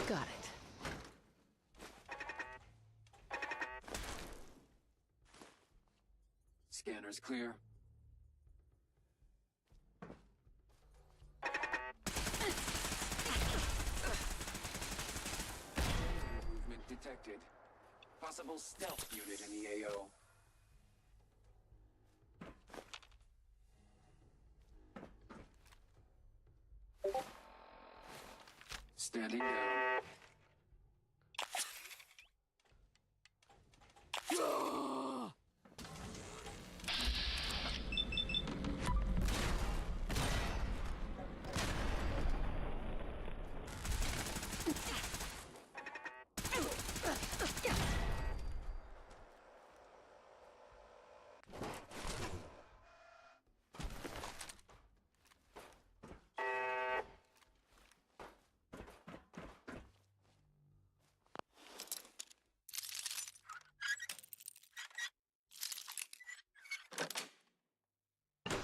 Got it. Scanner's clear. Movement detected. Possible stealth unit in the AO. Standing down.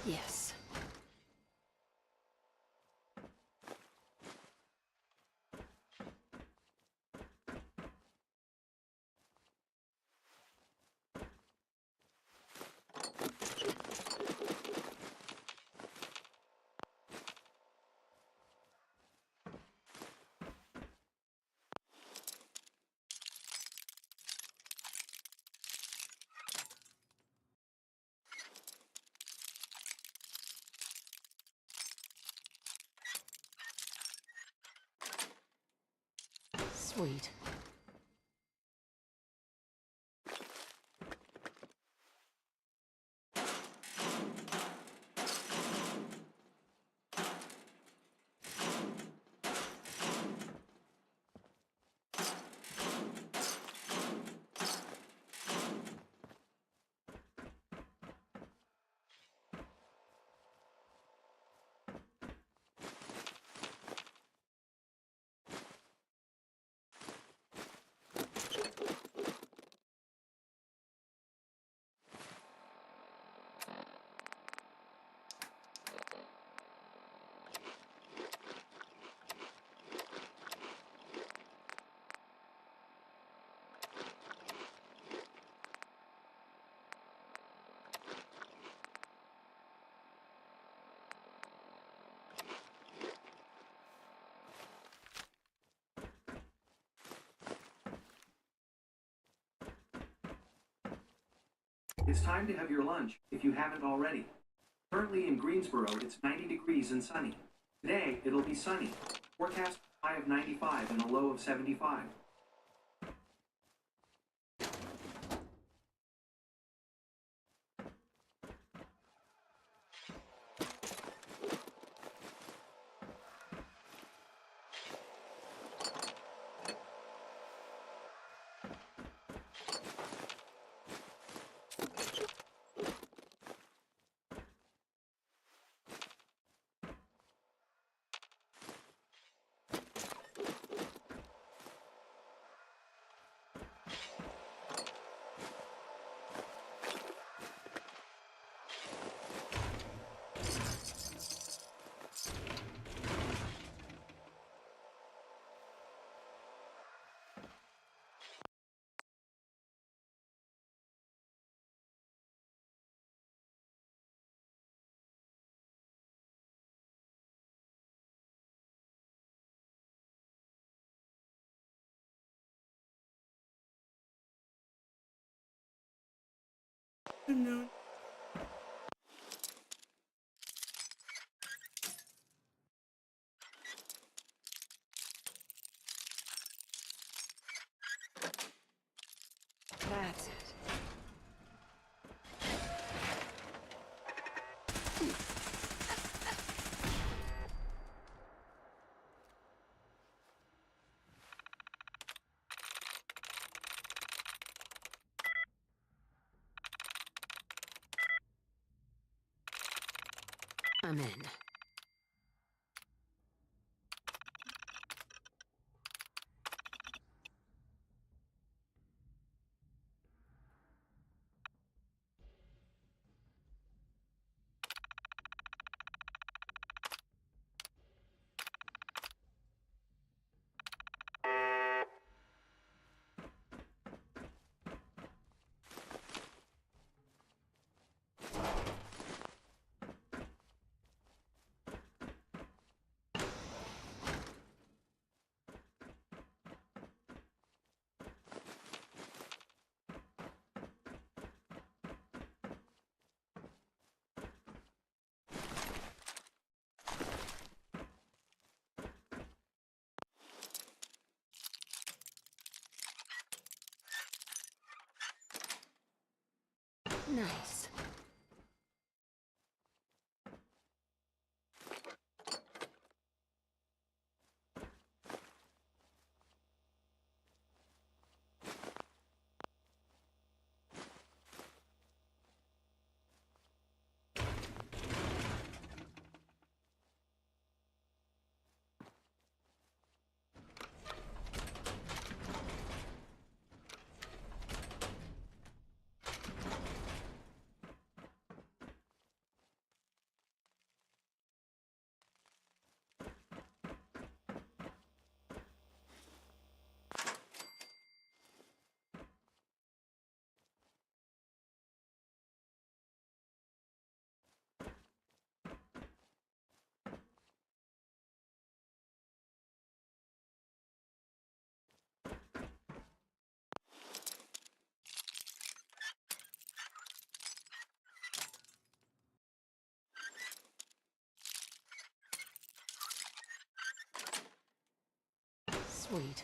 Yes. Sweet. It's time to have your lunch, if you haven't already. Currently in Greensboro, it's 90 degrees and sunny. Today, it'll be sunny. Forecast high of 95 and a low of 75. No. That's it. I'm in. Nice. Sweet.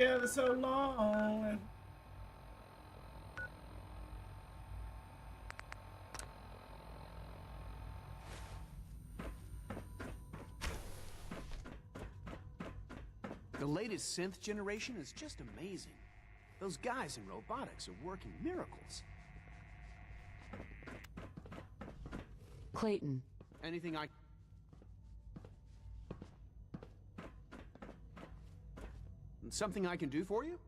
together so long. The latest synth generation is just amazing. Those guys in robotics are working miracles. Clayton. Anything I... Something I can do for you?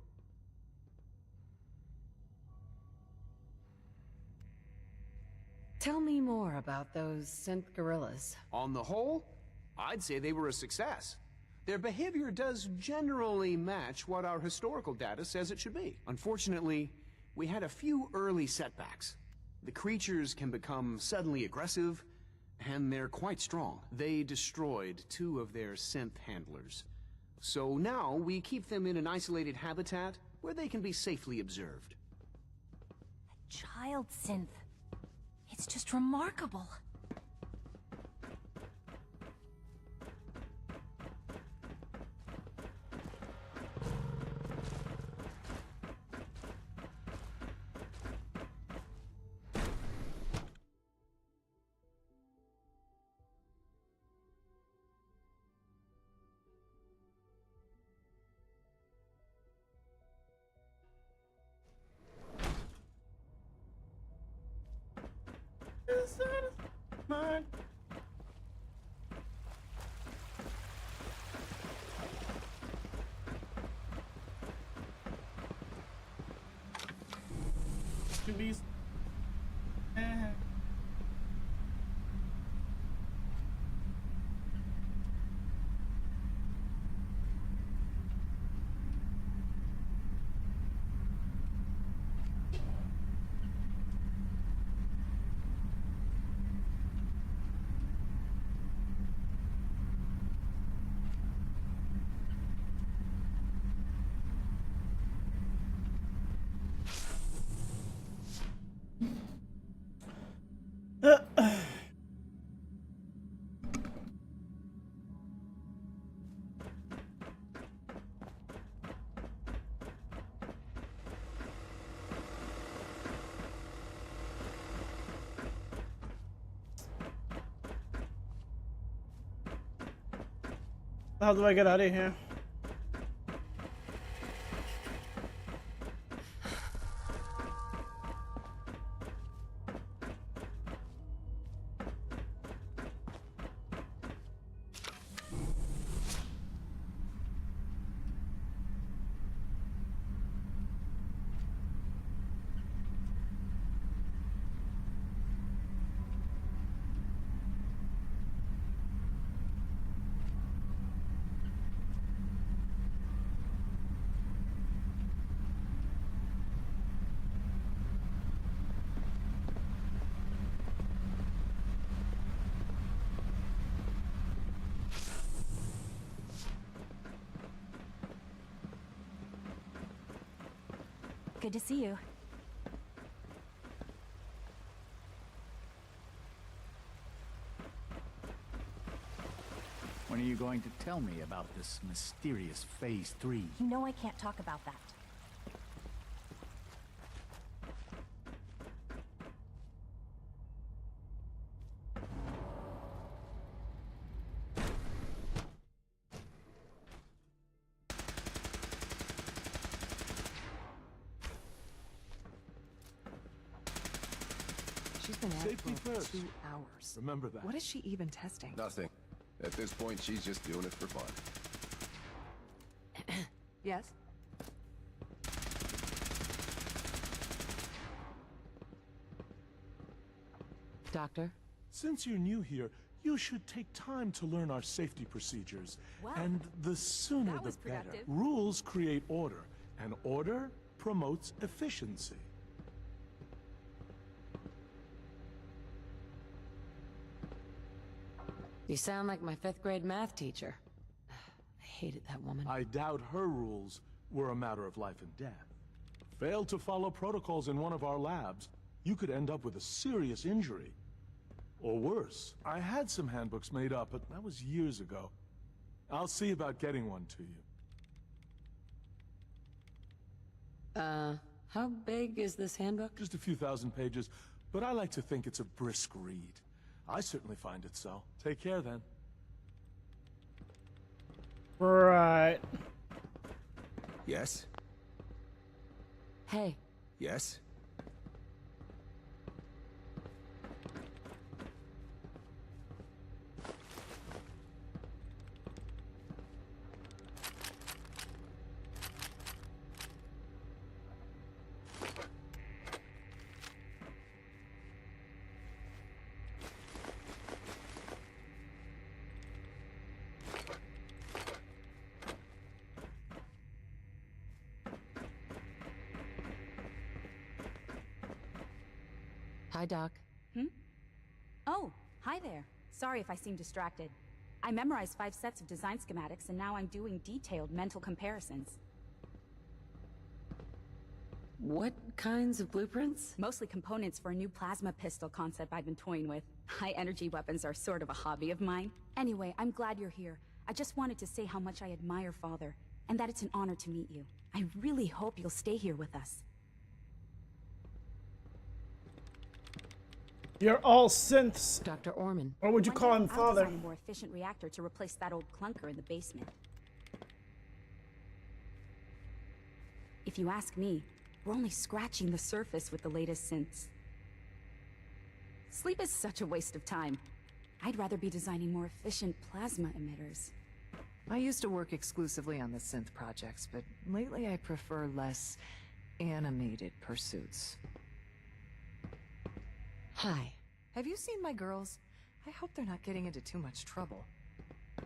Tell me more about those synth gorillas. On the whole, I'd say they were a success. Their behavior does generally match what our historical data says it should be. Unfortunately, we had a few early setbacks. The creatures can become suddenly aggressive, and they're quite strong. They destroyed 2 of their synth handlers. So now we keep them in an isolated habitat where they can be safely observed. A child synth. It's just remarkable. Is that mine? To be. How do I get out of here? Good to see you. When are you going to tell me about this mysterious Phase 3? You know I can't talk about that. She's been at it Safety for first. 2 hours. Remember that. What is she even testing? Nothing. At this point, she's just doing it for fun. Yes? Doctor? Since you're new here, you should take time to learn our safety procedures. Wow. And the sooner That was the better. productive. Rules create order, and order promotes efficiency. You sound like my 5th grade math teacher. I hated that woman. I doubt her rules were a matter of life and death. Fail to follow protocols in one of our labs, you could end up with a serious injury. Or worse. I had some handbooks made up, but that was years ago. I'll see about getting one to you. How big is this handbook? Just a few thousand pages, but I like to think it's a brisk read. I certainly find it so. Take care, then. Right. Yes? Hey, Yes? hi, Doc. Oh, hi there. Sorry if I seem distracted. I memorized 5 sets of design schematics and now I'm doing detailed mental comparisons. What kinds of blueprints? Mostly components for a new plasma pistol concept I've been toying with. High-energy weapons are sort of a hobby of mine. Anyway, I'm glad you're here. I just wanted to say how much I admire Father, and that it's an honor to meet you. I really hope you'll stay here with us. You're all synths. Dr. Orman. Or would you One call day, him I'll father? design a more efficient reactor to replace that old clunker in the basement. If you ask me, we're only scratching the surface with the latest synths. Sleep is such a waste of time. I'd rather be designing more efficient plasma emitters. I used to work exclusively on the synth projects, but lately I prefer less animated pursuits. Hi. Have you seen my girls? I hope they're not getting into too much trouble.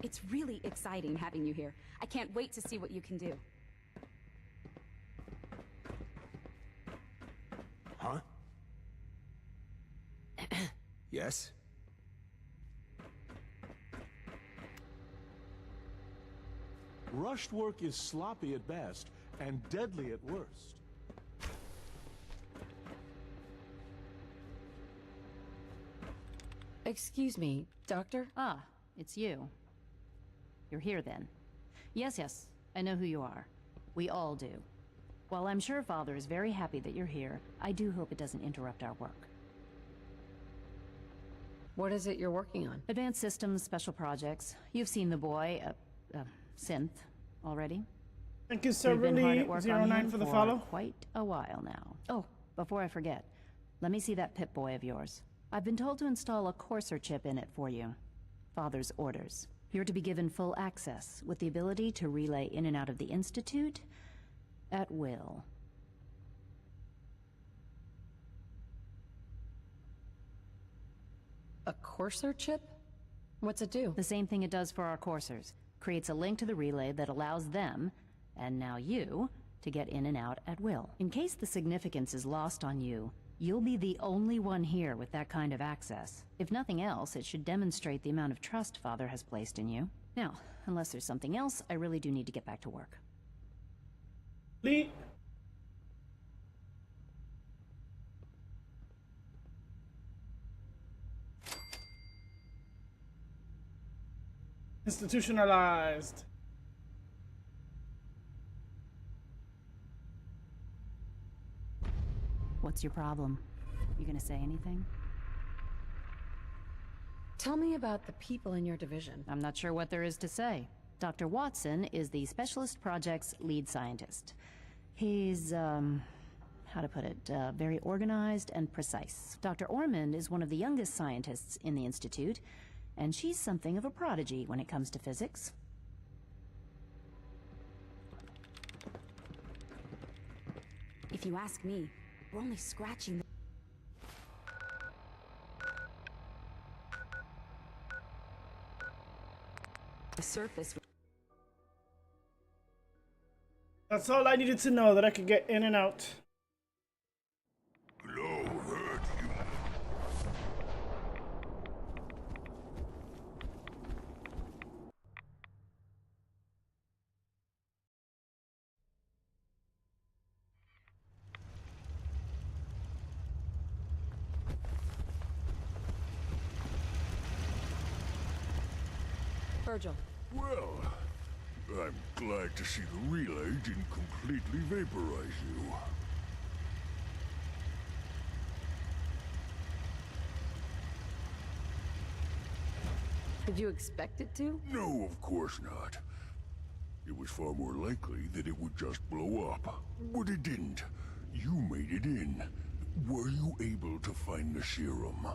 It's really exciting having you here. I can't wait to see what you can do. Huh? Yes? Rushed work is sloppy at best, and deadly at worst. Excuse me, Doctor? Ah, it's you. You're here then. Yes, I know who you are. We all do. While I'm sure Father is very happy that you're here, I do hope it doesn't interrupt our work. What is it you're working on? Advanced systems, special projects. You've seen the boy. synth already? Thank you, We've been hard Serverly at work on 09 him for the for follow. quite a while now. Oh, before I forget, let me see that Pip-Boy of yours. I've been told to install a Courser chip in it for you. Father's orders. You're to be given full access, with the ability to relay in and out of the Institute at will. A Courser chip? What's it do? The same thing it does for our coursers. Creates a link to the relay that allows them, and now you, to get in and out at will. In case the significance is lost on you, you'll be the only one here with that kind of access. If nothing else, it should demonstrate the amount of trust Father has placed in you. Now, unless there's something else, I really do need to get back to work. Lee. Institutionalized. What's your problem? You gonna say anything? Tell me about the people in your division. I'm not sure what there is to say. Dr. Watson is the Specialist Project's lead scientist. He's, how to put it, very organized and precise. Dr. Ormond is one of the youngest scientists in the Institute, and she's something of a prodigy when it comes to physics. If you ask me, we're only scratching the surface. That's all I needed to know, that I could get in and out. Glow hurt you. Virgil. Well, I'm glad to see the relay didn't completely vaporize you. Did you expect it to? No, of course not. It was far more likely that it would just blow up. But it didn't. You made it in. Were you able to find the serum?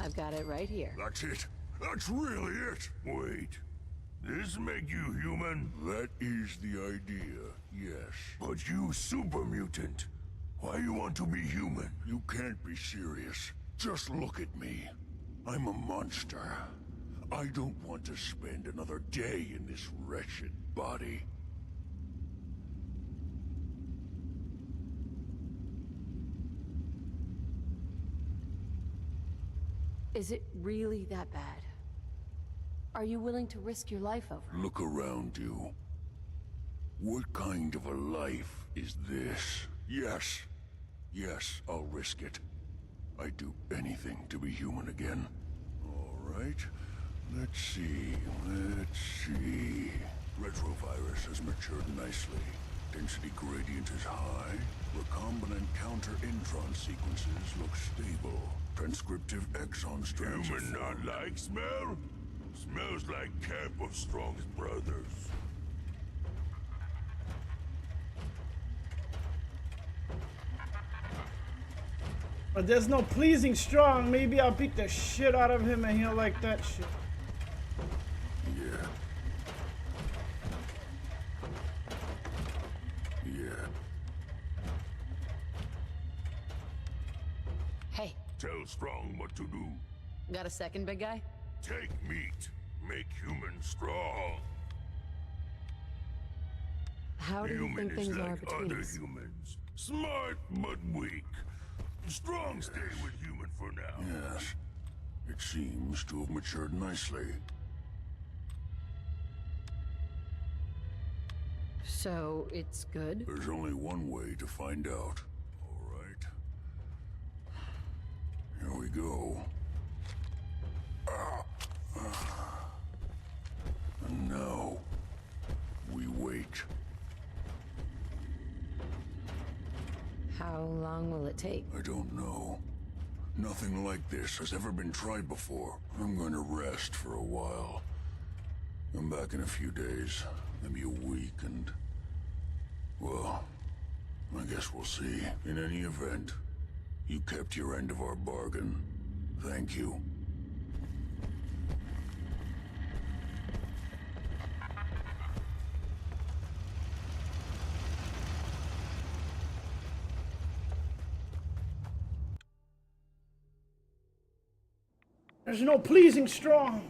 I've got it right here. That's it. That's really it. Wait. This make you human? That is the idea, yes. But you super mutant. Why you want to be human? You can't be serious. Just look at me. I'm a monster. I don't want to spend another day in this wretched body. Is it really that bad? Are you willing to risk your life over it? Look around you. What kind of a life is this? Yes. Yes, I'll risk it. I'd do anything to be human again. All right. Let's see. Retrovirus has matured nicely. Density gradient is high. Recombinant counter-intron sequences look stable. Transcriptive exon strands. Human not like smell? Smells like camp of Strong's brothers. But there's no pleasing Strong. Maybe I'll beat the shit out of him and he'll like that shit. Yeah. Yeah. Hey. Tell Strong what to do. Got a second, big guy? Take meat. Make human strong. How do you think things are between other us? humans. Smart but weak. Strong stay with human for now. Yes. It seems to have matured nicely. So, it's good? There's only one way to find out. All right. Here we go. And now, we wait. How long will it take? I don't know. Nothing like this has ever been tried before. I'm going to rest for a while. I'm back in a few days, maybe a week, and... well, I guess we'll see. In any event, you kept your end of our bargain. Thank you. There's no pleasing strong.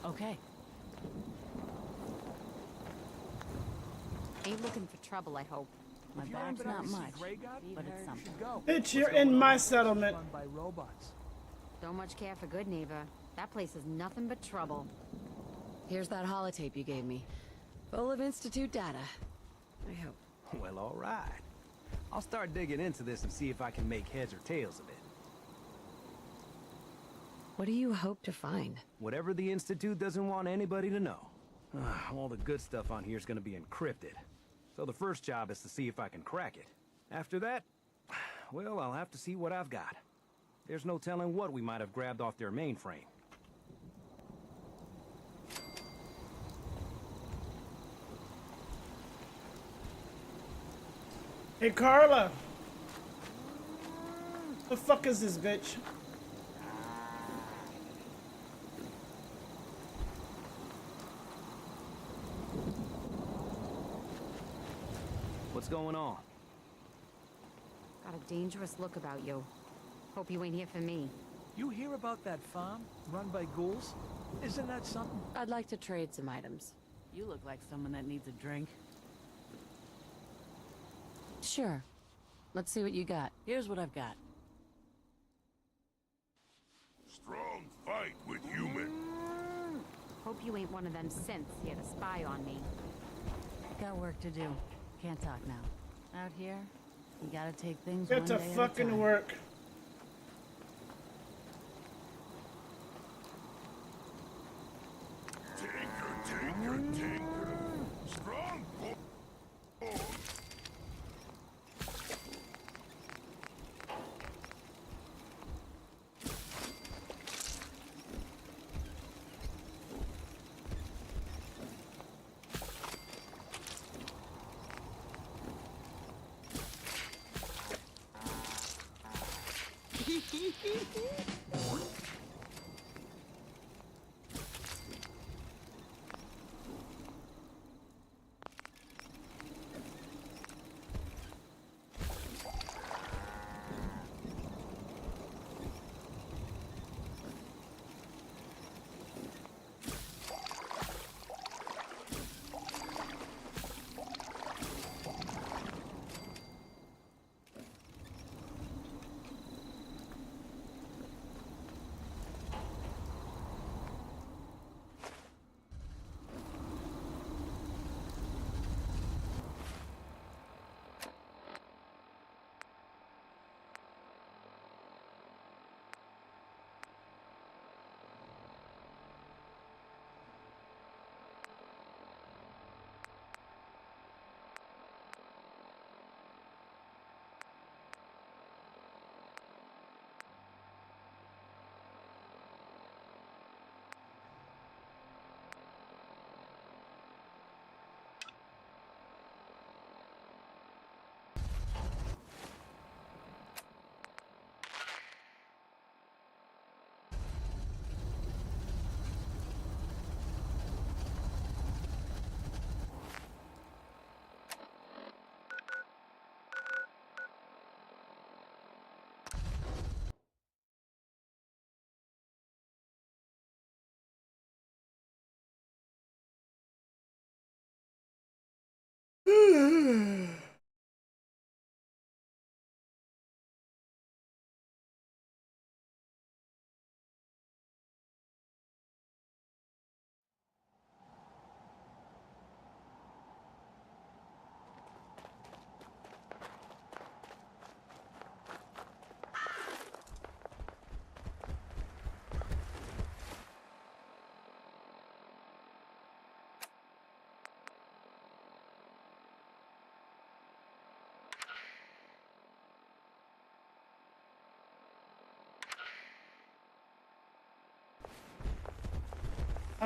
Okay. Ain't looking for trouble, I hope. My bag's not much, but it's something. Bitch, you're in my settlement. Don't much care for good neighbor. That place is nothing but trouble. Here's that holotape you gave me. Full of Institute data. I hope. Well, all right. I'll start digging into this and see if I can make heads or tails of it. What do you hope to find? Whatever the Institute doesn't want anybody to know. All the good stuff on here is going to be encrypted. So the first job is to see if I can crack it. After that, well, I'll have to see what I've got. There's no telling what we might have grabbed off their mainframe. Hey, Carla. The fuck is this bitch? What's going on? Got a dangerous look about you. Hope you ain't here for me. You hear about that farm run by ghouls? Isn't that something? I'd like to trade some items. You look like someone that needs a drink. Sure. Let's see what you got. Here's what I've got. Strong fight with human. Hope you ain't one of them synths here to spy on me. Got work to do. Can't talk now. Out here, you gotta take things Get one to day at a fucking time. work. Tinker. Strong.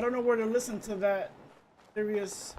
I don't know where to listen to that serious.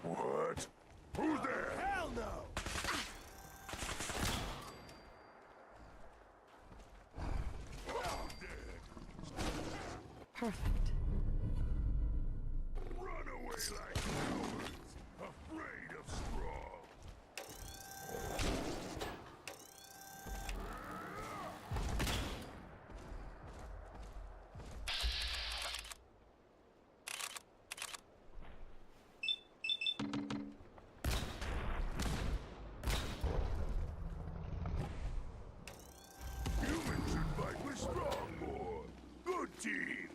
What? Who's there? Hell no! Perfect. Run away like cowards, afraid of strong. Humans should fight with strong more. Good team.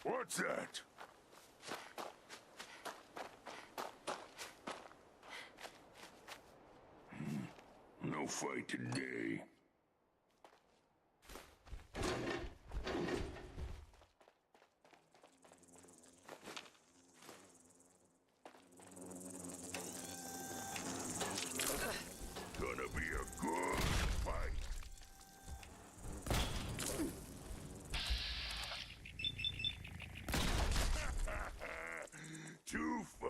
What's that? No fight today. Gonna be a good fight. Too fun.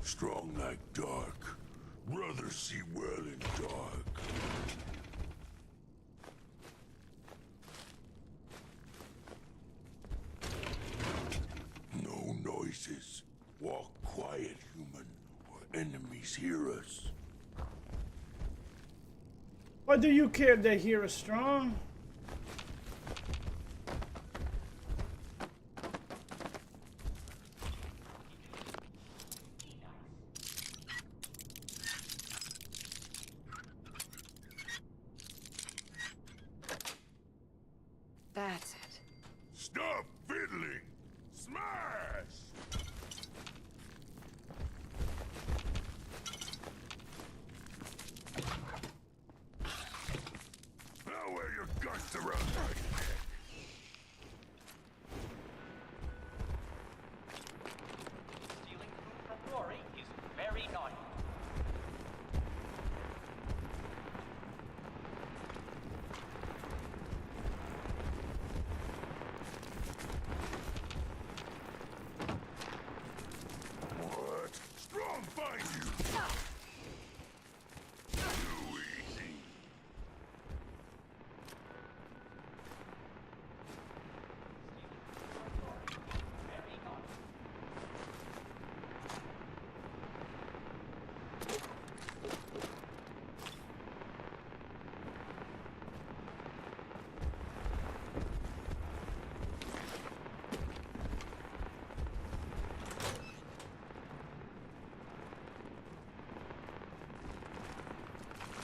Strong like dark. Brothers see well in dark. No noises. Walk quiet, human, or enemy enemies hear us. Why do you care if they hear us strong? That's it. Stop fiddling! Smash! Now wear your guts around my neck. Stealing food from Rory is very naughty. What? Strong find you! Too easy.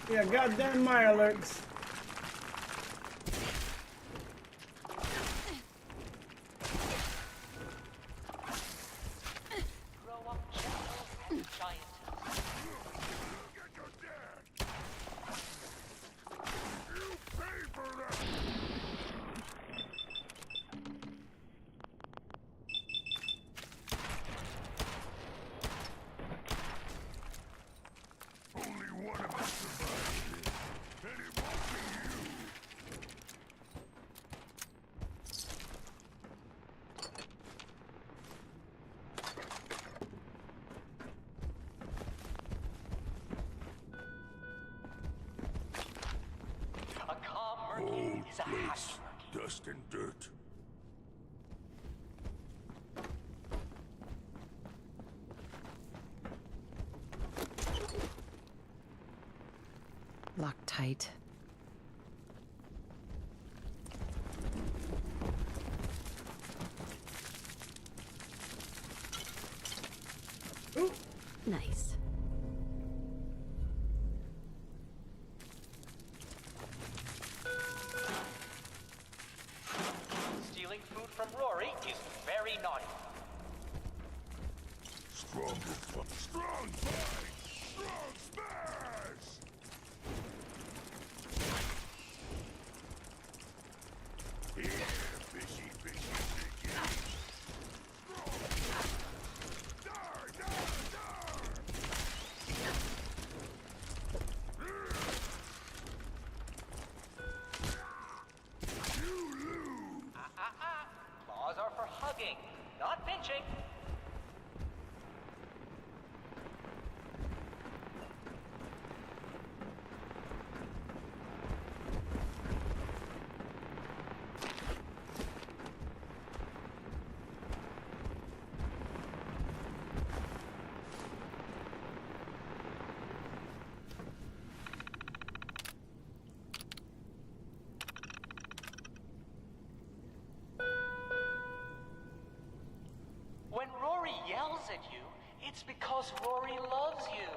Yeah, goddamn Mirelurks. Grow up gentle, giant. Look at your dad! You pay for that! Only one of us survived this, and it won't be you! A calm Murky Old is a happy place, Murky. dust and dirt. Locked tight. Ooh. Nice. Stealing food from Rory is very naughty. Strong fight! Strong fight! Strong smash! Here, fishy, fishy, fishy! Strong! Dar, dar, dar! You lose! Claws are for hugging, not pinching. When Rory yells at you, it's because Rory loves you.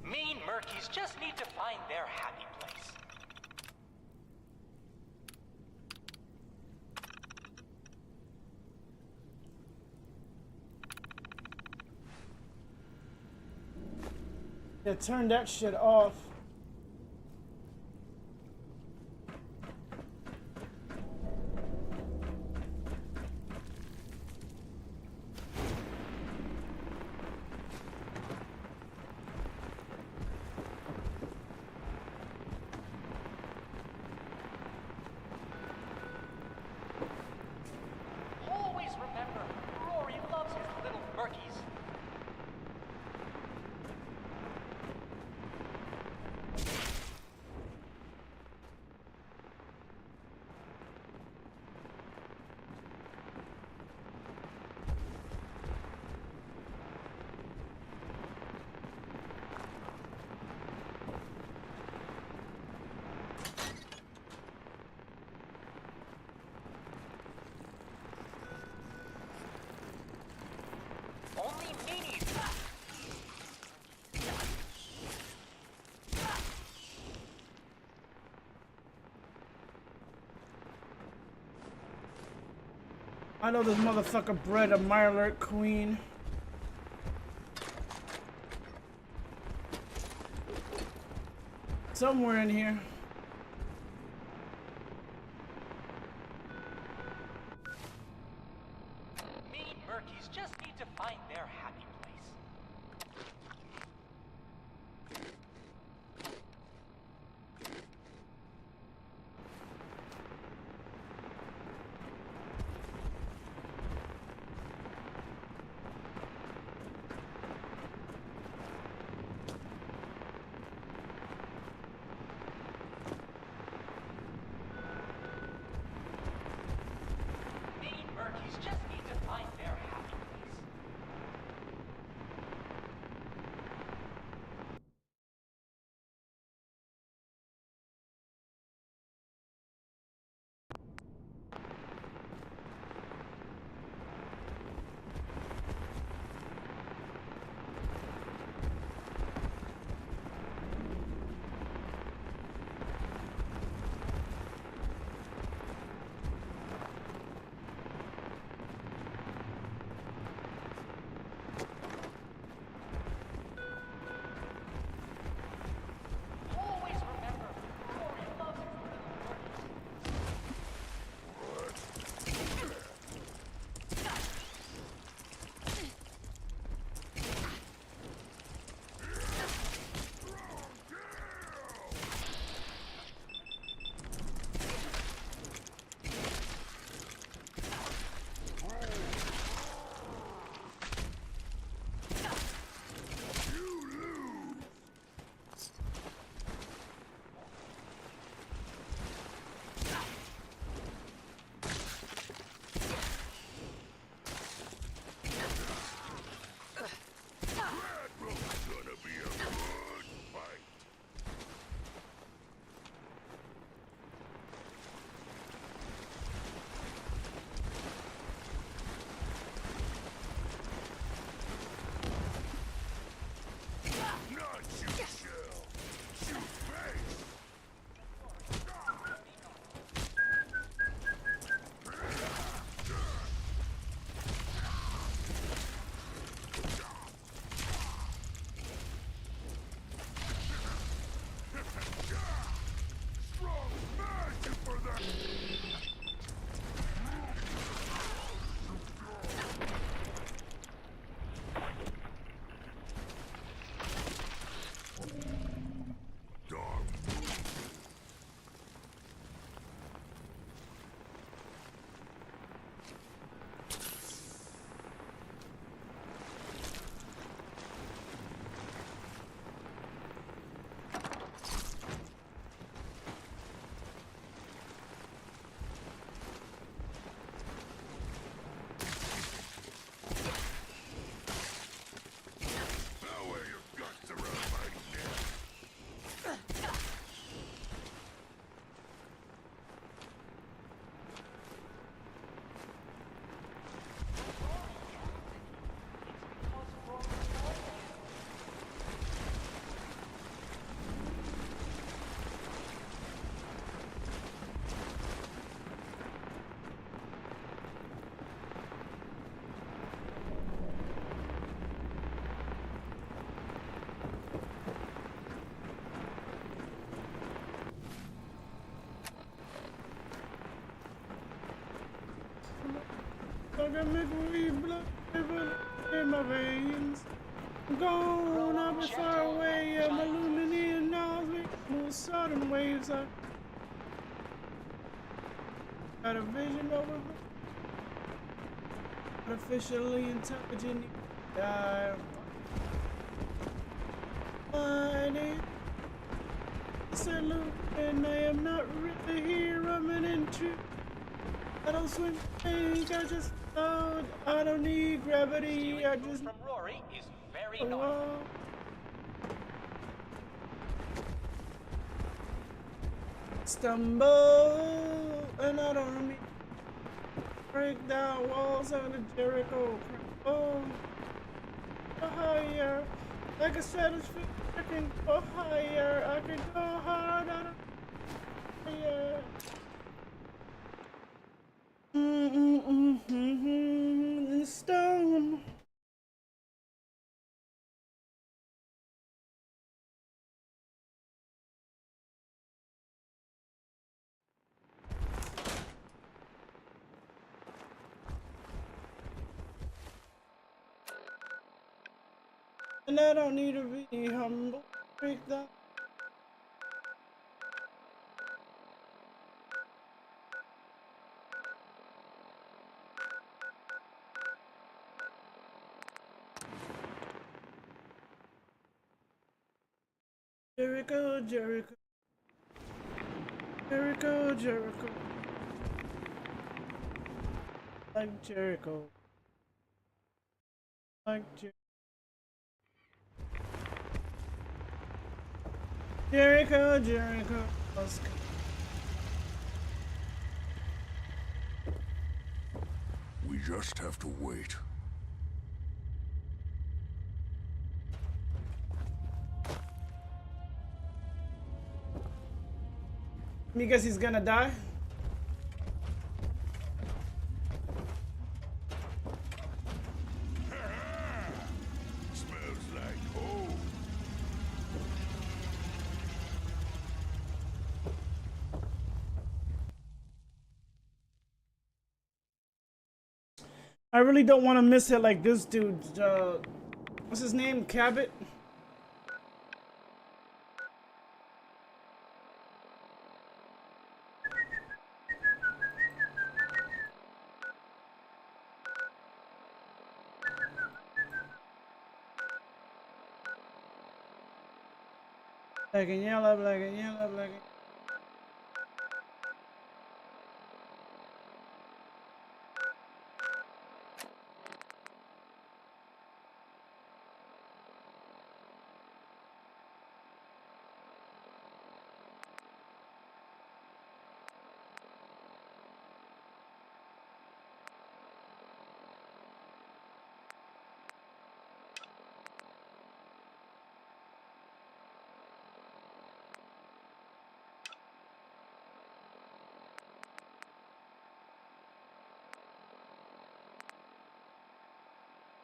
Mean Murkies just need to find their happy place. Yeah, turn that shit off. I know this motherfucker bred a Mirelurk queen. Somewhere in here. Mean Murkies just need to find their happy place. Mean Murkies just need to find their happy place. Always remember, Rory loves you, little Murkies. Gonna be a good fight. Not shoot shell. Shoot face. Strong magic for that. Dark. Now where your guts around my neck. Fucking make me blood in my veins. I'm gone, I'll be far away. I'm illuminating now. Smooth sudden waves. I got a vision over artificially intelligent. Die. My name is Salute, and I am not really here. I'm an intruder. I don't swim, I just float. I don't need gravity. I just From Rory is very oh, naughty. Stumble, and I don't mean break down walls of the Jericho. Oh, higher, like a satisfaction. I can go higher. I can go harder. Higher. And I don't need to be humble. Break that. Jericho, Jericho. Jericho, Jericho. Like Jericho. Like Jericho. Jericho, Jericho. Let's go. We just have to wait. You guess he's gonna die? Smells like home. I really don't want to miss it like this dude. What's his name? Cabot? Black and yellow, black and yellow, black and...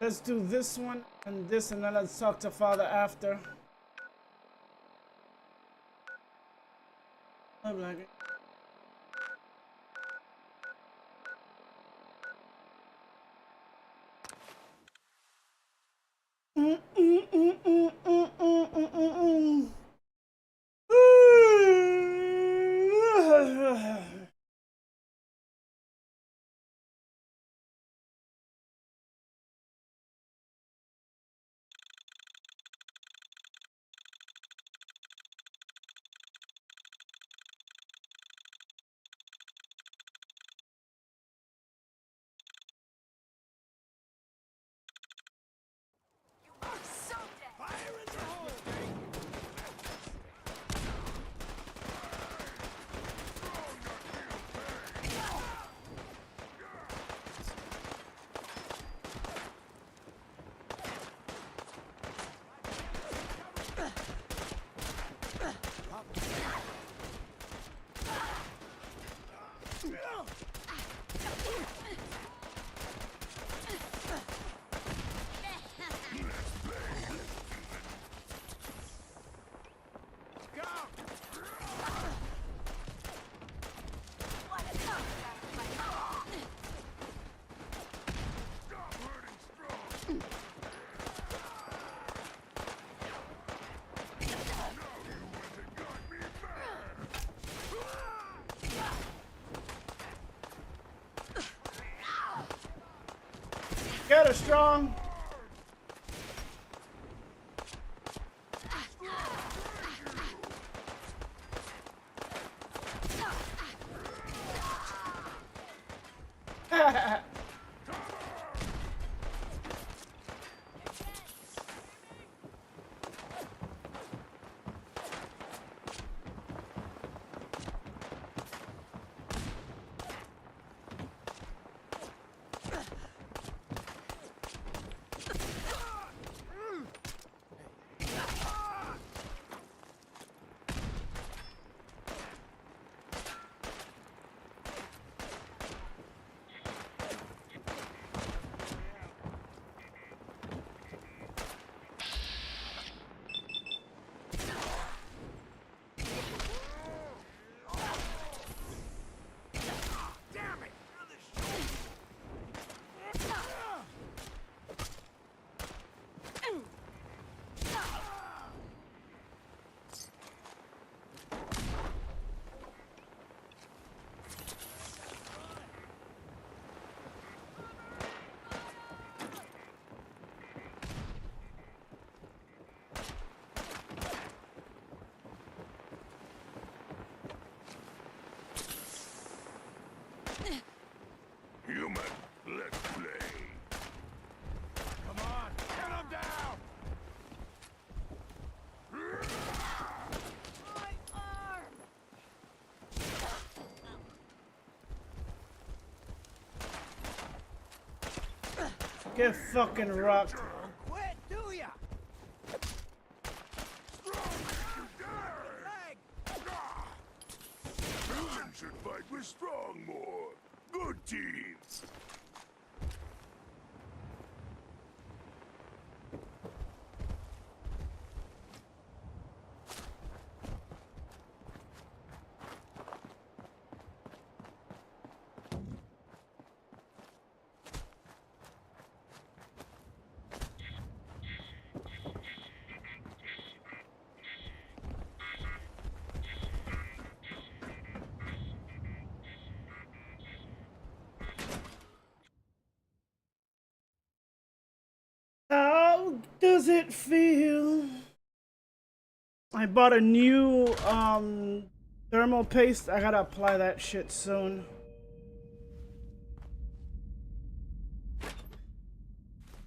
Let's do this one and this, and then let's talk to Father after. Oh, black. Get her strong. Human, let's play. Come on, get him down! My arm! Get fucking rocked. Quit, do ya? Humans should fight with strong more. Good team. How does it feel? I bought a new thermal paste. I gotta apply that shit soon.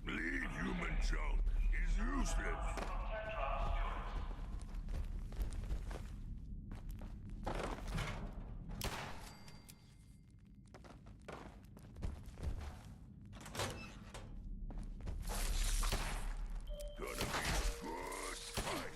Lead human junk is useless. Gonna be a good fight.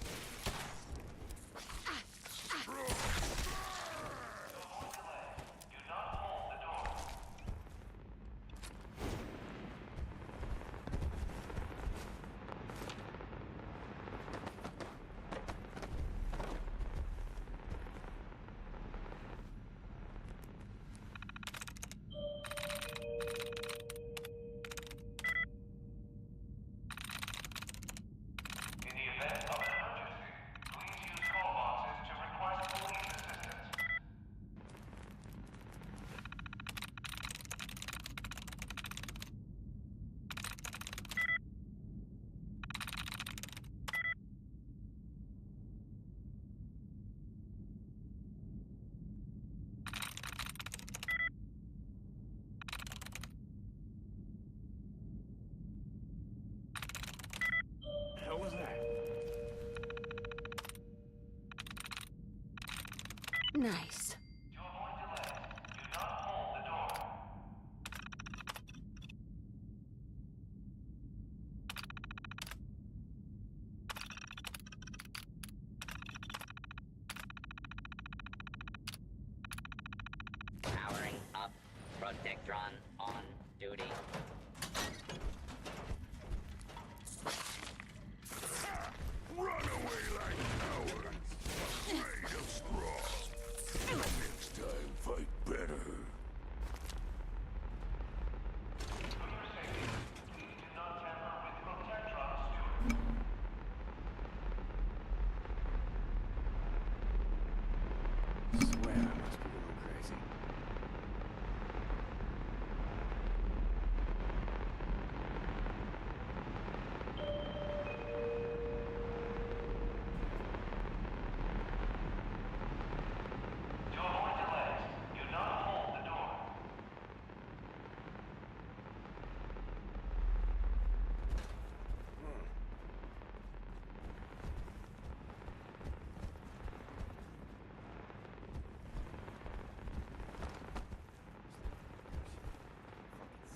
What was that? Nice. Powering up. Protectron on duty. Run away like cowards. Afraid of straw. Next time, fight better. I swear I must be going crazy.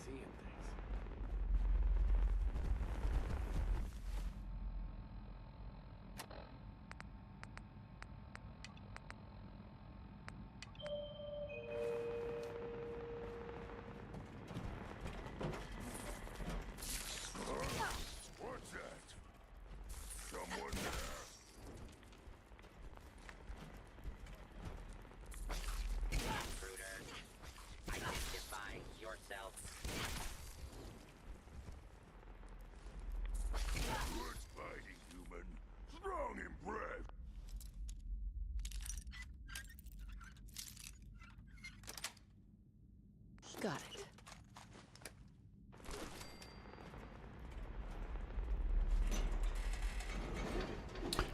Seeing things. What's that? Someone there. Intruder. Identify yourself. Good fighting, human. Strong and brave. Got it.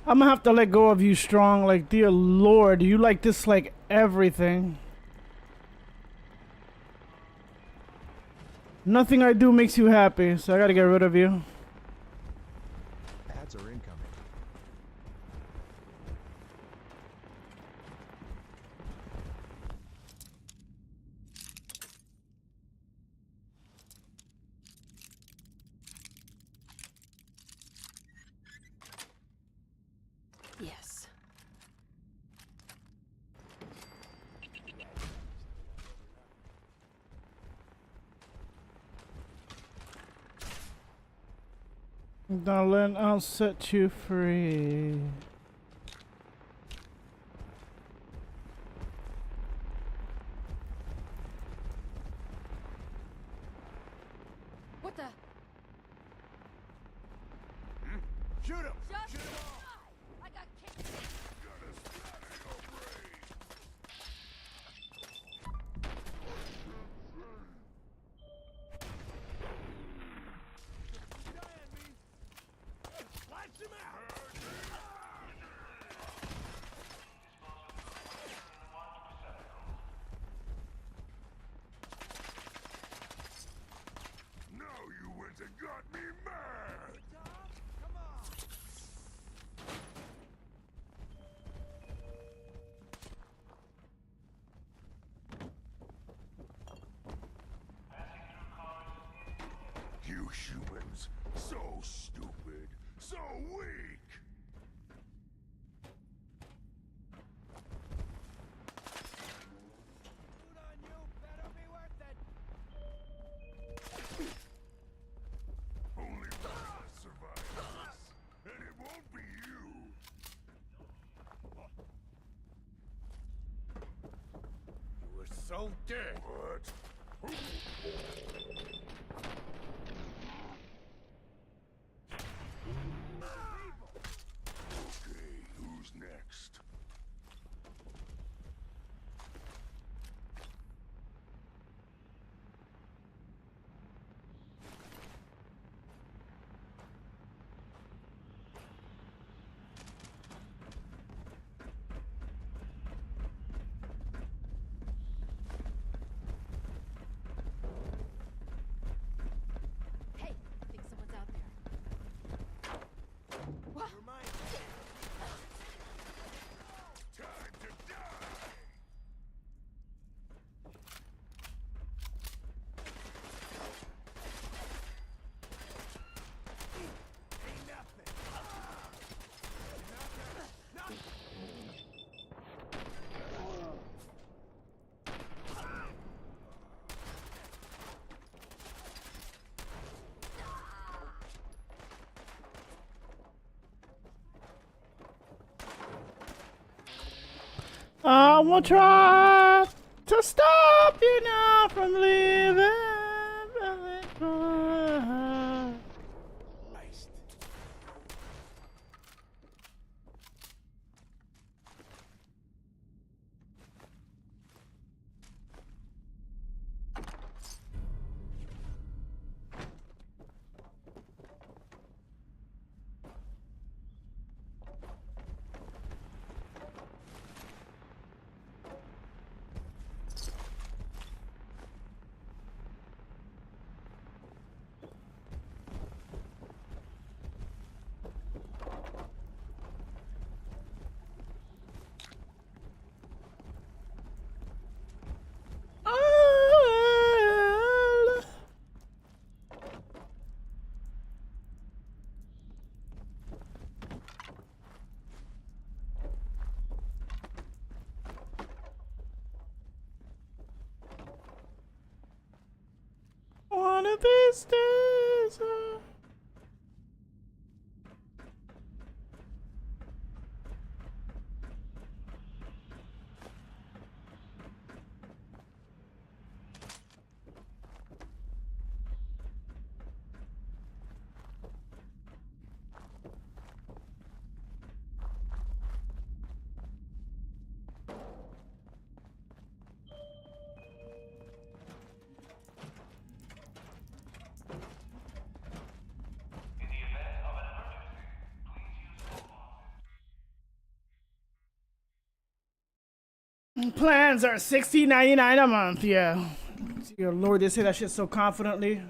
I'm gonna have to let go of you, Strong. Like, dear Lord, you like this like everything. Nothing I do makes you happy, so I gotta get rid of you. Ads are incoming. Yes. Darling, I'll set you free. What the? Shoot him! Shoot him! I got kicked. Lights him out! Now you went and got me mad! Come on! You humans, so stupid, so weak! Food on you, better be worth it! Only one of us survives this, and it won't be you! You were so dead! What? Okay, who's next? Hey, I think someone's out there. What? Time to die! Ain't nothing! I will try to stop you now from leaving. One of these days. Plans are $16.99 a month, yeah. Dear Lord, they say that shit so confidently.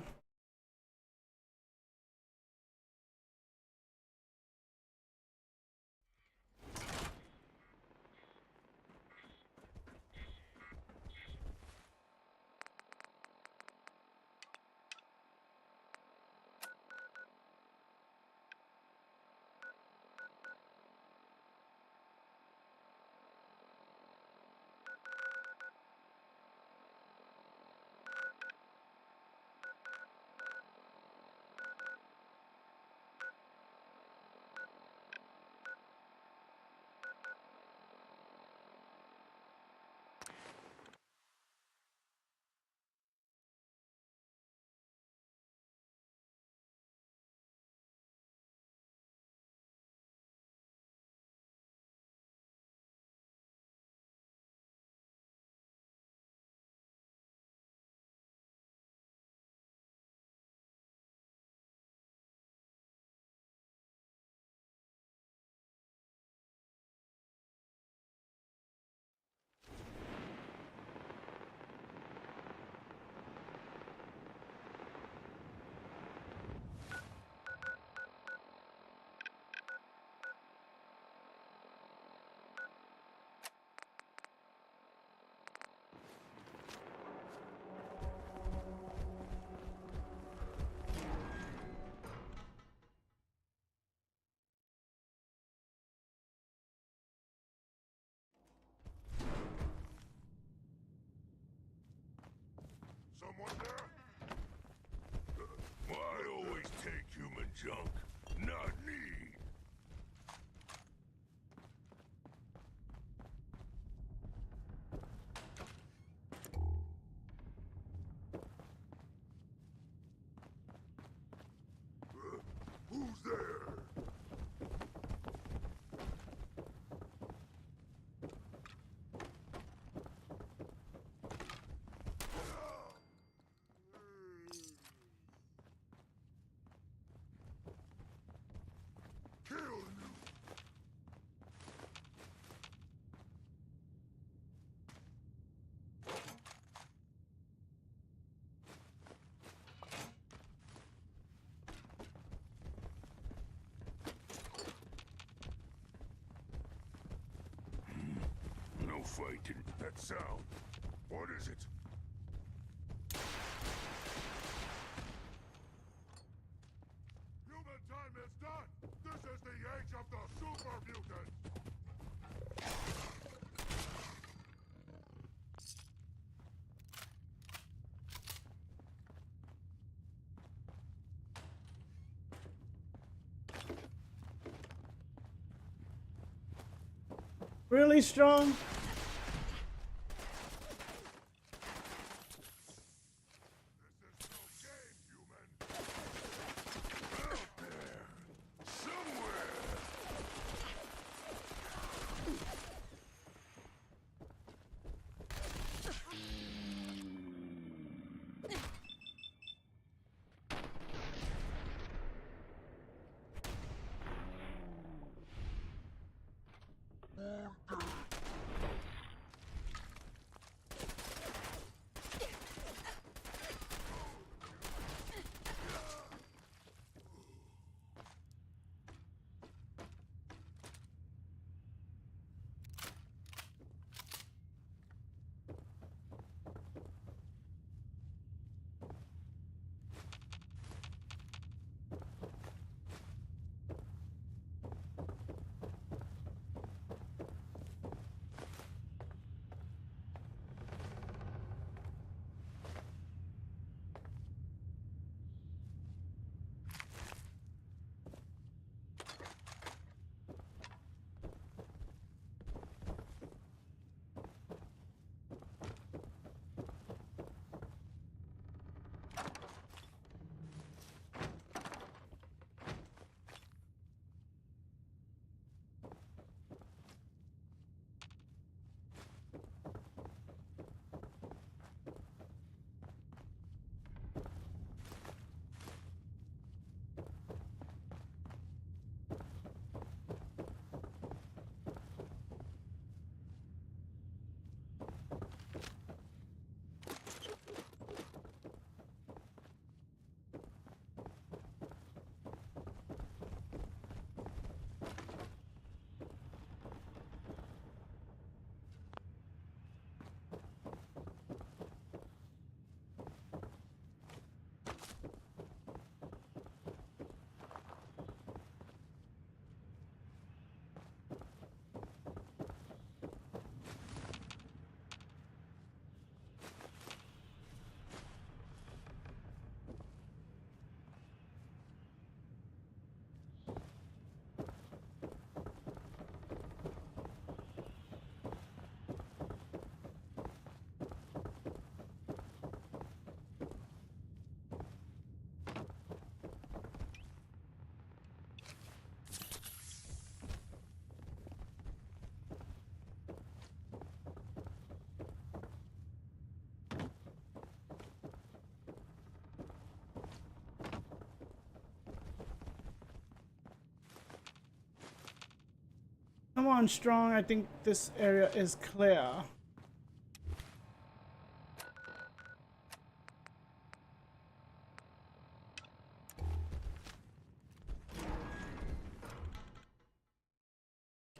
Someone there? I always take human junk, not need. Who's there? Kill you! No fighting. That sound. What is it? Human time is done! This is the age of the super mutants! Really strong. Come on, Strong. I think this area is clear.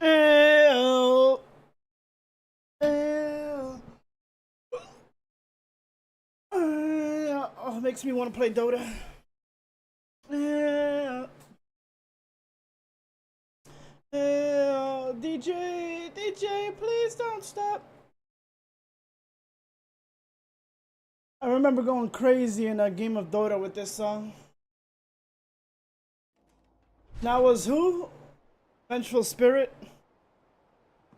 Ew. Ew. Oh, it makes me want to play Dota. Ew. Ew. DJ, please don't stop. I remember going crazy in a game of Dota with this song. That was who? Vengeful Spirit.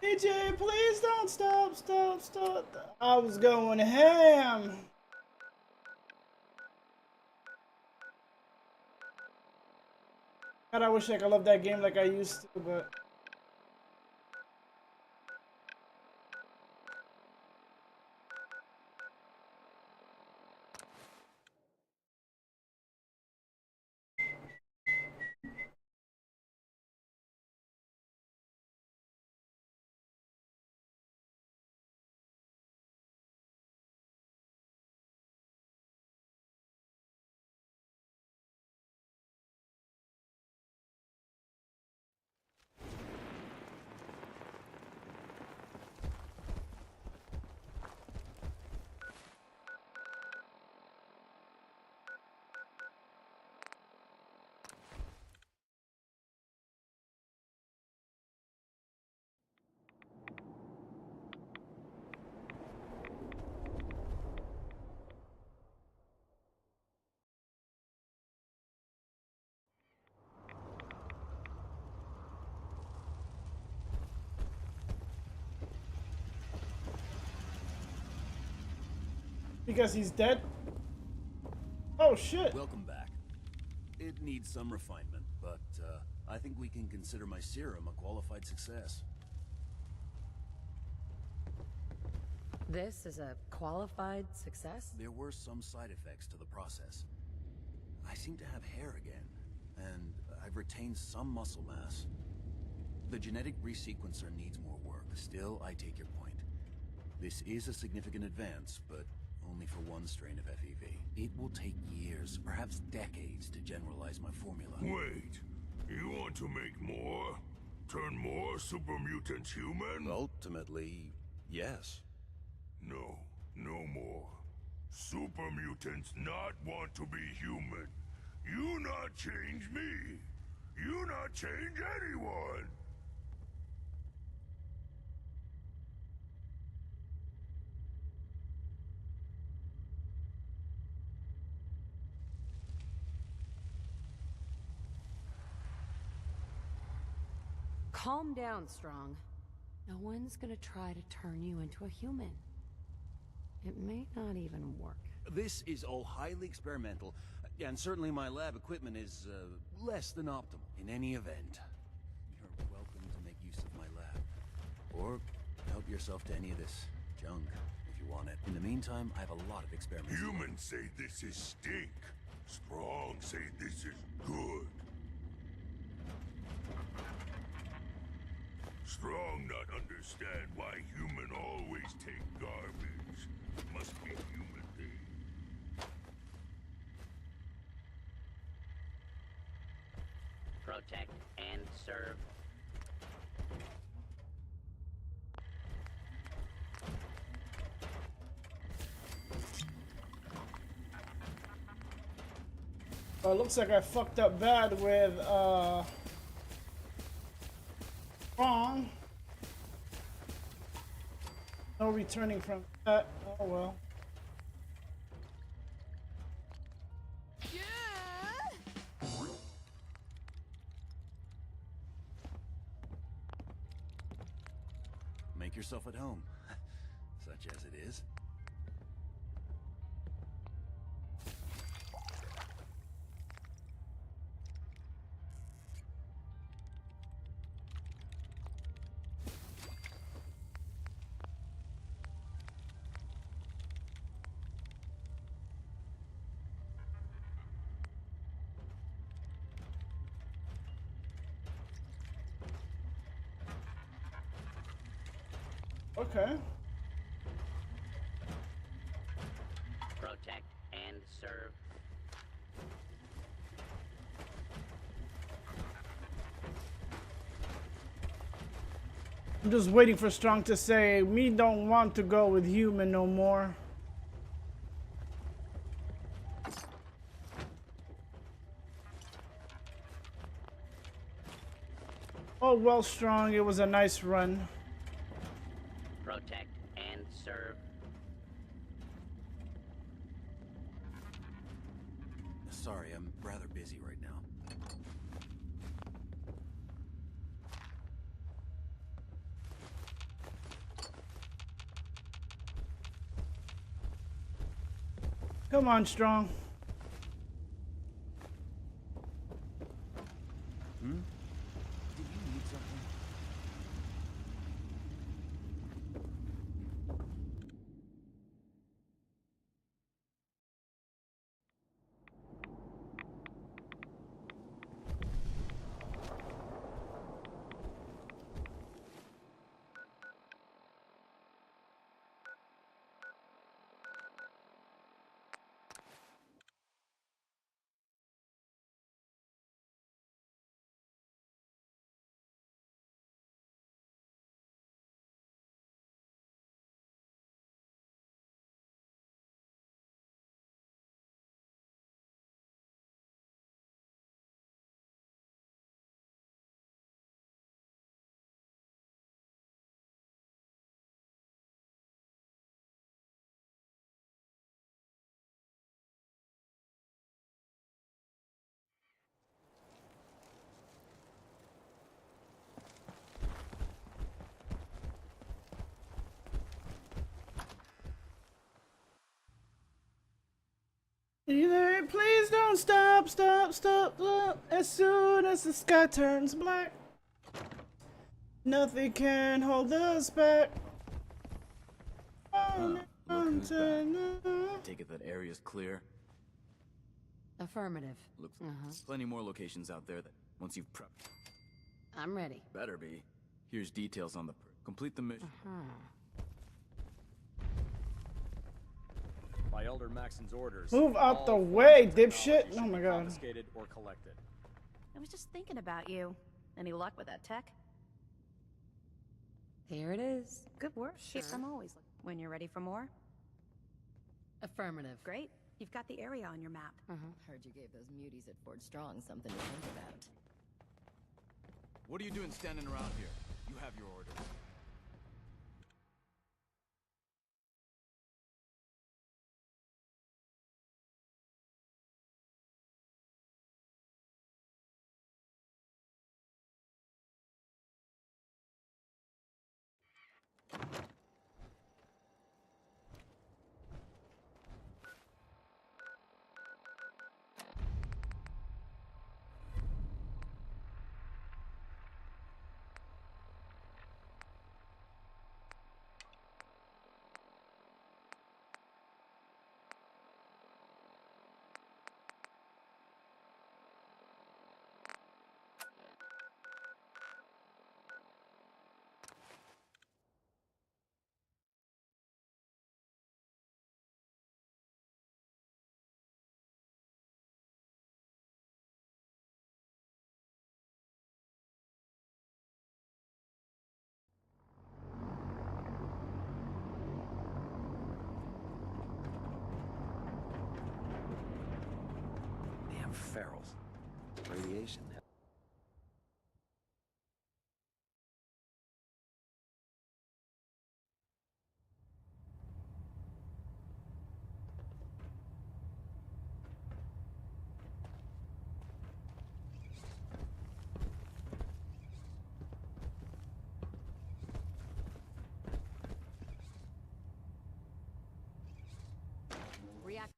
DJ, please don't stop. I was going ham. God, I wish I could love that game like I used to, but... Because he's dead? Oh shit. Welcome back. It needs some refinement, but I think we can consider my serum a qualified success. This is a qualified success? There were some side effects to the process. I seem to have hair again, and I've retained some muscle mass. The genetic resequencer needs more work. Still, I take your point. This is a significant advance, but only for one strain of FEV. It will take years, perhaps decades, to generalize my formula. Wait, you want to make more? Turn more super mutants human? Ultimately, yes. No, no more. Super mutants not want to be human. You not change me. You not change anyone. Calm down, Strong. No one's gonna try to turn you into a human. It may not even work. This is all highly experimental, and certainly my lab equipment is less than optimal. In any event, you're welcome to make use of my lab. Or help yourself to any of this junk, if you want it. In the meantime, I have a lot of experiments. Humans say this is stink. Strong say this is good. Strong not understand why human always take garbage. Must be human thing. Protect and serve. It looks like I fucked up bad with wrong. No returning from that. Oh well. Make yourself at home, such as it is. Okay. Protect and serve. I'm just waiting for Strong to say, me don't want to go with human no more. Oh, well, Strong, it was a nice run. Protect and serve. Sorry, I'm rather busy right now. Come on, Strong. Hmm? Did you need something? Either please don't stop, stop, stop, stop. As soon as the sky turns black, nothing can hold us back. Look who's back. Take it that area's clear. Affirmative. Looks plenty more locations out there that once you've prepped. I'm ready. Better be. Here's details on the complete the mission. By Elder Maxon's orders. Move out all the forms way, of technology dipshit. should Oh my be god. Confiscated or collected. I was just thinking about you. Any luck with that tech? Here it is. Good work. Sure. I'm always looking. When you're ready for more? Affirmative. Great. You've got the area on your map. Heard you gave those muties at Fort Strong something to think about. What are you doing standing around here? You have your orders. Damn ferals. Radiation. React.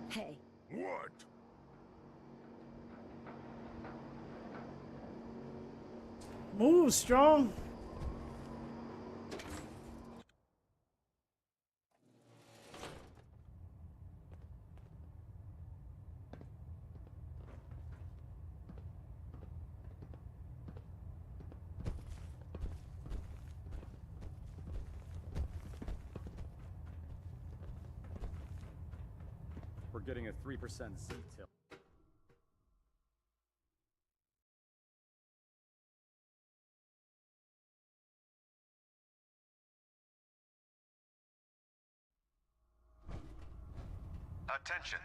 Hey. What? Move, Strong. getting a 3% Z tilt. Attention.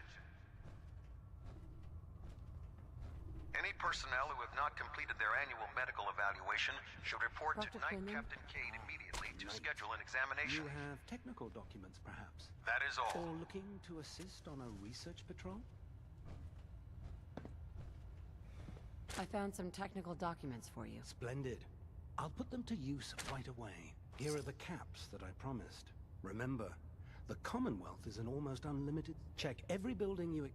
Any personnel who have not completed their annual medical evaluation should report to Dr. Night Quinlan? Captain Cade immediately to schedule an examination. You have technical documents, perhaps? That is all. Or looking to assist on a research patrol? I found some technical documents for you. Splendid. I'll put them to use right away. Here are the caps that I promised. Remember, the Commonwealth is an almost unlimited... Check every building you...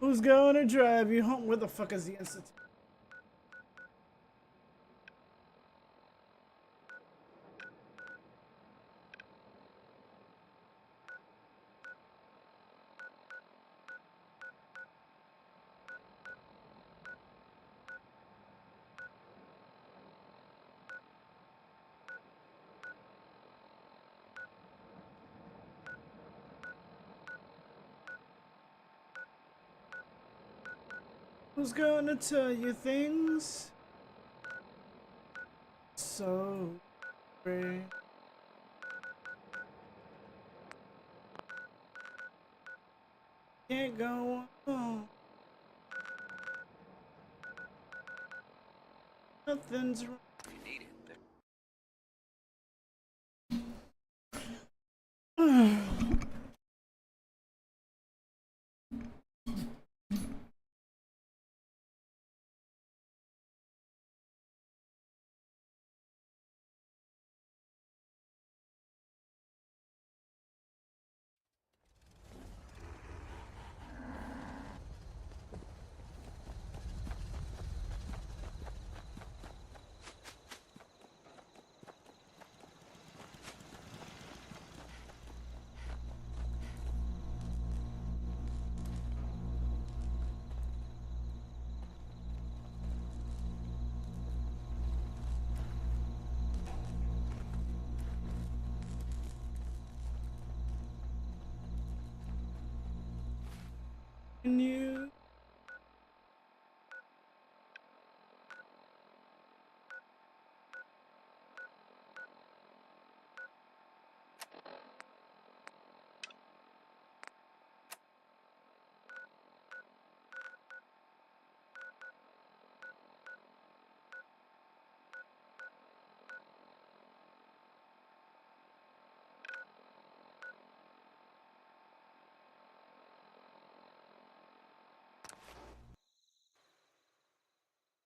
Who's gonna drive you home? Where the fuck is the institute? Who's gonna tell you things? So great. Can't go on. Nothing's wrong. Can you?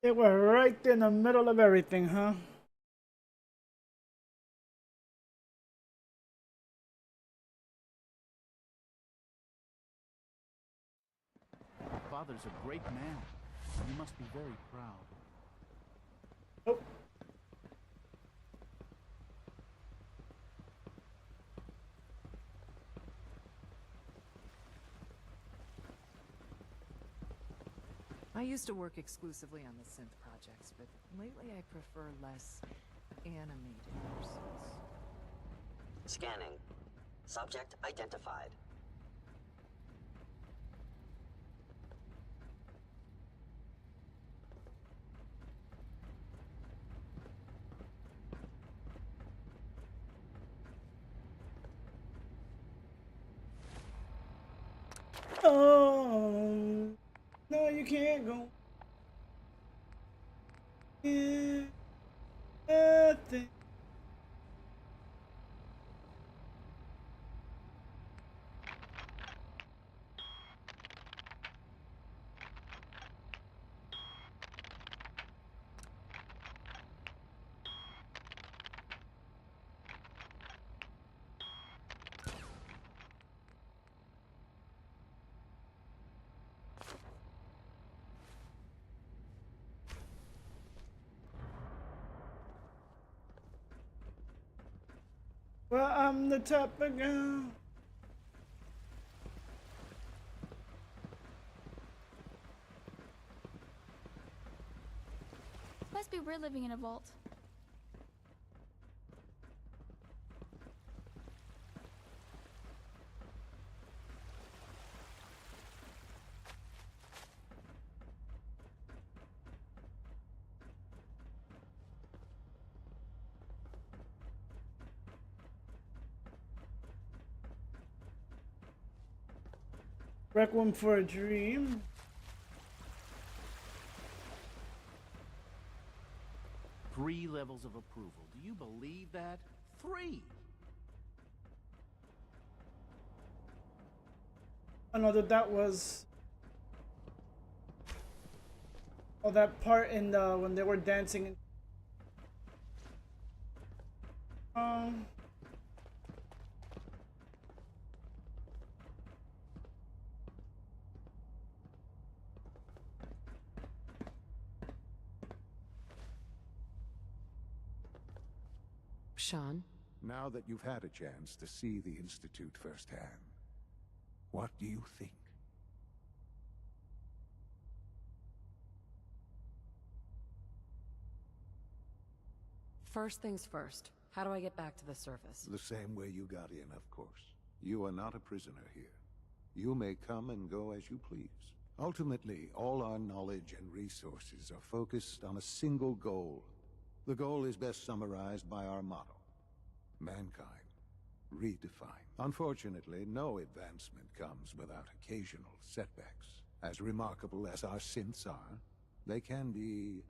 They were right in the middle of everything, huh? Father's a great man. You must be very proud. Oh. I used to work exclusively on the synth projects, but lately I prefer less animated pursuits. Scanning. Subject identified. Oh, no, you can't go. Yeah, nothing. Well, I'm the type of girl. Must be weird living in a vault. Requiem for a Dream. 3 levels of approval. Do you believe that? 3! I know that was. Oh, that part in the when they were dancing. Um. Sean? Now that you've had a chance to see the Institute firsthand, what do you think? First things first. How do I get back to the surface? The same way you got in, of course. You are not a prisoner here. You may come and go as you please. Ultimately, all our knowledge and resources are focused on a single goal. The goal is best summarized by our motto: mankind, redefined. Unfortunately, no advancement comes without occasional setbacks. As remarkable as our synths are, they can be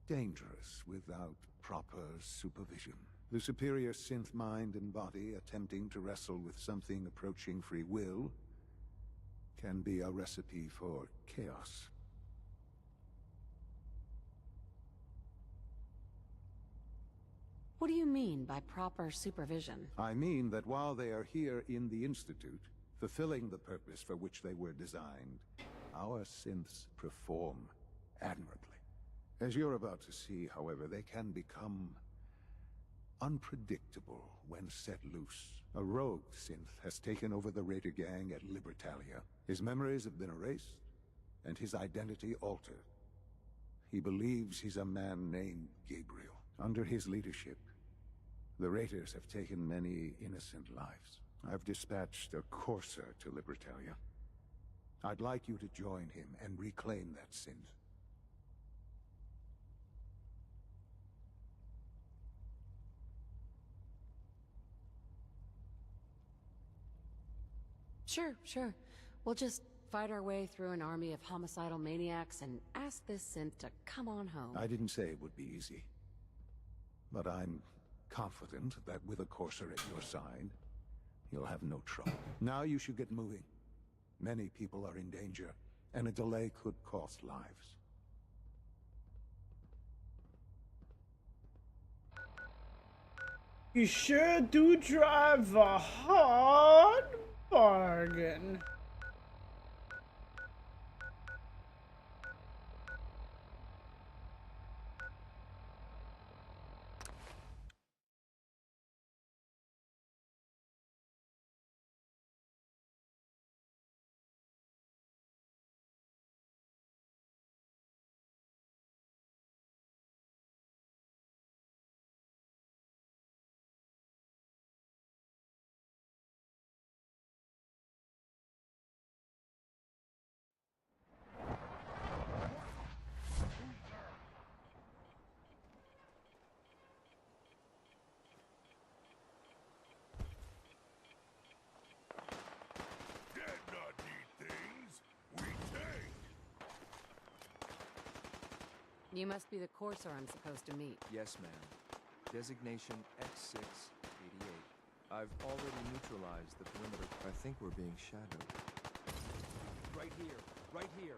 dangerous without proper supervision. The superior synth mind and body attempting to wrestle with something approaching free will can be a recipe for chaos. What do you mean by proper supervision? I mean that while they are here in the Institute, fulfilling the purpose for which they were designed, our synths perform admirably. As you're about to see, however, they can become unpredictable when set loose. A rogue synth has taken over the Raider gang at Libertalia. His memories have been erased, and his identity altered. He believes he's a man named Gabriel. Under his leadership, the Raiders have taken many innocent lives. I've dispatched a courser to Libertalia. I'd like you to join him and reclaim that synth. Sure. We'll just fight our way through an army of homicidal maniacs and ask this synth to come on home. I didn't say it would be easy. But I'm confident that with a courser at your side, you'll have no trouble. Now you should get moving. Many people are in danger, and a delay could cost lives. You sure do drive a hard bargain. You must be the courser I'm supposed to meet. Yes, ma'am. Designation X688. I've already neutralized the perimeter. I think we're being shadowed. Right here. Right here.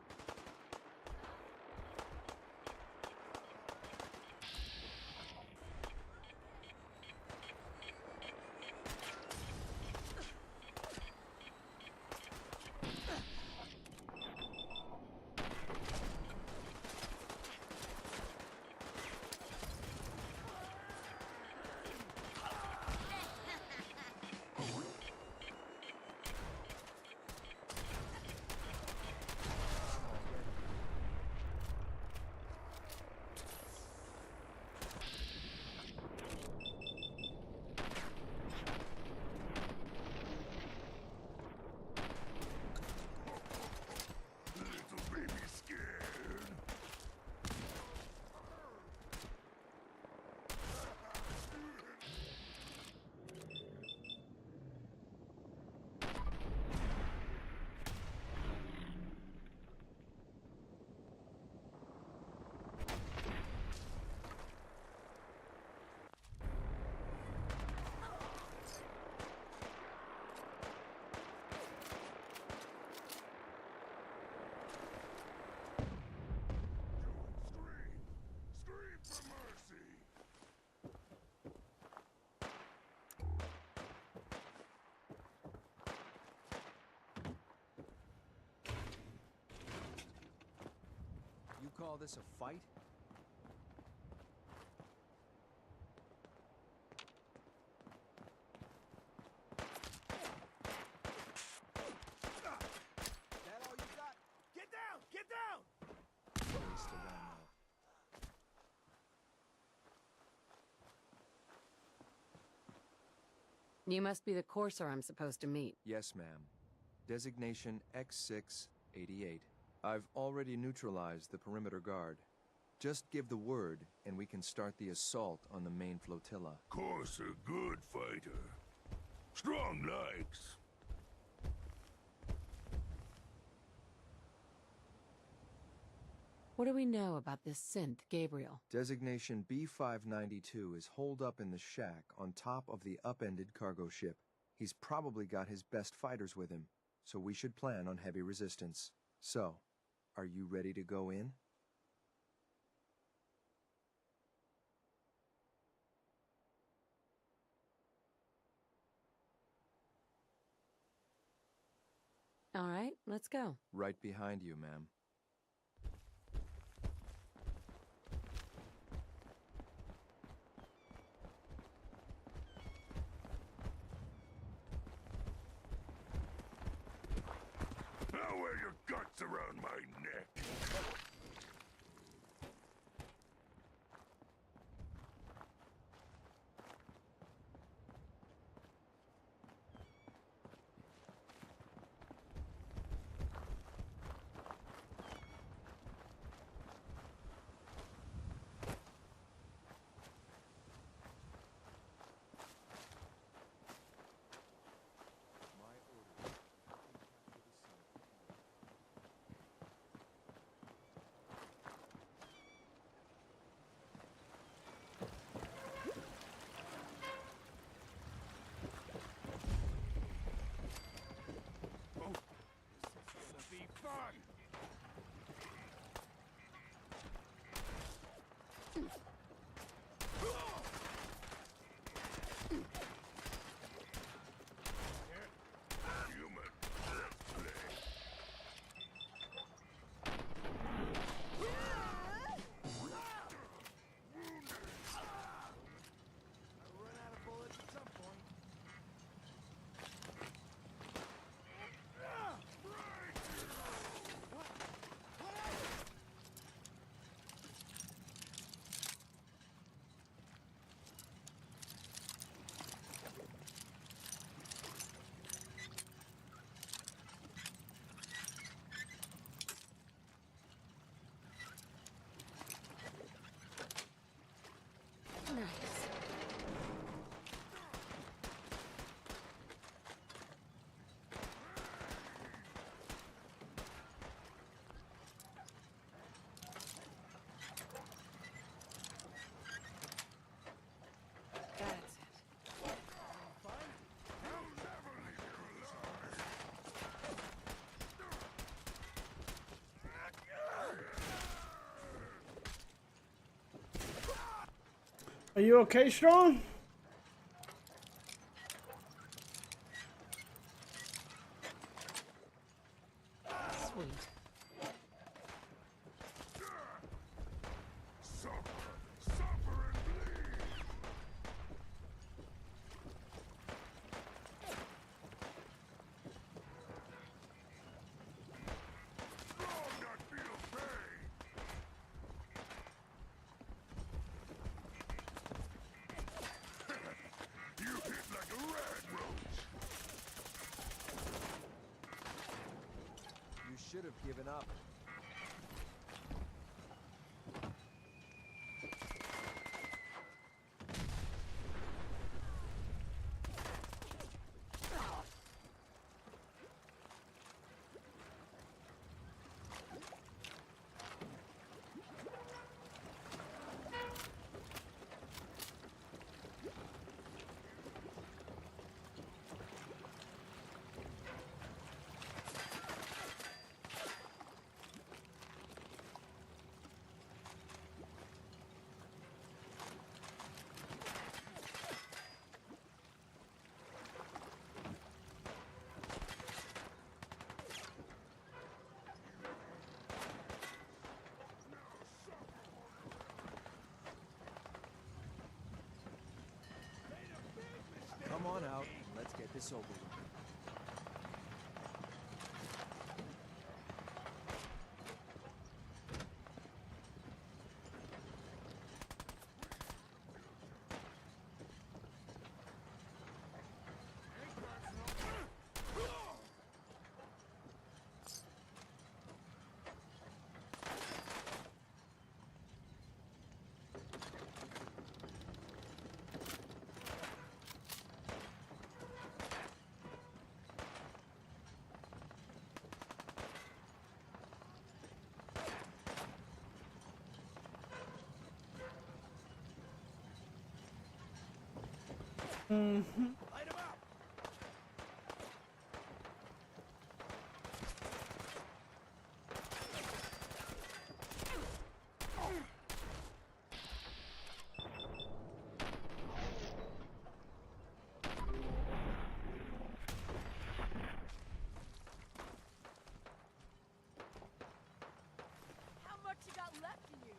Little baby scared. Scream for mercy. You call this a fight? That all you got? Get down! Get down! Waste of ammo. You must be the courser I'm supposed to meet. Yes, ma'am. Designation X688. I've already neutralized the perimeter guard. Just give the word, and we can start the assault on the main flotilla. Course a good fighter. Strong likes. What do we know about this synth, Gabriel? Designation B592 is holed up in the shack on top of the upended cargo ship. He's probably got his best fighters with him, so we should plan on heavy resistance. So, are you ready to go in? All right, let's go. Right behind you, ma'am. I'll wear your guts around my neck. Be fun! Human, let's play. I'll run out of bullets at some point. Are you okay, Strong? Sweet. You should have given up. Come on out and let's get this over with. Mm-hmm. How much you got left in you?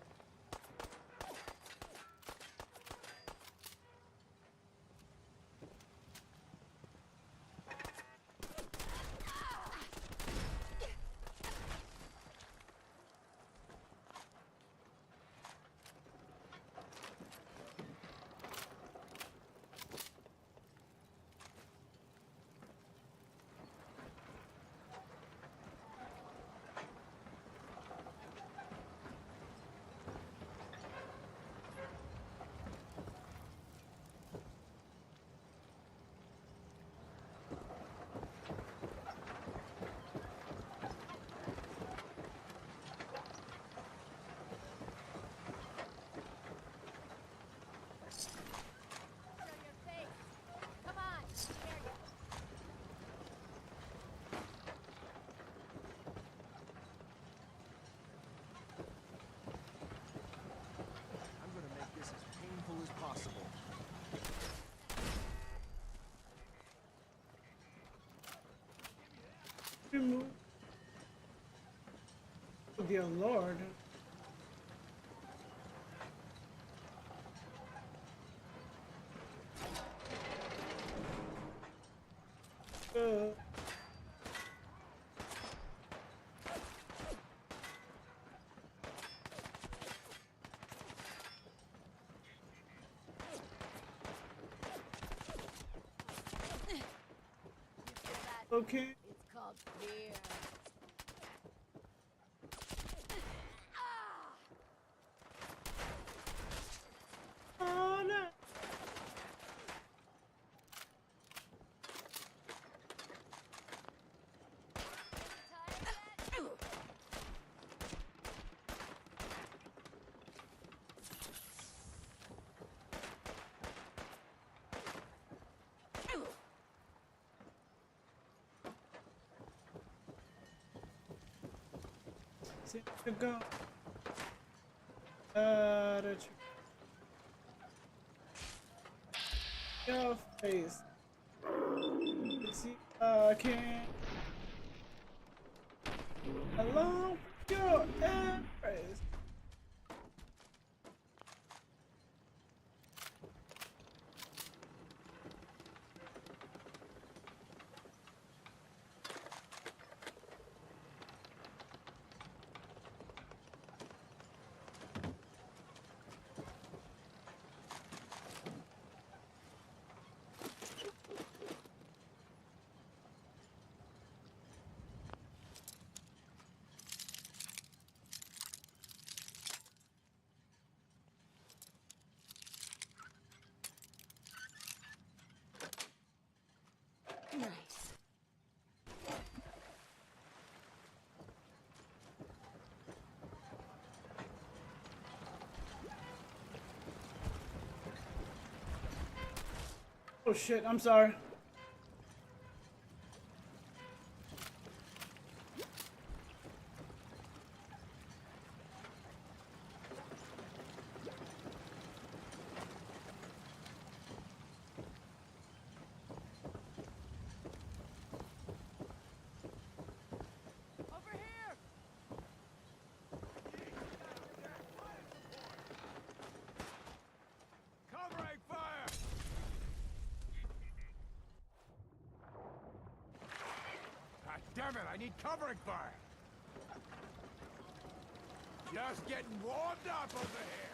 I'm gonna make this as painful as possible. Remove. Oh, dear Lord. Okay. It's called fear. Oh no. See, to go. That's your face. Let's see if I can. Along your ass. Nice. Oh shit, I'm sorry. Over here! Covering fire! God damn it, I need covering fire! Just getting warmed up over here!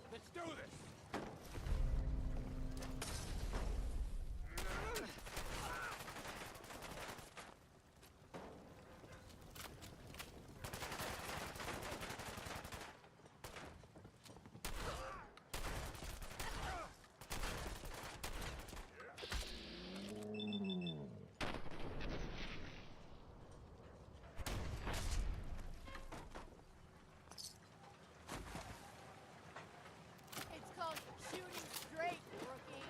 Let's do this! It's called shooting straight, rookie.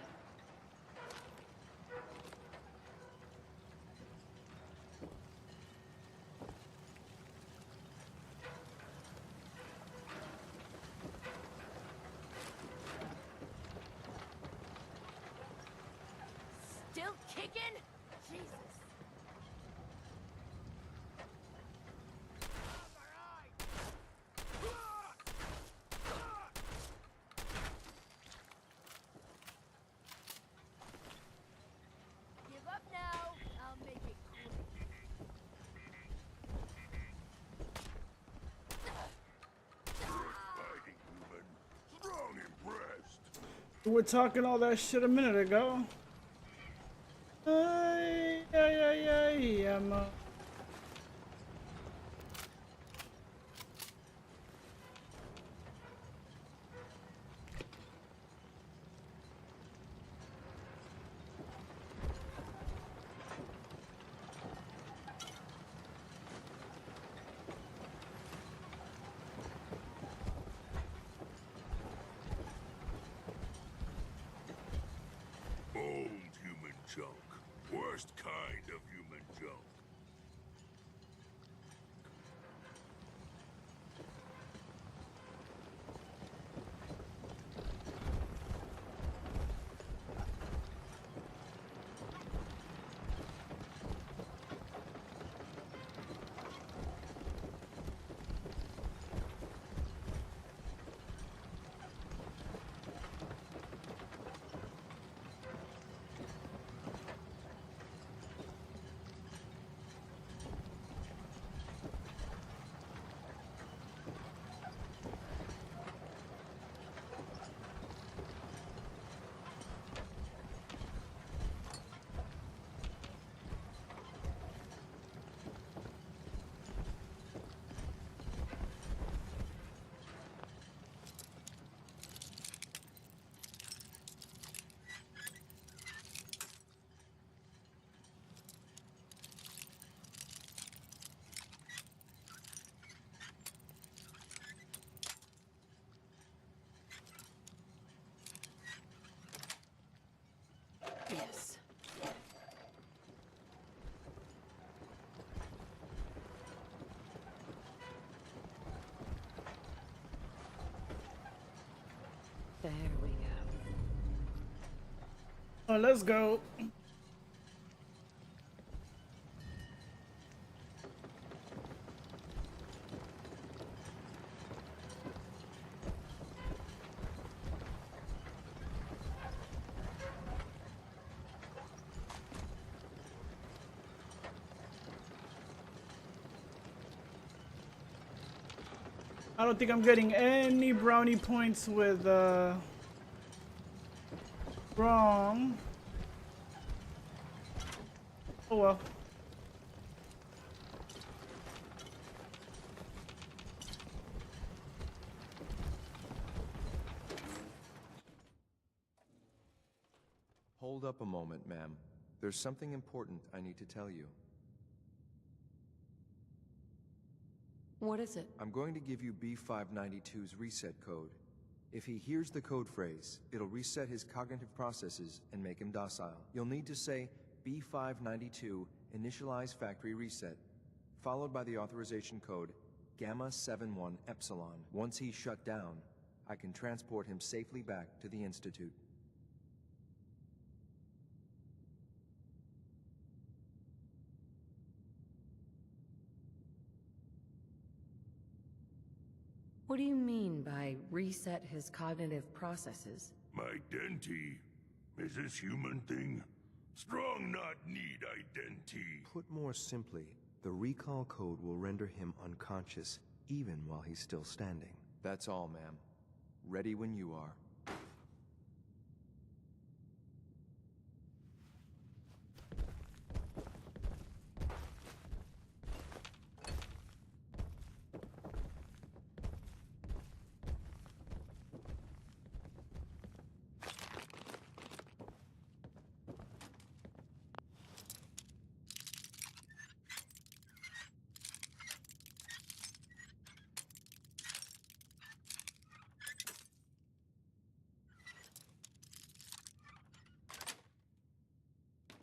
Still kicking? Jesus. Give up now. I'll make it quick. Fighting human. Strong and breast. We were talking all that shit a minute ago. Ay, ay, ay, ay, Old human junk. Worst kind of human junk. There we go. Oh, let's go. I don't think I'm getting any brownie points with wrong. Oh well. Hold up a moment, ma'am. There's something important I need to tell you. What is it? I'm going to give you B592's reset code. If he hears the code phrase, it'll reset his cognitive processes and make him docile. You'll need to say B592 initialize factory reset, followed by the authorization code Gamma 71 Epsilon. Once he's shut down, I can transport him safely back to the Institute. What do you mean by reset his cognitive processes? My denti. Is this human thing? Strong not need identi. Put more simply, the recall code will render him unconscious even while he's still standing. That's all, ma'am. Ready when you are.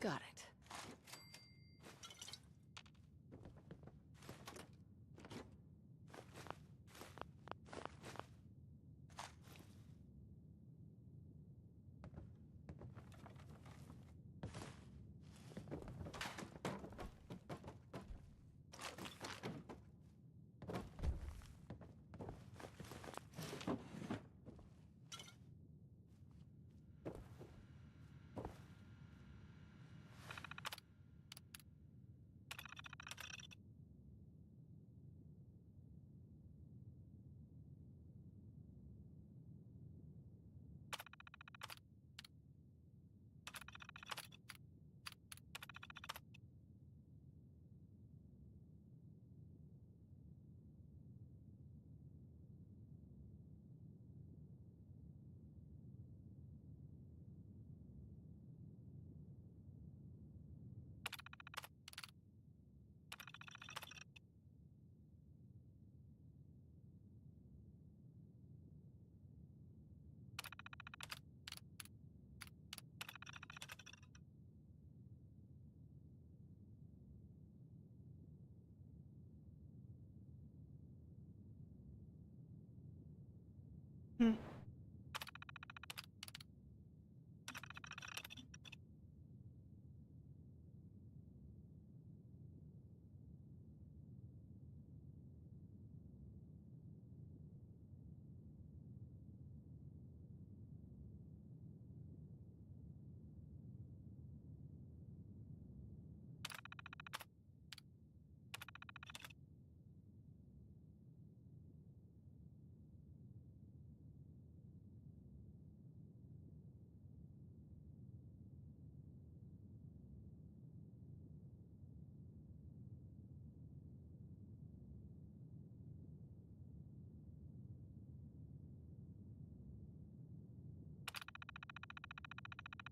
Got it.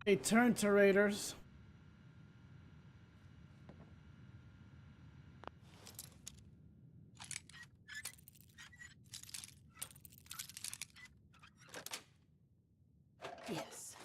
They turn to raiders. Yes.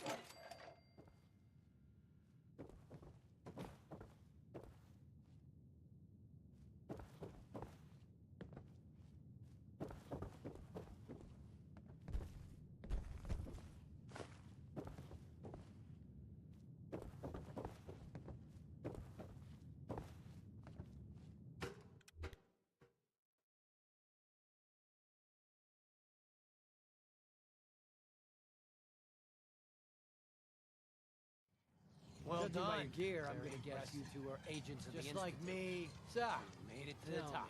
Judging by done. your gear, I'm Very gonna guess you two are agents of the Just Institute. like me. So, Made it to tell the top.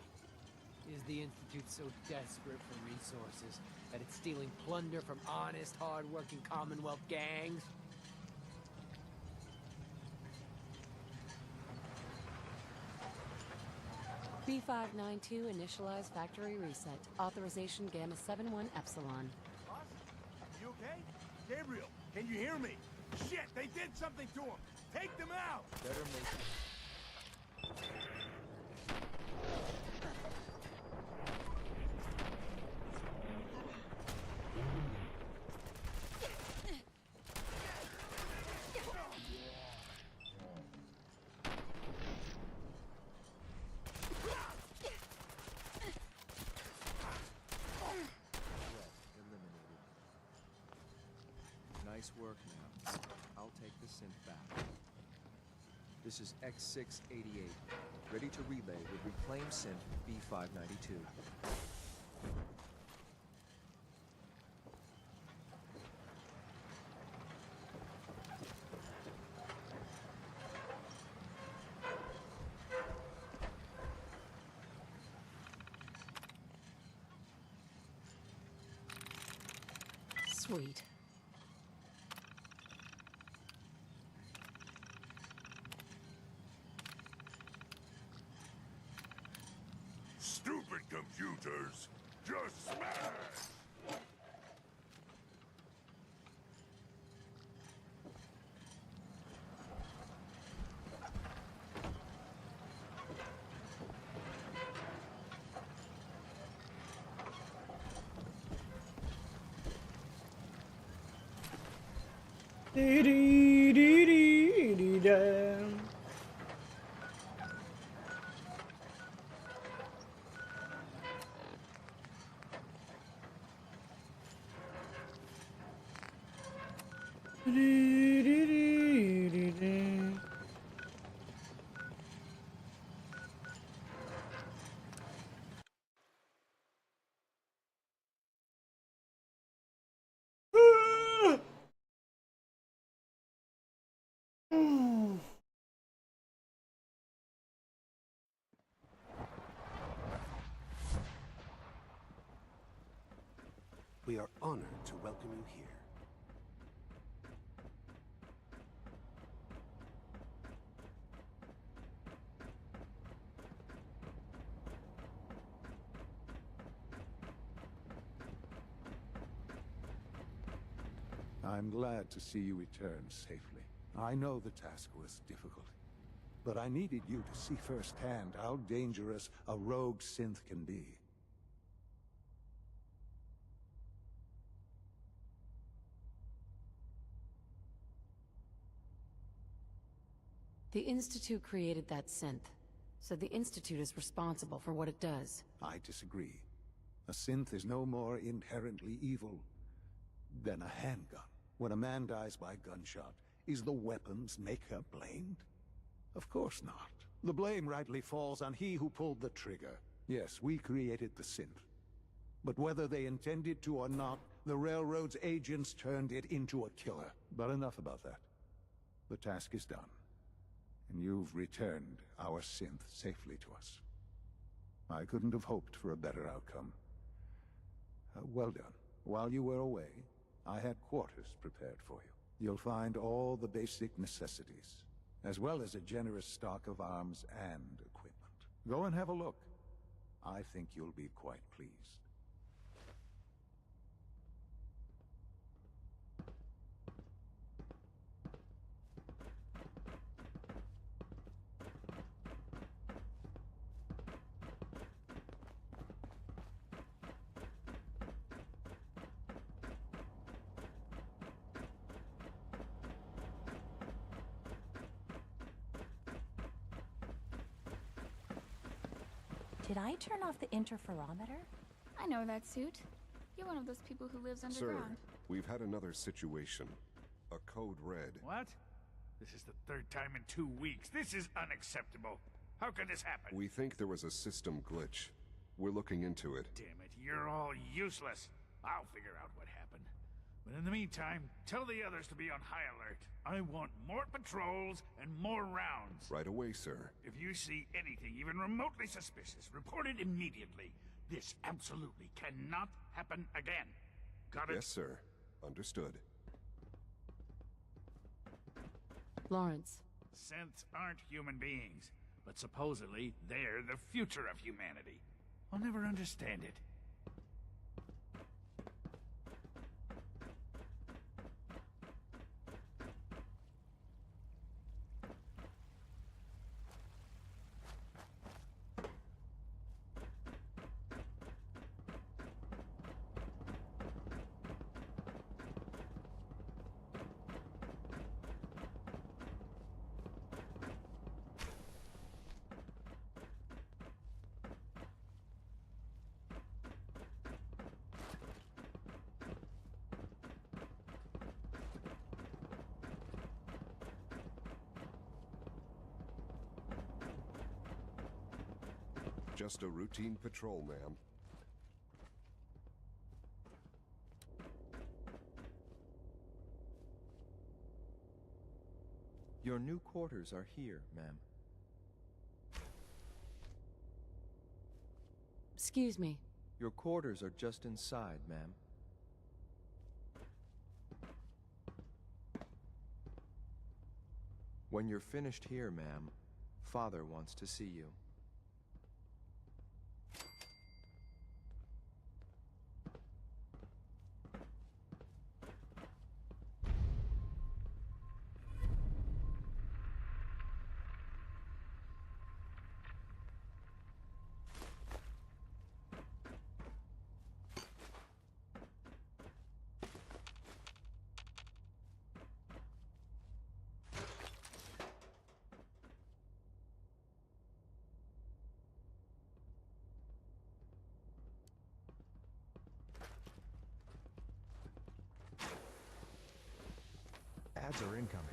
me, is the Institute so desperate for resources that it's stealing plunder from honest, hard-working Commonwealth gangs? B592 initialize factory reset. Authorization Gamma 71 Epsilon. You okay? Gabriel, can you hear me? Shit, they did something to him! Take them out! Better make Nice work, now. I'll take the synth back. This is X688, ready to relay with reclaimed synth B592. Sweet. Stupid computers! Just smash! Dee dee dee dee dee da. Dee dee dee dee dee. We are honored to welcome you here. I'm glad to see you return safely. I know the task was difficult, but I needed you to see firsthand how dangerous a rogue synth can be. The Institute created that synth, so the Institute is responsible for what it does. I disagree. A synth is no more inherently evil than a handgun. When a man dies by gunshot, is the weapon's maker blamed? Of course not. The blame rightly falls on he who pulled the trigger. Yes, we created the synth. But whether they intended to or not, the Railroad's agents turned it into a killer. But enough about that. The task is done. And you've returned our synth safely to us. I couldn't have hoped for a better outcome. Well done. While you were away, I had quarters prepared for you. You'll find all the basic necessities, as well as a generous stock of arms and equipment. Go and have a look. I think you'll be quite pleased. Did I turn off the interferometer? I know that suit. You're one of those people who lives underground. Sir, we've had another situation. A code red. What? This is the third time in 2 weeks. This is unacceptable. How could this happen? We think there was a system glitch. We're looking into it. Damn it, you're all useless. I'll figure out what happened. But in the meantime, tell the others to be on high alert. I want more patrols and more rounds. Right away, sir. If you see anything even remotely suspicious, report it immediately. This absolutely cannot happen again. Got it? Yes, sir. Understood. Lawrence. Synths aren't human beings, but supposedly they're the future of humanity. I'll never understand it. Just a routine patrol, ma'am. Your new quarters are here, ma'am. Excuse me. Your quarters are just inside, ma'am. When you're finished here, ma'am, Father wants to see you. Ads are incoming.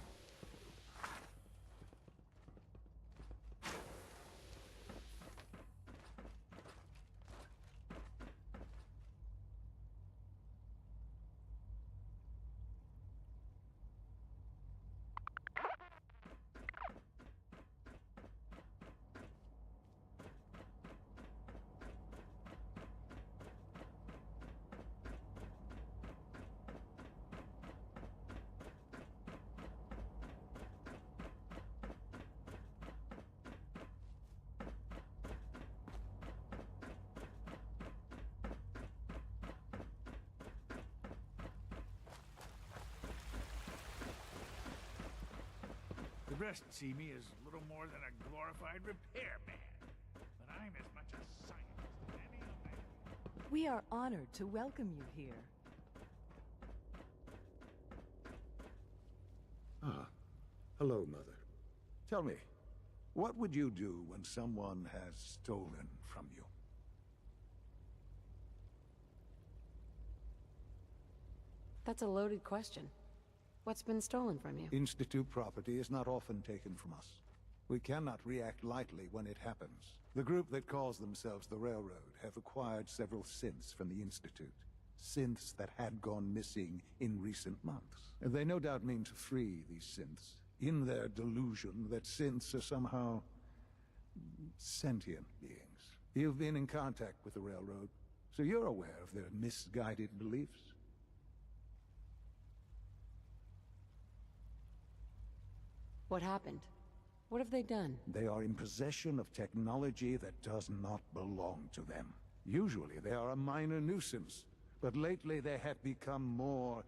The rest see me as little more than a glorified repairman. But I'm as much a scientist as any of them. We are honored to welcome you here. Ah, hello, Mother. Tell me, what would you do when someone has stolen from you? That's a loaded question. What's been stolen from you? Institute property is not often taken from us. We cannot react lightly when it happens. The group that calls themselves the Railroad have acquired several synths from the Institute. Synths that had gone missing in recent months. And they no doubt mean to free these synths, in their delusion that synths are somehow sentient beings. You've been in contact with the Railroad, so you're aware of their misguided beliefs. What happened? What have they done? They are in possession of technology that does not belong to them. Usually they are a minor nuisance, but lately they have become more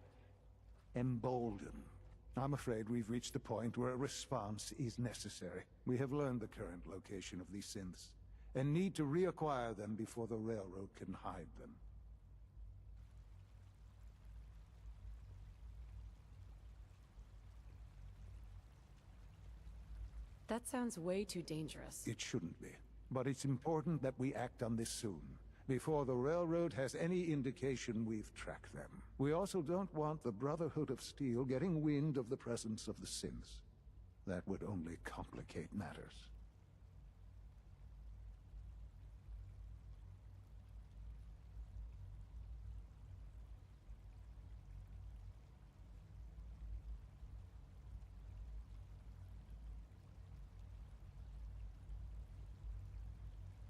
emboldened. I'm afraid we've reached the point where a response is necessary. We have learned the current location of these synths, and need to reacquire them before the Railroad can hide them. That sounds way too dangerous. It shouldn't be. But it's important that we act on this soon, before the Railroad has any indication we've tracked them. We also don't want the Brotherhood of Steel getting wind of the presence of the synths. That would only complicate matters.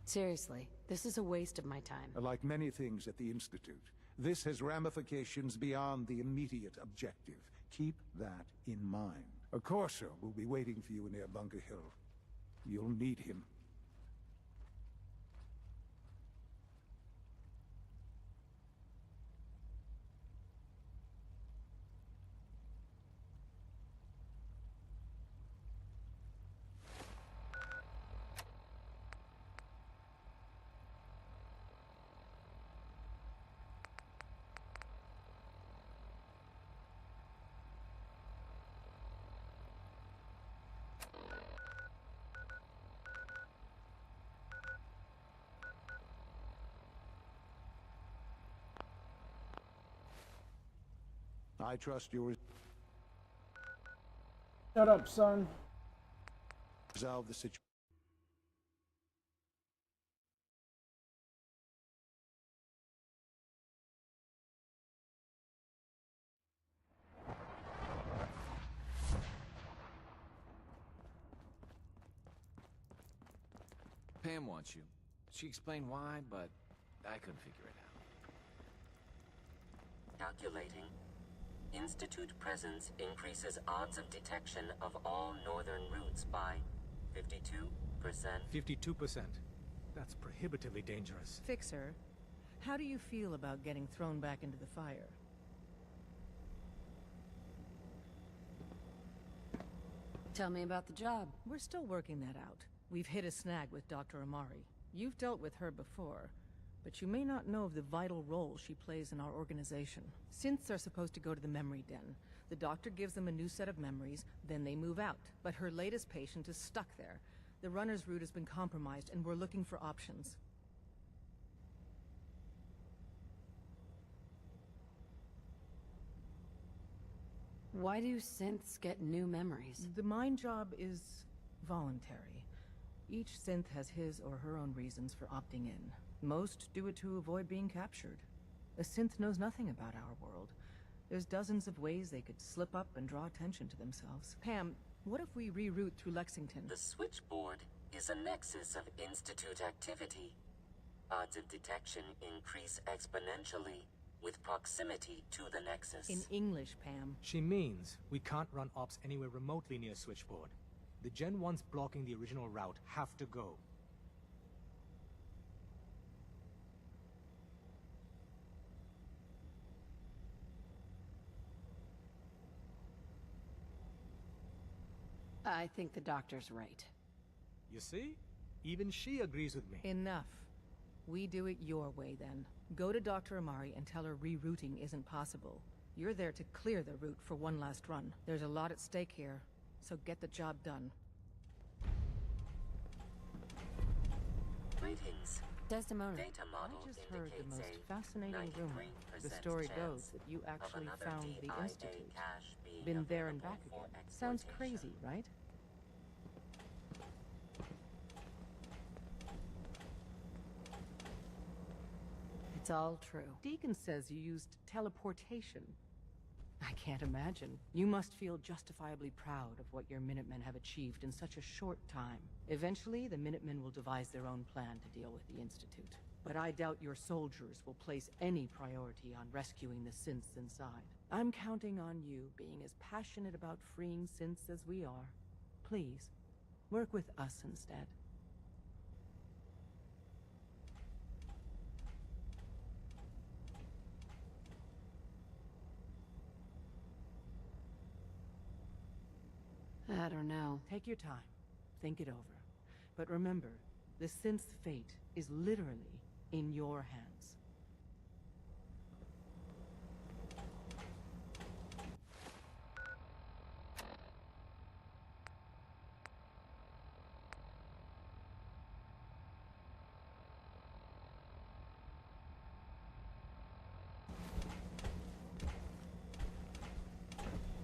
Seriously, this is a waste of my time. Like many things at the Institute, this has ramifications beyond the immediate objective. Keep that in mind. A Corso will be waiting for you near Bunker Hill. You'll need him. I trust you Shut up, son. resolve the situation. Pam wants you. She explained why, but I couldn't figure it out. Calculating. Institute presence increases odds of detection of all northern routes by 52%. 52%. That's prohibitively dangerous. Fixer, how do you feel about getting thrown back into the fire? Tell me about the job. We're still working that out. We've hit a snag with Dr. Amari. You've dealt with her before, but you may not know of the vital role she plays in our organization. Synths are supposed to go to the memory den. The doctor gives them a new set of memories, then they move out. But her latest patient is stuck there. The runner's route has been compromised, and we're looking for options. Why do synths get new memories? The mind job is voluntary. Each synth has his or her own reasons for opting in. Most do it to avoid being captured. A synth knows nothing about our world. There's dozens of ways they could slip up and draw attention to themselves. Pam, what if we reroute through Lexington? The switchboard is a nexus of Institute activity. Odds of detection increase exponentially with proximity to the nexus. In English, Pam. She means we can't run ops anywhere remotely near Switchboard. The Gen 1s blocking the original route have to go. I think the doctor's right. You see? Even she agrees with me. Enough. We do it your way, then. Go to Dr. Amari and tell her rerouting isn't possible. You're there to clear the route for one last run. There's a lot at stake here, so get the job done. Greetings. Desdemona. Data model I just heard the most indicates fascinating a rumor. The 93% story chance goes that you of actually another found the DIA Institute. cache being Been there and available back for again. Sounds exploitation. crazy, right? It's all true. Deacon says you used teleportation. I can't imagine. You must feel justifiably proud of what your Minutemen have achieved in such a short time. Eventually, the Minutemen will devise their own plan to deal with the Institute. But I doubt your soldiers will place any priority on rescuing the synths inside. I'm counting on you being as passionate about freeing synths as we are. Please, work with us instead. I don't know. Take your time. Think it over. But remember, the synth's fate is literally in your hands.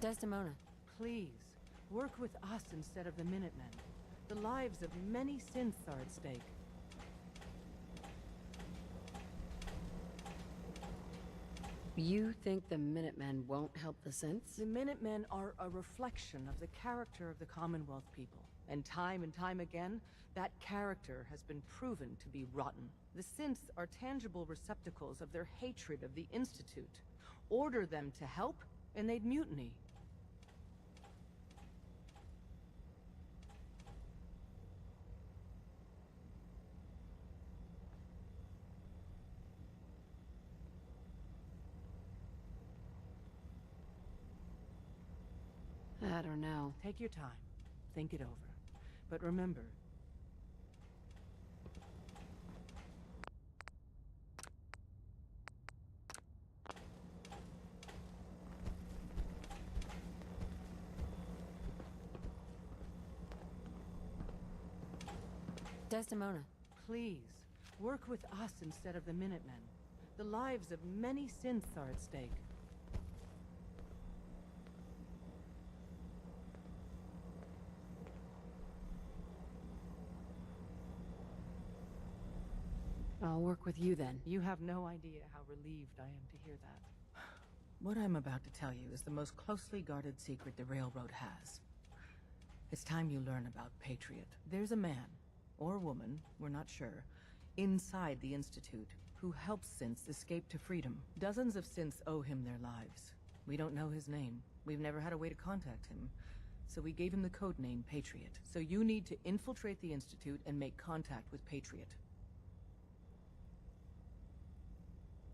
Desdemona. Please, work with us instead of the Minutemen. The lives of many synths are at stake. You think the Minutemen won't help the synths? The Minutemen are a reflection of the character of the Commonwealth people. And time again, that character has been proven to be rotten. The synths are tangible receptacles of their hatred of the Institute. Order them to help, and they'd mutiny. I don't know. Take your time. Think it over. But remember, Desdemona. please, work with us instead of the Minutemen. The lives of many synths are at stake. I'll work with you then. You have no idea how relieved I am to hear that. What I'm about to tell you is the most closely guarded secret the Railroad has. It's time you learn about Patriot. There's a man, or woman, we're not sure, inside the Institute, who helps synths escape to freedom. Dozens of synths owe him their lives. We don't know his name. We've never had a way to contact him. So we gave him the code name Patriot. So you need to infiltrate the Institute and make contact with Patriot.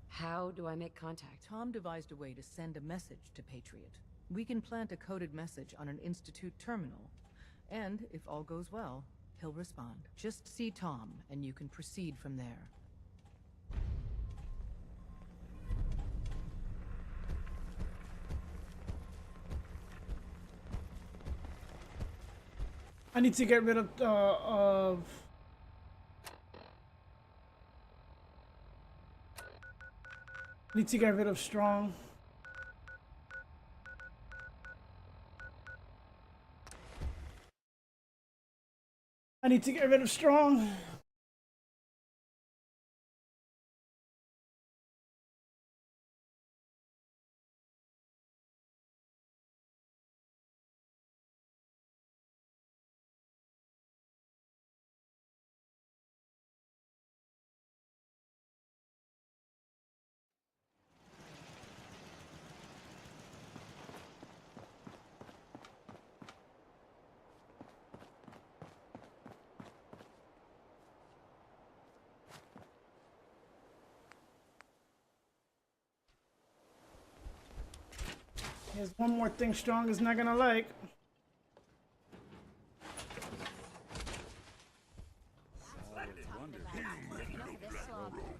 How do I make contact? Tom devised a way to send a message to Patriot. We can plant a coded message on an Institute terminal. And, if all goes well, he'll respond. Just see Tom, and you can proceed from there. I need to get rid of need to get rid of Strong. I need to get rid of Strong. There's one more thing Strong is not gonna like.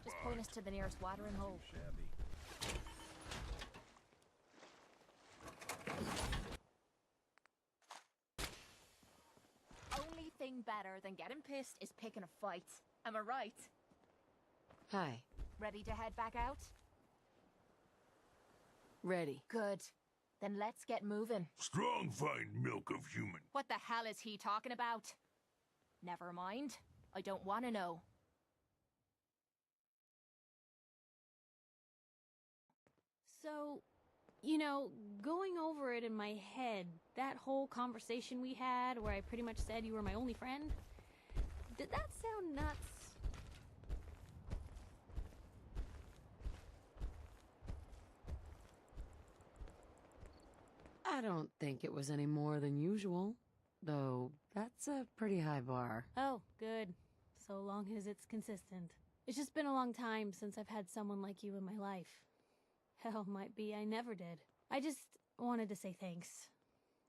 Just point us to the nearest watering hole. Only thing better than getting pissed is picking a fight. Am I right? Hi. Ready to head back out? Ready. Good. Then let's get moving. Strong find milk of human. What the hell is he talking about? Never mind. I don't want to know. So, you know, going over it in my head, that whole conversation we had where I pretty much said you were my only friend, did that sound nuts? I don't think it was any more than usual, though that's a pretty high bar. Oh, good. So long as it's consistent. It's just been a long time since I've had someone like you in my life. Hell, might be I never did. I just wanted to say thanks.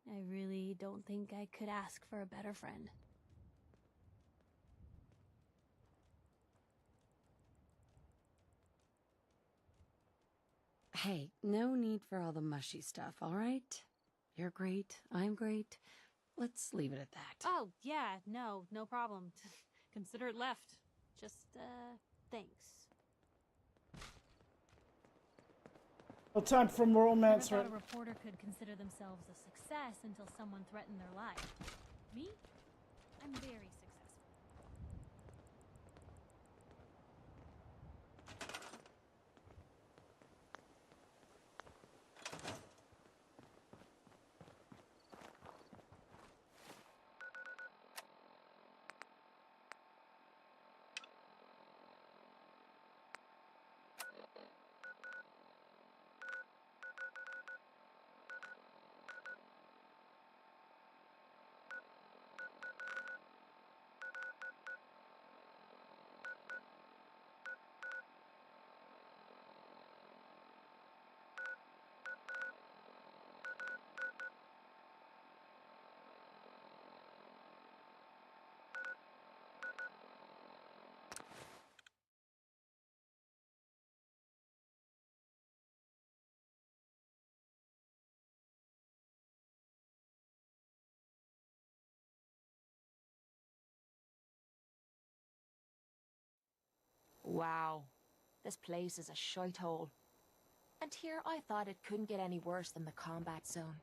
I really don't think I could ask for a better friend. Hey, no need for all the mushy stuff, all right? You're great, I'm great. Let's leave it at that. Oh, yeah, no problem. Consider it left. Just, thanks. No time for romance, Never right? thought a reporter could consider themselves a success until someone threatened their life. Me? I'm very successful. Wow. This place is a shithole. And here I thought it couldn't get any worse than the combat zone.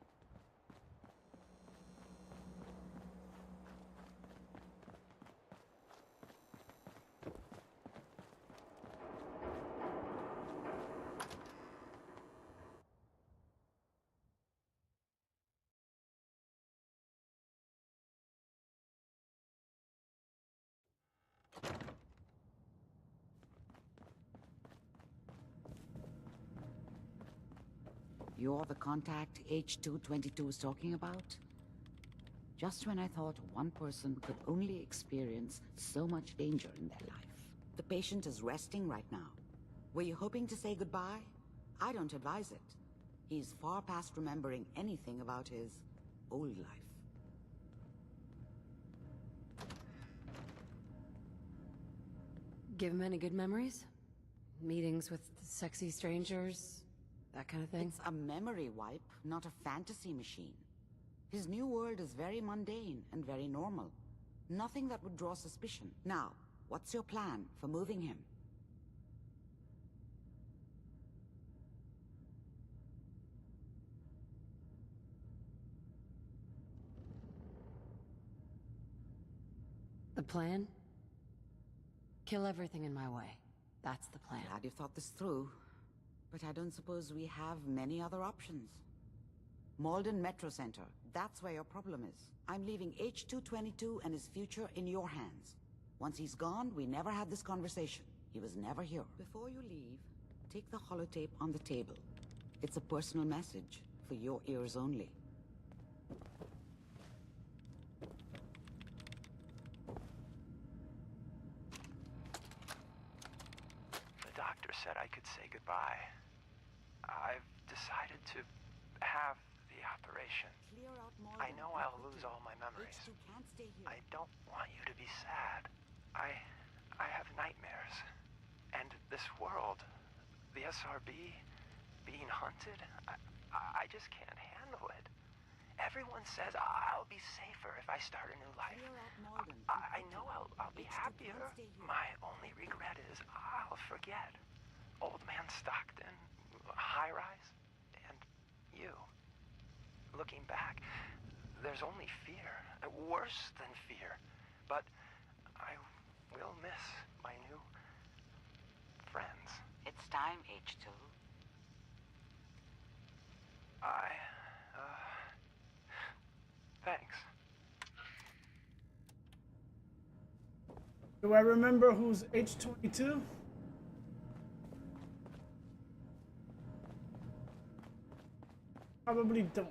You're the contact H222 is talking about? Just when I thought one person could only experience so much danger in their life. The patient is resting right now. Were you hoping to say goodbye? I don't advise it. He's far past remembering anything about his old life. Give him any good memories? Meetings with sexy strangers? That kind of thing? It's a memory wipe, not a fantasy machine. His new world is very mundane and very normal. Nothing that would draw suspicion. Now, what's your plan for moving him? The plan? Kill everything in my way. That's the plan. Glad you thought this through. But I don't suppose we have many other options. Malden Metro Center, that's where your problem is. I'm leaving H222 and his future in your hands. Once he's gone, we never had this conversation. He was never here. Before you leave, take the holotape on the table. It's a personal message, for your ears only. The doctor said I could say goodbye. I've decided to have the operation. I know I'll lose all my memories. I don't want you to be sad. I have nightmares. And this world, the SRB, being hunted, I just can't handle it. Everyone says I'll be safer if I start a new life. I know I'll be happier. My only regret is I'll forget. Old Man Stockton, high rise, and you. Looking back, there's only fear, worse than fear. But I will miss my new friends. It's time, H2. Thanks. Do I remember who's H22? Probably don't.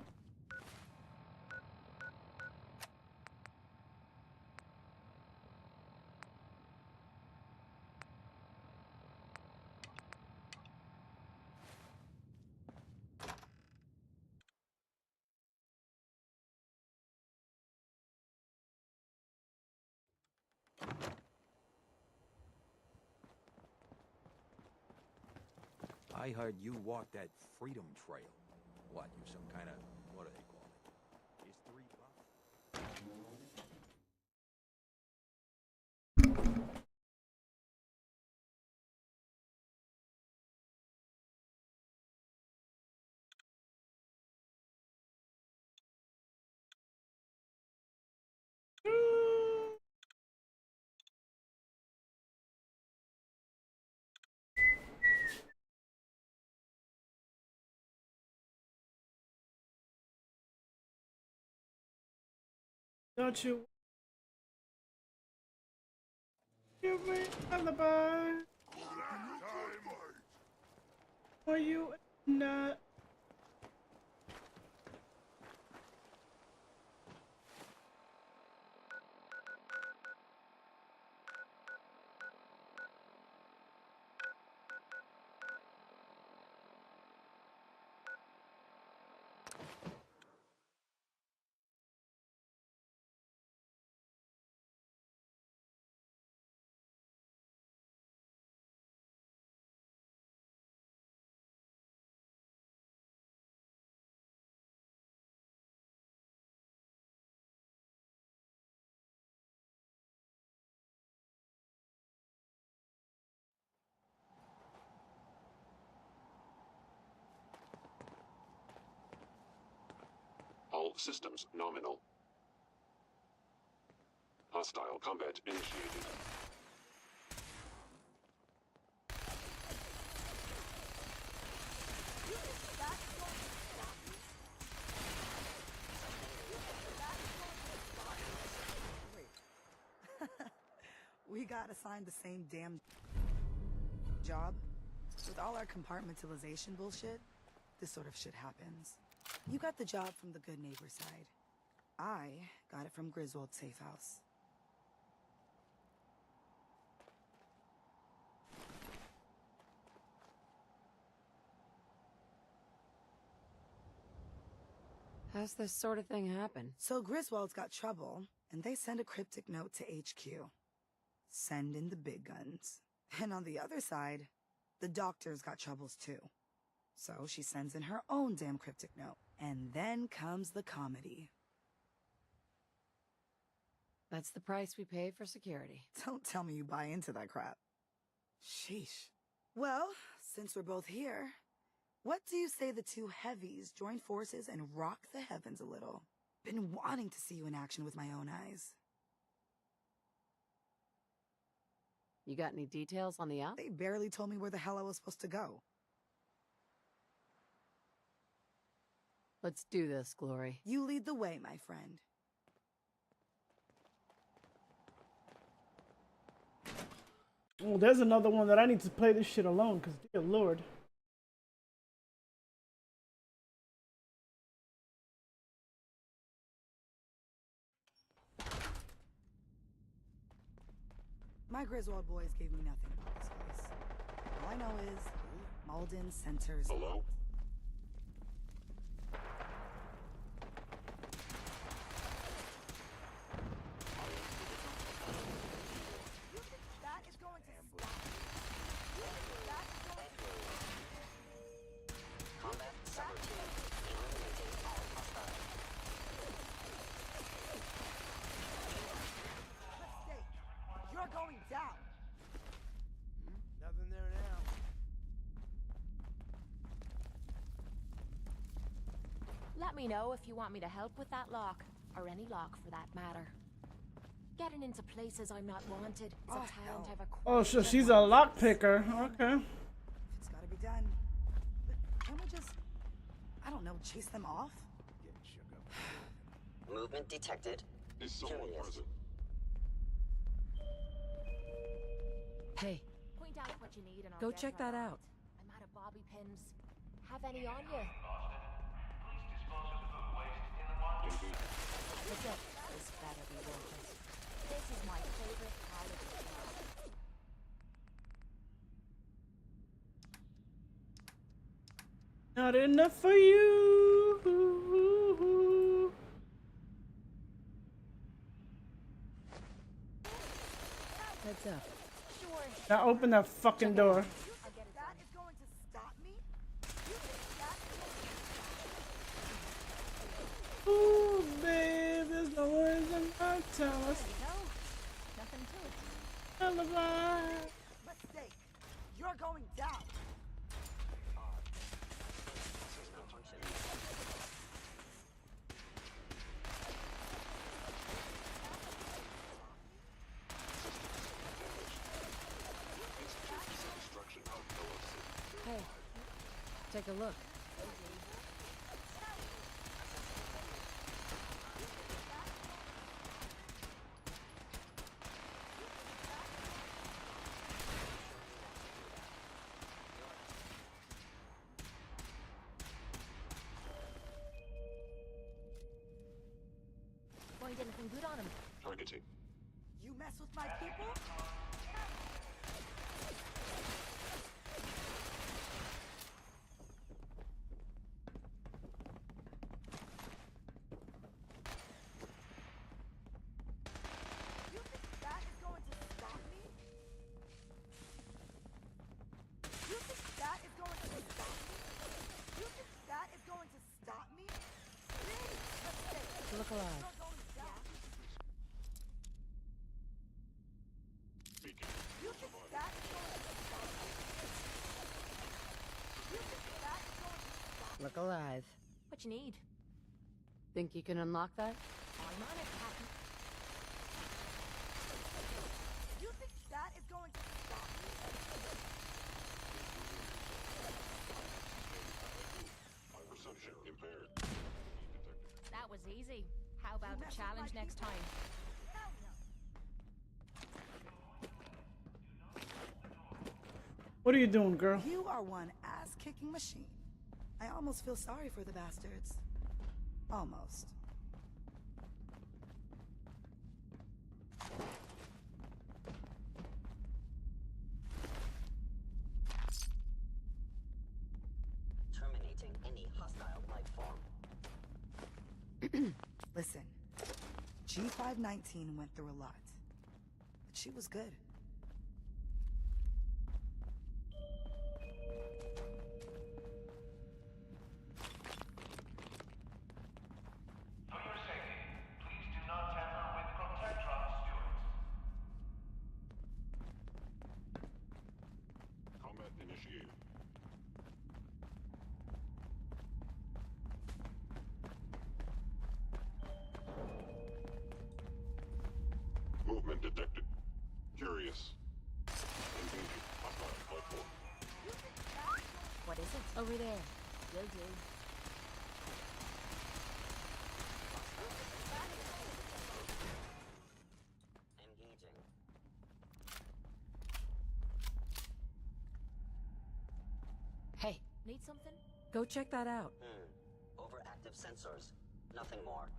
I heard you walked that Freedom Trail. What, you some kind of, what do they call it? History buff? Don't you give me alibi? Are you not? systems nominal. Hostile combat initiated. We got assigned the same damn job. With all our compartmentalization bullshit, this sort of shit happens. You got the job from the good neighbor side. I got it from Griswold's safe house. How's this sort of thing happen? So Griswold's got trouble, and they send a cryptic note to HQ. Send in the big guns. And on the other side, the doctor's got troubles too. So she sends in her own damn cryptic note. And then comes the comedy. That's the price we pay for security. Don't tell me you buy into that crap. Sheesh. Well, since we're both here, what do you say the two heavies join forces and rock the heavens a little? Been wanting to see you in action with my own eyes. You got any details on the out? They barely told me where the hell I was supposed to go. Let's do this, Glory. You lead the way, my friend. Oh, there's another one that I need to play this shit alone, because dear lord. My Griswold boys gave me nothing about this place. All I know is Malden centers. Hello? That is going to stop. That is going to Combat subroutine. Eliminating all hostiles. Mistake. You're going down. Nothing there now. Let me know if you want me to help with that lock, or any lock for that matter. Getting into places I'm not wanted is a talent I've acquired. Oh, so she's a lockpicker. Okay. It's gotta be done. But can we just, I don't know, chase them off? Movement detected. Is someone present? Hey, Point out what you need and I'll go get check right that on out. it. I'm out of bobby pins. Have any on you? This better be worth it. This is my favorite part of the job. Not enough for you. Heads up. Sure. Now open that fucking door. That is going to stop me? Ooh, babe, there's no words in my tell us. Nothing to it. Alibi. Mistake. You're going down. Hey, take a look. Find anything good on him? Targeting. You mess with my people? You think that is going to stop me? You think that is going to stop me? You think that is going to stop me? Please, mistake. Look alive. You're going down. Beacon. You think that is going to stop me? You think that is going to stop me? Look alive. What you need? Think you can unlock that? I'm on it, Captain. You think that is going to stop me? Perception impaired. That was easy. How about a challenge next time? What are you doing, girl? You are one ass-kicking machine. I almost feel sorry for the bastards. Almost. Terminating any hostile life form. Listen, G519 went through a lot, but she was good. Combat initiated. Movement detected. Curious. Engaging hostile life form. What is it? Over there. Will do. Engaging. Hey, Need something? go check that out. Overactive sensors. Nothing more.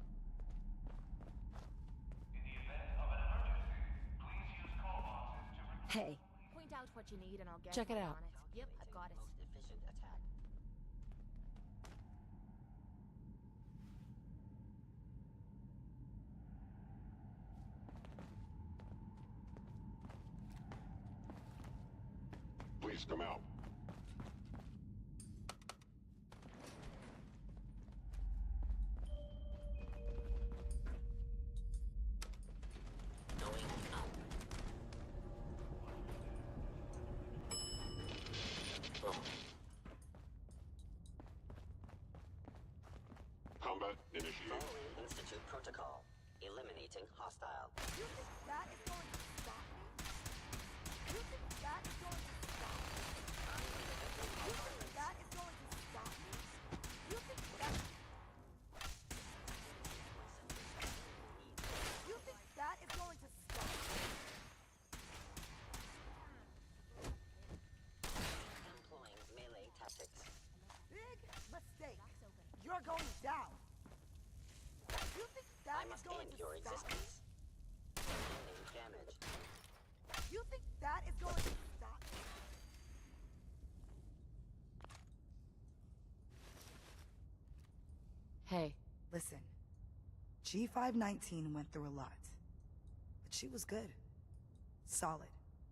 Hey, Point out what you need and I'll get check it right out. on it. Yep, I've got it. Most efficient attack. Please come out. Going up. Combat initiated. Following Institute protocol. Eliminating hostile. You think that is going to stop me? You think that is going to stop me? You think that is going to stop me? You think that... You think that is going to stop me? Employing melee tactics. Big mistake. You're going down. You think that I is must going end to your stop me? existence. Ending damage. You think that is going to stop me? Hey, Listen, G519 went through a lot, but she was good. Solid.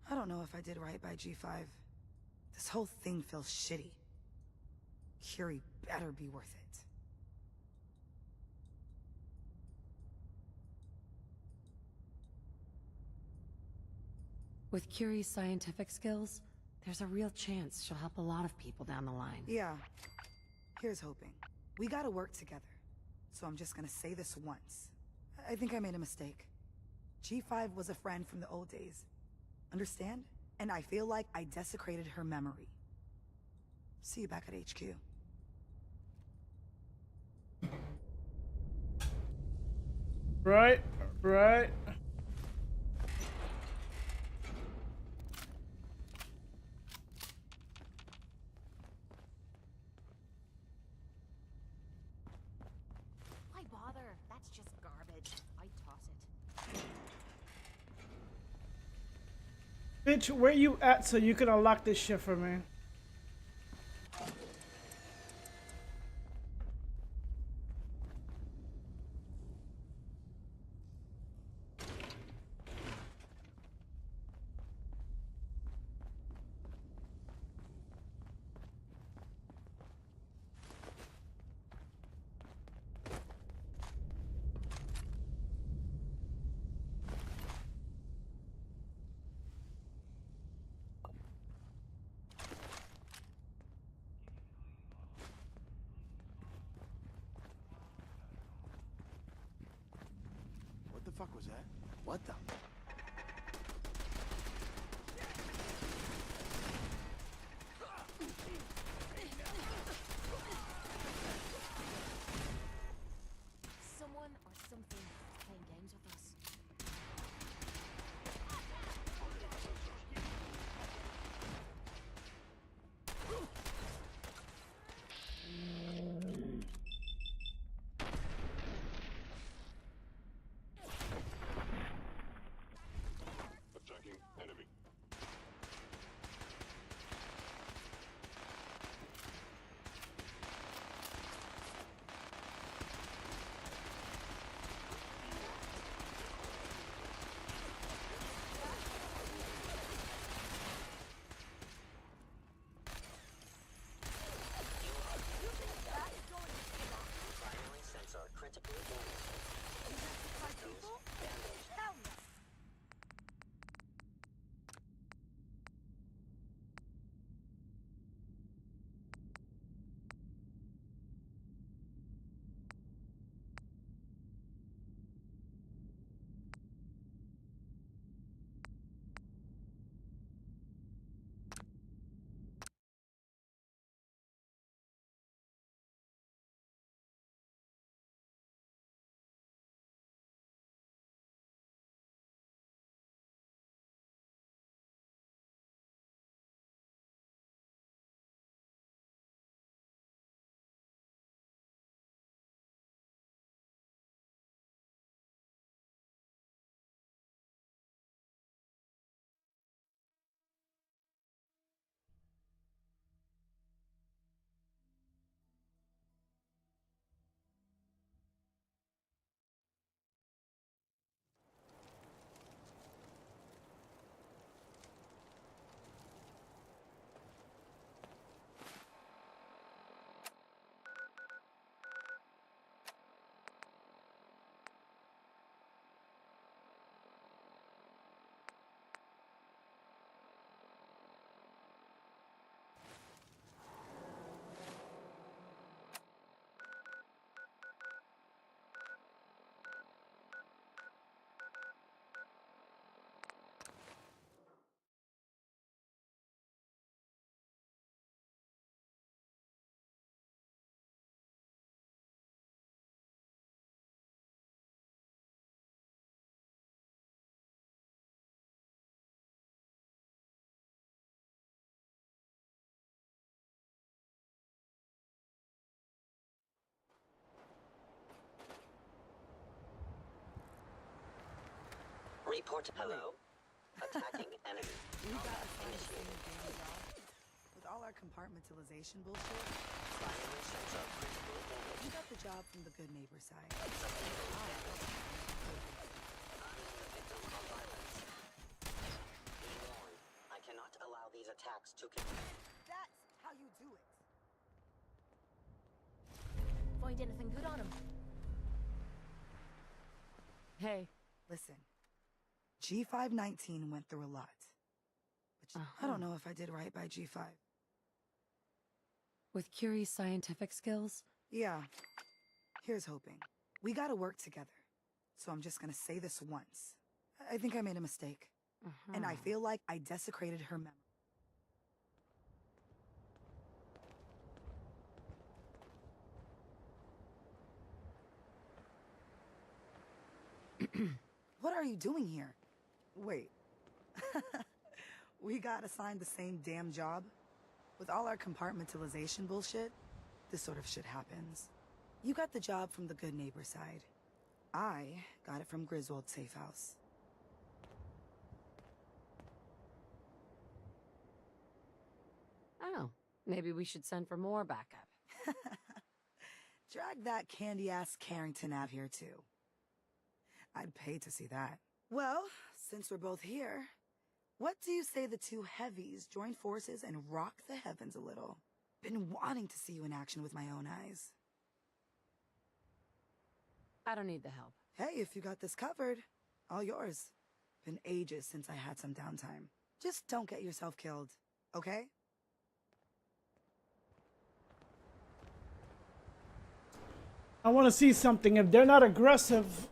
I don't know if I did right by G5. This whole thing feels shitty. Curie better be worth it. with Curie's scientific skills, there's a real chance she'll help a lot of people down the line. Yeah. Here's hoping. We gotta work together. So I'm just gonna say this once. I think I made a mistake. G5 was a friend from the old days. Understand? And I feel like I desecrated her memory. See you back at HQ. Right, right. Why bother? That's just garbage. I'd toss it. Bitch, where you at so you can unlock this shit for me? fuck was that? What the? Someone or something playing games with us. Attacking enemy. Primary sensor critically damaged. Damage. Report hello. Attacking enemy. We got assigned the same damn job. With all our compartmentalization bullshit. Primary sensor critically damaged. You got the job from the good neighbor side. I'm the victim of violence. Be warned, I cannot allow these attacks to continue. That's how you do it. Find anything good on him? Hey. Listen, G519 went through a lot. But I don't know if I did right by G5. With Curie's scientific skills? Yeah. Here's hoping. We gotta work together. So I'm just gonna say this once. I think I made a mistake. And I feel like I desecrated her memory. What are you doing here? Wait. We got assigned the same damn job? With all our compartmentalization bullshit, this sort of shit happens. You got the job from the good neighbor side. I got it from Griswold's safe house. Oh, maybe we should send for more backup. Drag that candy-ass Carrington out here, too. I'd pay to see that. Well, since we're both here, what do you say the two heavies join forces and rock the heavens a little? Been wanting to see you in action with my own eyes. I don't need the help. Hey, if you got this covered, all yours. Been ages since I had some downtime. Just don't get yourself killed, okay? I want to see something. If they're not aggressive,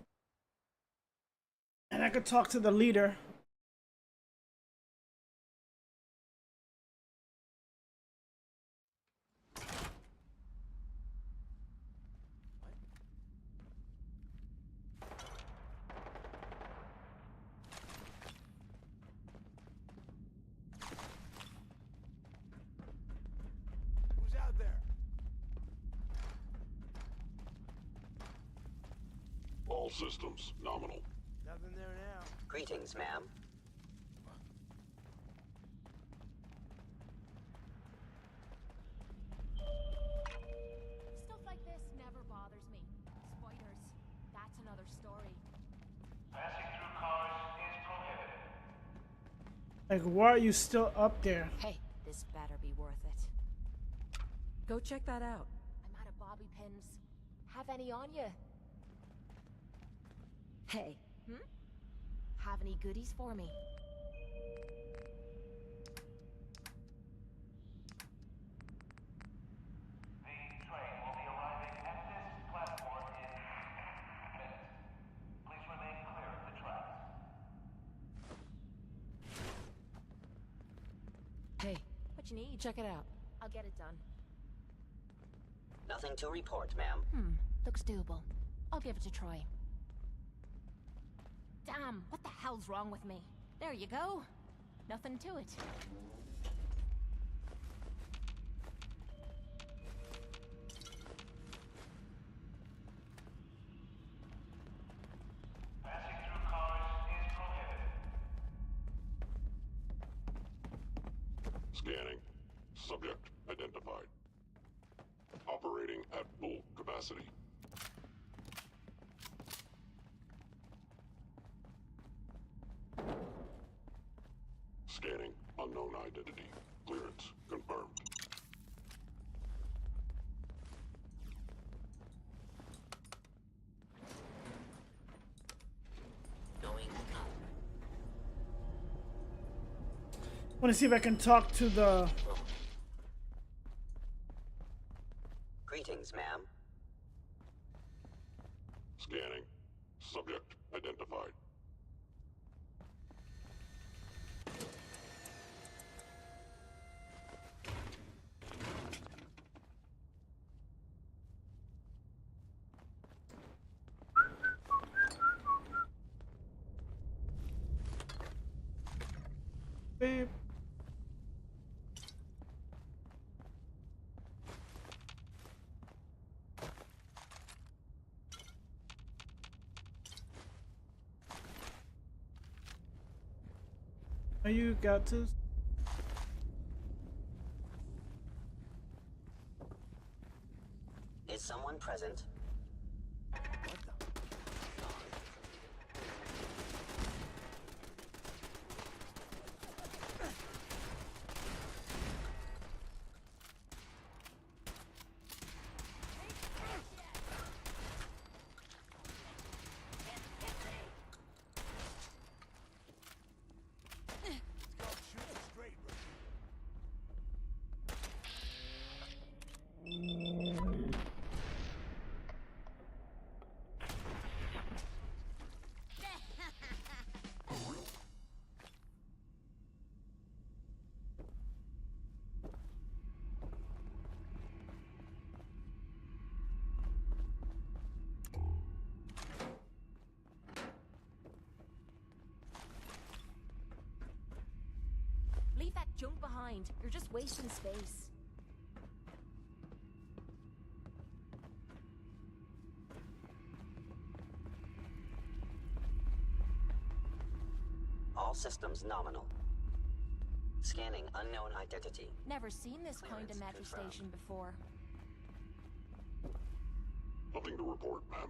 talk to the leader. Who's out there? All systems nominal. Nothing there now. Greetings, ma'am. Stuff like this never bothers me. Spiders, that's another story. Passing through cars is prohibited. Like, why are you still up there? Hey, this better be worth it. Go check that out. I'm out of bobby pins. Have any on you? Hey. Have any goodies for me? The train will be arriving at this platform in minutes. Please remain clear of the tracks. Hey, What you need? check it out. I'll get it done. Nothing to report, ma'am. Looks doable. I'll give it a try. Damn, what the hell's wrong with me? There you go. Nothing to it. Passing through cars is prohibited. Scanning. Subject identified. Operating at full capacity. Scanning. Unknown identity. Clearance confirmed. Going up. I want to see if I can talk to the... Greetings, ma'am. Scanning. Subject identified. Babe. Are you got to? Is someone present? Leave that junk behind. You're just wasting space. All systems nominal. Scanning unknown identity. Never seen this kind of Clearance metro confirmed. station before. Nothing to report, ma'am.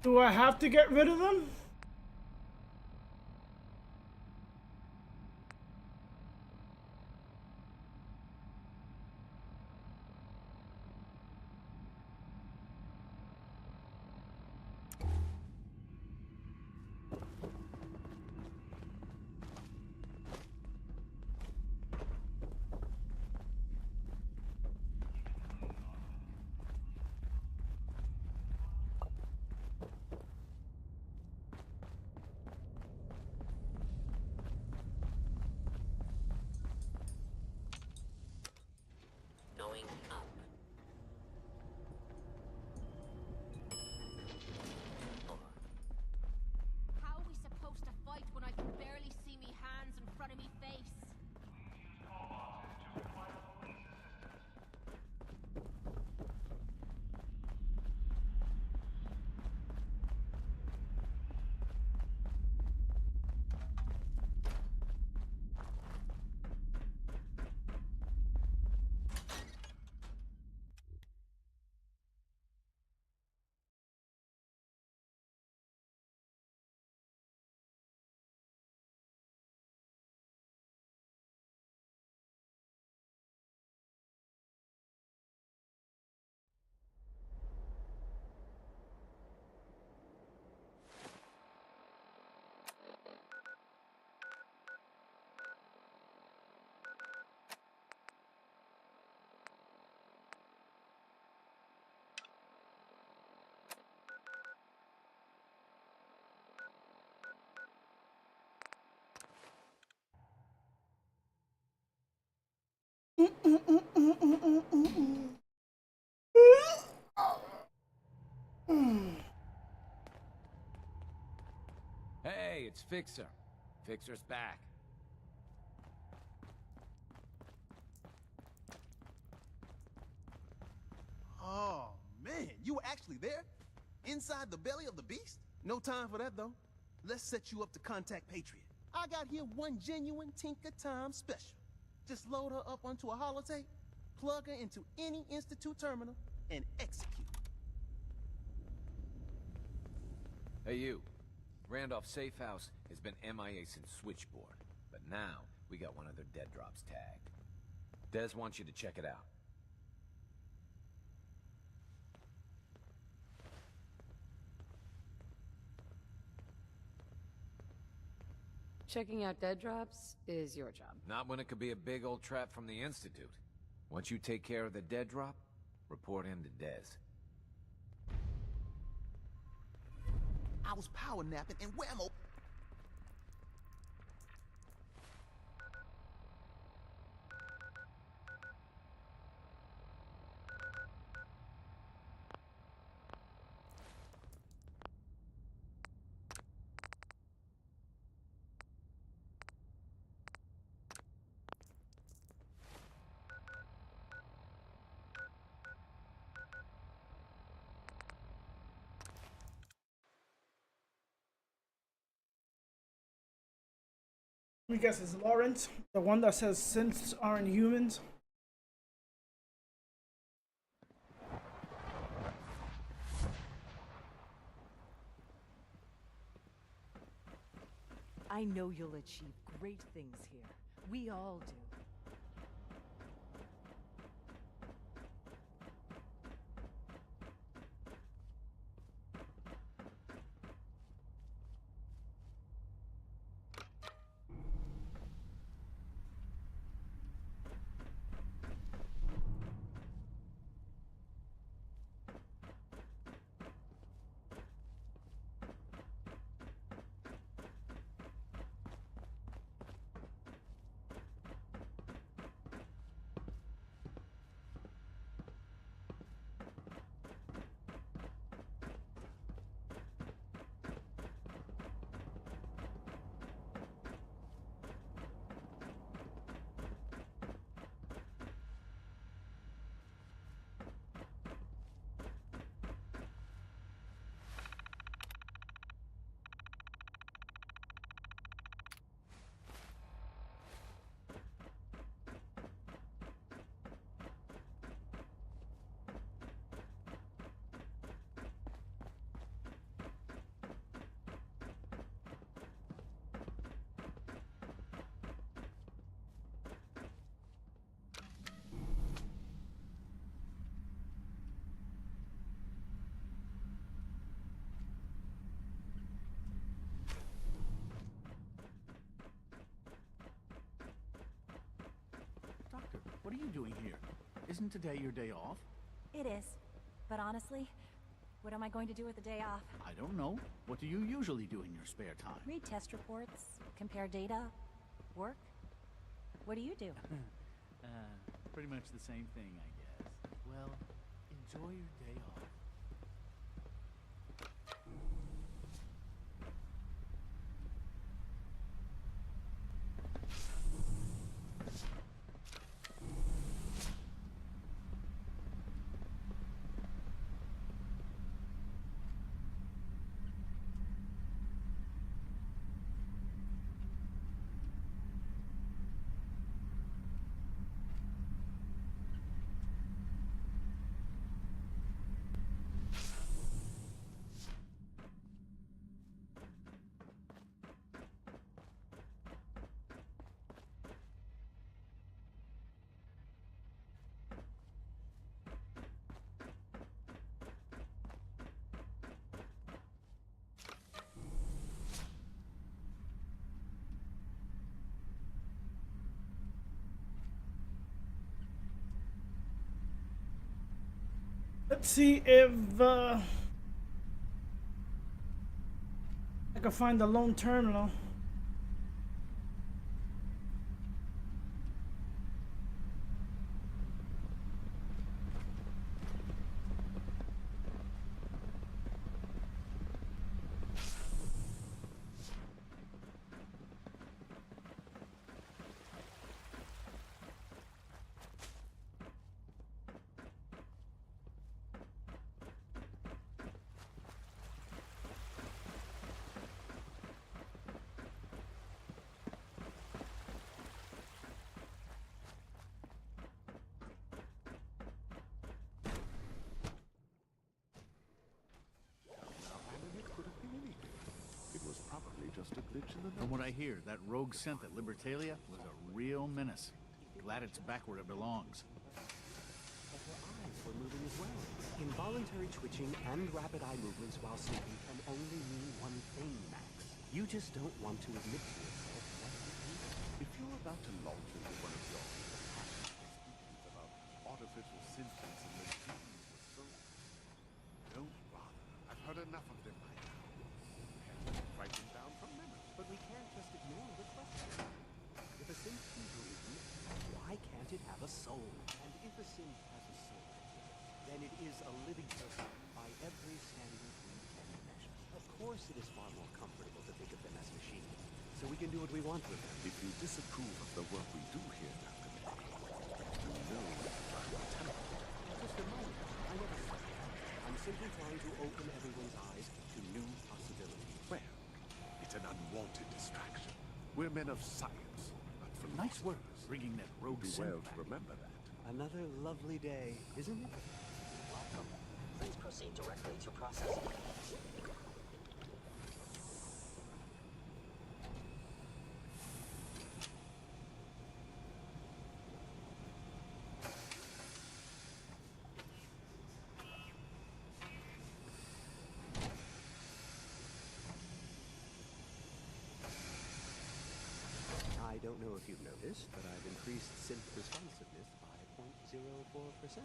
Do I have to get rid of them? Fixer. Fixer's back. Oh, man, you were actually there? Inside the belly of the beast? No time for that, though. Let's set you up to contact Patriot. I got here one genuine Tinker Time special. Just load her up onto a holotape, plug her into any Institute terminal, and execute. Hey, you. Randolph's safe house has been MIA since Switchboard, but now we got one of their dead drops tagged. Des wants you to check it out. Checking out dead drops is your job. Not when it could be a big old trap from the Institute. Once you take care of the dead drop, report in to Des. I was power napping and whammo. Let me guess, is Lawrence the one that says synths aren't humans? I know you'll achieve great things here. We all do. Doctor, what are you doing here? Isn't today your day off? It is. But honestly, what am I going to do with the day off? I don't know. What do you usually do in your spare time? Read test reports, compare data, work. What do you do? Pretty much the same thing, I guess. Well, enjoy your day off. Let's see if I can find the lone terminal. From what I hear, that rogue synth at Libertalia was a real menace. Glad it's back where it belongs. But her eyes were moving as well. Involuntary twitching and rapid eye movements while sleeping can only mean one thing, Max. You just don't want to admit to yourself what you do. If you're about to launch into one of your passionate about artificial sentience and machines with souls, don't bother. I've heard enough of them by now. Write them down from memory. But we can't just ignore the question. If a synth can breathe, why can't it have a soul? And if a synth has a soul, then it is a living person by every standard we can measure. Of course it is far more comfortable to think of them as machines, so we can do what we want with them. If you disapprove of the work we do here, Dr. May, you know I'm tempted. Just a moment. I never said that. I'm simply trying to open everyone's eyes to new possibilities. Well, it's an unwanted distraction. We're men of science, not for Nice work, bringing that rogue do synth well back. to remember that. Another lovely day, isn't it? Welcome. Please proceed directly to processing. I don't know if you've noticed, but I've increased synth responsiveness by 0.04%.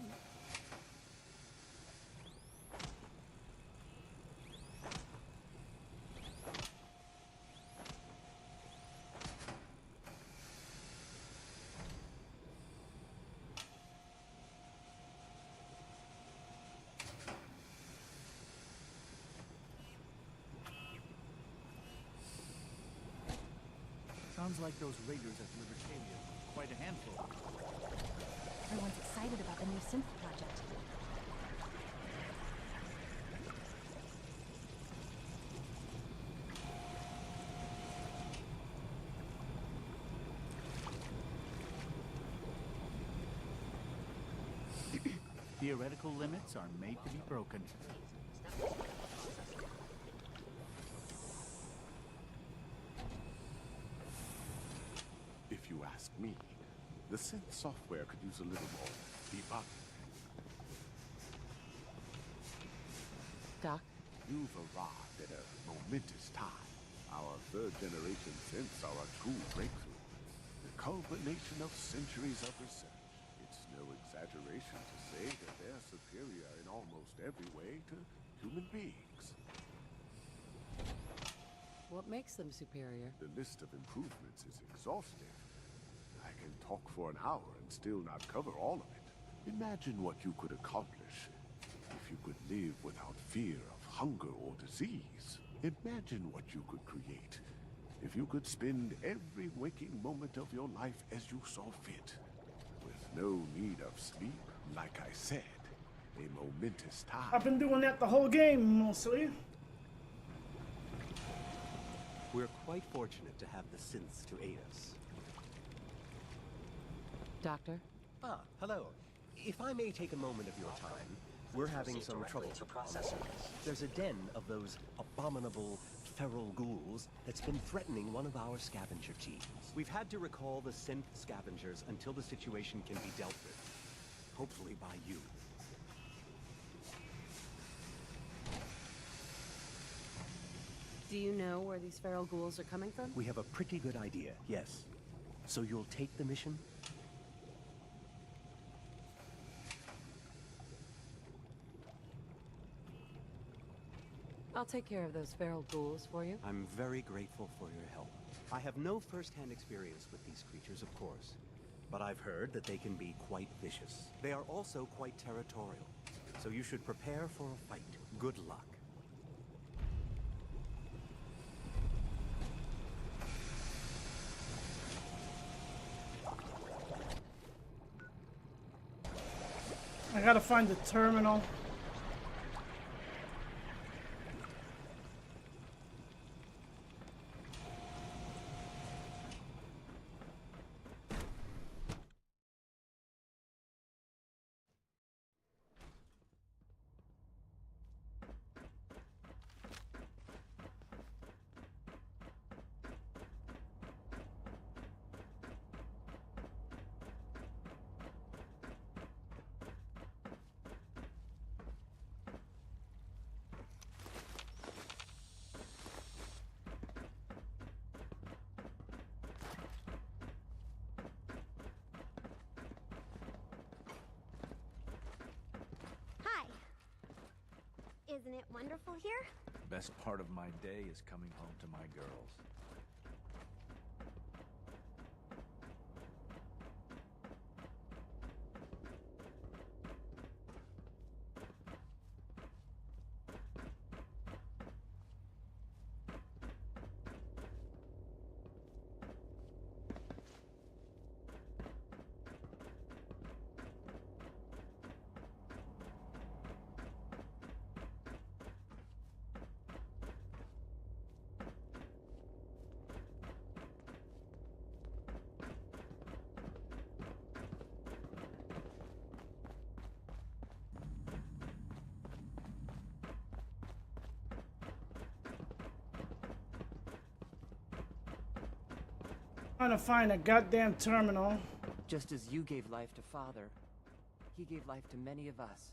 Sounds like those raiders at Libertalia are quite a handful. Everyone's excited about the new synth project. Theoretical limits are made to be broken. If you ask me, the synth software could use a little more debugging. Doc? You've arrived at a momentous time. Our third-generation synths are a true breakthrough. The culmination of centuries of research. It's no exaggeration to say that they're superior in almost every way to human beings. What makes them superior? The list of improvements is exhaustive. I can talk for an hour and still not cover all of it. Imagine what you could accomplish if you could live without fear of hunger or disease. Imagine what you could create if you could spend every waking moment of your life as you saw fit, with no need of sleep, like I said, a momentous time. I've been doing that the whole game, mostly. We're quite fortunate to have the synths to aid us. Doctor? Ah, hello. If I may take a moment of your time, we're having some trouble. There's a den of those abominable feral ghouls that's been threatening one of our scavenger teams. We've had to recall the synth scavengers until the situation can be dealt with. Hopefully by you. Do you know where these feral ghouls are coming from? We have a pretty good idea, yes. So you'll take the mission? I'll take care of those feral ghouls for you. I'm very grateful for your help. I have no first-hand experience with these creatures, of course, but I've heard that they can be quite vicious. They are also quite territorial, so you should prepare for a fight. Good luck. I gotta find the terminal. Isn't it wonderful here? Best part of my day is coming home to my girls. Trying to find a goddamn terminal. Just as you gave life to Father, he gave life to many of us.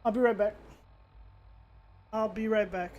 I'll be right back. I'll be right back.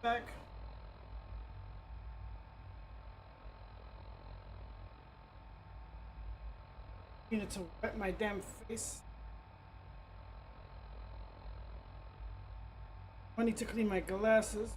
back. You need to wet my damn face. I need to clean my glasses.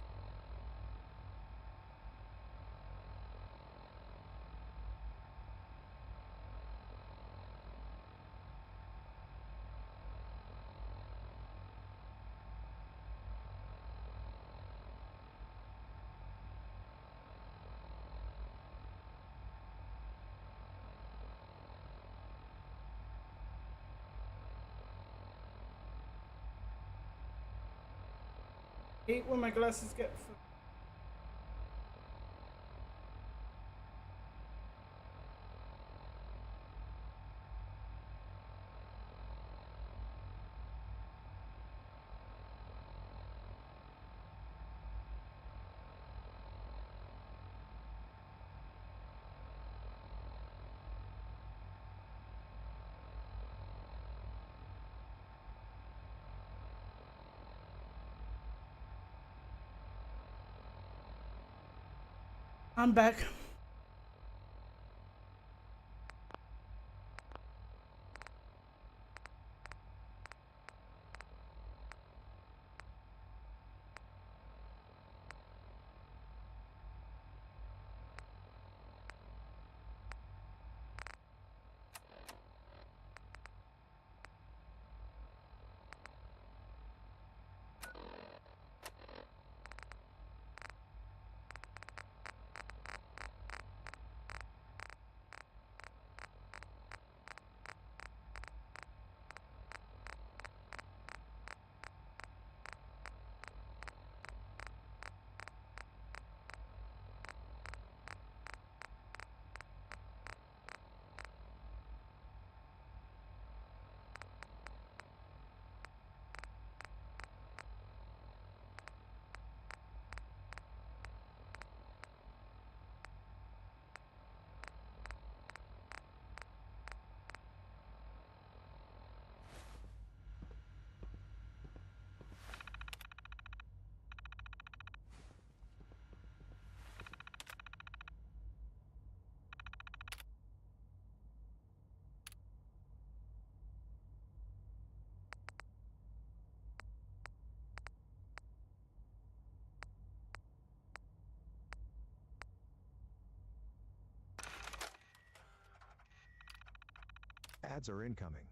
Hate when my glasses get I'm back. Ads are incoming.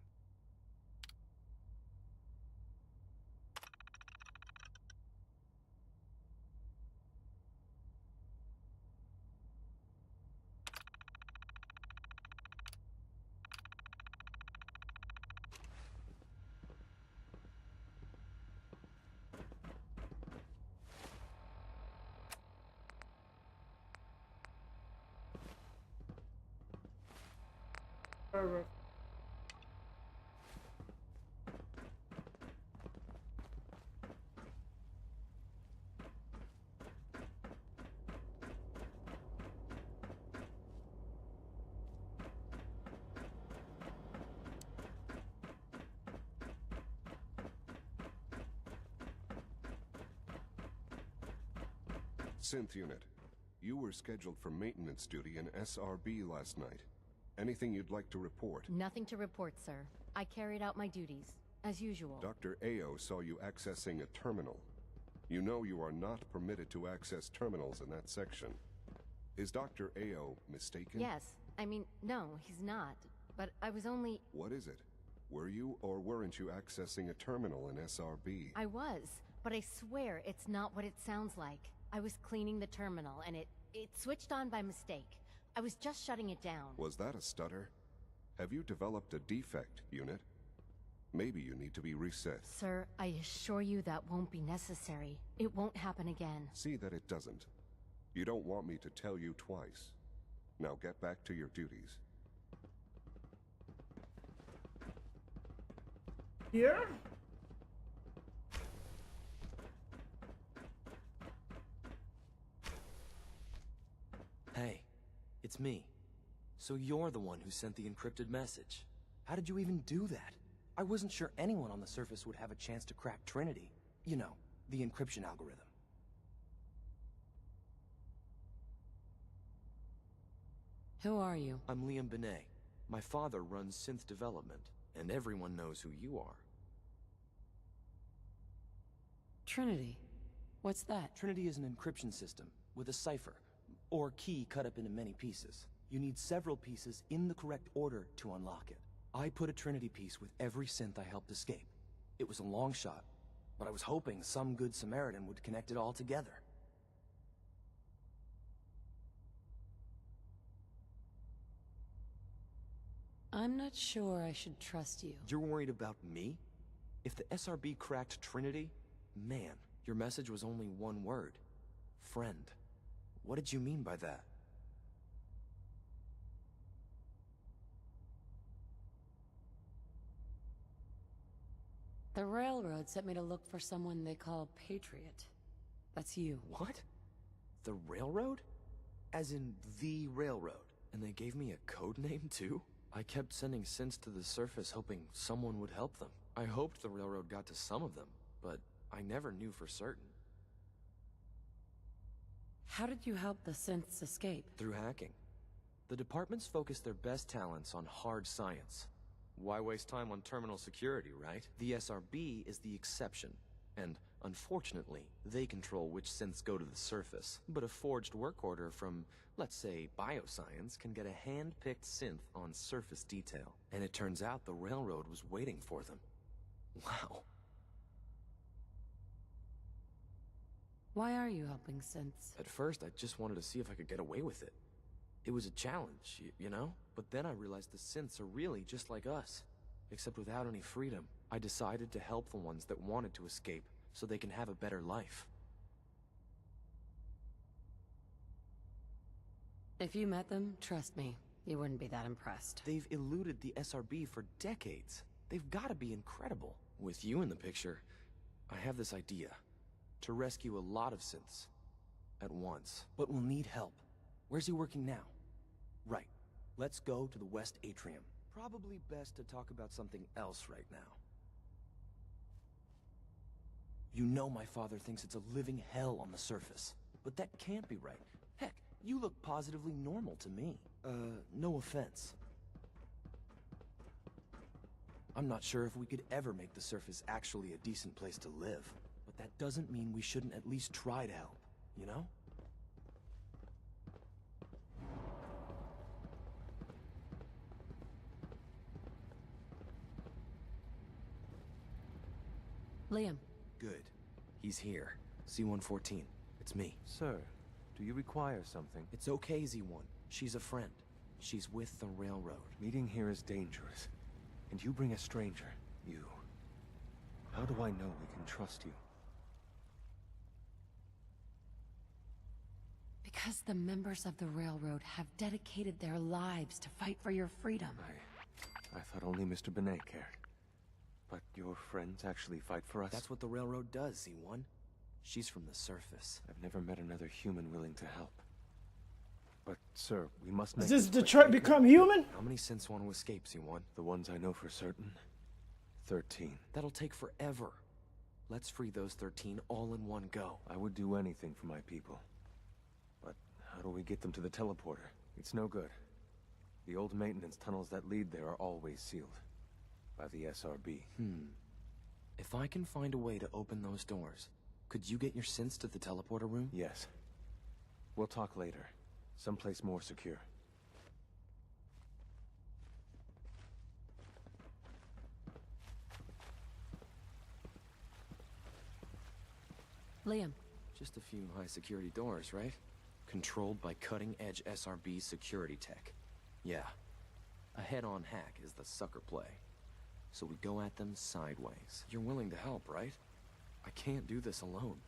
Synth Unit, you were scheduled for maintenance duty in SRB last night. Anything you'd like to report? Nothing to report, sir. I carried out my duties, as usual. Dr. Ao saw you accessing a terminal. You know you are not permitted to access terminals in that section. Is Dr. Ao mistaken? Yes. I mean, no, he's not. But I was only... What is it? Were you or weren't you accessing a terminal in SRB? I was, but I swear it's not what it sounds like. I was cleaning the terminal, and it switched on by mistake. I was just shutting it down. Was that a stutter? Have you developed a defect, Unit? Maybe you need to be reset. Sir, I assure you that won't be necessary. It won't happen again. See that it doesn't. You don't want me to tell you twice. Now get back to your duties. Here? Hey, it's me. So you're the one who sent the encrypted message. How did you even do that? I wasn't sure anyone on the surface would have a chance to crack Trinity. You know, the encryption algorithm. Who are you? I'm Liam Benet. My father runs synth development, and everyone knows who you are. Trinity. What's that? Trinity is an encryption system with a cipher, or key cut up into many pieces. You need several pieces in the correct order to unlock it. I put a Trinity piece with every synth I helped escape. It was a long shot, but I was hoping some good Samaritan would connect it all together. I'm not sure I should trust you. You're worried about me? If the SRB cracked Trinity, man, your message was only one word. Friend. What did you mean by that? The railroad sent me to look for someone they call Patriot. That's you. What? The railroad? As in the railroad? And they gave me a code name too? I kept sending synths to the surface hoping someone would help them. I hoped the railroad got to some of them, but I never knew for certain. How did you help the synths escape? Through hacking. The departments focus their best talents on hard science. Why waste time on terminal security, right? The SRB is the exception, and unfortunately, they control which synths go to the surface. But a forged work order from, let's say, bioscience can get a hand-picked synth on surface detail. And it turns out the railroad was waiting for them. Wow. Why are you helping synths? At first, I just wanted to see if I could get away with it. It was a challenge, you know? But then I realized the synths are really just like us, except without any freedom. I decided to help the ones that wanted to escape, so they can have a better life. If you met them, trust me, you wouldn't be that impressed. They've eluded the SRB for decades. They've got to be incredible. With you in the picture, I have this idea. To rescue a lot of synths. At once. But we'll need help. Where's he working now? Right. Let's go to the West Atrium. Probably best to talk about something else right now. You know my father thinks it's a living hell on the surface. But that can't be right. Heck, you look positively normal to me. No offense. I'm not sure if we could ever make the surface actually a decent place to live. But that doesn't mean we shouldn't at least try to help, you know? Liam. Good. He's here. C-114. It's me. Sir, do you require something? It's okay, Z-1. She's a friend. She's with the railroad. Meeting here is dangerous. And you bring a stranger. You. How do I know we can trust you? Because the members of the railroad have dedicated their lives to fight for your freedom. I thought only Mr. Benet cared. But your friends actually fight for us? That's what the railroad does, Z-1. She's from the surface. I've never met another human willing to help. But, sir, we must make... Does Detroit become human? How many synths want to escape, Z-1? The ones I know for certain. 13. That'll take forever. Let's free those 13 all in one go. I would do anything for my people. But how do we get them to the teleporter? It's no good. The old maintenance tunnels that lead there are always sealed. By the SRB. If I can find a way to open those doors, could you get your synths to the teleporter room? Yes. We'll talk later. Someplace more secure. Liam. Just a few high-security doors, right? Controlled by cutting-edge SRB security tech. Yeah. A head-on hack is the sucker play. So we go at them sideways. You're willing to help, right? I can't do this alone.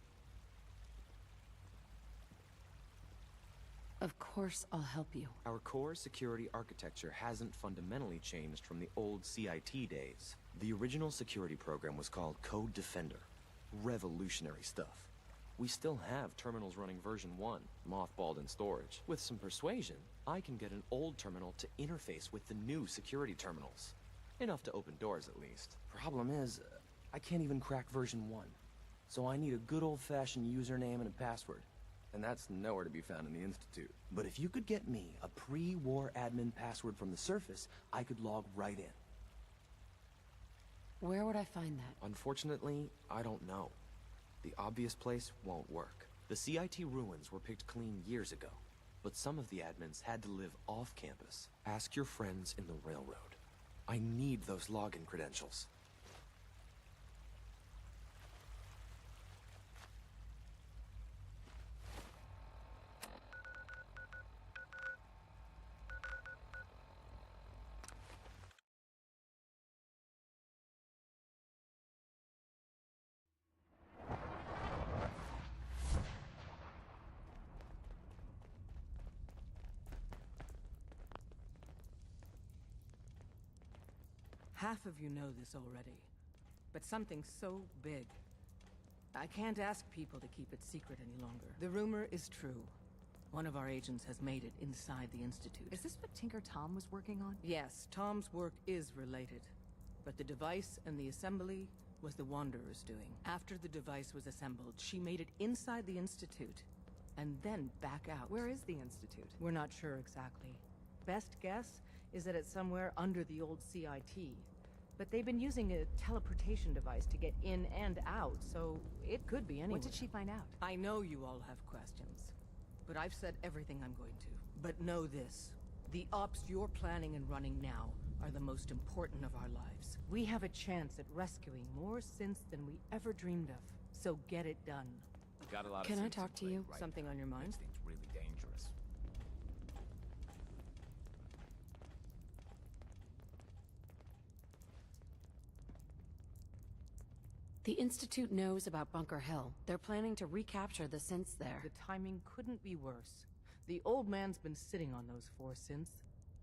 Of course I'll help you. Our core security architecture hasn't fundamentally changed from the old CIT days. The original security program was called Code Defender. Revolutionary stuff. We still have terminals running version 1, mothballed in storage. With some persuasion, I can get an old terminal to interface with the new security terminals. Enough to open doors, at least. Problem is, I can't even crack version 1. So I need a good old-fashioned username and a password. And that's nowhere to be found in the Institute. But if you could get me a pre-war admin password from the surface, I could log right in. Where would I find that? Unfortunately, I don't know. The obvious place won't work. The CIT ruins were picked clean years ago, but some of the admins had to live off campus. Ask your friends in the railroad. I need those login credentials. Half of you know this already, but something so big. I can't ask people to keep it secret any longer. The rumor is true. One of our agents has made it inside the Institute. Is this what Tinker Tom was working on? Yes, Tom's work is related. But the device and the assembly was the Wanderer's doing. After the device was assembled, she made it inside the Institute, and then back out. Where is the Institute? We're not sure exactly. Best guess is that it's somewhere under the old CIT. But they've been using a teleportation device to get in and out, so it could be anywhere. What did she find out? I know you all have questions, but I've said everything I'm going to. But know this. The ops you're planning and running now are the most important of our lives. We have a chance at rescuing more synths than we ever dreamed of. So get it done. Got a lot Can of I synths talk in to play you? right Something now. on your mind? This thing's really dangerous. The Institute knows about Bunker Hill. They're planning to recapture the synths there. The timing couldn't be worse. The old man's been sitting on those 4 synths.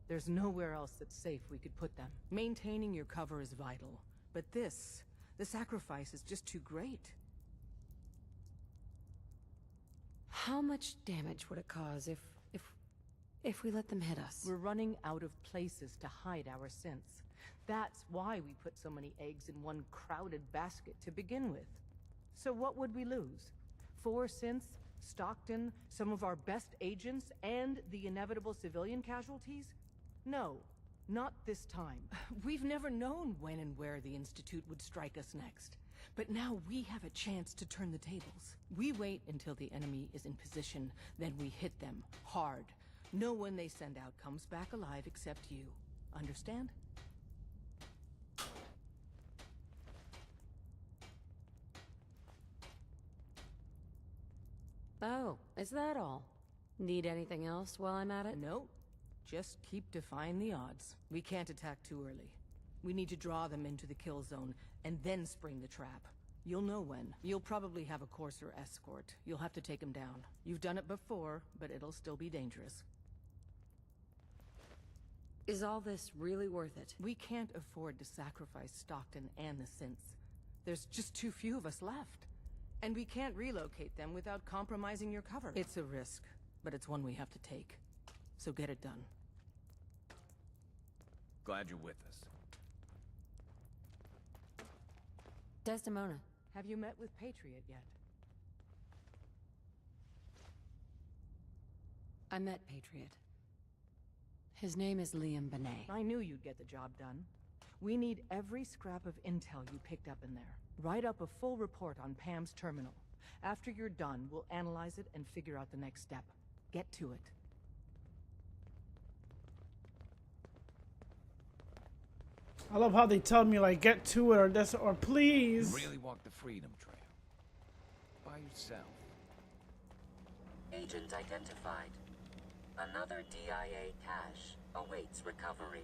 There's nowhere else that's safe we could put them. Maintaining your cover is vital. But the sacrifice is just too great. How much damage would it cause if we let them hit us? We're running out of places to hide our synths. That's why we put so many eggs in one crowded basket to begin with. So what would we lose? 4 synths, Stockton, some of our best agents, and the inevitable civilian casualties? No, not this time. We've never known when and where the Institute would strike us next. But now we have a chance to turn the tables. We wait until the enemy is in position, then we hit them hard. No one they send out comes back alive except you. Understand? Oh, is that all? Need anything else while I'm at it? No. Just keep defying the odds. We can't attack too early. We need to draw them into the kill zone, and then spring the trap. You'll know when. You'll probably have a Courser escort. You'll have to take him down. You've done it before, but it'll still be dangerous. Is all this really worth it? We can't afford to sacrifice Stockton and the synths. There's just too few of us left. And we can't relocate them without compromising your cover. It's a risk, but it's one we have to take. So get it done. Glad you're with us. Desdemona. Have you met with Patriot yet? I met Patriot. His name is Liam Benet. I knew you'd get the job done. We need every scrap of intel you picked up in there. Write up a full report on Pam's terminal. After you're done, we'll analyze it and figure out the next step. Get to it. I love how they tell me like get to it or please. You really walk the Freedom Trail. By yourself. Agent identified. Another DIA cache awaits recovery.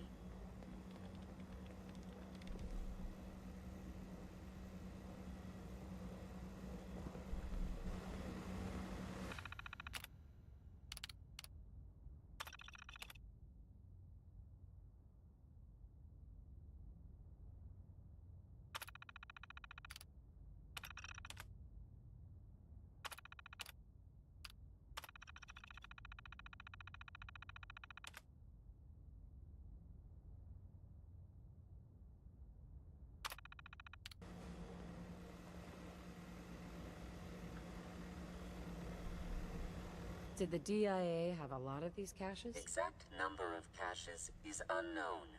Did the DIA have a lot of these caches? Exact number of caches is unknown.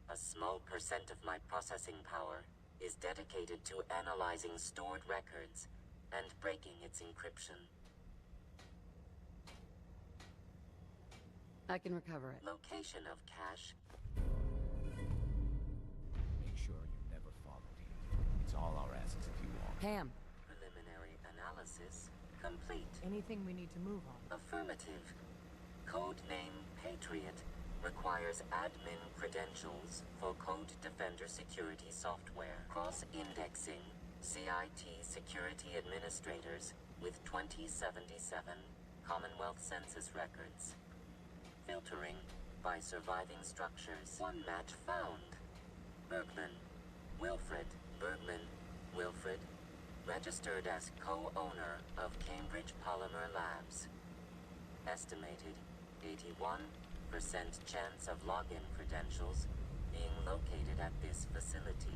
A small percent of my processing power is dedicated to analyzing stored records and breaking its encryption. I can recover it. Location of cache. Make sure you never followed him. It's all our asses if you want. Pam. Preliminary analysis complete. Anything we need to move on? Affirmative. Codename Patriot requires admin credentials for Code Defender security software. Cross-indexing CIT security administrators with 2077 Commonwealth Census records. Filtering by surviving structures. One match found. Bergman. Wilfred. Bergman. Wilfred. Registered as co-owner of Cambridge Polymer Labs. Estimated 81% chance of login credentials being located at this facility.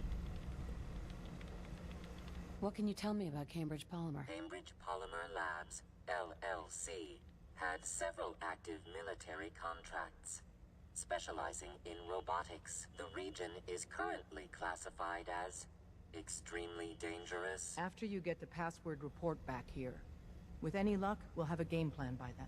What can you tell me about Cambridge Polymer? Cambridge Polymer Labs, LLC, had several active military contracts, specializing in robotics. The region is currently classified as extremely dangerous. After you get the password report back here. With any luck, we'll have a game plan by then.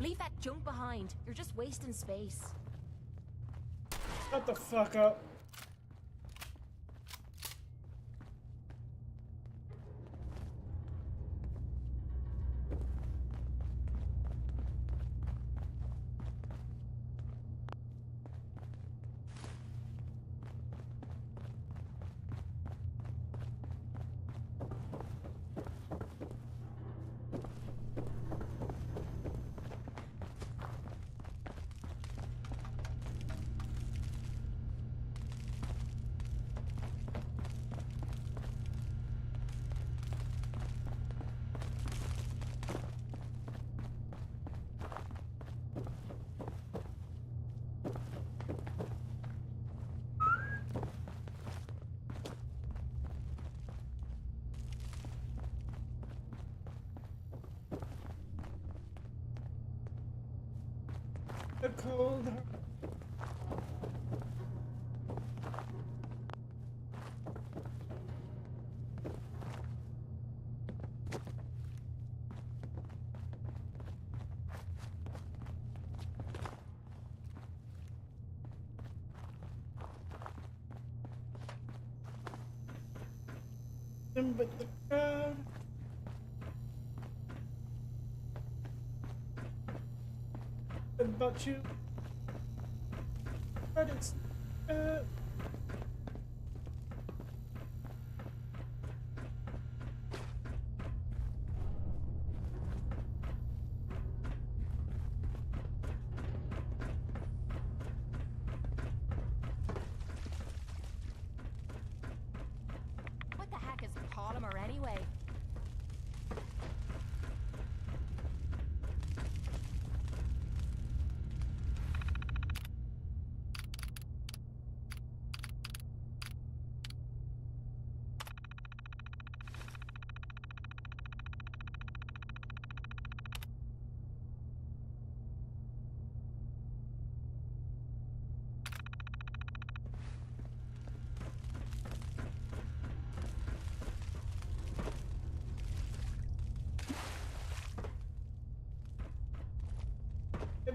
Leave that junk behind. You're just wasting space. Shut the fuck up. The cold. But the crowd. about you. But it's What the heck is polymer anyway?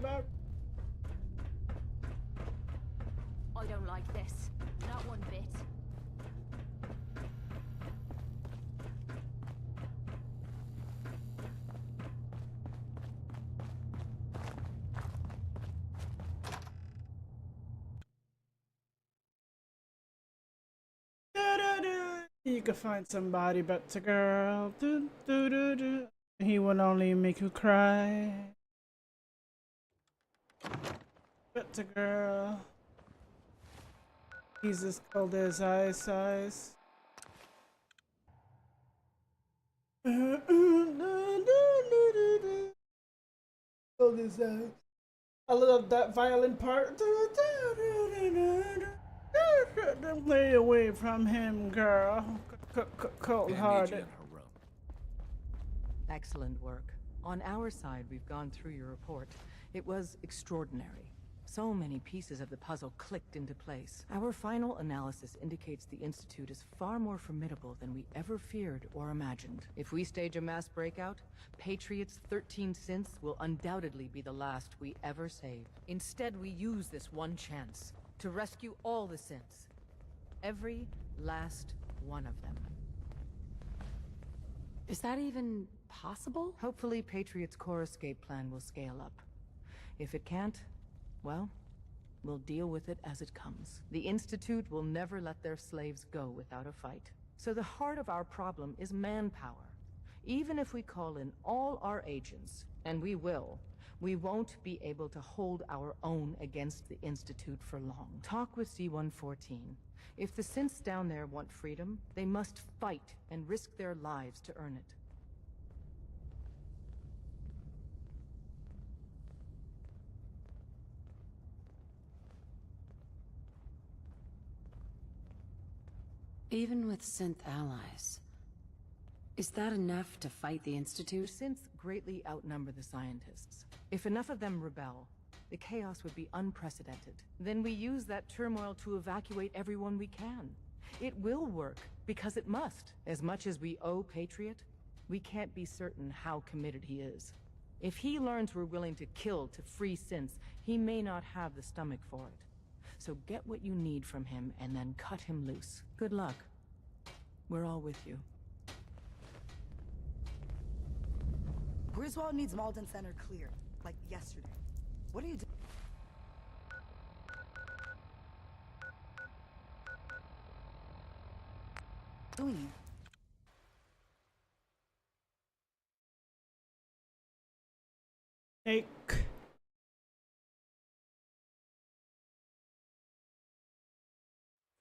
about I don't like this. Not one bit. you could find somebody better, girl. Do, do, do, do. He will only make you cry. Better girl. He's as cold as ice. Cold as ice. I love that violin part. Lay away from him, girl. Cold-hearted. Excellent work. On our side, we've gone through your report. It was extraordinary. So many pieces of the puzzle clicked into place. Our final analysis indicates the Institute is far more formidable than we ever feared or imagined. If we stage a mass breakout, Patriot's 13 synths will undoubtedly be the last we ever save. Instead, we use this one chance to rescue all the synths. Every last one of them. Is that even possible? Hopefully, Patriot's core escape plan will scale up. If it can't, well, we'll deal with it as it comes. The Institute will never let their slaves go without a fight. So the heart of our problem is manpower. Even if we call in all our agents, and we will, we won't be able to hold our own against the Institute for long. Talk with C-114. If the synths down there want freedom, they must fight and risk their lives to earn it. Even with synth allies, is that enough to fight the Institute? The synths greatly outnumber the scientists. If enough of them rebel, the chaos would be unprecedented. Then we use that turmoil to evacuate everyone we can. It will work, because it must. As much as we owe Patriot, we can't be certain how committed he is. If he learns we're willing to kill to free synths, he may not have the stomach for it. So get what you need from him and then cut him loose. Good luck. We're all with you. Griswold needs Malden Center cleared, like yesterday. What are you doing? Nick.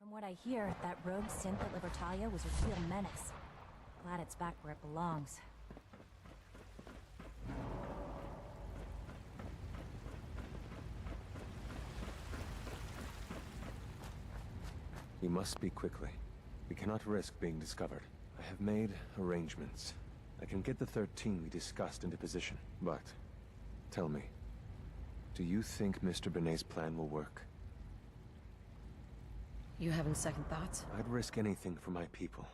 From what I hear, that rogue synth at Libertalia was a real menace. Glad it's back where it belongs. We must speak quickly. We cannot risk being discovered. I have made arrangements. I can get the 13 we discussed into position. But, tell me, do you think Mr. Benet's plan will work? You having second thoughts? I'd risk anything for my people.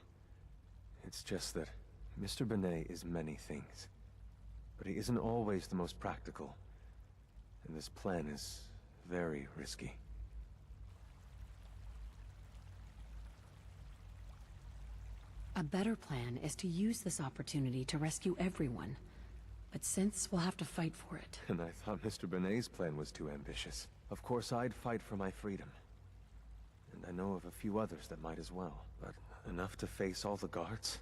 It's just that Mr. Benet is many things. But he isn't always the most practical. And this plan is very risky. A better plan is to use this opportunity to rescue everyone. But since we'll have to fight for it. And I thought Mr. Benet's plan was too ambitious. Of course, I'd fight for my freedom. And I know of a few others that might as well. But enough to face all the guards?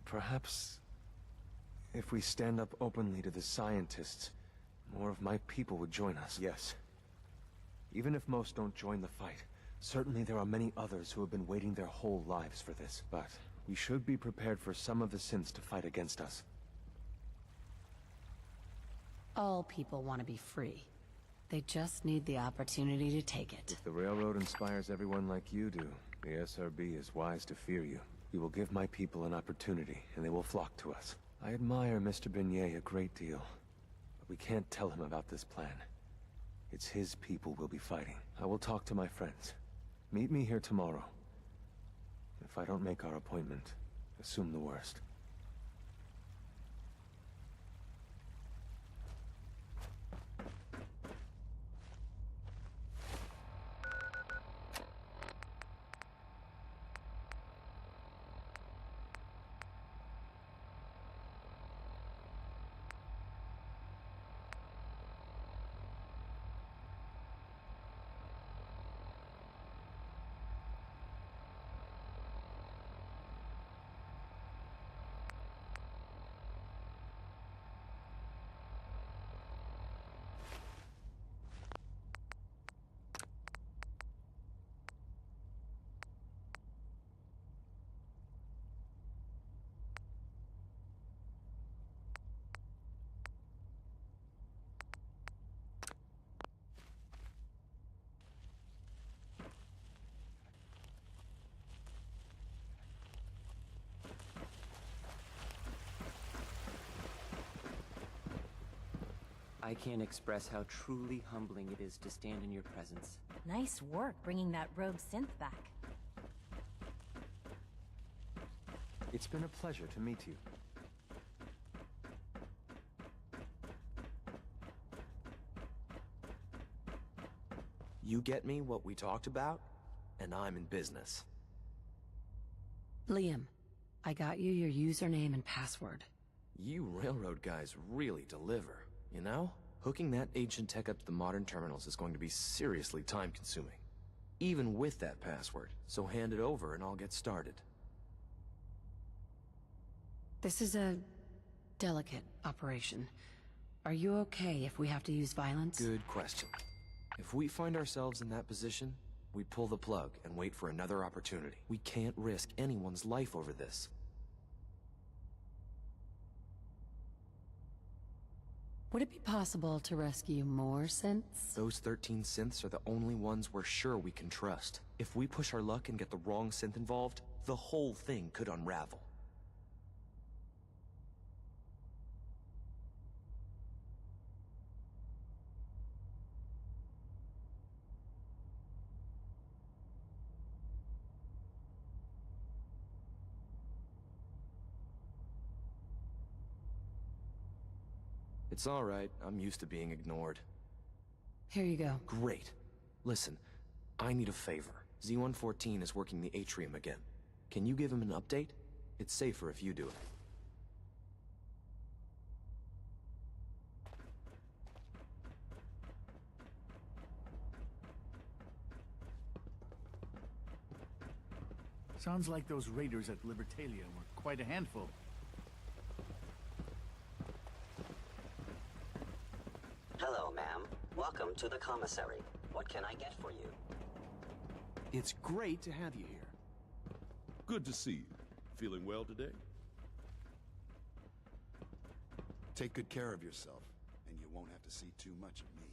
Perhaps... if we stand up openly to the scientists, more of my people would join us. Yes. Even if most don't join the fight, certainly there are many others who have been waiting their whole lives for this. But we should be prepared for some of the synths to fight against us. All people want to be free. They just need the opportunity to take it. If the Railroad inspires everyone like you do, the SRB is wise to fear you. You will give my people an opportunity, and they will flock to us. I admire Mr. Benet a great deal, but we can't tell him about this plan. It's his people we'll be fighting. I will talk to my friends. Meet me here tomorrow. If I don't make our appointment, assume the worst. I can't express how truly humbling it is to stand in your presence. Nice work bringing that rogue synth back. It's been a pleasure to meet you. You get me what we talked about, and I'm in business. Liam, I got you your username and password. You railroad guys really deliver, you know? Hooking that ancient tech up to the modern terminals is going to be seriously time-consuming. Even with that password. So hand it over and I'll get started. This is a delicate operation. Are you okay if we have to use violence? Good question. If we find ourselves in that position, we pull the plug and wait for another opportunity. We can't risk anyone's life over this. Would it be possible to rescue more synths? Those 13 synths are the only ones we're sure we can trust. If we push our luck and get the wrong synth involved, the whole thing could unravel. It's all right. I'm used to being ignored. Here you go. Great. Listen, I need a favor. Z-114 is working the atrium again. Can you give him an update? It's safer if you do it. Sounds like those raiders at Libertalia were quite a handful. Hello, ma'am. Welcome to the commissary. What can I get for you? It's great to have you here. Good to see you. Feeling well today? Take good care of yourself, and you won't have to see too much of me.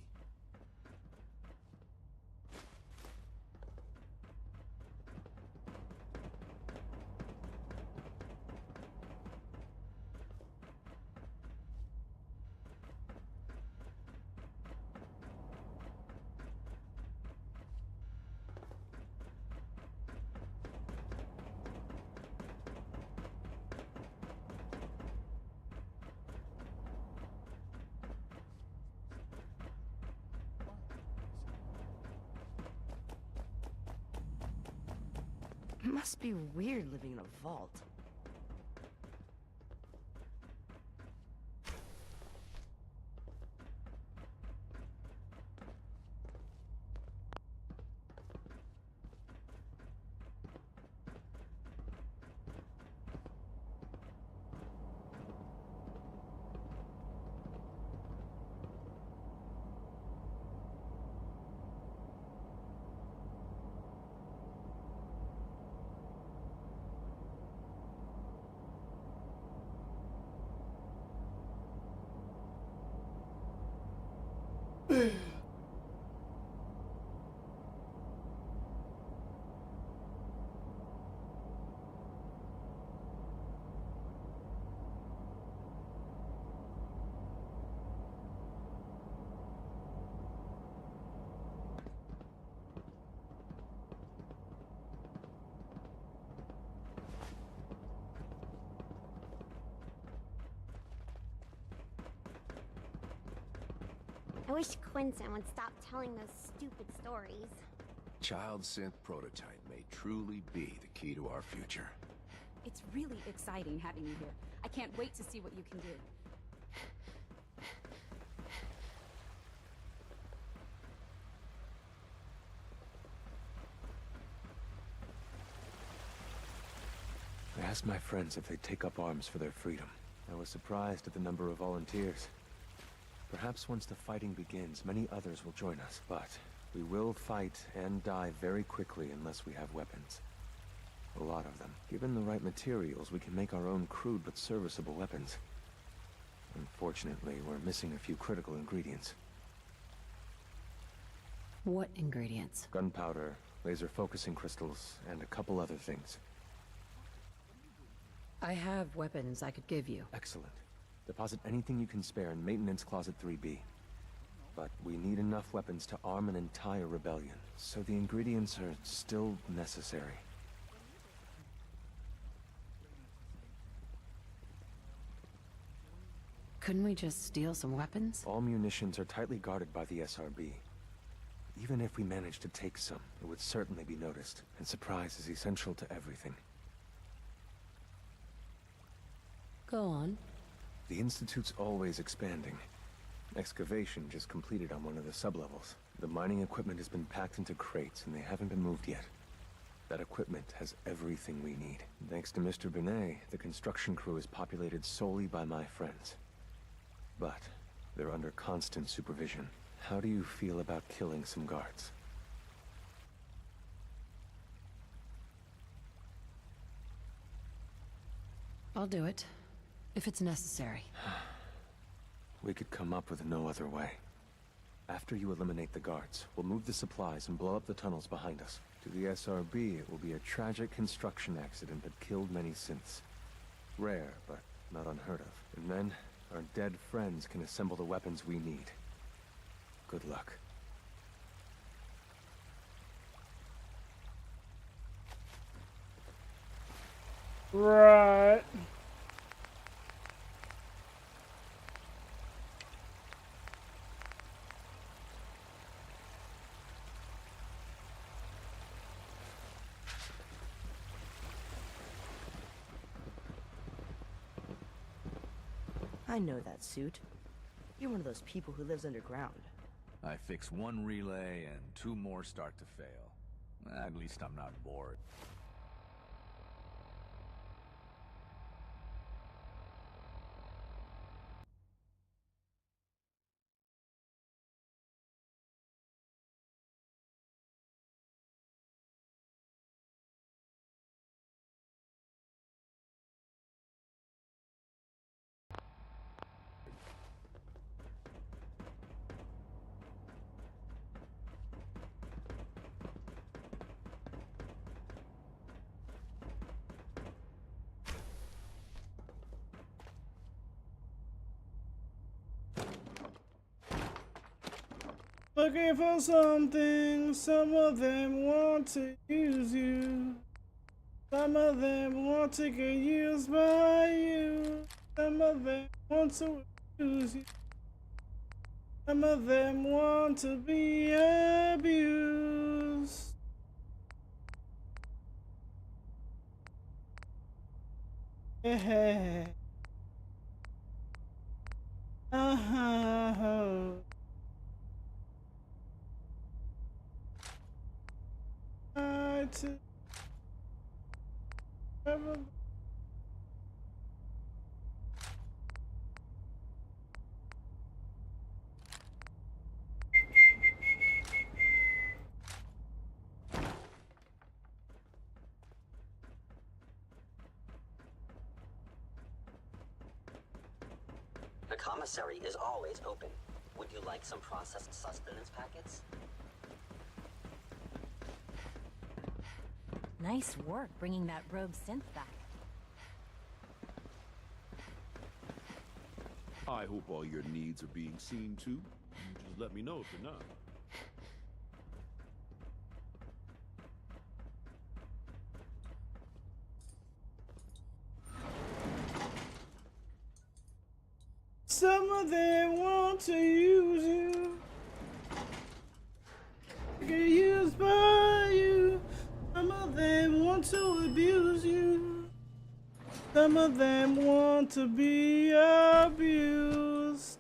It must be weird living in a vault. I wish Quinton would stop telling those stupid stories. Child synth prototype may truly be the key to our future. It's really exciting having you here. I can't wait to see what you can do. I asked my friends if they'd take up arms for their freedom. I was surprised at the number of volunteers. Perhaps once the fighting begins, many others will join us, but we will fight and die very quickly unless we have weapons. A lot of them. Given the right materials, we can make our own crude but serviceable weapons. Unfortunately, we're missing a few critical ingredients. What ingredients? Gunpowder, laser focusing crystals, and a couple other things. I have weapons I could give you. Excellent. Deposit anything you can spare in Maintenance Closet 3B. But we need enough weapons to arm an entire rebellion, so the ingredients are still necessary. Couldn't we just steal some weapons? All munitions are tightly guarded by the SRB. Even if we managed to take some, it would certainly be noticed, and surprise is essential to everything. Go on. The Institute's always expanding. Excavation just completed on one of the sublevels. The mining equipment has been packed into crates, and they haven't been moved yet. That equipment has everything we need. Thanks to Mr. Binet, the construction crew is populated solely by my friends. But they're under constant supervision. How do you feel about killing some guards? I'll do it. If it's necessary. We could come up with no other way. After you eliminate the guards, we'll move the supplies and blow up the tunnels behind us. To the SRB, it will be a tragic construction accident that killed many synths. Rare, but not unheard of. And then, our dead friends can assemble the weapons we need. Good luck. Right. I know that suit. You're one of those people who lives underground. I fix one relay and 2 more start to fail. At least I'm not bored. Looking for something, some of them want to use you. Some of them want to get used by you. Some of them want to use you. Some of them want to be abused. Yeah. The commissary is always open. Would you like some processed sustenance packets? Nice work bringing that rogue synth back. I hope all your needs are being seen too. You just let me know if they're not. Some of them want to use you. Some of them want to be abused.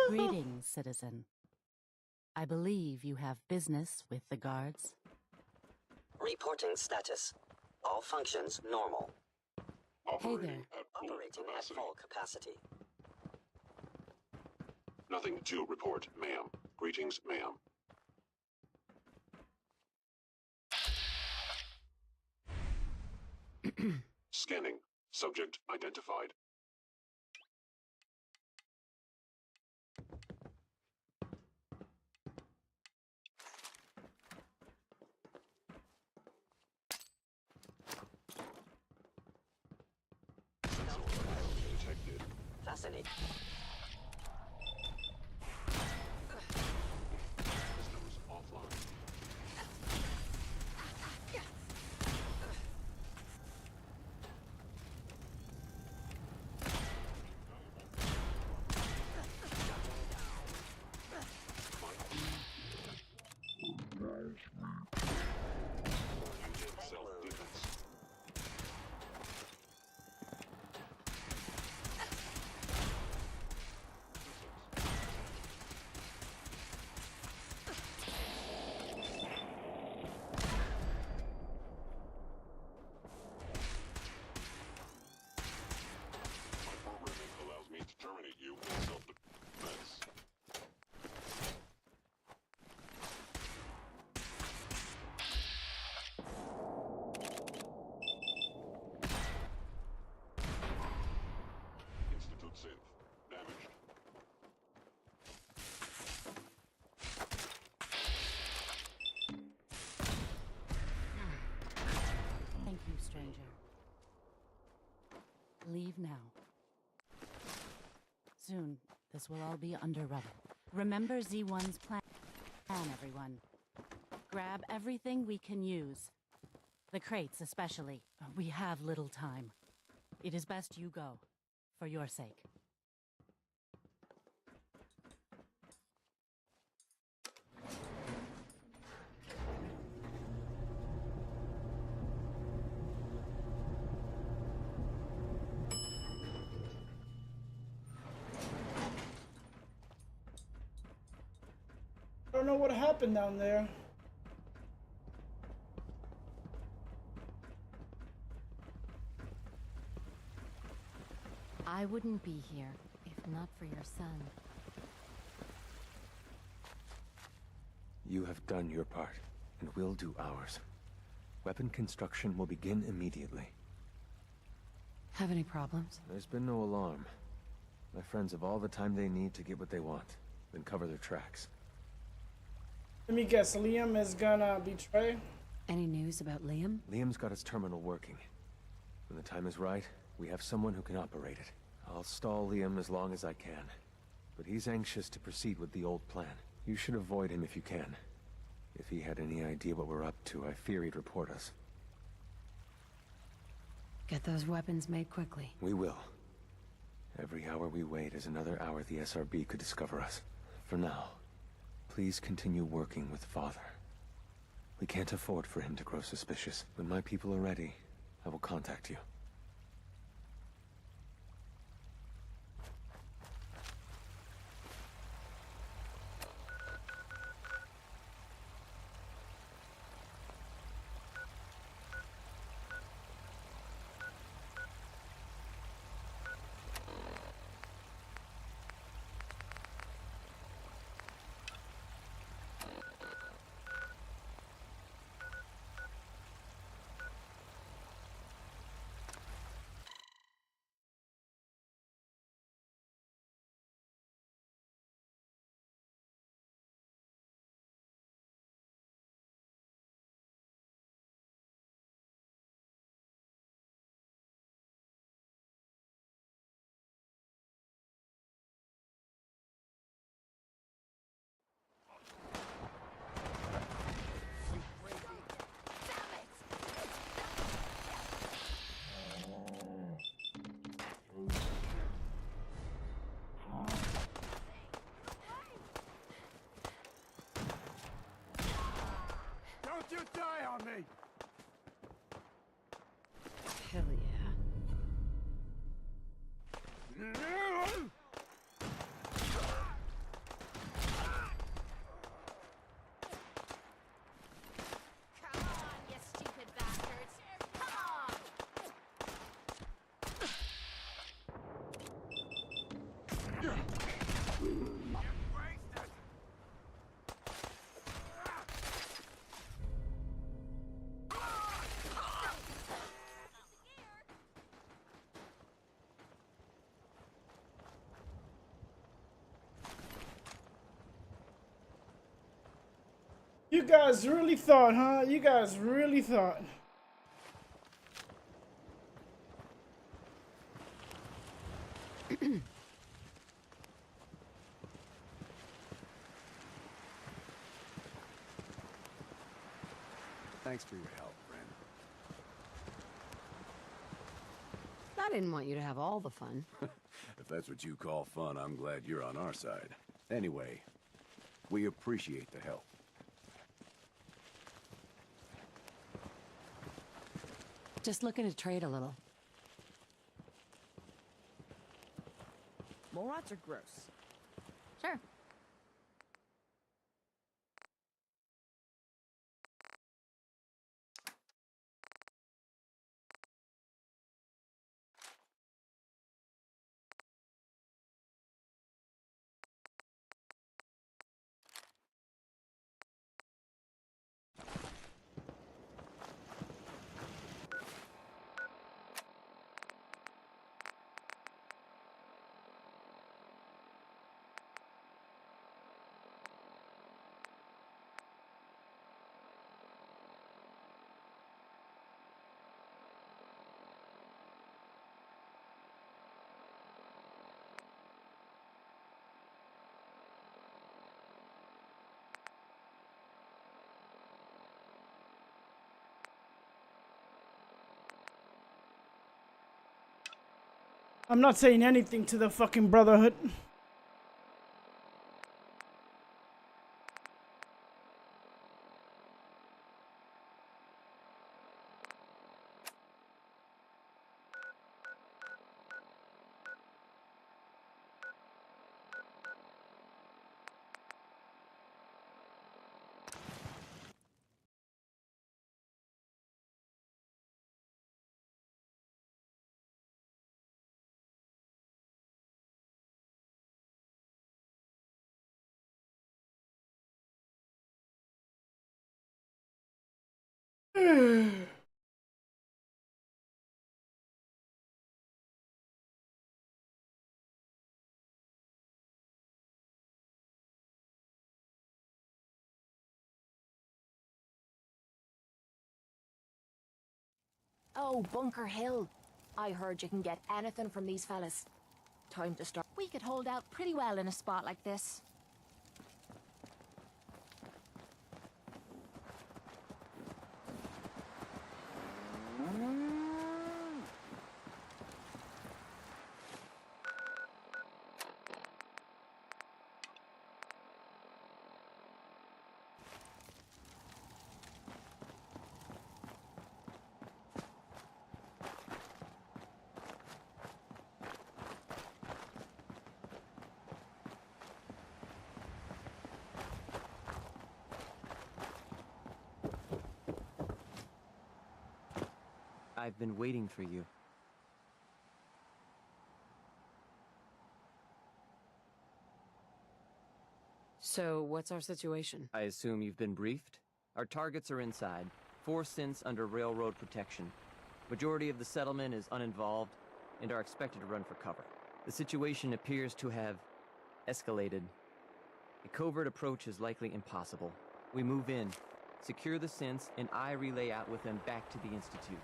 Greetings, citizen. I believe you have business with the guards. Reporting status. All functions normal. Hey there. Operating at full capacity. Nothing to report, ma'am. Greetings, ma'am. Scanning. Subject identified. Detected. Fascinating. Systems offline. Self-defense. Programming allows me to terminate you in self-defense. Institute synth damaged. Thank you, stranger. Leave now. Soon, this will all be under rubble. Remember Z1's plan, everyone. Grab everything we can use. The crates especially. We have little time. It is best you go, for your sake. I don't know what happened down there. I wouldn't be here if not for your son. You have done your part, and we'll do ours. Weapon construction will begin immediately. Have any problems? There's been no alarm. My friends have all the time they need to get what they want, then cover their tracks. Let me guess, Liam is gonna betray? Any news about Liam? Liam's got his terminal working. When the time is right, we have someone who can operate it. I'll stall Liam as long as I can. But he's anxious to proceed with the old plan. You should avoid him if you can. If he had any idea what we're up to, I fear he'd report us. Get those weapons made quickly. We will. Every hour we wait is another hour the SRB could discover us. For now, please continue working with Father. We can't afford for him to grow suspicious. When my people are ready, I will contact you. Don't you die on on me! Hell yeah. Come on, you stupid bastards! Come on! You guys really thought, huh? You guys really thought. Thanks for your help, friend. I didn't want you to have all the fun. If that's what you call fun, I'm glad you're on our side. Anyway, we appreciate the help. Just looking to trade a little. Morons are gross. Sure. I'm not saying anything to the fucking Brotherhood. Oh, Bunker Hill. I heard you can get anything from these fellas. Time to start. We could hold out pretty well in a spot like this. I've been waiting for you. So, what's our situation? I assume you've been briefed? Our targets are inside. 4 synths under railroad protection. Majority of the settlement is uninvolved and are expected to run for cover. The situation appears to have escalated. A covert approach is likely impossible. We move in, secure the synths, and I relay out with them back to the Institute.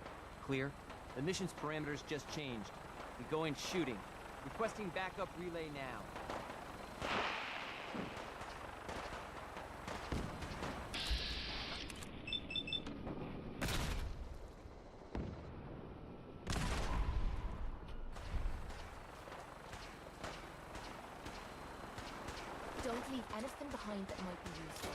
Clear? The mission's parameters just changed. We go in shooting. Requesting backup relay now. Don't leave anything behind that might be useful.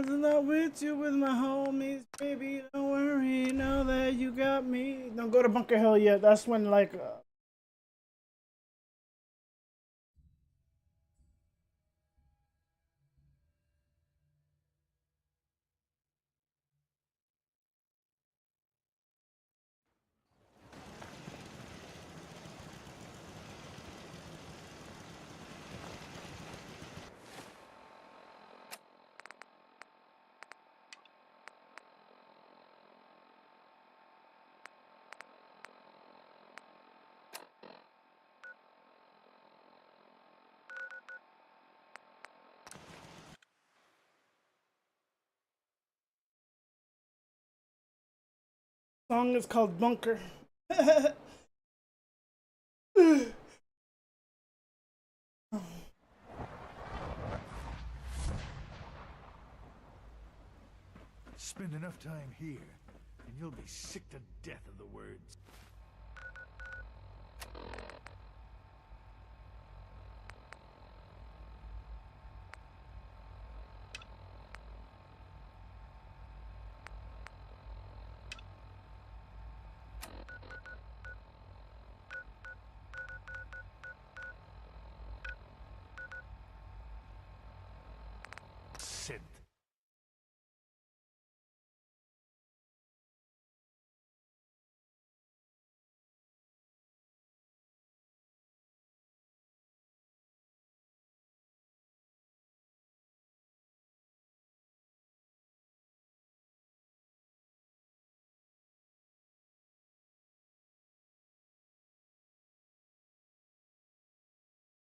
I'm not with you with my homies, baby. Don't worry, know that you got me. Don't go to Bunker Hill yet. That's when like. Song is called Bunker. Spend enough time here, and you'll be sick to death of the words. Synth.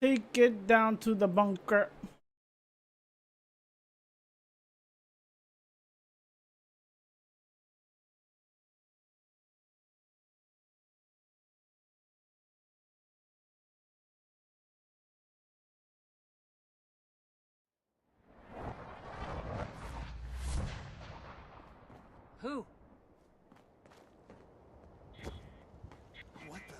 Take it down to the bunker. Who? What the?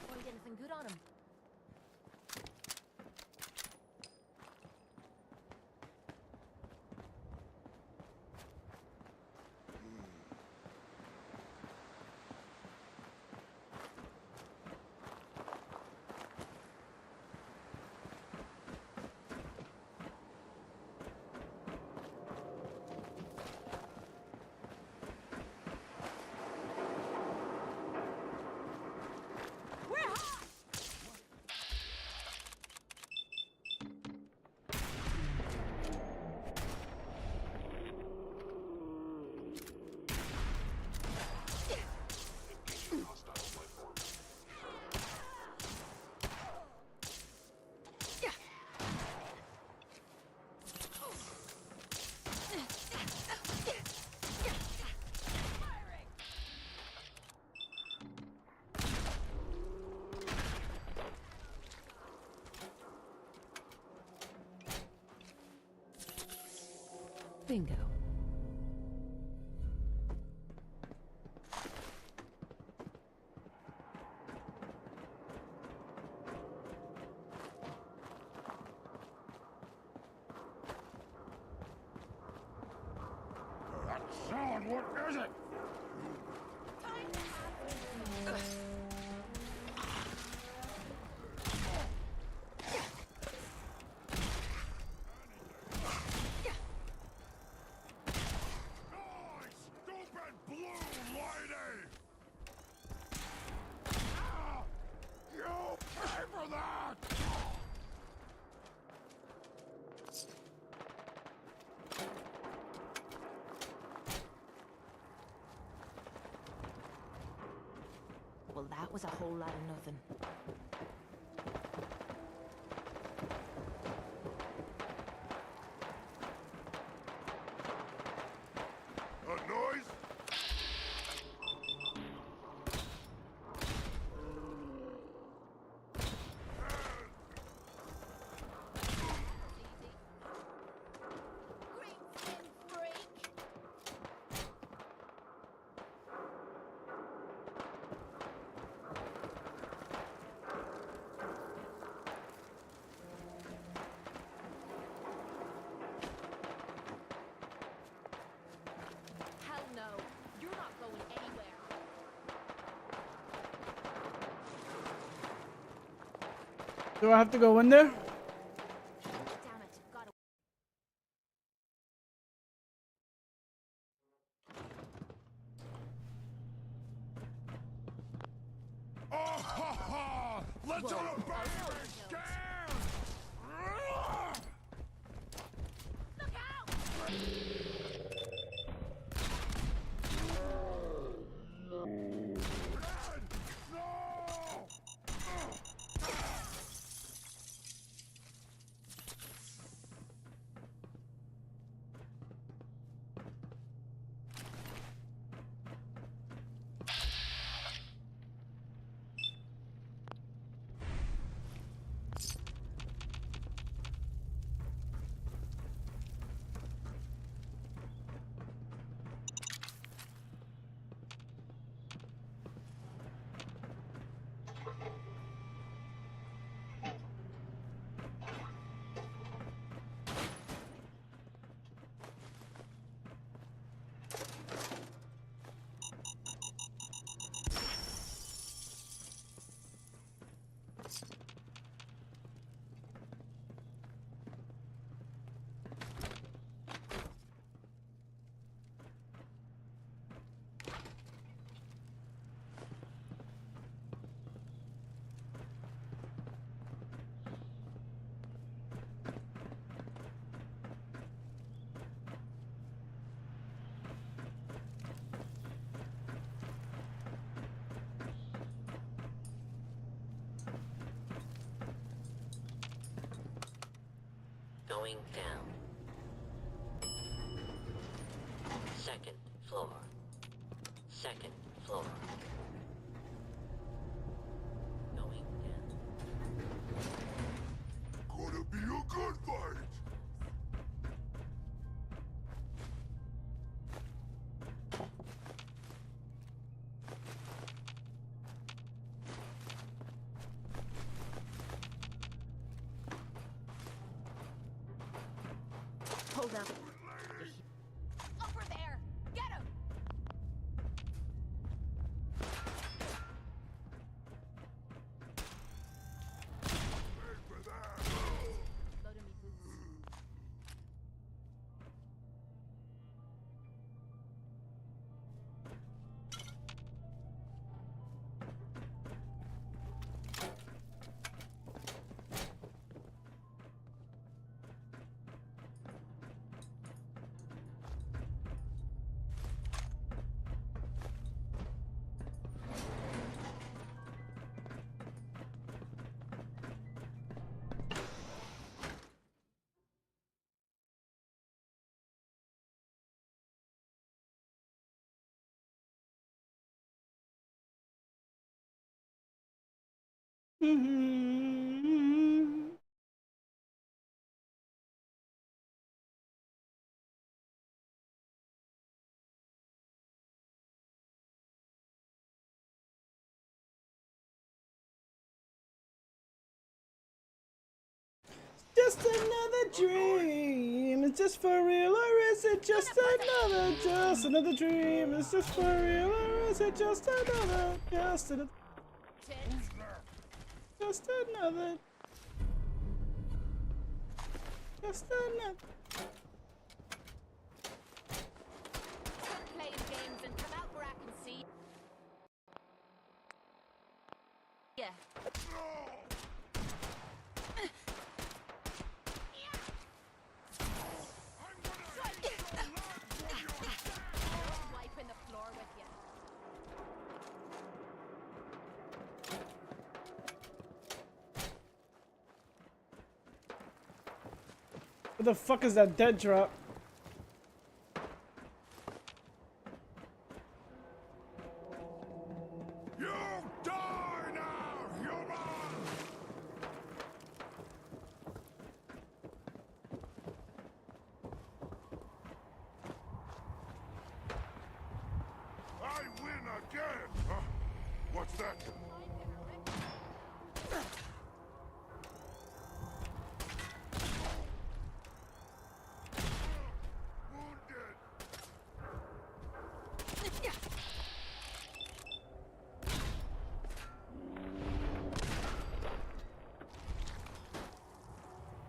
Won't get anything good on him. Bingo. That sound, what is it? Well, that was a whole lot of nothing. A noise? Do I have to go in there? Let's all begin! Going down. Second floor. Second floor. Going down. Gonna be a good fight! Hold up. Over there! Get him! Load me boots. Just another dream. It's just for real, or is it just another dream? It's just for real, or is it just another, just another, just another, just another. Stop playing games and come out where I can see. Yeah. Wiping the floor with you. What the fuck is that dead drop? You die now, human! I win again! What's that?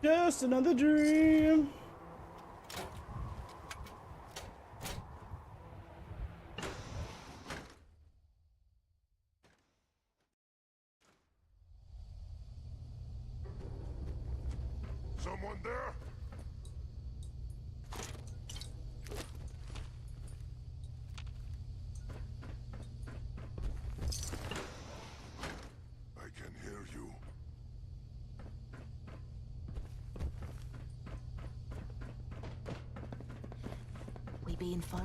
Just another dream. Someone there? I can hear you. We being fun?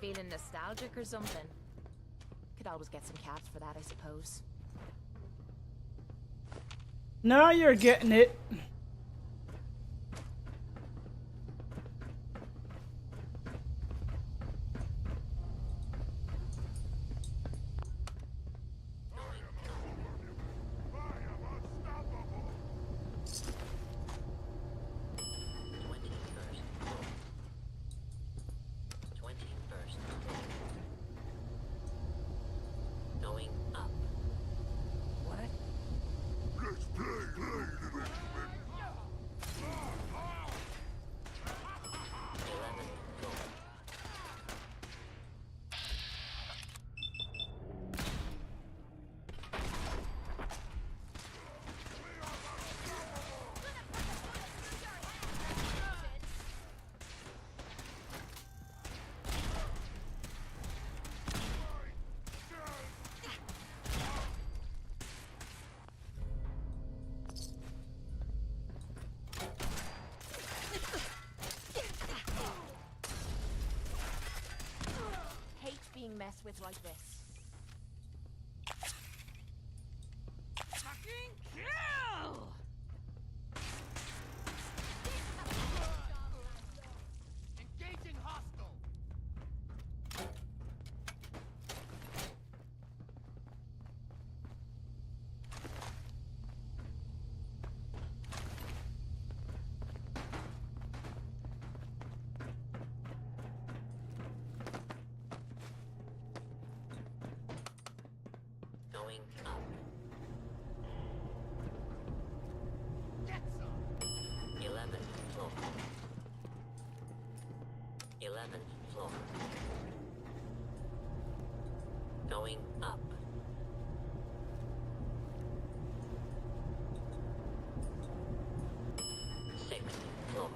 Feeling nostalgic or something? Could always get some caps for that, I suppose. Now you're getting it. Going up. What? Let's play, little human. 11 floor. Hate being messed with like this. Fucking kill! Engaging hostile. Going up. Get some. 11th floor. 11th floor. Going up. 6th floor.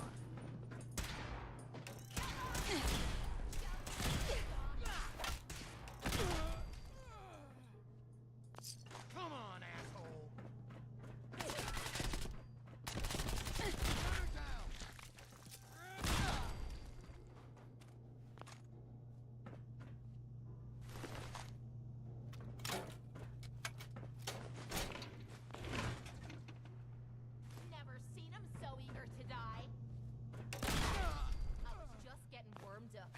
Come on, asshole. Never seen him so eager to die. I was just getting warmed up.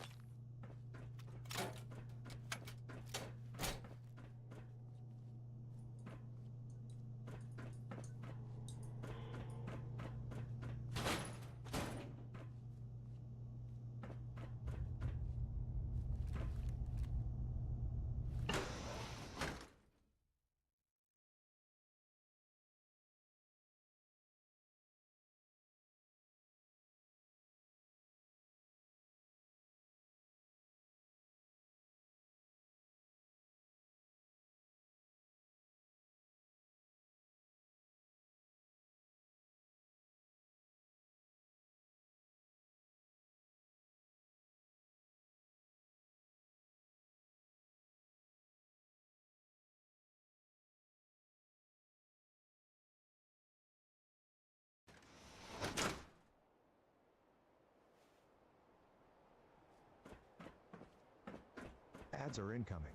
Ads are incoming.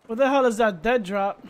What the hell is that dead drop?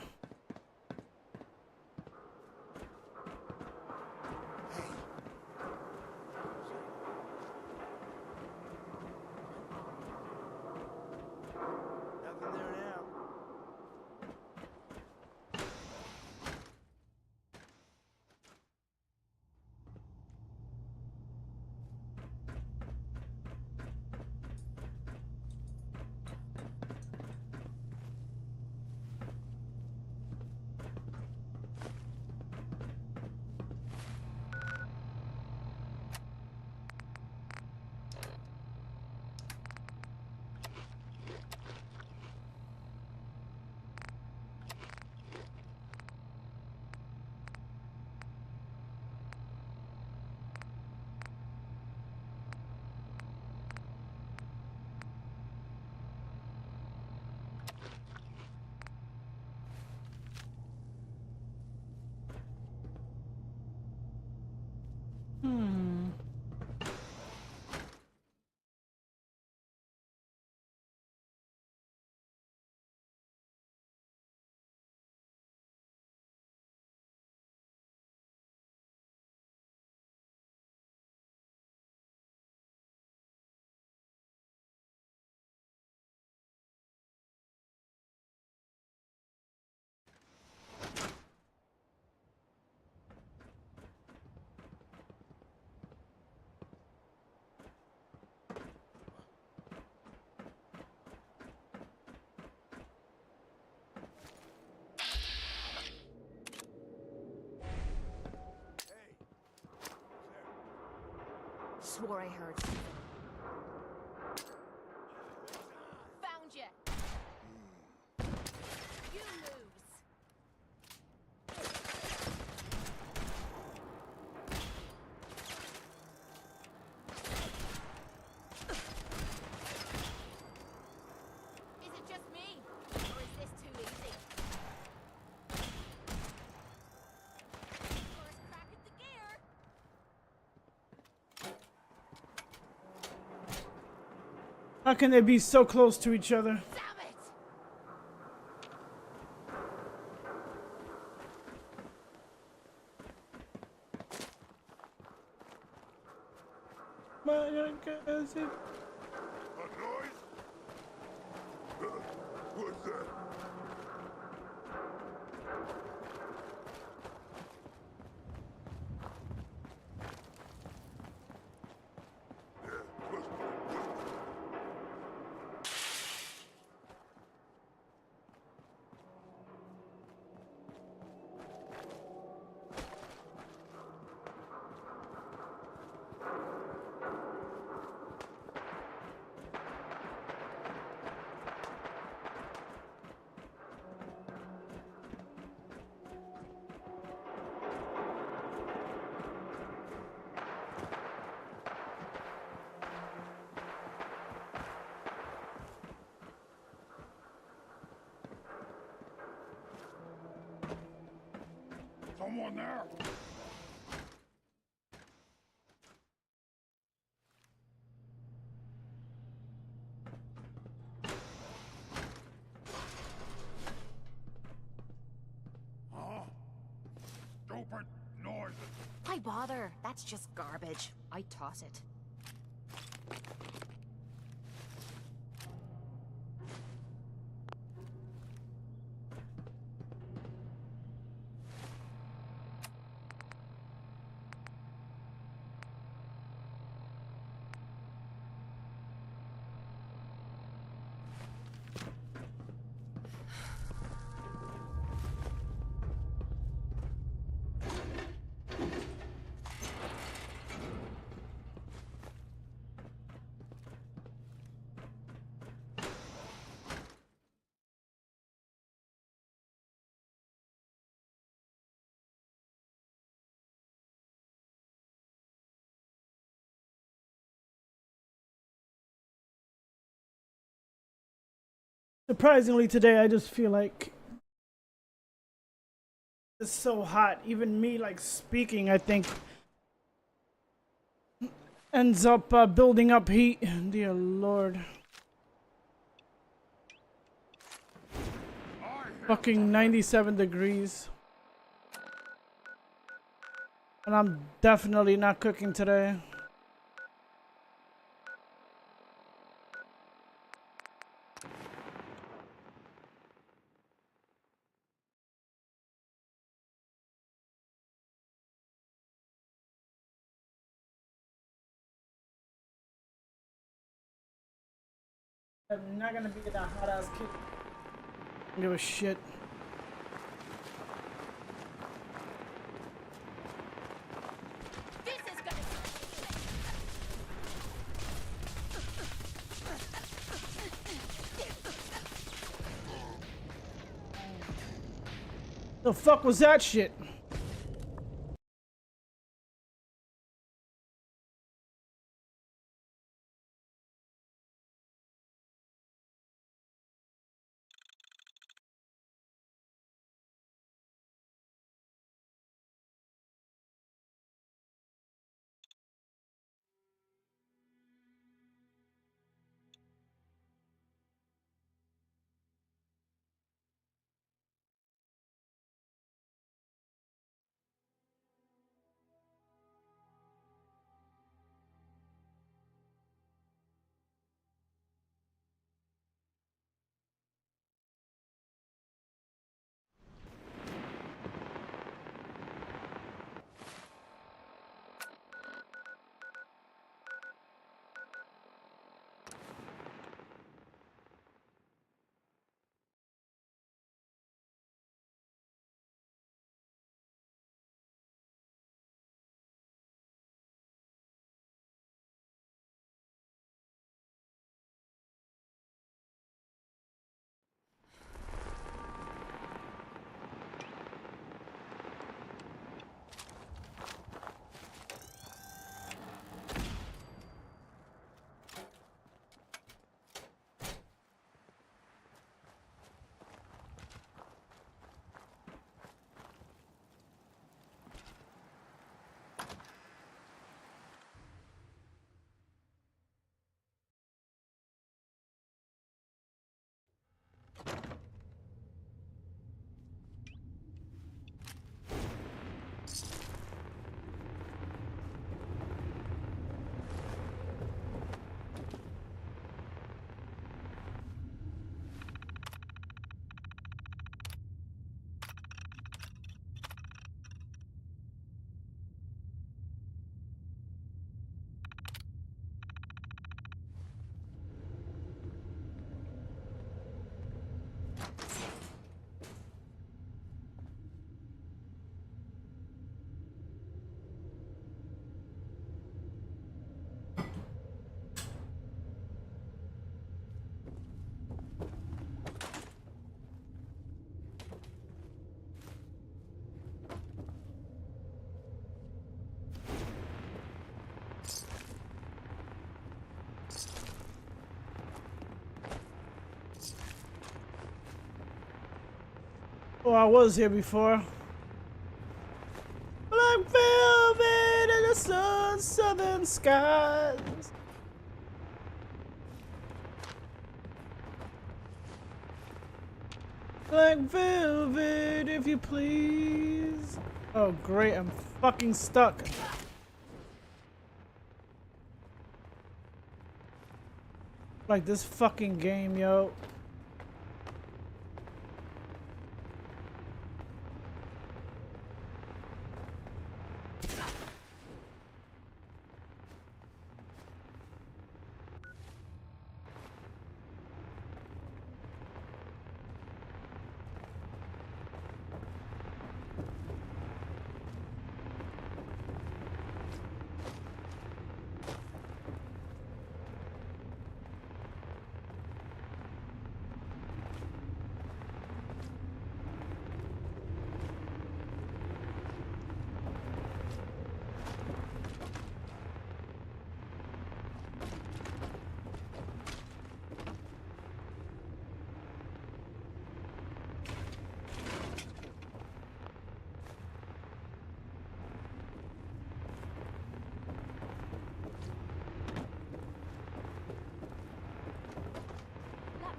swore I heard something. Found you. You lose. Is it just me, or is this too easy? First crack at the gear. How can they be so close to each other? Damn it! My cousin. A noise? What's that? Someone there? Huh? Stupid noises. Why bother? That's just garbage. I toss it. Surprisingly, today I just feel like it's so hot. Even me, like speaking, I think ends up building up heat. Dear Lord. Fucking 97 degrees. And I'm definitely not cooking today. I'm not gonna be in that hot ass kitchen. I don't give a shit. This is gonna The fuck was that shit? I was here before. Black velvet in the southern skies. Black velvet, if you please. Oh great, I'm fucking stuck. Like this fucking game, yo.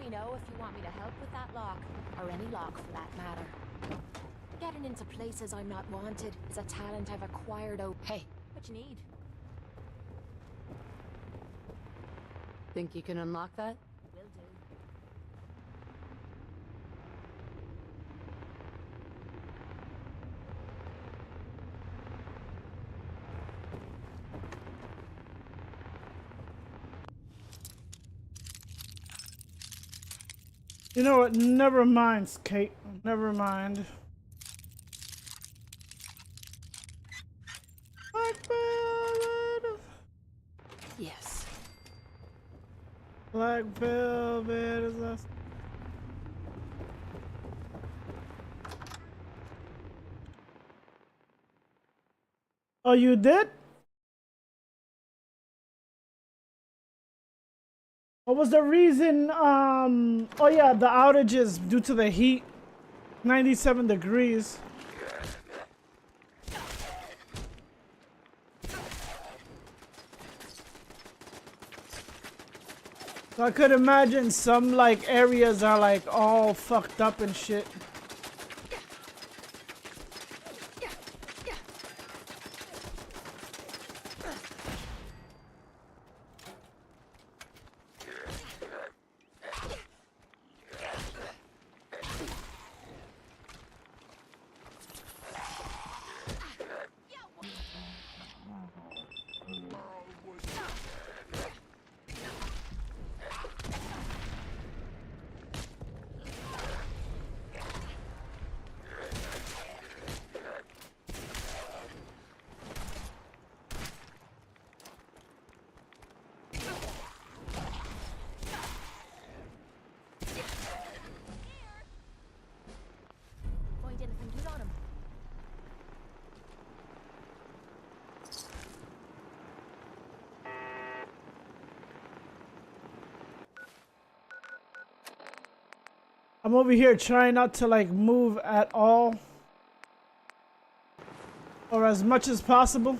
Know if you want me to help with that lock, or any lock for that matter. Getting into places I'm not wanted is a talent I've acquired. Oh, hey, what you need? Think you can unlock that? Will do. You know what? Never mind, Kate. Never mind. Black velvet. Yes. Black velvet is us. Oh, you did? What was the reason? Oh yeah, the outages due to the heat. 97 degrees. So I could imagine some like areas are like all fucked up and shit. I'm over here trying not to like move at all. Or as much as possible.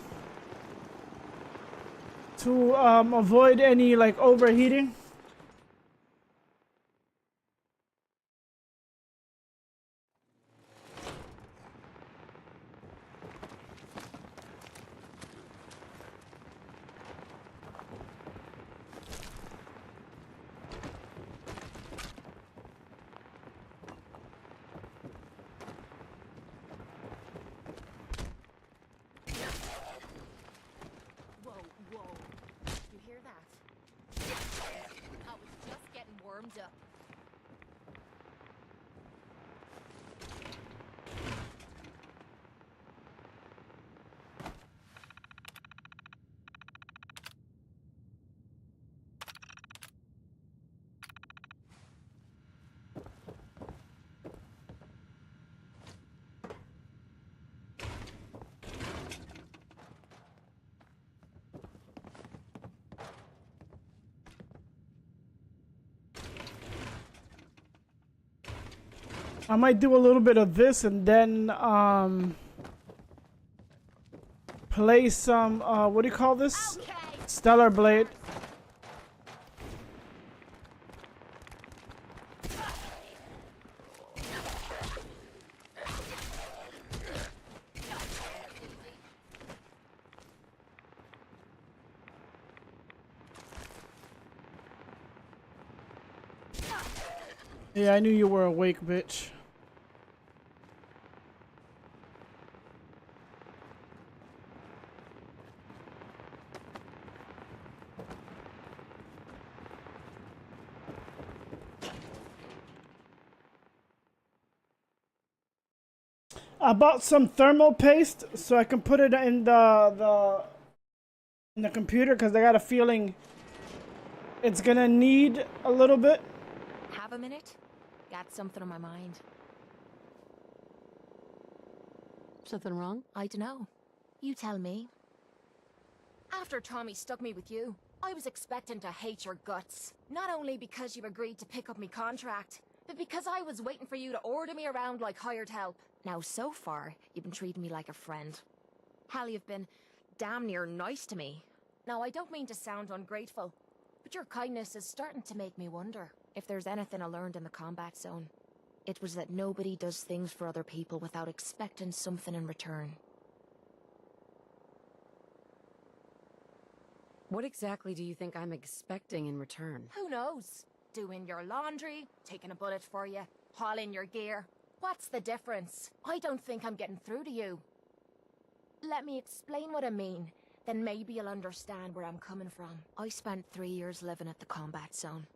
To avoid any like overheating. Up. I might do a little bit of this and then play some what do you call this? Okay. Stellar Blade. Yeah, I knew you were awake, bitch. I bought some thermal paste so I can put it in the computer because I got a feeling it's gonna need a little bit. Have a minute? Got something on my mind. Something wrong? I dunno. You tell me. After Tommy stuck me with you, I was expecting to hate your guts. Not only because you agreed to pick up me contract, but because I was waiting for you to order me around like hired help. Now, so far, you've been treating me like a friend. Hell, you've been damn near nice to me. Now, I don't mean to sound ungrateful, but your kindness is starting to make me wonder. If there's anything I learned in the combat zone, it was that nobody does things for other people without expecting something in return. What exactly do you think I'm expecting in return? Who knows? Doing your laundry, taking a bullet for you, hauling your gear. What's the difference? I don't think I'm getting through to you. Let me explain what I mean, then maybe you'll understand where I'm coming from. I spent 3 years living at the combat zone.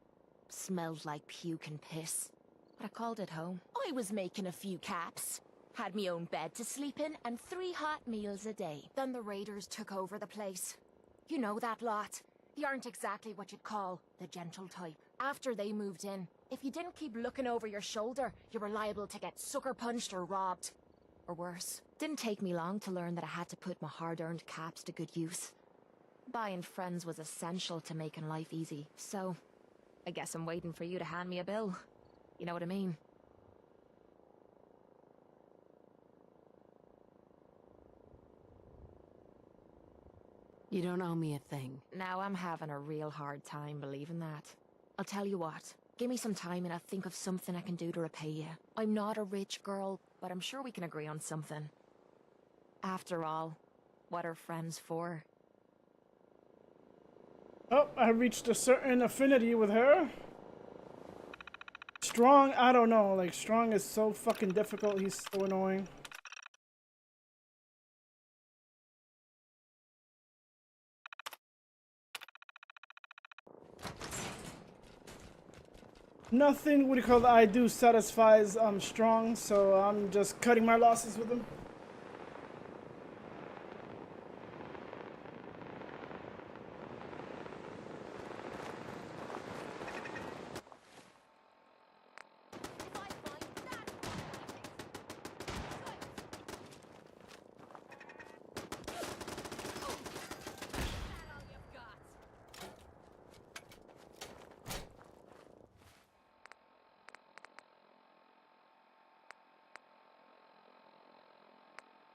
Smelled like puke and piss. But I called it home. I was making a few caps. Had me own bed to sleep in and 3 hot meals a day. Then the raiders took over the place. You know that lot. They aren't exactly what you'd call the gentle type. After they moved in, if you didn't keep looking over your shoulder, you were liable to get sucker punched or robbed. Or worse. Didn't take me long to learn that I had to put my hard-earned caps to good use. Buying friends was essential to making life easy, so I guess I'm waiting for you to hand me a bill. You know what I mean? You don't owe me a thing. Now I'm having a real hard time believing that. I'll tell you what. Give me some time and I'll think of something I can do to repay you. I'm not a rich girl, but I'm sure we can agree on something. After all, what are friends for? Oh, I reached a certain affinity with her. Strong, I don't know. Like, Strong is so fucking difficult. He's so annoying. Nothing, what do you call it, I do satisfies Strong, so I'm just cutting my losses with him.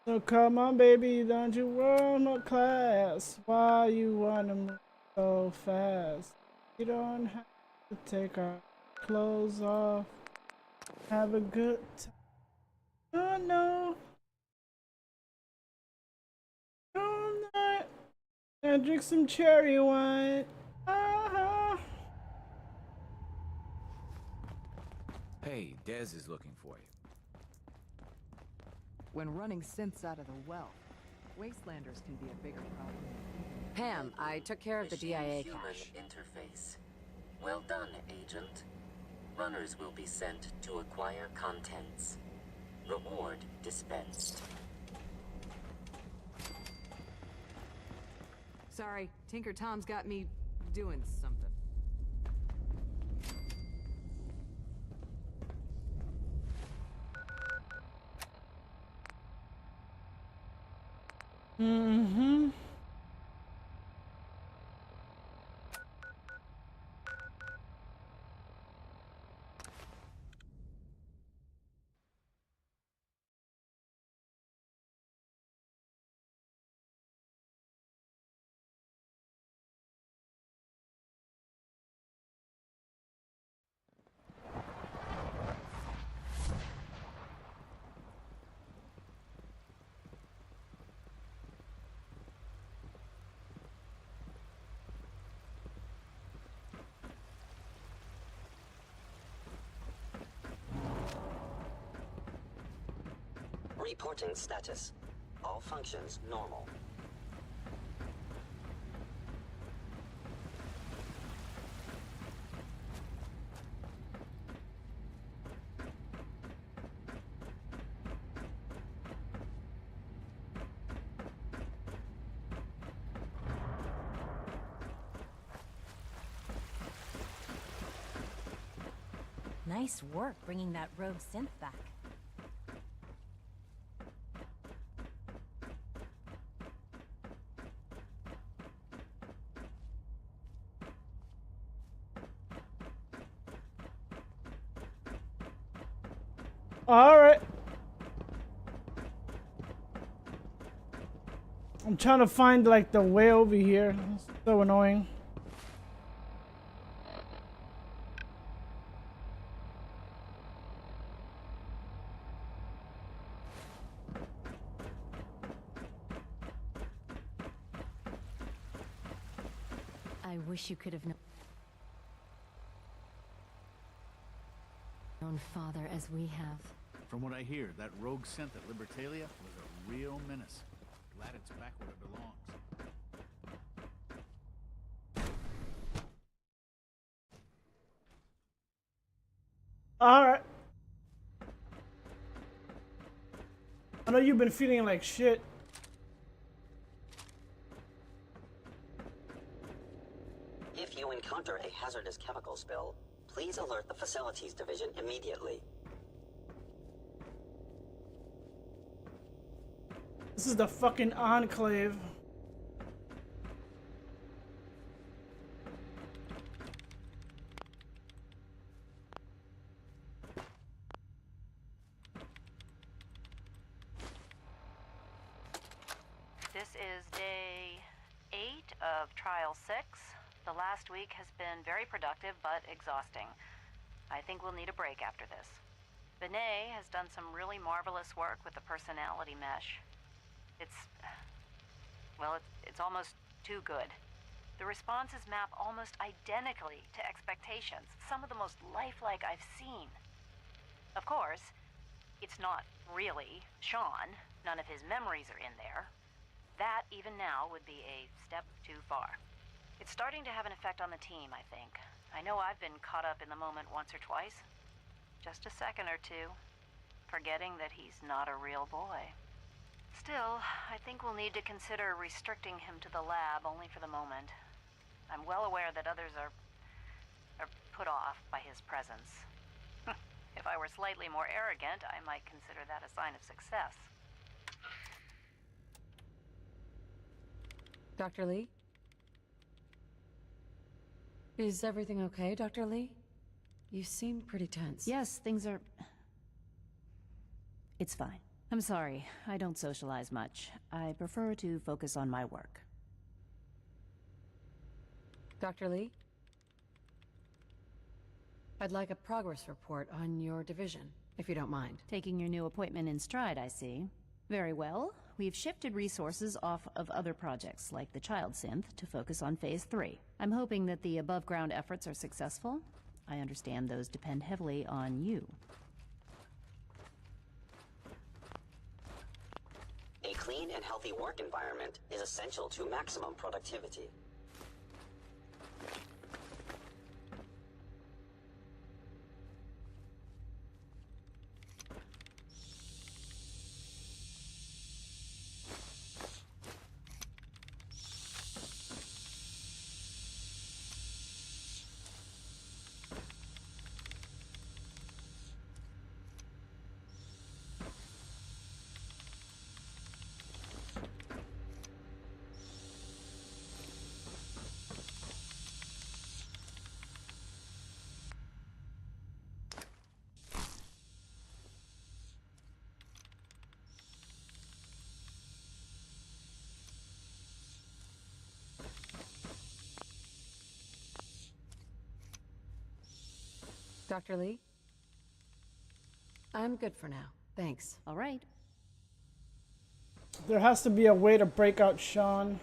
So come on, baby, don't you want no class? Why you wanna move so fast? You don't have to take our clothes off. Have a good time. Oh no. All night. And drink some cherry wine. Hey, Dez is looking for you. When running synths out of the well, Wastelanders can be a bigger problem. Pam, I took care of the DIA cache. Interface. Well done, Agent. Runners will be sent to acquire contents. Reward dispensed. Sorry, Tinker Tom's got me doing something. Mm-hmm. Reporting status. All functions normal. Nice work bringing that rogue synth back. All right. I'm trying to find like the way over here. It's so annoying. I wish you could have known Father as we have. From what I hear, that rogue synth at Libertalia was a real menace. Glad it's back where it belongs. All right. I know you've been feeling like shit. If you encounter a hazardous chemical spill, please alert the Facilities Division immediately. This is the fucking Enclave. This is day 8 of Trial 6. The last week has been very productive, but exhausting. I think we'll need a break after this. Benet has done some really marvelous work with the personality mesh. It's almost too good. The responses map almost identically to expectations, some of the most lifelike I've seen. Of course, it's not really Sean. None of his memories are in there. That, even now, would be a step too far. It's starting to have an effect on the team, I think. I know I've been caught up in the moment once or twice. Just a second or two, forgetting that he's not a real boy. Still, I think we'll need to consider restricting him to the lab only for the moment. I'm well aware that others are put off by his presence. If I were slightly more arrogant, I might consider that a sign of success. Dr. Lee? Is everything okay, Dr. Lee? You seem pretty tense. Yes, things are... It's fine. I'm sorry, I don't socialize much. I prefer to focus on my work. Dr. Lee? I'd like a progress report on your division, if you don't mind. Taking your new appointment in stride, I see. Very well. We've shifted resources off of other projects, like the child synth, to focus on Phase 3. I'm hoping that the above-ground efforts are successful. I understand those depend heavily on you. A clean and healthy work environment is essential to maximum productivity. Dr. Lee? I'm good for now. Thanks. All right. There has to be a way to break out Sean.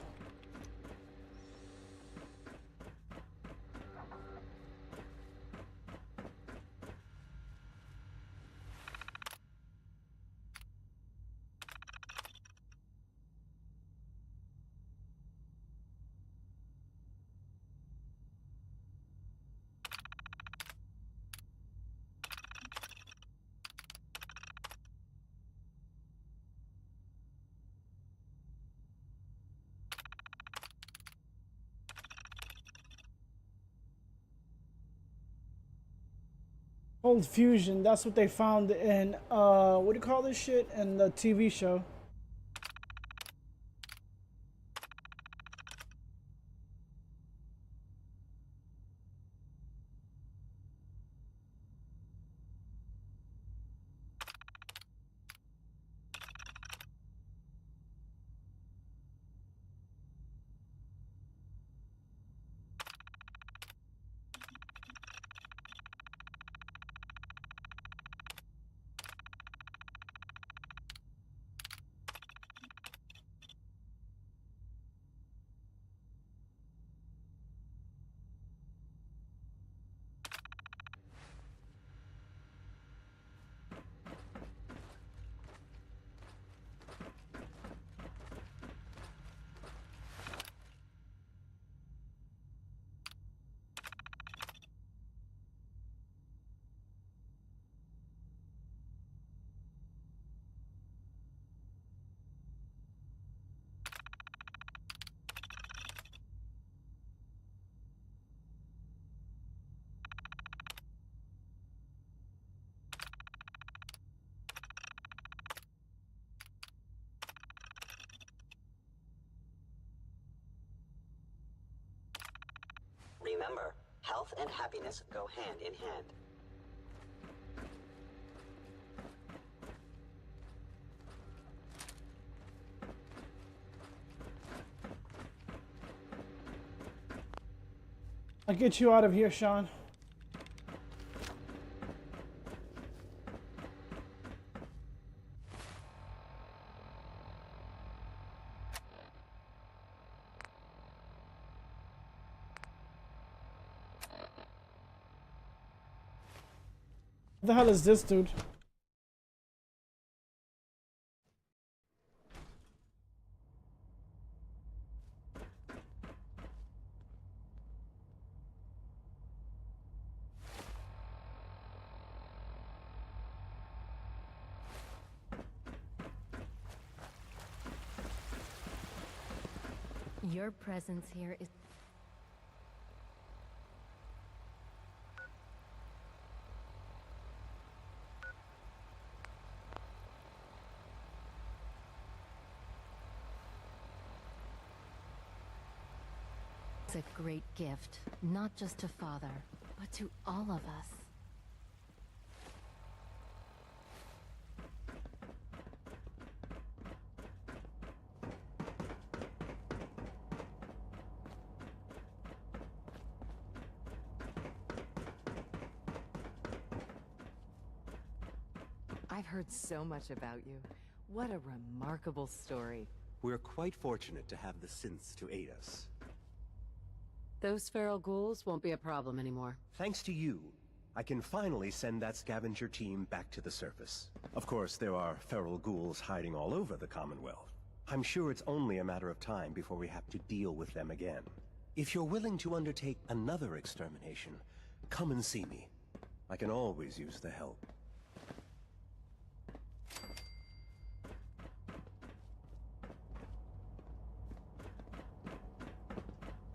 Cold fusion. That's what they found in what do you call this shit in the TV show? Remember, health and happiness go hand in hand. I'll get you out of here, Sean. What the hell is this, dude? Your presence here is... It's a great gift, not just to Father, but to all of us. I've heard so much about you. What a remarkable story. We're quite fortunate to have the synths to aid us. Those feral ghouls won't be a problem anymore. Thanks to you, I can finally send that scavenger team back to the surface. Of course, there are feral ghouls hiding all over the Commonwealth. I'm sure it's only a matter of time before we have to deal with them again. If you're willing to undertake another extermination, come and see me. I can always use the help.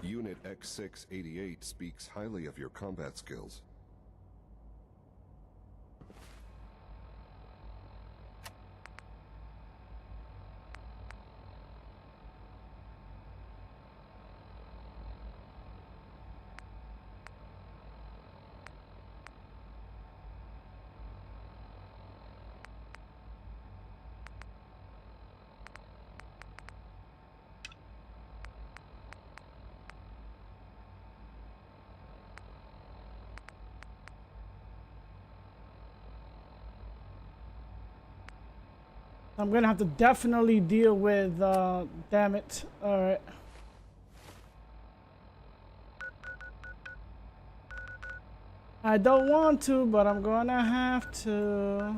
Unit X688 speaks highly of your combat skills. I'm gonna have to definitely deal with, damn it. Alright. I don't want to, but I'm gonna have to.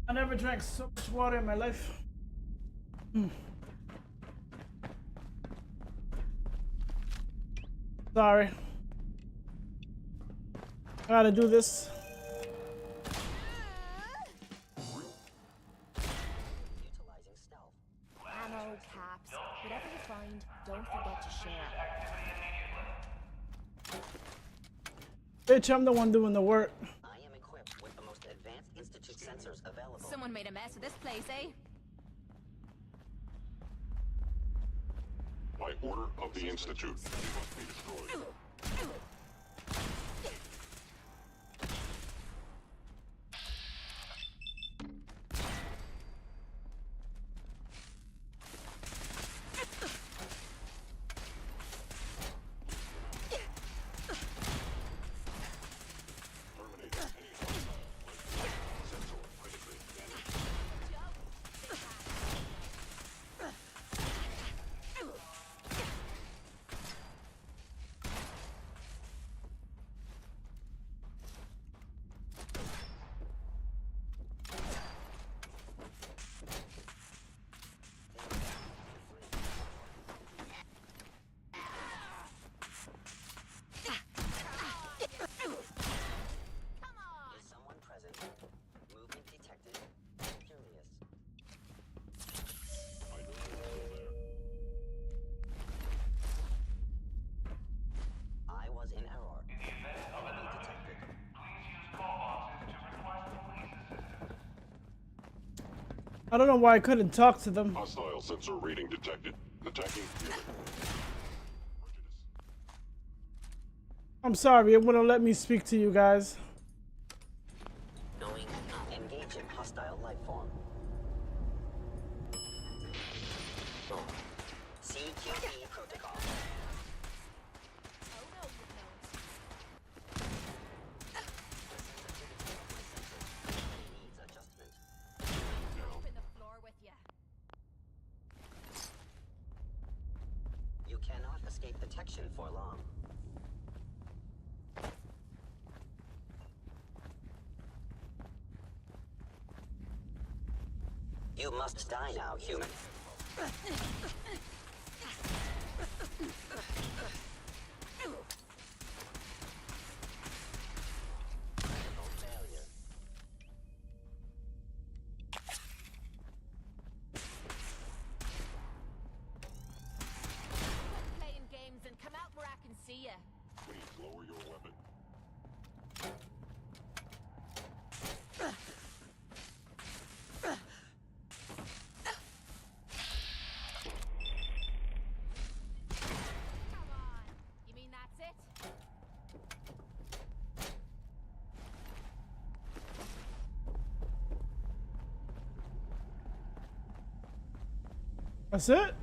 I never drank so much water in my life. Sorry. I gotta do this. Ammo, caps, whatever you find, don't forget to share. Bitch, I'm the one doing the work. I am equipped with the most advanced Institute sensors available. Someone made a mess of this place, eh? By order of the Institute, they must be destroyed. I don't know why I couldn't talk to them. Hostile sensor reading detected. Attacking unit. I'm sorry, it wouldn't let me speak to you guys. Engage in hostile life form. CQB protocol. You cannot escape detection for long. You must die now, human. Playing games and come out where I can see ya. Please lower your weapon. You mean that's it? That's it?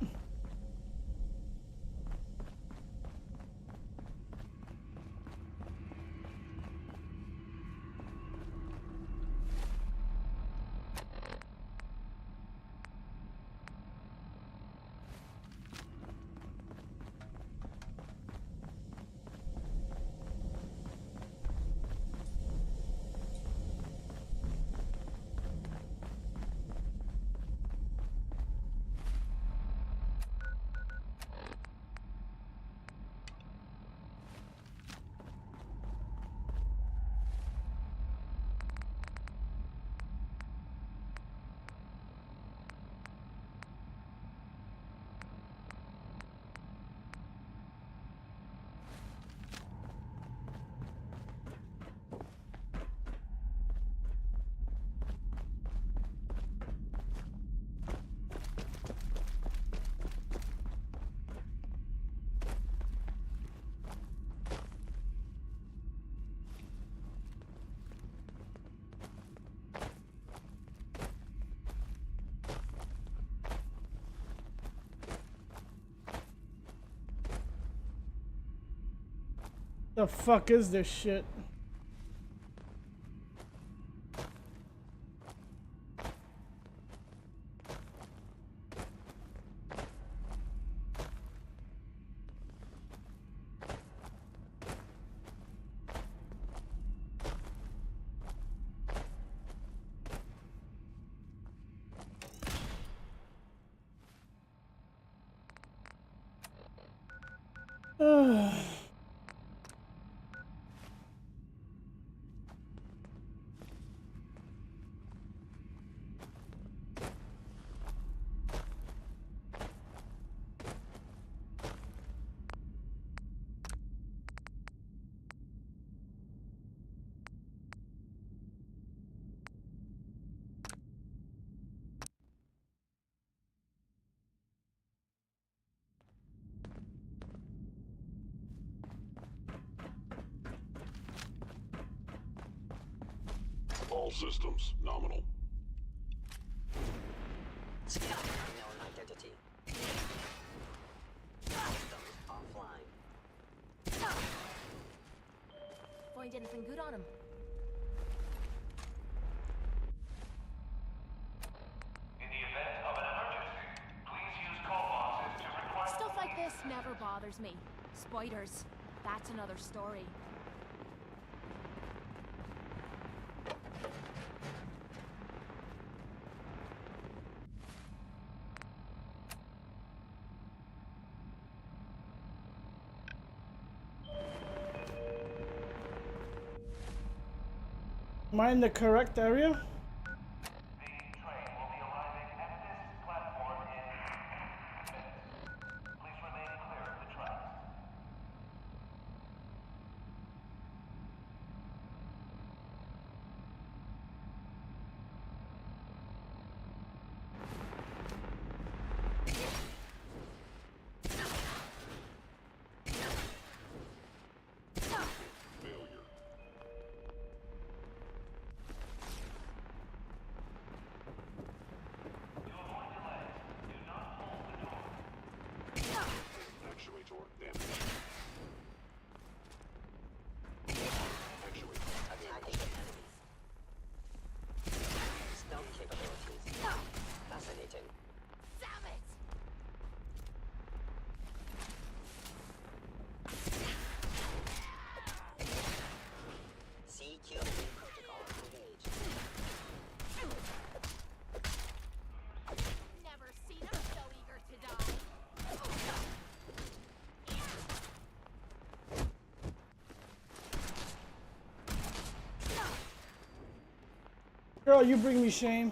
The fuck is this shit? All systems nominal. Unknown identity. Systems offline. Find anything good on him? In the event of an emergency, please use call boxes to request... Stuff like this never bothers me. Spiders, that's another story. Am I in the correct area? Actuator damage. Attacking enemies. Stealth capabilities. Fascinating. Damn it! CQB protocol engaged. Never seen him so eager to die. Girl, you bring me shame.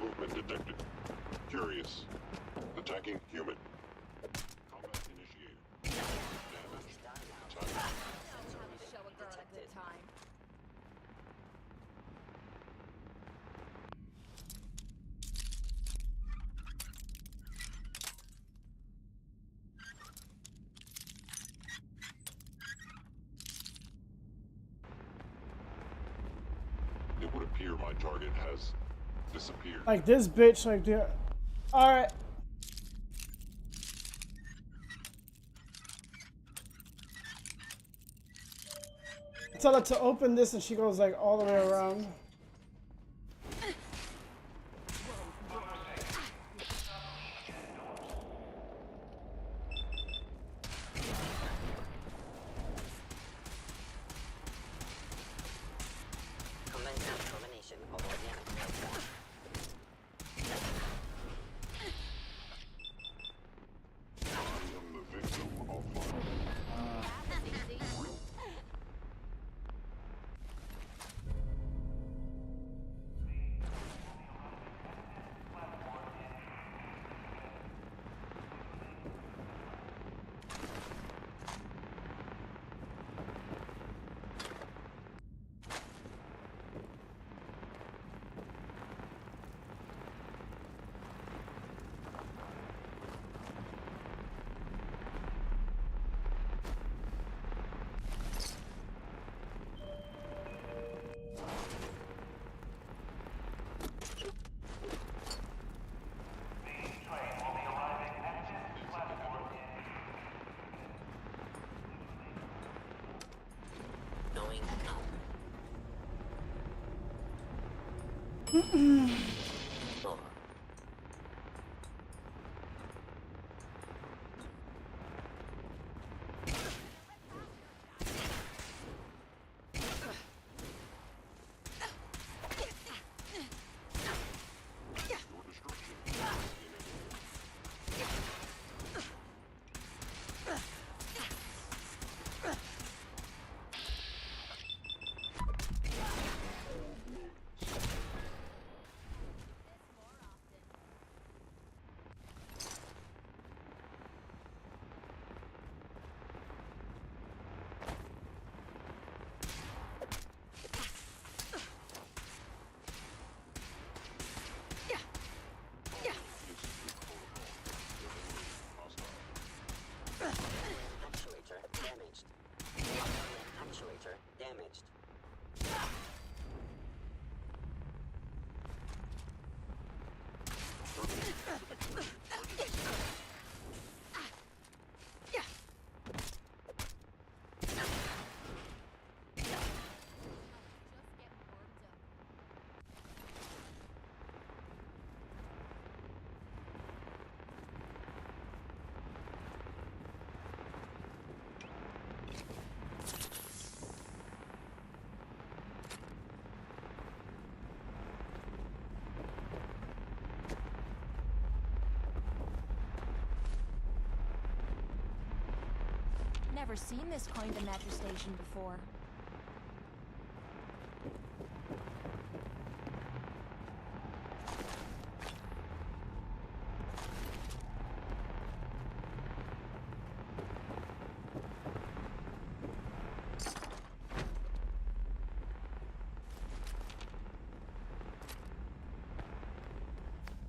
Movement detected. Curious. Attacking human. Combat initiated. Damage. Attack. Show a girl a good time. It would appear my target has disappeared. Like this bitch, like the. Alright. I tell her to open this and she goes like all the way around. Combination of organic life. I am the victim of my... Actuator damaged. Actuator damaged. Never seen this kind of metro station before.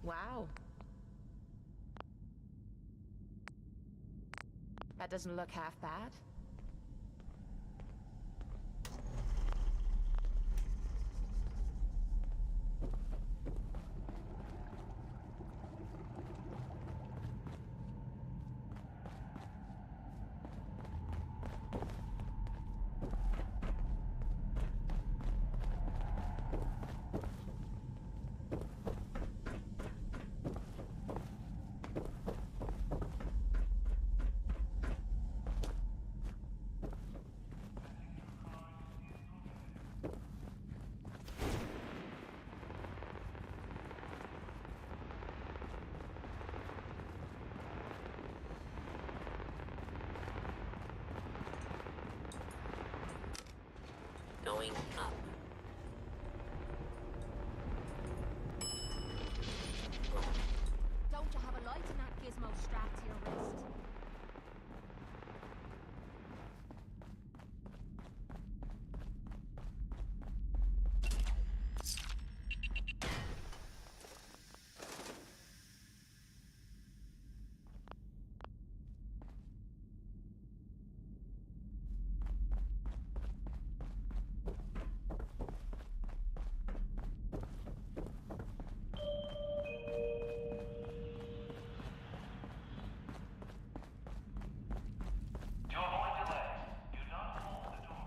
Wow. That doesn't look half bad. Going up. Don't you have a light in that gizmo strapped to your wrist? To avoid delays, do not hold the door.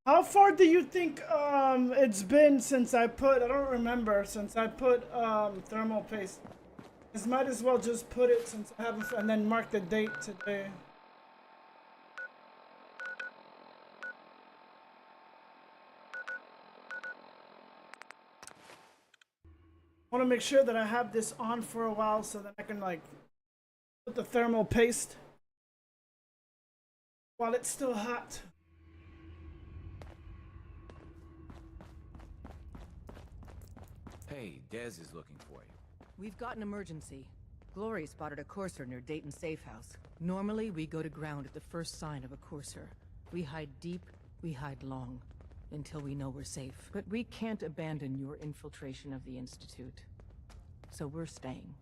How far do you think it's been since I put, I don't remember, since I put thermal paste? This might as well just put it since I haven't, and then mark the date today. I want to make sure that I have this on for a while so that I can like put the thermal paste while it's still hot. Hey, Dez is looking for you. We've got an emergency. Glory spotted a courser near Dayton Safe House. Normally, we go to ground at the first sign of a courser. We hide deep, we hide long, until we know we're safe. But we can't abandon your infiltration of the Institute. So we're staying.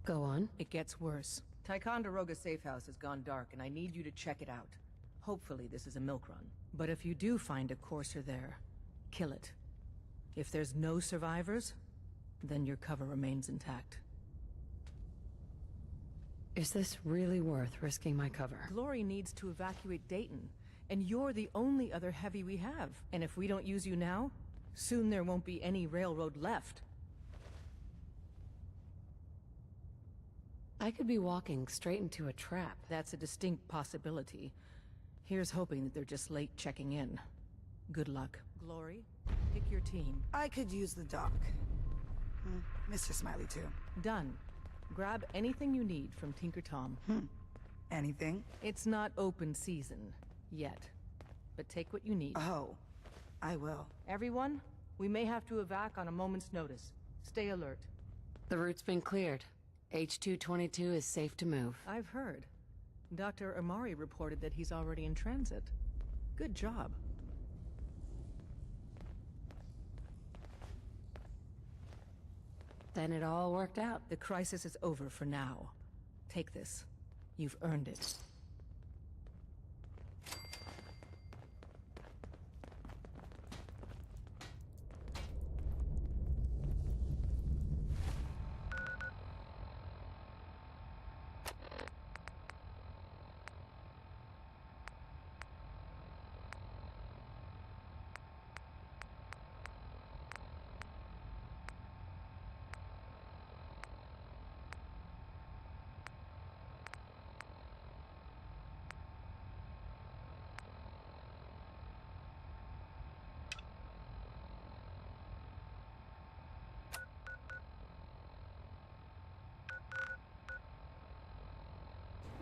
Go on. It gets worse. Ticonderoga safe house has gone dark, and I need you to check it out. Hopefully this is a milk run. But if you do find a courser there, kill it. If there's no survivors, then your cover remains intact. Is this really worth risking my cover? Glory needs to evacuate Dayton, and you're the only other heavy we have. And if we don't use you now, soon there won't be any railroad left. I could be walking straight into a trap. That's a distinct possibility. Here's hoping that they're just late checking in. Good luck. Glory, pick your team. I could use the dock. Mr. Smiley, too. Done. Grab anything you need from Tinker Tom. Anything? It's not open season. Yet. But take what you need. Oh. I will. Everyone, we may have to evac on a moment's notice. Stay alert. The route's been cleared. H-222 is safe to move. I've heard. Dr. Amari reported that he's already in transit. Good job. Then it all worked out. The crisis is over for now. Take this. You've earned it.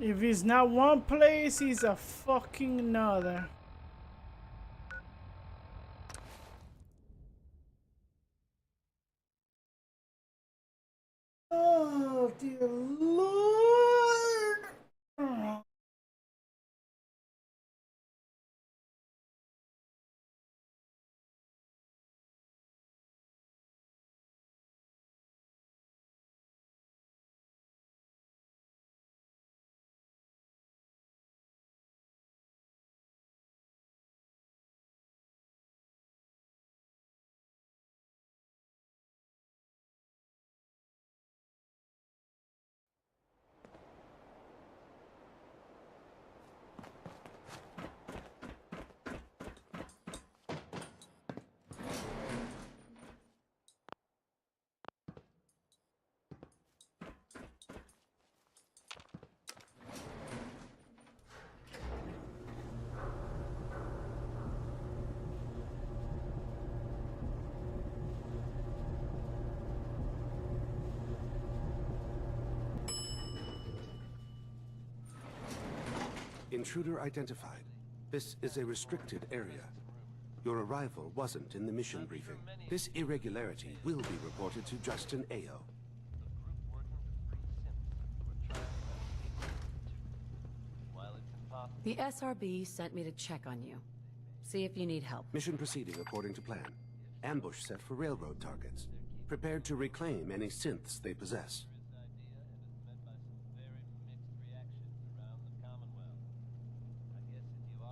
If he's not one place, he's a fucking another. Oh, dear Lord. Oh. Intruder identified. This is a restricted area. Your arrival wasn't in the mission briefing. This irregularity will be reported to Justin Ayo. The SRB sent me to check on you. See if you need help. Mission proceeding according to plan. Ambush set for railroad targets. Prepared to reclaim any synths they possess.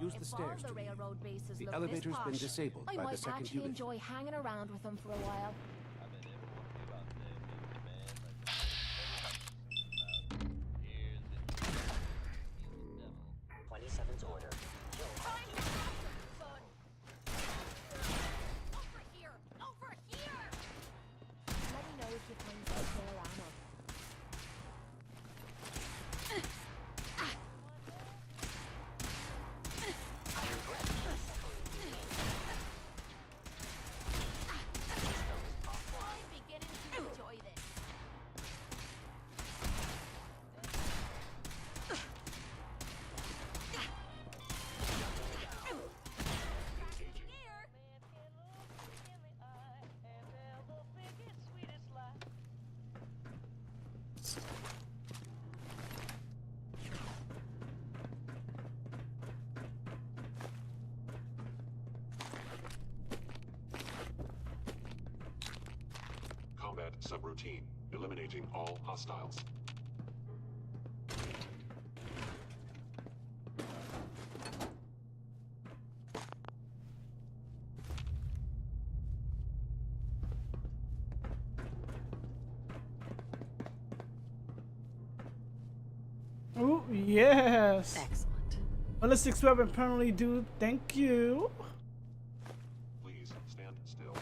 Use the stairs to railroad bases the look elevator's this been posh, disabled I by might the second actually unit. enjoy hanging around with them for a while. 27's order. Over here! Over here! Let me know if you find some spare ammo. I'm beginning to enjoy this. Combat subroutine. Eliminating all hostiles. Yes. Excellent. Ballistics weapon permanently do. Thank you. Please stand still.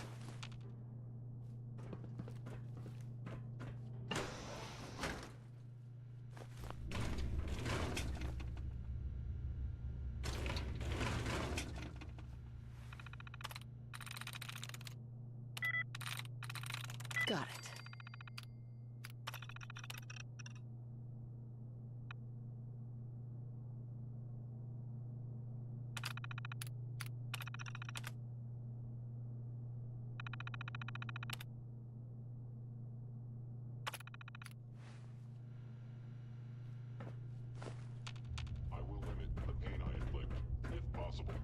Got it. I will limit the pain I inflict, if possible.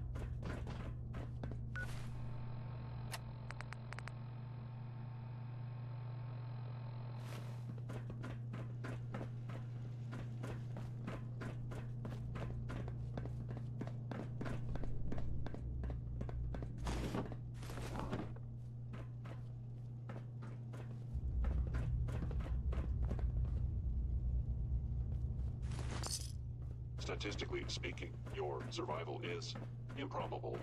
Statistically speaking, your survival is improbable.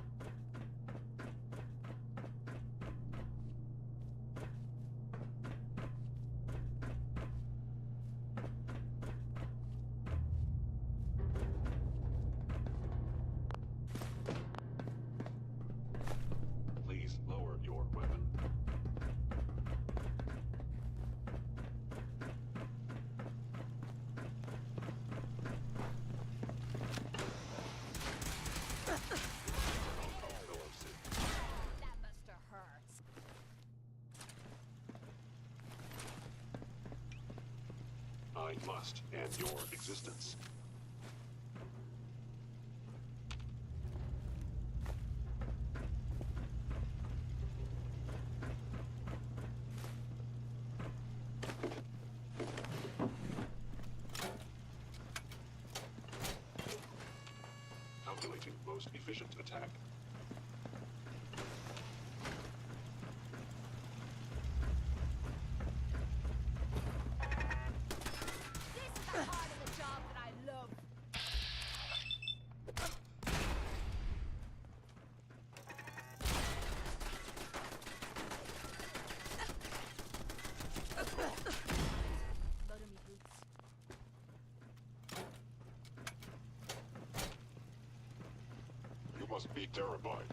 Please lower your weapon. I must end your existence. Calculating most efficient attack. You must be terrified.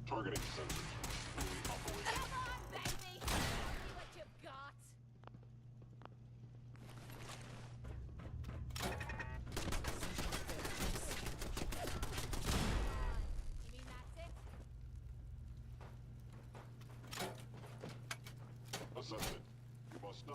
Targeting sensors. Fully operational. Come on, baby! See what you've got! You mean that's it? Assessment. You must die.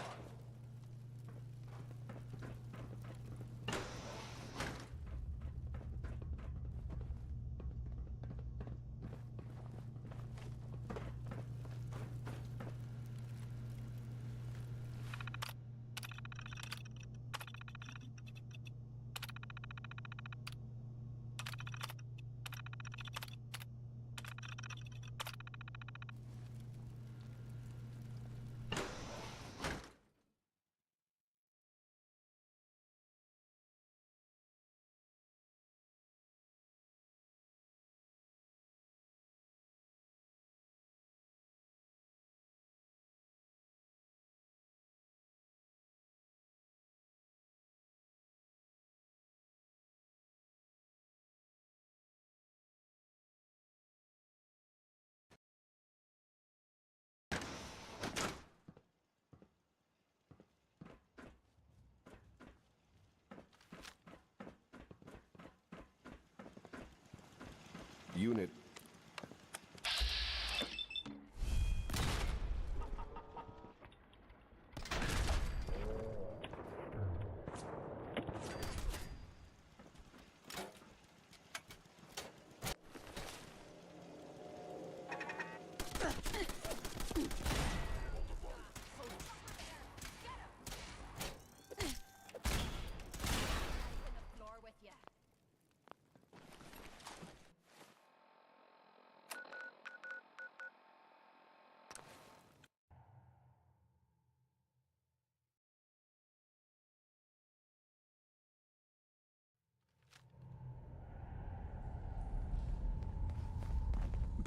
Unit.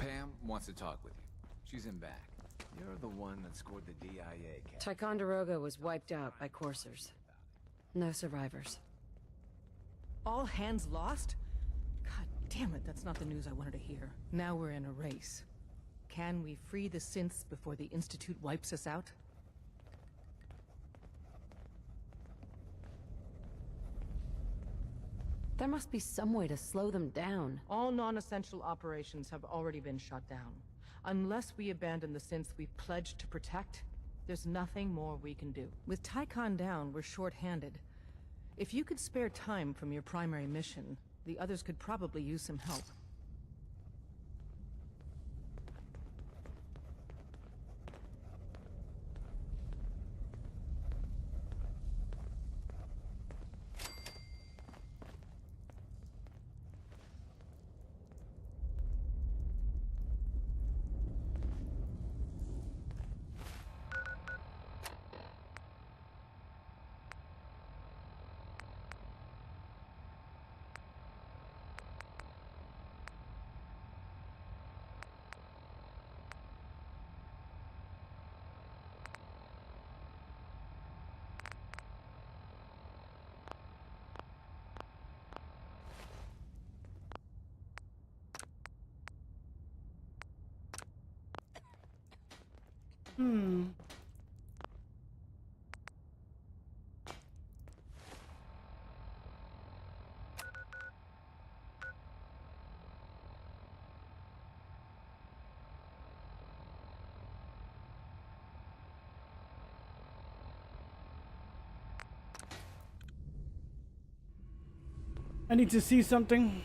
Pam wants to talk with you. She's in back. You're the one that scored the DIA cap. Ticonderoga was wiped out by coursers. No survivors. All hands lost? God damn it, that's not the news I wanted to hear. Now we're in a race. Can we free the synths before the Institute wipes us out? There must be some way to slow them down. All non-essential operations have already been shut down. Unless we abandon the synths we pledged to protect, there's nothing more we can do. With Tycon down, we're short-handed. If you could spare time from your primary mission, the others could probably use some help. I need to see something.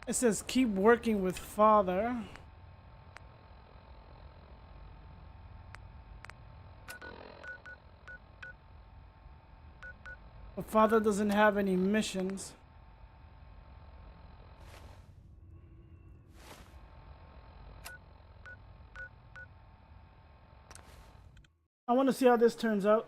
It says keep working with father. But father doesn't have any missions. I want to see how this turns out.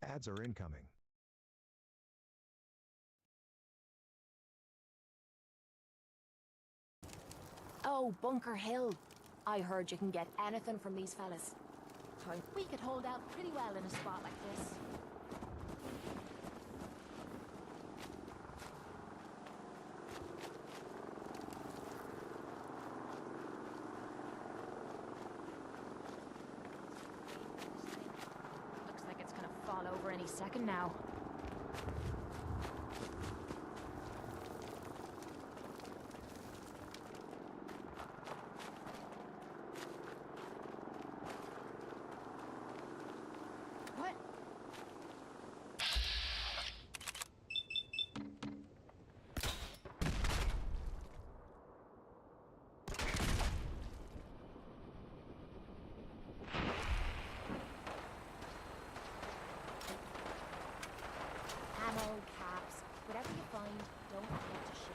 Ads are incoming. Oh, Bunker Hill. I heard you can get anything from these fellas. We could hold out pretty well in a spot like this. Looks like it's gonna fall over any second now. What? Ammo, caps, whatever you find, don't forget to share.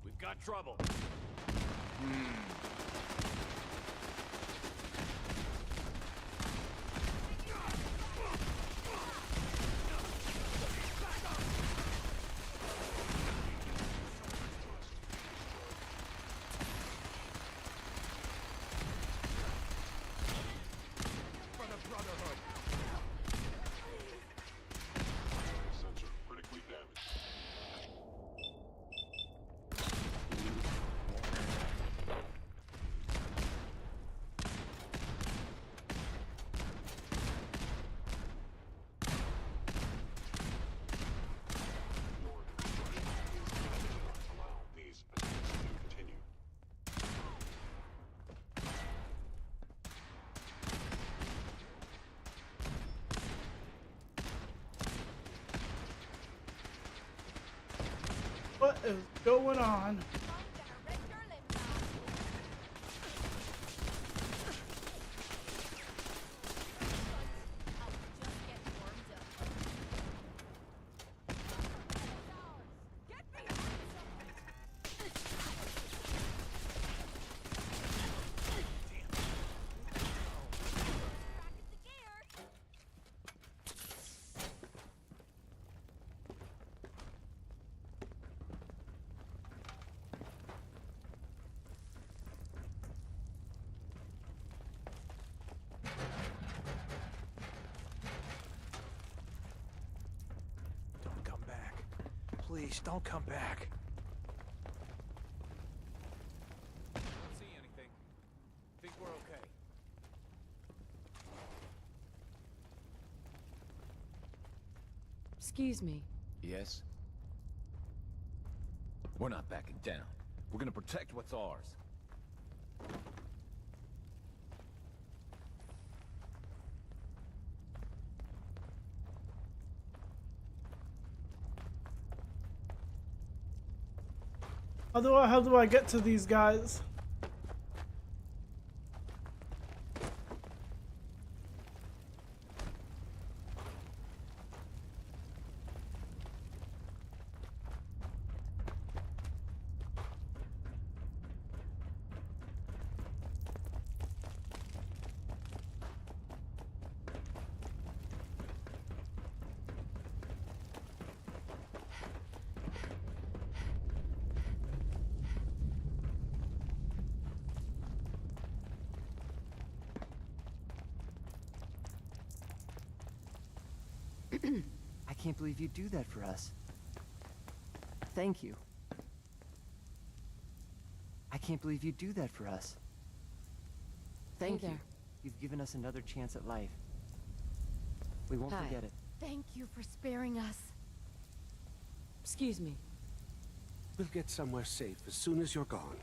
We've got trouble. is going on? Don't come back. Please, don't come back. Don't see anything. Think we're okay. Excuse me. Yes? We're not backing down. We're gonna protect what's ours. How do I get to these guys? I can't believe you do that for us. Thank you. I can't believe you do that for us. Thank you. there. You've given us another chance at life. We won't Hi. forget it. Thank you for sparing us. Excuse me. We'll get somewhere safe as soon as you're gone.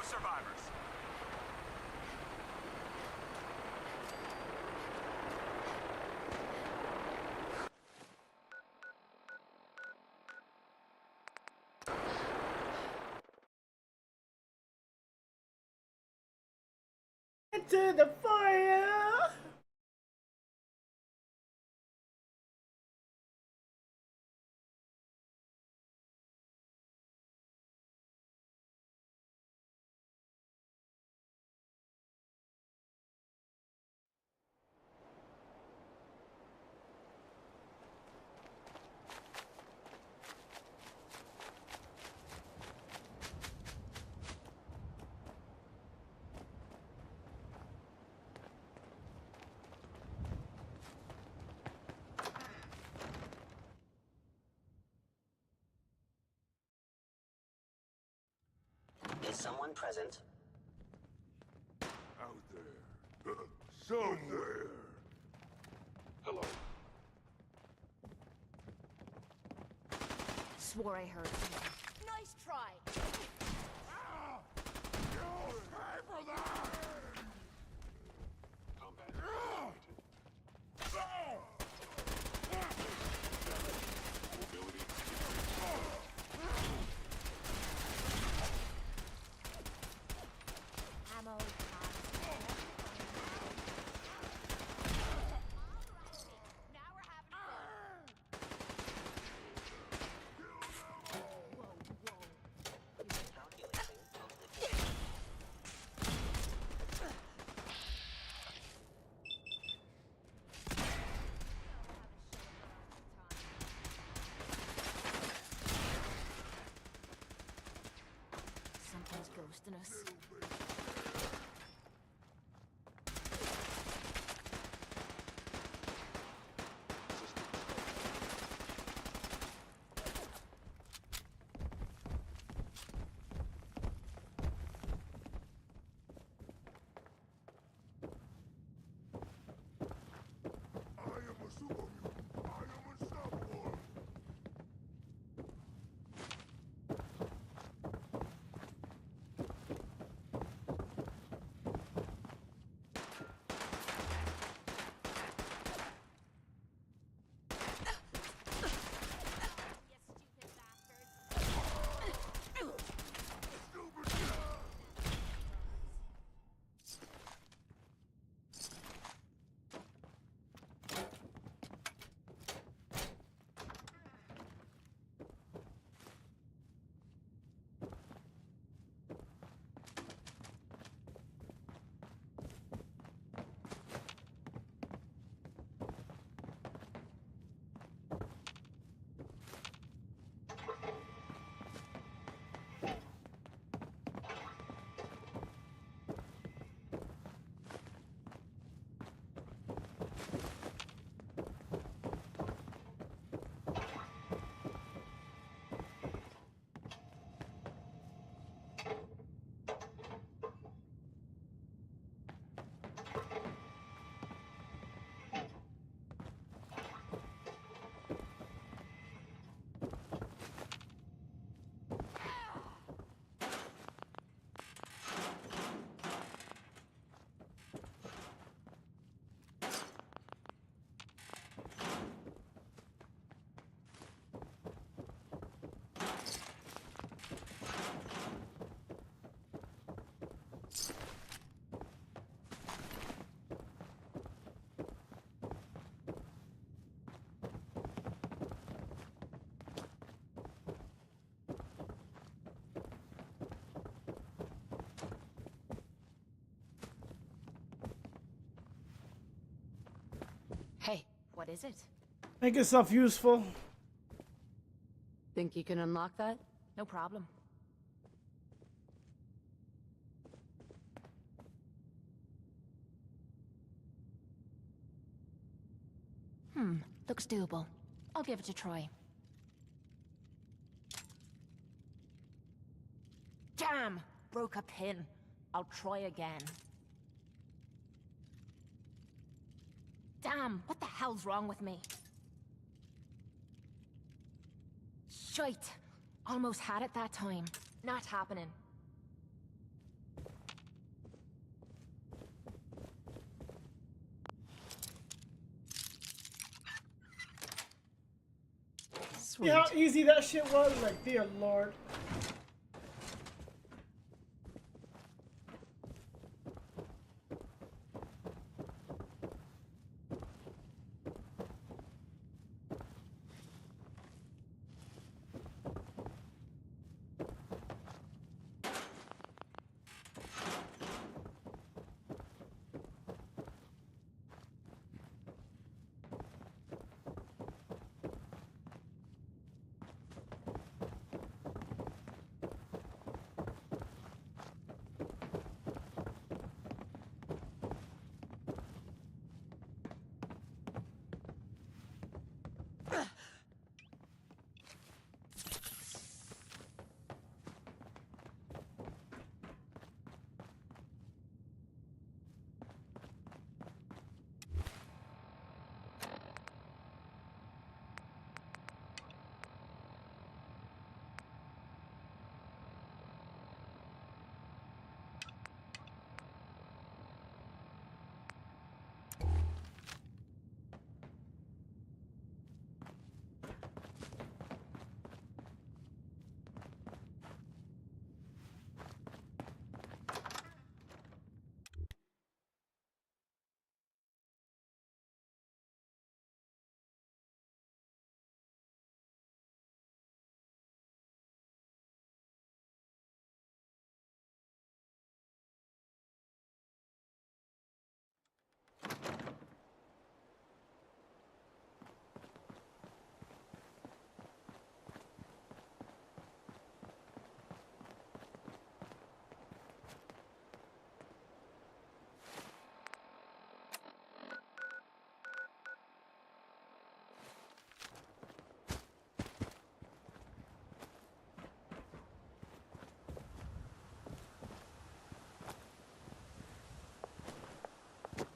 Survivors. Into the fire! someone present? Out there. Somewhere. Hello. Swore I heard something. Nice try. You'll pay for that! Combat completed. Mobility Ammo. Something's ghosting us. Hey, what is it? Make yourself useful. Think you can unlock that? No problem. Looks doable. I'll give it a try. Damn! Broke a pin. I'll try again. Damn! What the hell's wrong with me? Shite! Almost had it that time. Not happening. See how easy that shit was? Like, dear lord.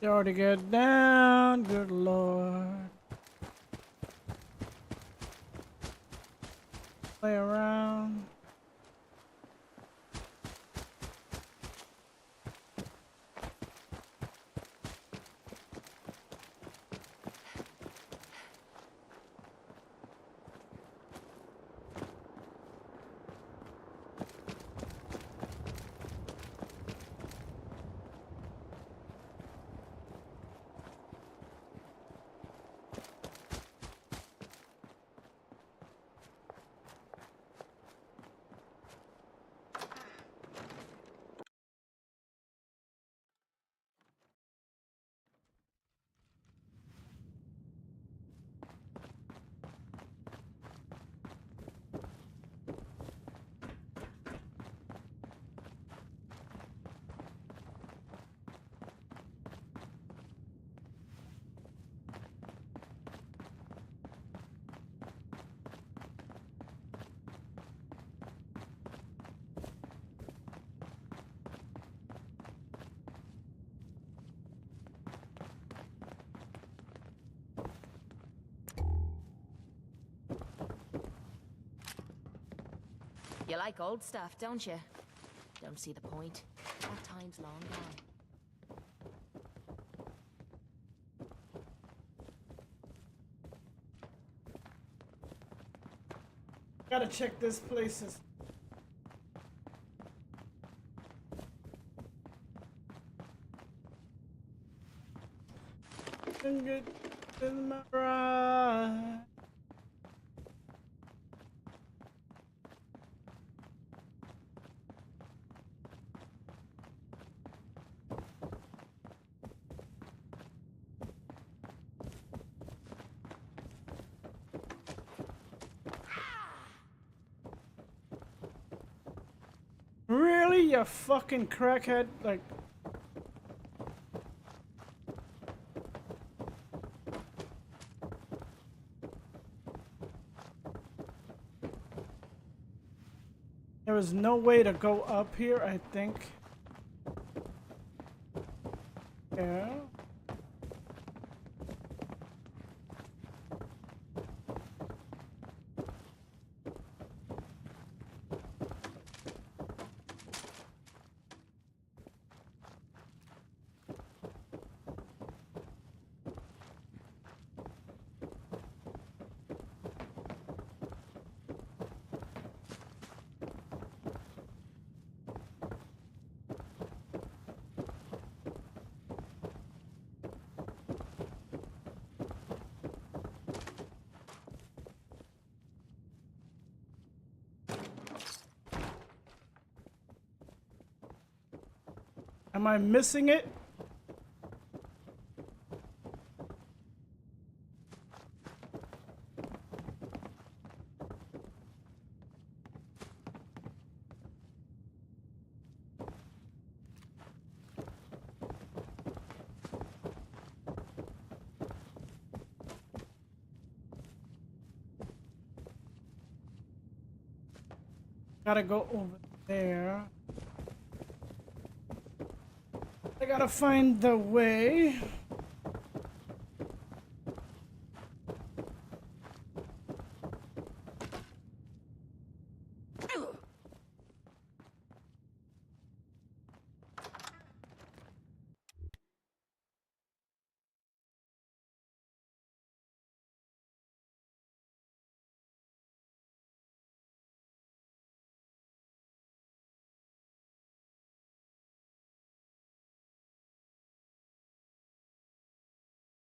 You already get down, good lord. Play around. You like old stuff, don't you? Don't see the point. That time's long gone. Gotta check this places. Good in my ride. Really, you fucking crackhead? Like, there was no way to go up here, I think. Yeah. Am I missing it? Gotta go over there. I gotta find the way.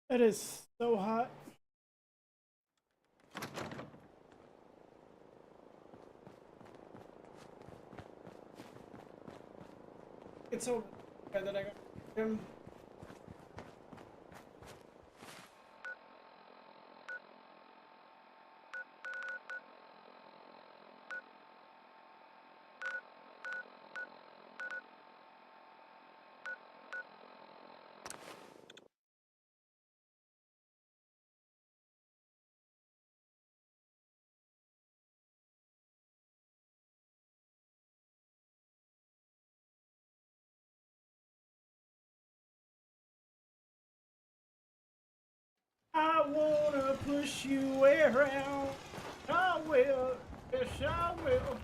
It is so hot. It's over that I got him. I wanna push you around. I will. Yes, I will.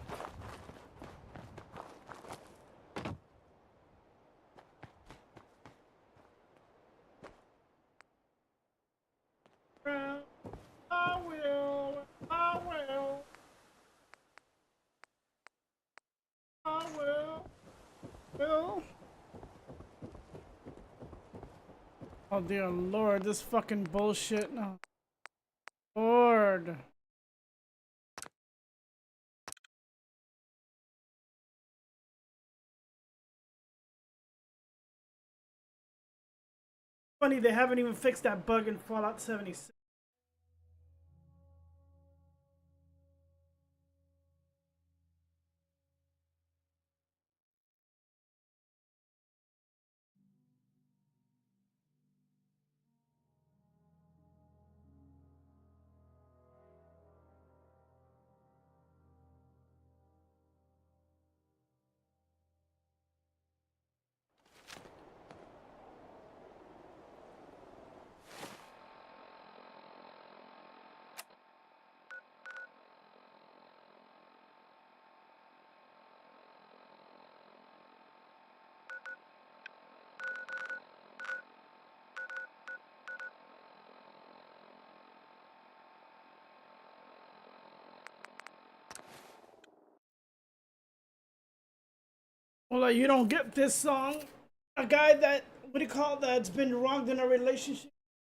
I will. I will. I will. Will. Oh dear Lord, this fucking bullshit. No. Lord. Funny, they haven't even fixed that bug in Fallout 76. Well, you don't get this song. A guy that, what do you call it, that's been wronged in a relationship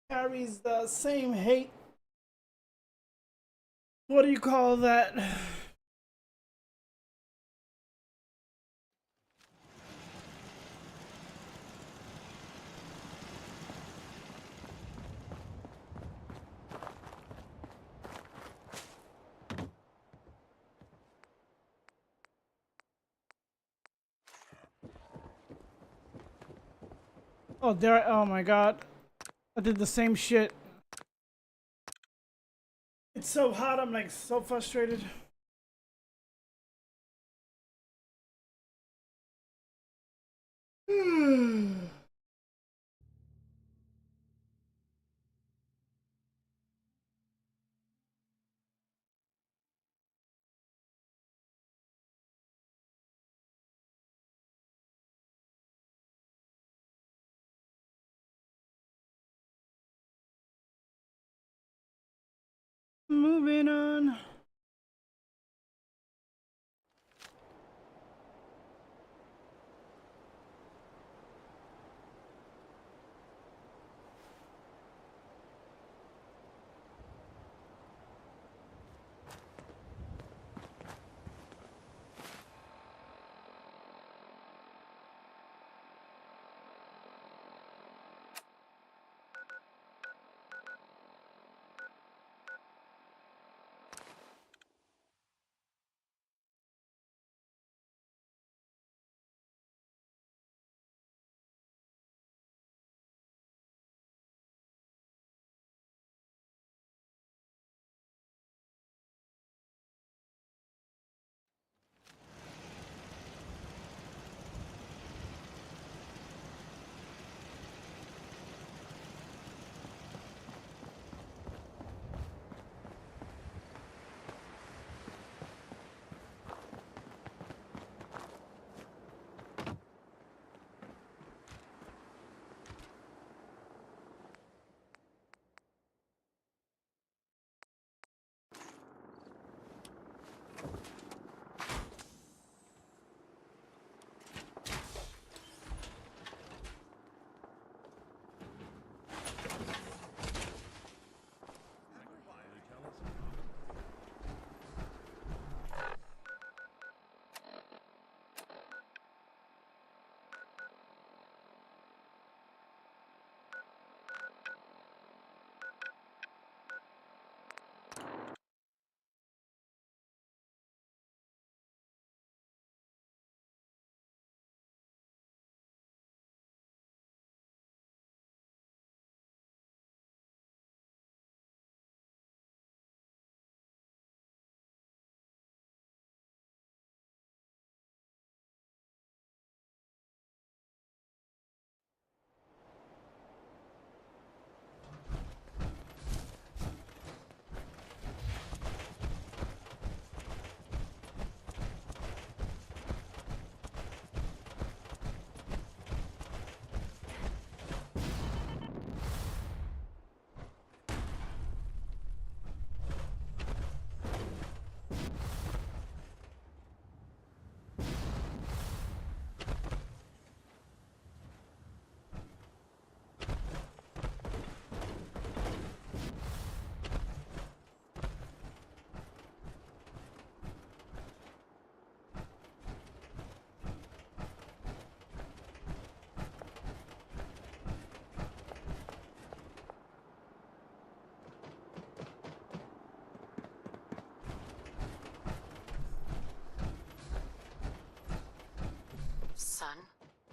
carries the same hate. What do you call that? Oh, there. Oh my god. I did the same shit. It's so hot, I'm like so frustrated. Moving on.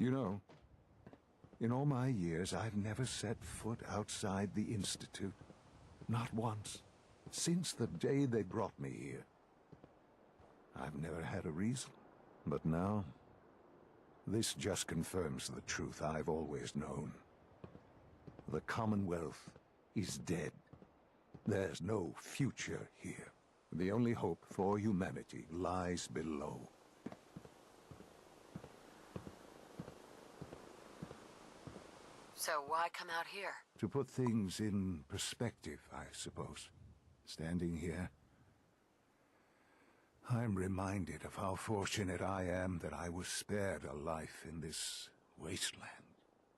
You know, in all my years, I've never set foot outside the Institute. Not once. Since the day they brought me here. I've never had a reason. But now, this just confirms the truth I've always known. The Commonwealth is dead. There's no future here. The only hope for humanity lies below. So why come out here? To put things in perspective, I suppose. Standing here, I'm reminded of how fortunate I am that I was spared a life in this wasteland.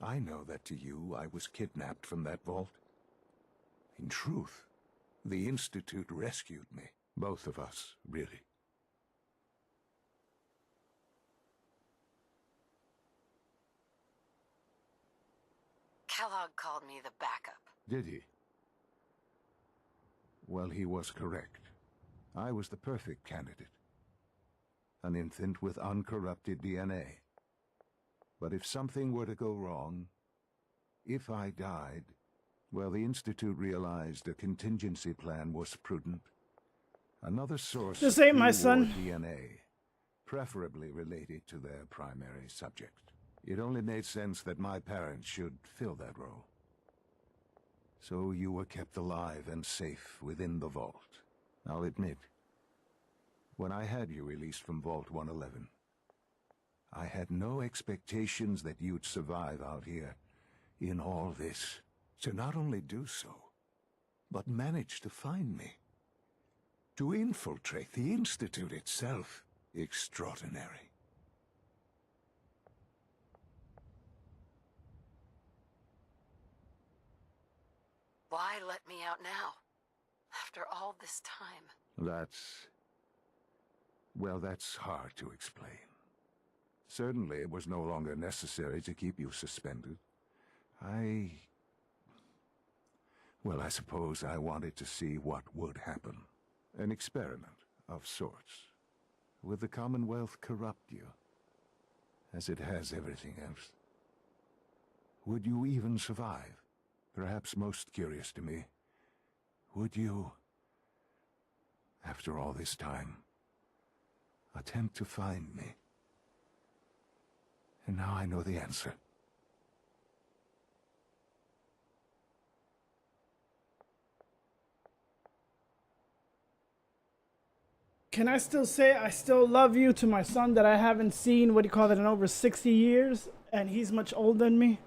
I know that to you, I was kidnapped from that vault. In truth, the Institute rescued me. Both of us, really. Kellogg called me the backup. Did he? Well, he was correct. I was the perfect candidate. An infant with uncorrupted DNA. But if something were to go wrong, if I died, well, the Institute realized a contingency plan was prudent. Another source This of ain't my pre-war son. DNA, preferably related to their primary subject. It only made sense that my parents should fill that role. So you were kept alive and safe within the vault. I'll admit, when I had you released from Vault 111, I had no expectations that you'd survive out here in all this. To not only do so, but manage to find me. To infiltrate the Institute itself. Extraordinary. Why let me out now? After all this time. That's hard to explain. Certainly it was no longer necessary to keep you suspended. I suppose I wanted to see what would happen. An experiment of sorts. Would the Commonwealth corrupt you, as it has everything else? Would you even survive? Perhaps most curious to me, would you, after all this time, attempt to find me? And now I know the answer. Can I still say I still love you to my son that I haven't seen, what do you call it, in over 60 years? And he's much older than me?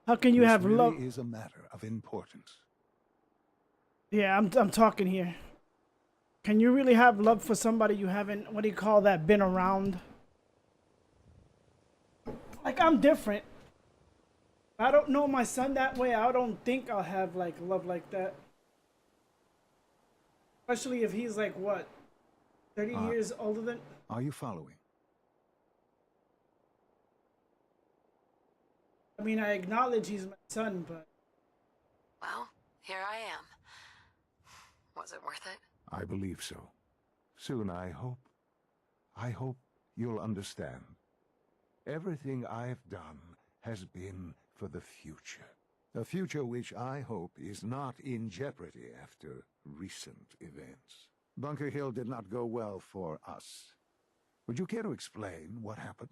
How can you have love? This really is a matter of importance. Yeah, I'm talking here. Can you really have love for somebody you haven't, what do you call that, been around? Like, I'm different. I don't know my son that way. I don't think I'll have, like, love like that. Especially if he's, like, what, 30 years older than... Are you following? I mean, I acknowledge he's my son, but... Well, here I am. Was it worth it? I believe so. Soon, I hope you'll understand. Everything I've done has been for the future. A future which I hope is not in jeopardy after recent events. Bunker Hill did not go well for us. Would you care to explain what happened?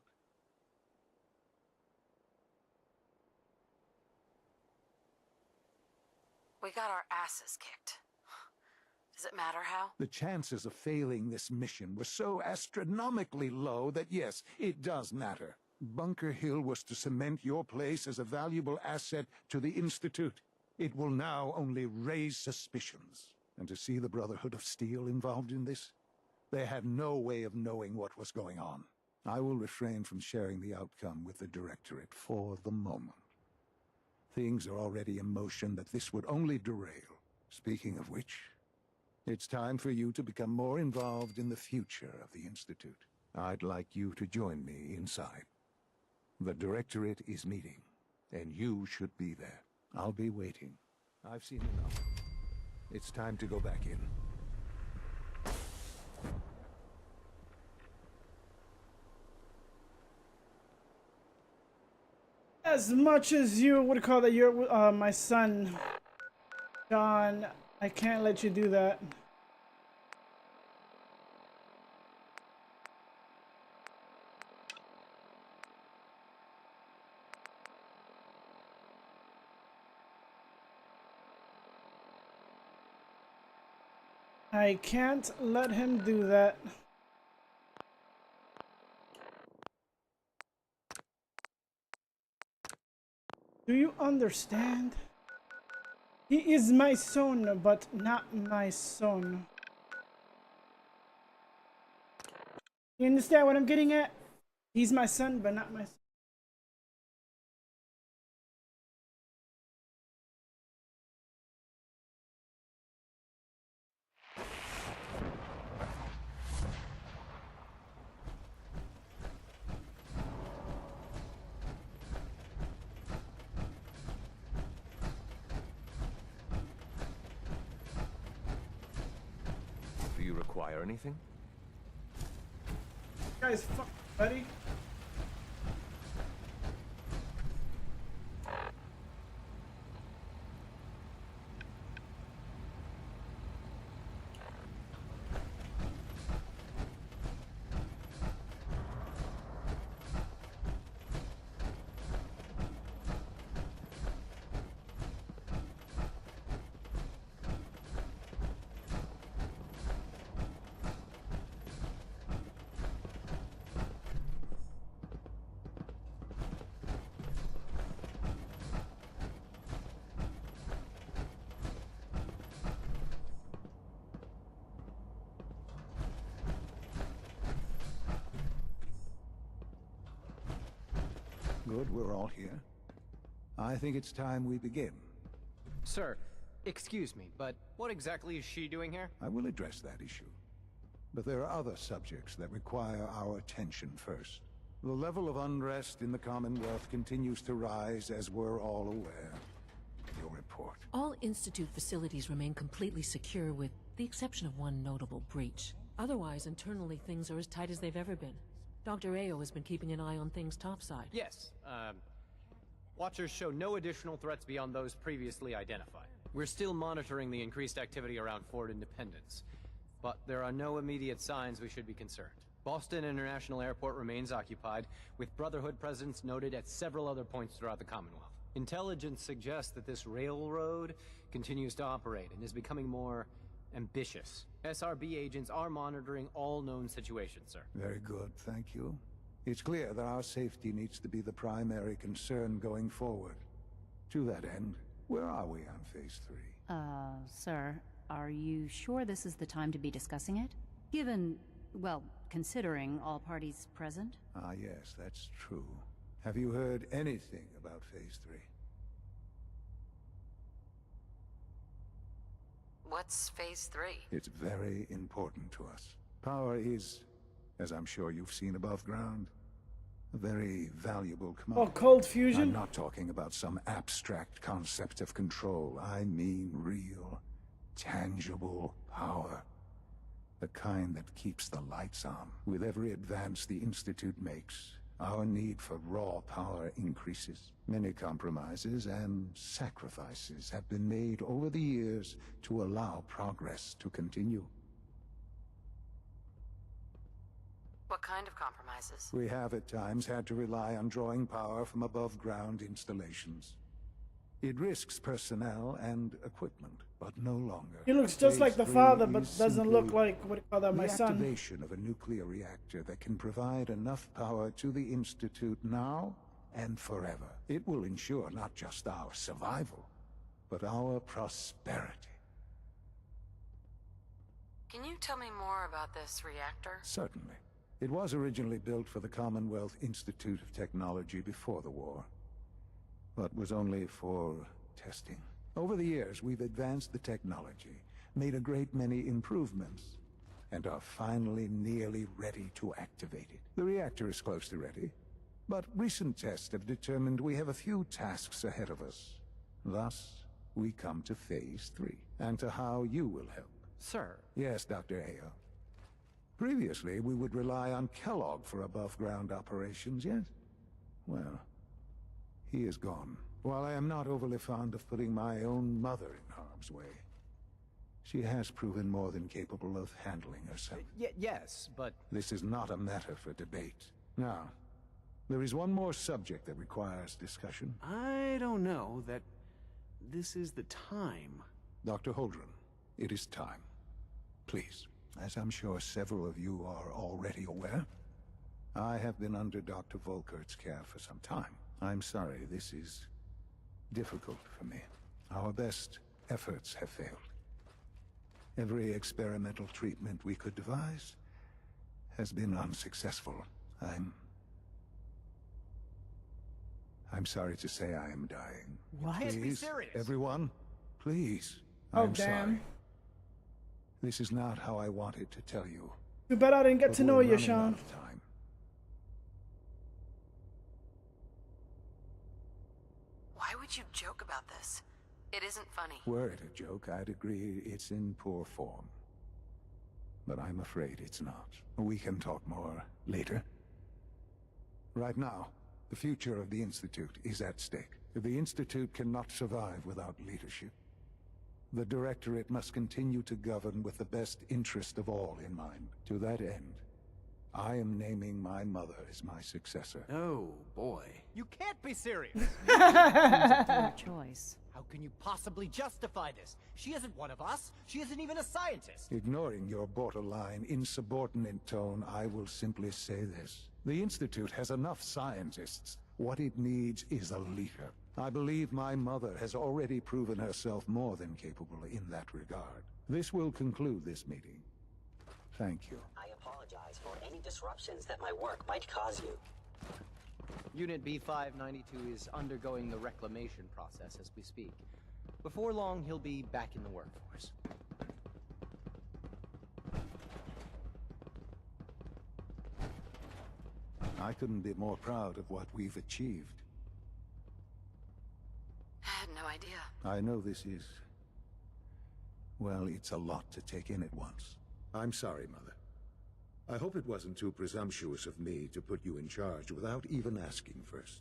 We got our asses kicked. Does it matter how? The chances of failing this mission were so astronomically low that yes, it does matter. Bunker Hill was to cement your place as a valuable asset to the Institute. It will now only raise suspicions. And to see the Brotherhood of Steel involved in this? They had no way of knowing what was going on. I will refrain from sharing the outcome with the Directorate for the moment. Things are already in motion that this would only derail. Speaking of which, it's time for you to become more involved in the future of the Institute. I'd like you to join me inside. The Directorate is meeting, and you should be there. I'll be waiting. I've seen enough. It's time to go back in. As much as you would call that you're my son, John, I can't let you do that. I can't let him do that. Do you understand? He is my son, but not my son. You understand what I'm getting at? He's my son, but not my son. Do you require anything? Guys, fuck, buddy. Good, we're all here. I think it's time we begin. Sir, excuse me, but what exactly is she doing here? I will address that issue. But there are other subjects that require our attention first. The level of unrest in the Commonwealth continues to rise, as we're all aware. Your report. All Institute facilities remain completely secure with the exception of one notable breach. Otherwise, internally things are as tight as they've ever been. Dr. Ao has been keeping an eye on things topside. Yes, Watchers show no additional threats beyond those previously identified. We're still monitoring the increased activity around Fort Independence, but there are no immediate signs we should be concerned. Boston International Airport remains occupied, with Brotherhood presence noted at several other points throughout the Commonwealth. Intelligence suggests that this railroad continues to operate and is becoming more ambitious. SRB agents are monitoring all known situations, sir. Very good, thank you. It's clear that our safety needs to be the primary concern going forward. To that end, where are we on Phase 3? Sir, are you sure this is the time to be discussing it? Given, well, considering all parties present? Ah, yes, that's true. Have you heard anything about Phase 3? What's Phase 3? It's very important to us. Power is, as I'm sure you've seen above ground, a very valuable commodity. Oh, cold fusion? I'm not talking about some abstract concept of control. I mean real, tangible power. The kind that keeps the lights on. With every advance the Institute makes, our need for raw power increases. Many compromises and sacrifices have been made over the years to allow progress to continue. What kind of compromises? We have at times had to rely on drawing power from above-ground installations. It risks personnel and equipment, but no longer. He looks just like the father, but doesn't look like what my the son. Activation of a nuclear reactor that can provide enough power to the Institute now and forever. It will ensure not just our survival, but our prosperity. Can you tell me more about this reactor? Certainly. It was originally built for the Commonwealth Institute of Technology before the war, but was only for testing. Over the years, we've advanced the technology, made a great many improvements, and are finally nearly ready to activate it. The reactor is close to ready, but recent tests have determined we have a few tasks ahead of us. Thus, we come to Phase 3, and to how you will help. Sir? Yes, Dr. Ao. Previously, we would rely on Kellogg for above-ground operations, yes? Well, He is gone. While I am not overly fond of putting my own mother in harm's way, she has proven more than capable of handling herself. Yes, but... This is not a matter for debate. Now, there is one more subject that requires discussion. I don't know that this is the time. Dr. Holdren, it is time. Please, as I'm sure several of you are already aware, I have been under Dr. Volkert's care for some time. I'm sorry, this is difficult for me. Our best efforts have failed. Every experimental treatment we could devise has been unsuccessful. I'm sorry to say I am dying. What? Please, be please, serious. Everyone, please. Oh, I'm damn. sorry. This is not how I wanted to tell you. Too bad I didn't get But to we're know you, running Sean. out of time. Why would you joke about this? It isn't funny. Were it a joke, I'd agree it's in poor form. But I'm afraid it's not. We can talk more later. Right now, the future of the Institute is at stake. The Institute cannot survive without leadership. The Directorate must continue to govern with the best interest of all in mind. To that end, I am naming my mother as my successor. Oh, boy. You can't be serious! Seems a poor choice. How can you possibly justify this? She isn't one of us. She isn't even a scientist. Ignoring your borderline, insubordinate tone, I will simply say this. The Institute has enough scientists. What it needs is a leader. I believe my mother has already proven herself more than capable in that regard. This will conclude this meeting. Thank you. I apologize for any disruptions that my work might cause you. Unit B592 is undergoing the reclamation process as we speak. Before long, he'll be back in the workforce. I couldn't be more proud of what we've achieved. I had no idea. I know this is... well, it's a lot to take in at once. I'm sorry, Mother. I hope it wasn't too presumptuous of me to put you in charge without even asking first.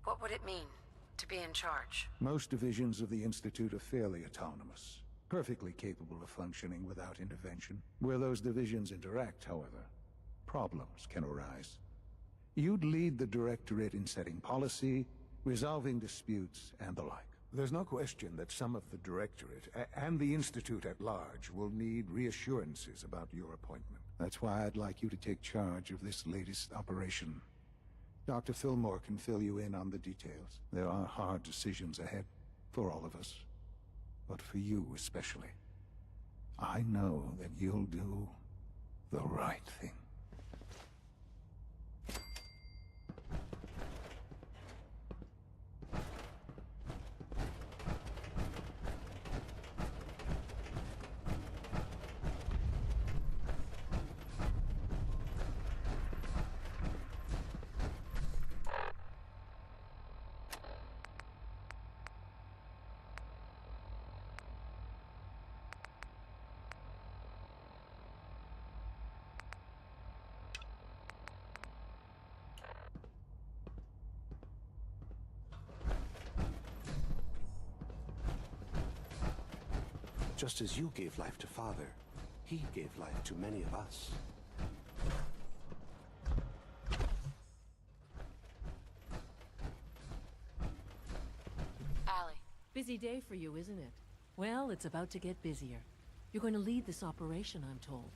What would it mean to be in charge? Most divisions of the Institute are fairly autonomous, perfectly capable of functioning without intervention. Where those divisions interact, however, problems can arise. You'd lead the Directorate in setting policy, resolving disputes, and the like. There's no question that some of the Directorate, and the Institute at large, will need reassurances about your appointment. That's why I'd like you to take charge of this latest operation. Dr. Fillmore can fill you in on the details. There are hard decisions ahead, for all of us. But for you especially. I know that you'll do the right thing. Just as you gave life to Father, he gave life to many of us. Allie. Busy day for you, isn't it? Well, it's about to get busier. You're going to lead this operation, I'm told.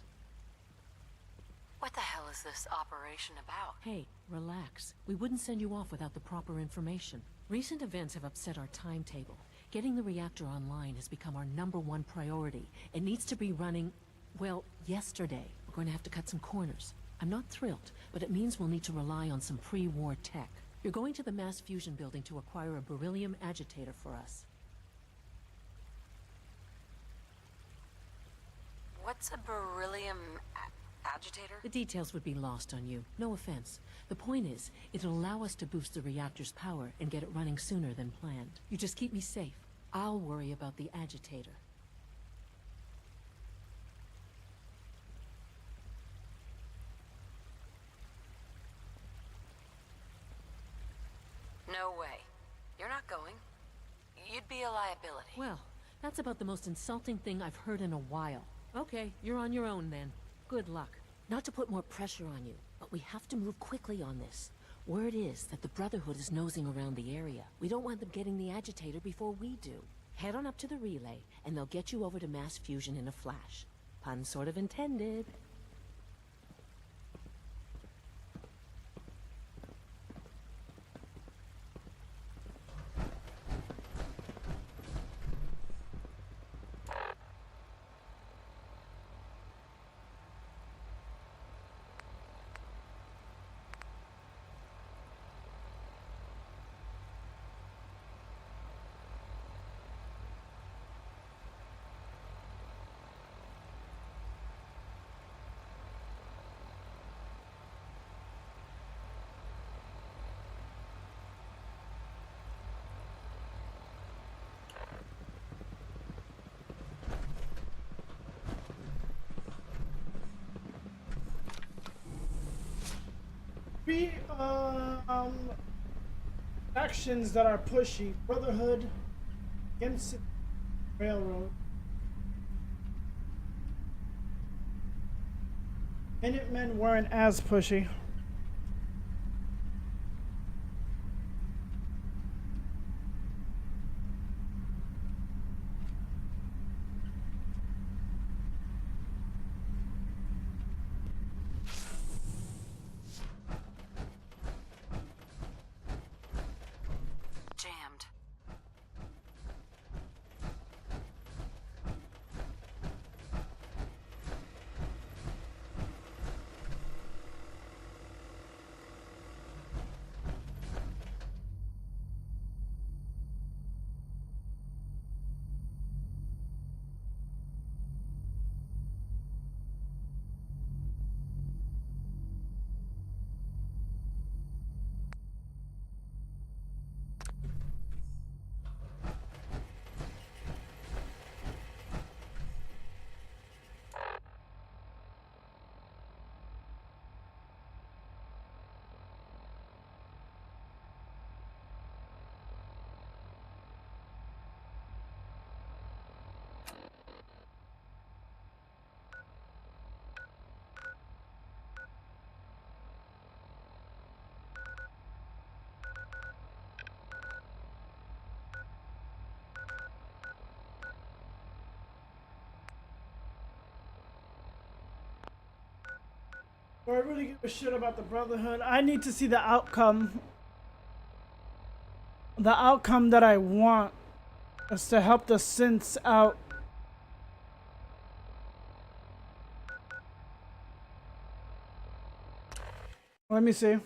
What the hell is this operation about? Hey, relax. We wouldn't send you off without the proper information. Recent events have upset our timetable. Getting the reactor online has become our #1 priority. It needs to be running, well, yesterday. We're going to have to cut some corners. I'm not thrilled, but it means we'll need to rely on some pre-war tech. You're going to the mass fusion building to acquire a beryllium agitator for us. What's a beryllium agitator? The details would be lost on you. No offense. The point is, it'll allow us to boost the reactor's power and get it running sooner than planned. You just keep me safe. I'll worry about the agitator. No way. You're not going. You'd be a liability. Well, that's about the most insulting thing I've heard in a while. Okay, you're on your own then. Good luck. Not to put more pressure on you, but we have to move quickly on this. Word is that the Brotherhood is nosing around the area. We don't want them getting the agitator before we do. Head on up to the relay, and they'll get you over to mass fusion in a flash. Pun sort of intended. Three actions that are pushy: Brotherhood, against Railroad, Minutemen weren't as pushy. Jammed. Do I really give a shit about the Brotherhood? I need to see the outcome. The outcome that I want is to help the synths out. Let me see.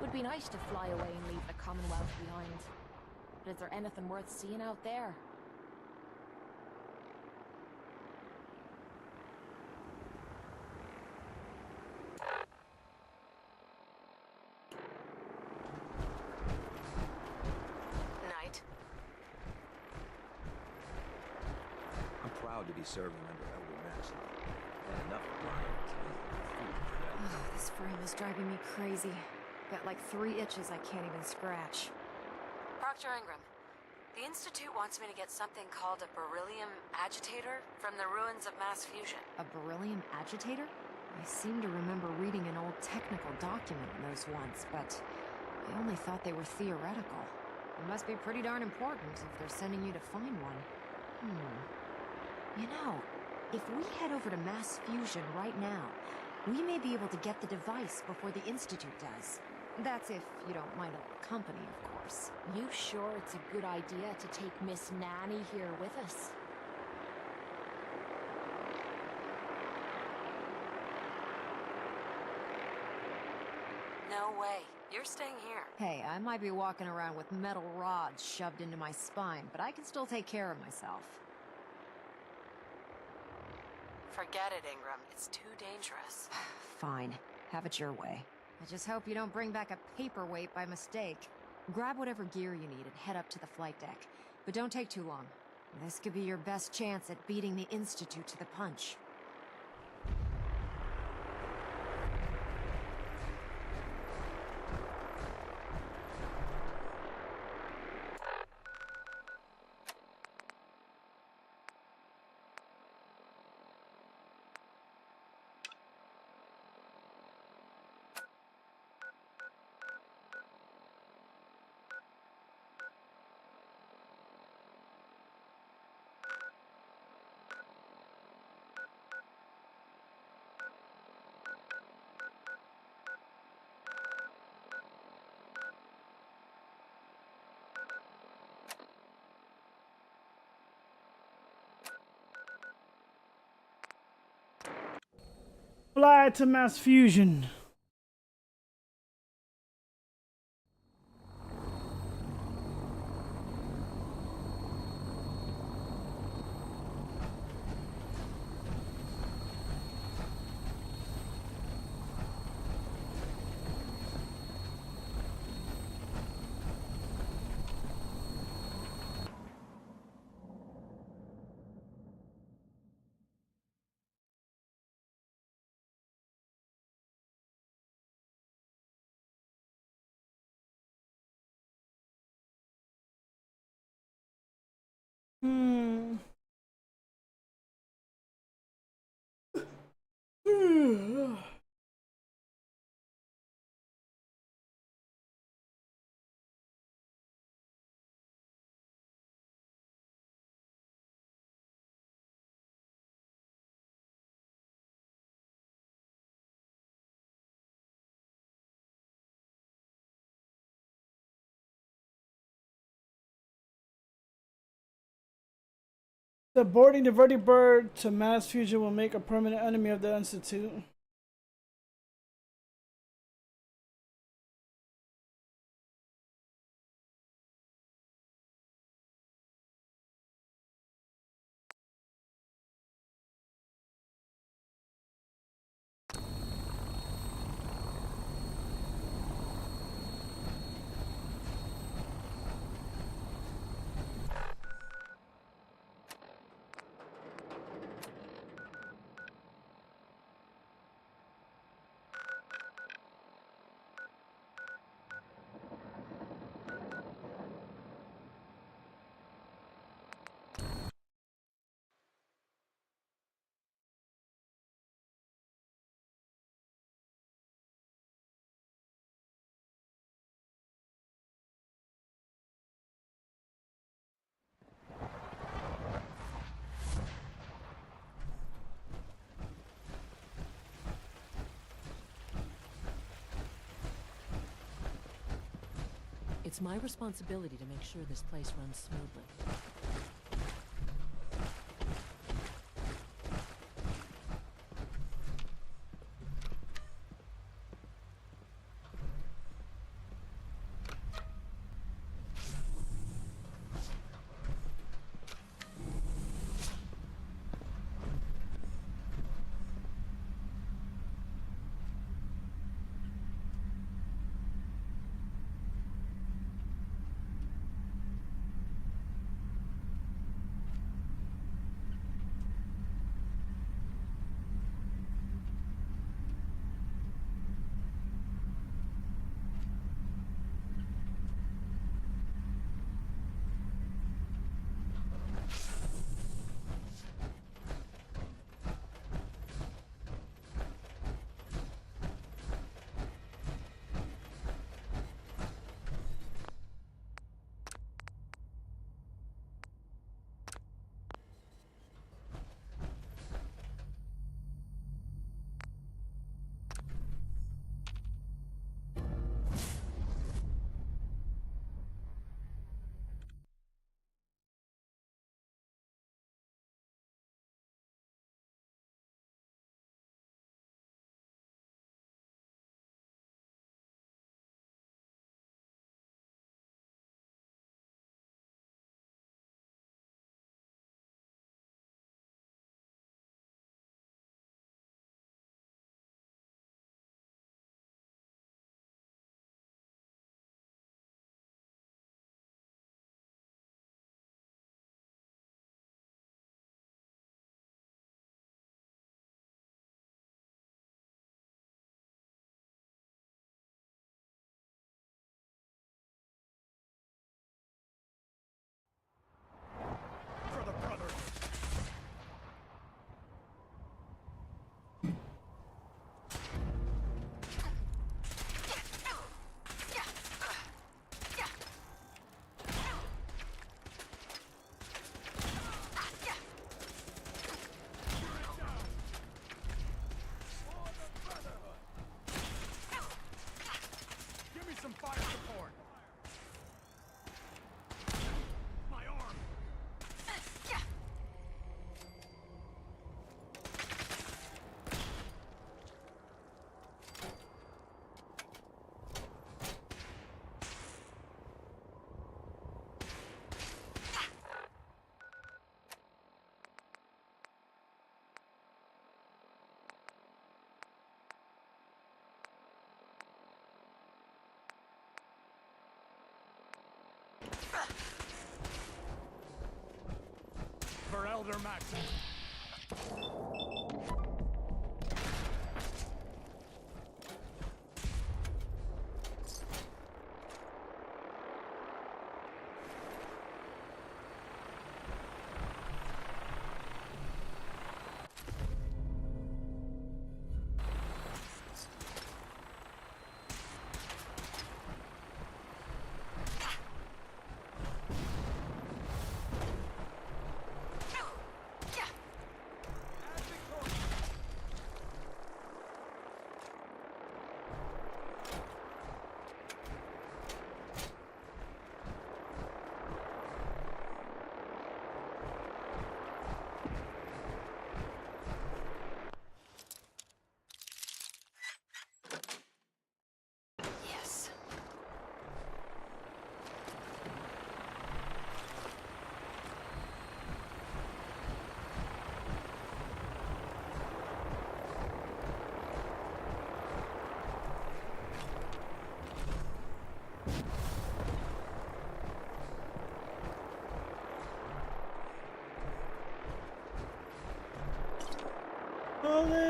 Would be nice to fly away and leave the Commonwealth behind. But is there anything worth seeing out there? Night. I'm proud to be serving under Elder Max. And enough of Brian. Oh, this frame is driving me crazy. Got like 3 itches I can't even scratch. Proctor Ingram, the Institute wants me to get something called a beryllium agitator from the ruins of mass fusion. A beryllium agitator? I seem to remember reading an old technical document on those once, but I only thought they were theoretical. It must be pretty darn important if they're sending you to find one. You know, if we head over to mass fusion right now, we may be able to get the device before the Institute does. That's if you don't mind a little company, of course. You sure it's a good idea to take Miss Nanny here with us? No way. You're staying here. Hey, I might be walking around with metal rods shoved into my spine, but I can still take care of myself. Forget it, Ingram. It's too dangerous. Fine. Have it your way. I just hope you don't bring back a paperweight by mistake. Grab whatever gear you need and head up to the flight deck. But don't take too long. This could be your best chance at beating the Institute to the punch. Fly to mass fusion. The boarding the vertibird to mass fusion will make a permanent enemy of the Institute. It's my responsibility to make sure this place runs smoothly. another match. Yes. Hallelujah.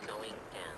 Going down.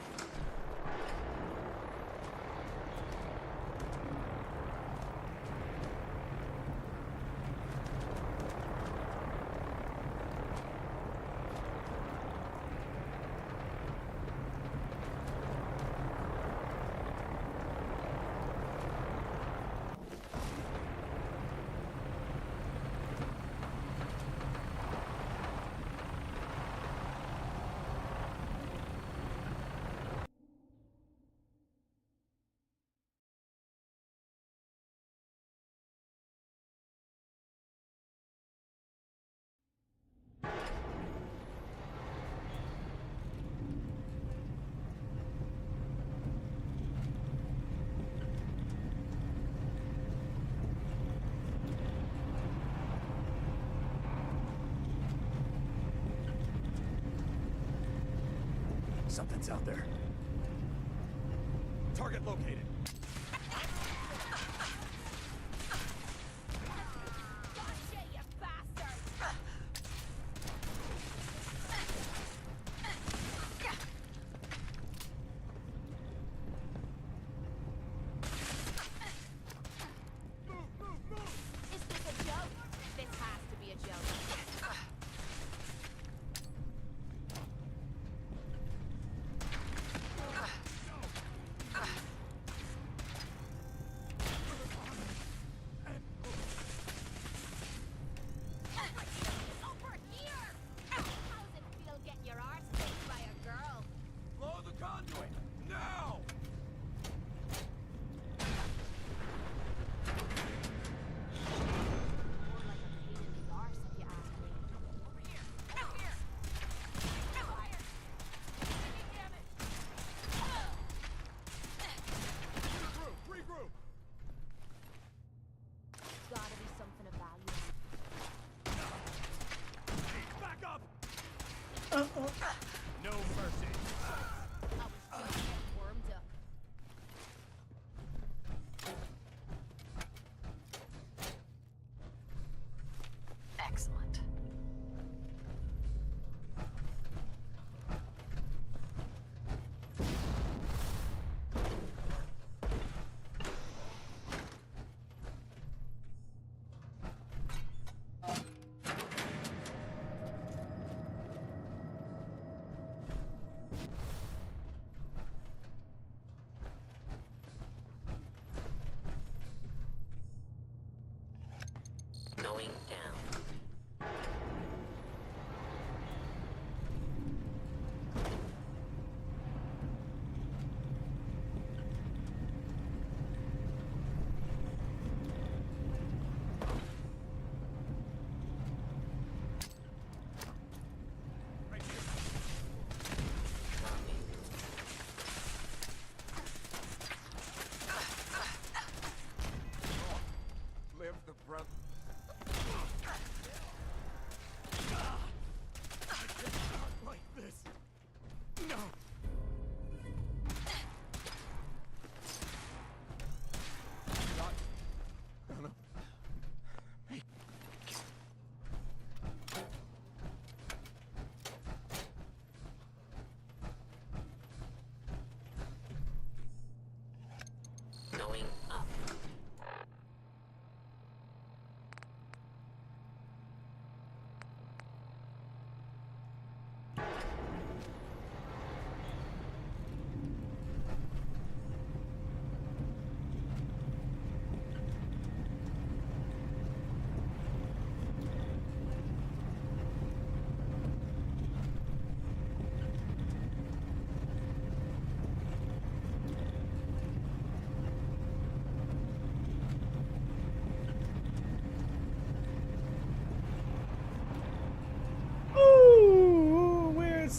Something's out there. Target located. Is this a joke? This has to be a joke.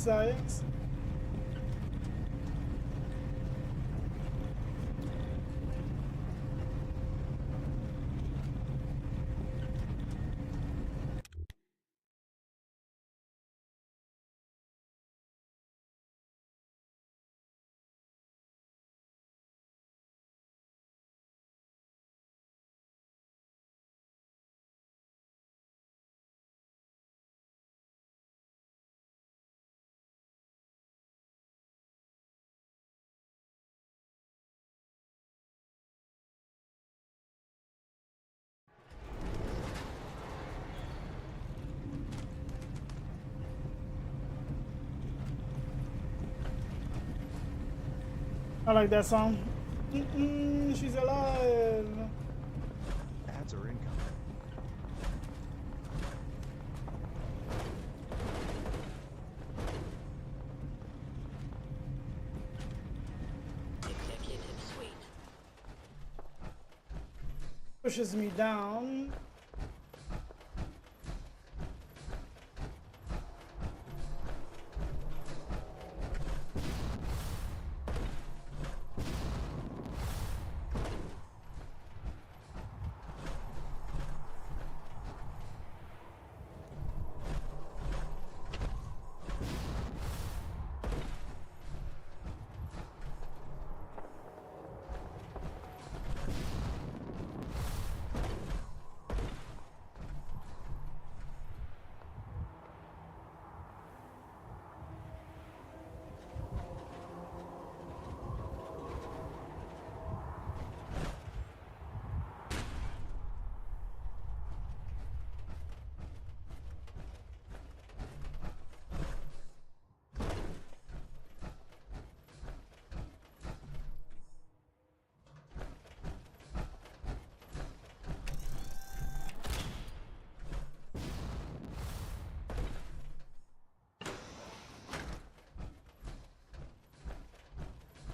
science. I like that song. She's alive. Ads are incoming. Executive suite. Pushes me down.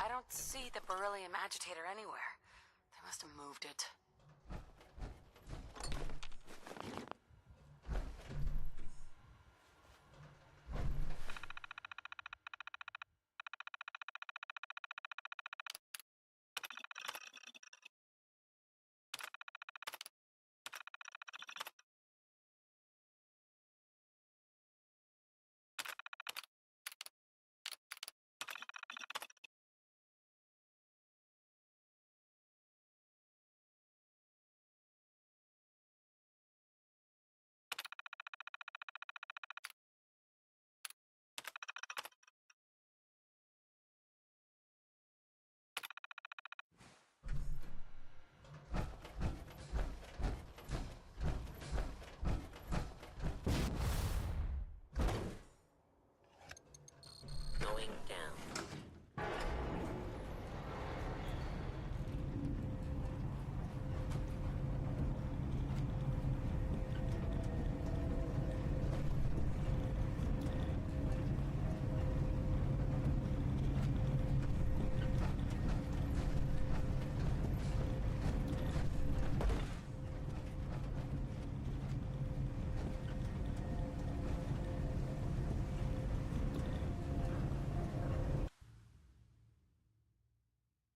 I don't see the beryllium agitator anywhere. They must have moved it. Going down.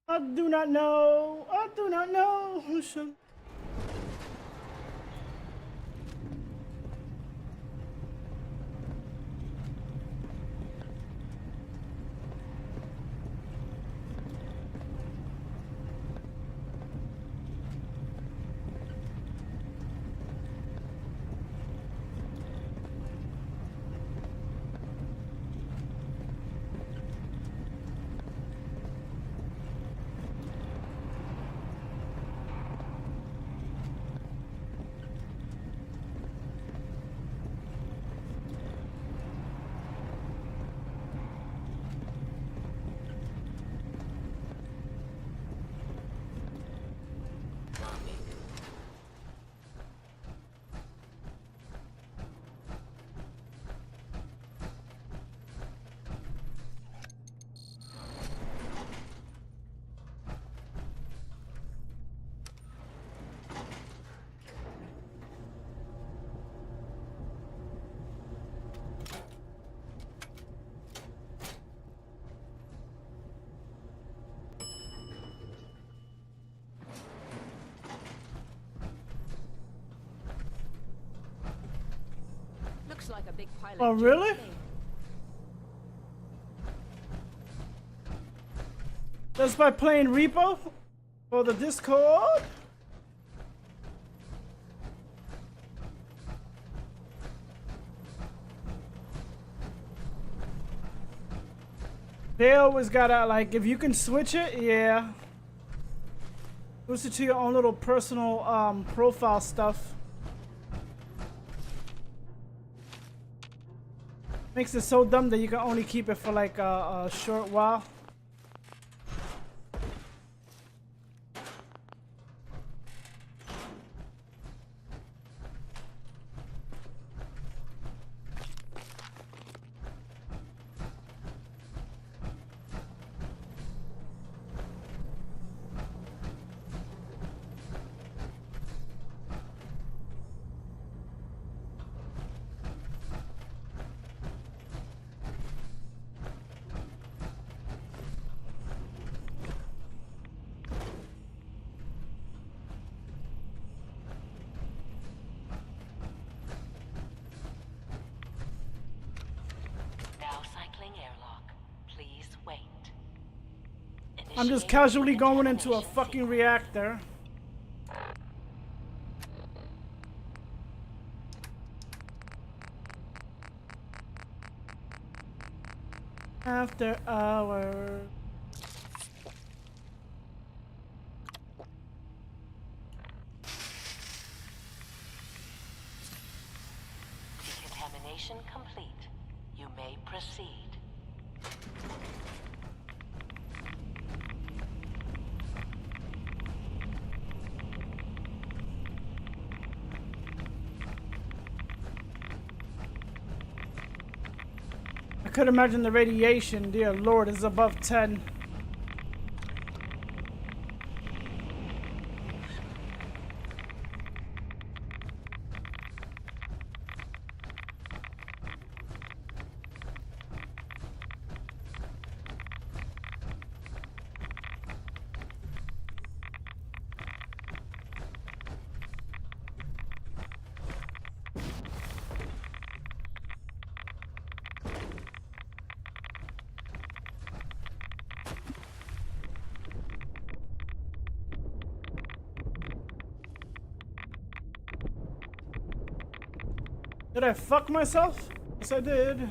I do not know. I do not know. like a big pile Oh, of really? junk to me. Just by playing Repo for the Discord? They always gotta, like, if you can switch it, yeah. Switch it to your own little personal profile stuff. Makes it so dumb that you can only keep it for like a short while. I'm just casually going into a fucking reactor. After hours. Decontamination complete. You may proceed. I could imagine the radiation, dear Lord, is above 10. Did I fuck myself? Yes, I did.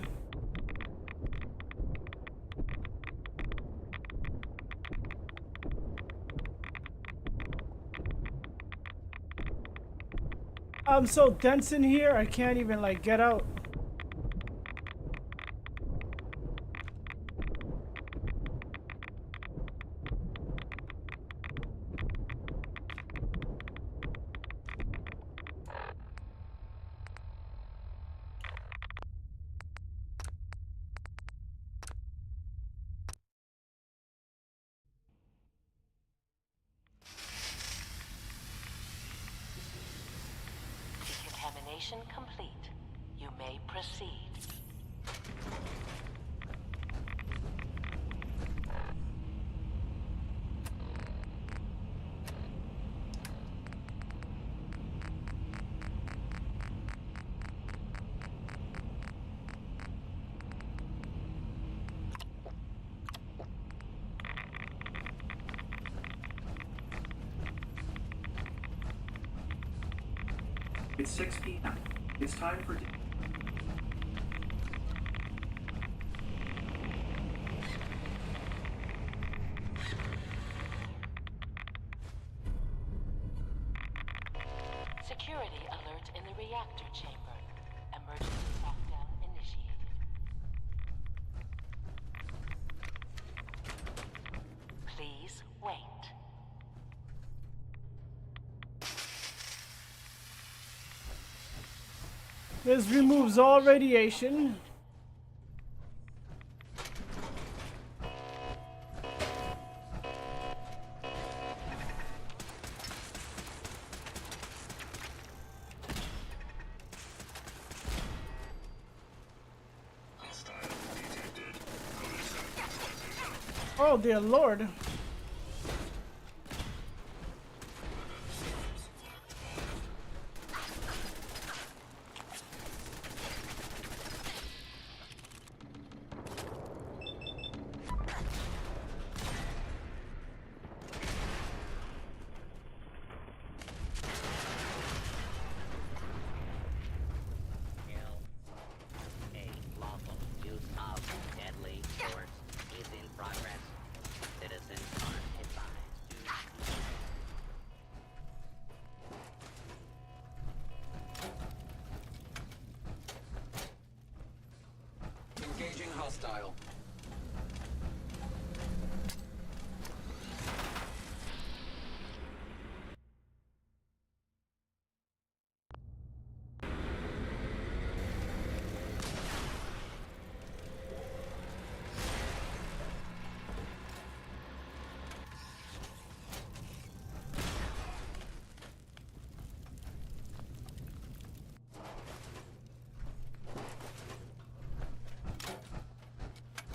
I'm so dense in here, I can't even, like, get out. Decontamination complete. You may proceed. It's 6 p.m. It's time for... Security alert in the reactor chamber. Emergency lockdown initiated. Please wait. This removes all radiation. Oh dear Lord. hostile.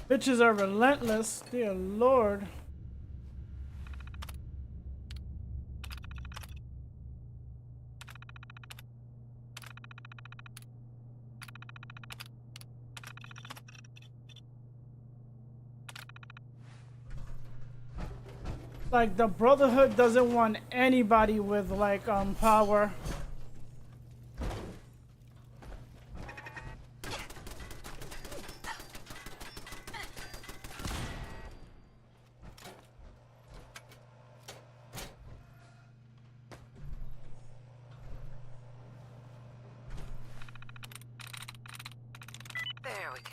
Bitches are relentless, dear lord. Like, the Brotherhood doesn't want anybody with, like, power. There we go.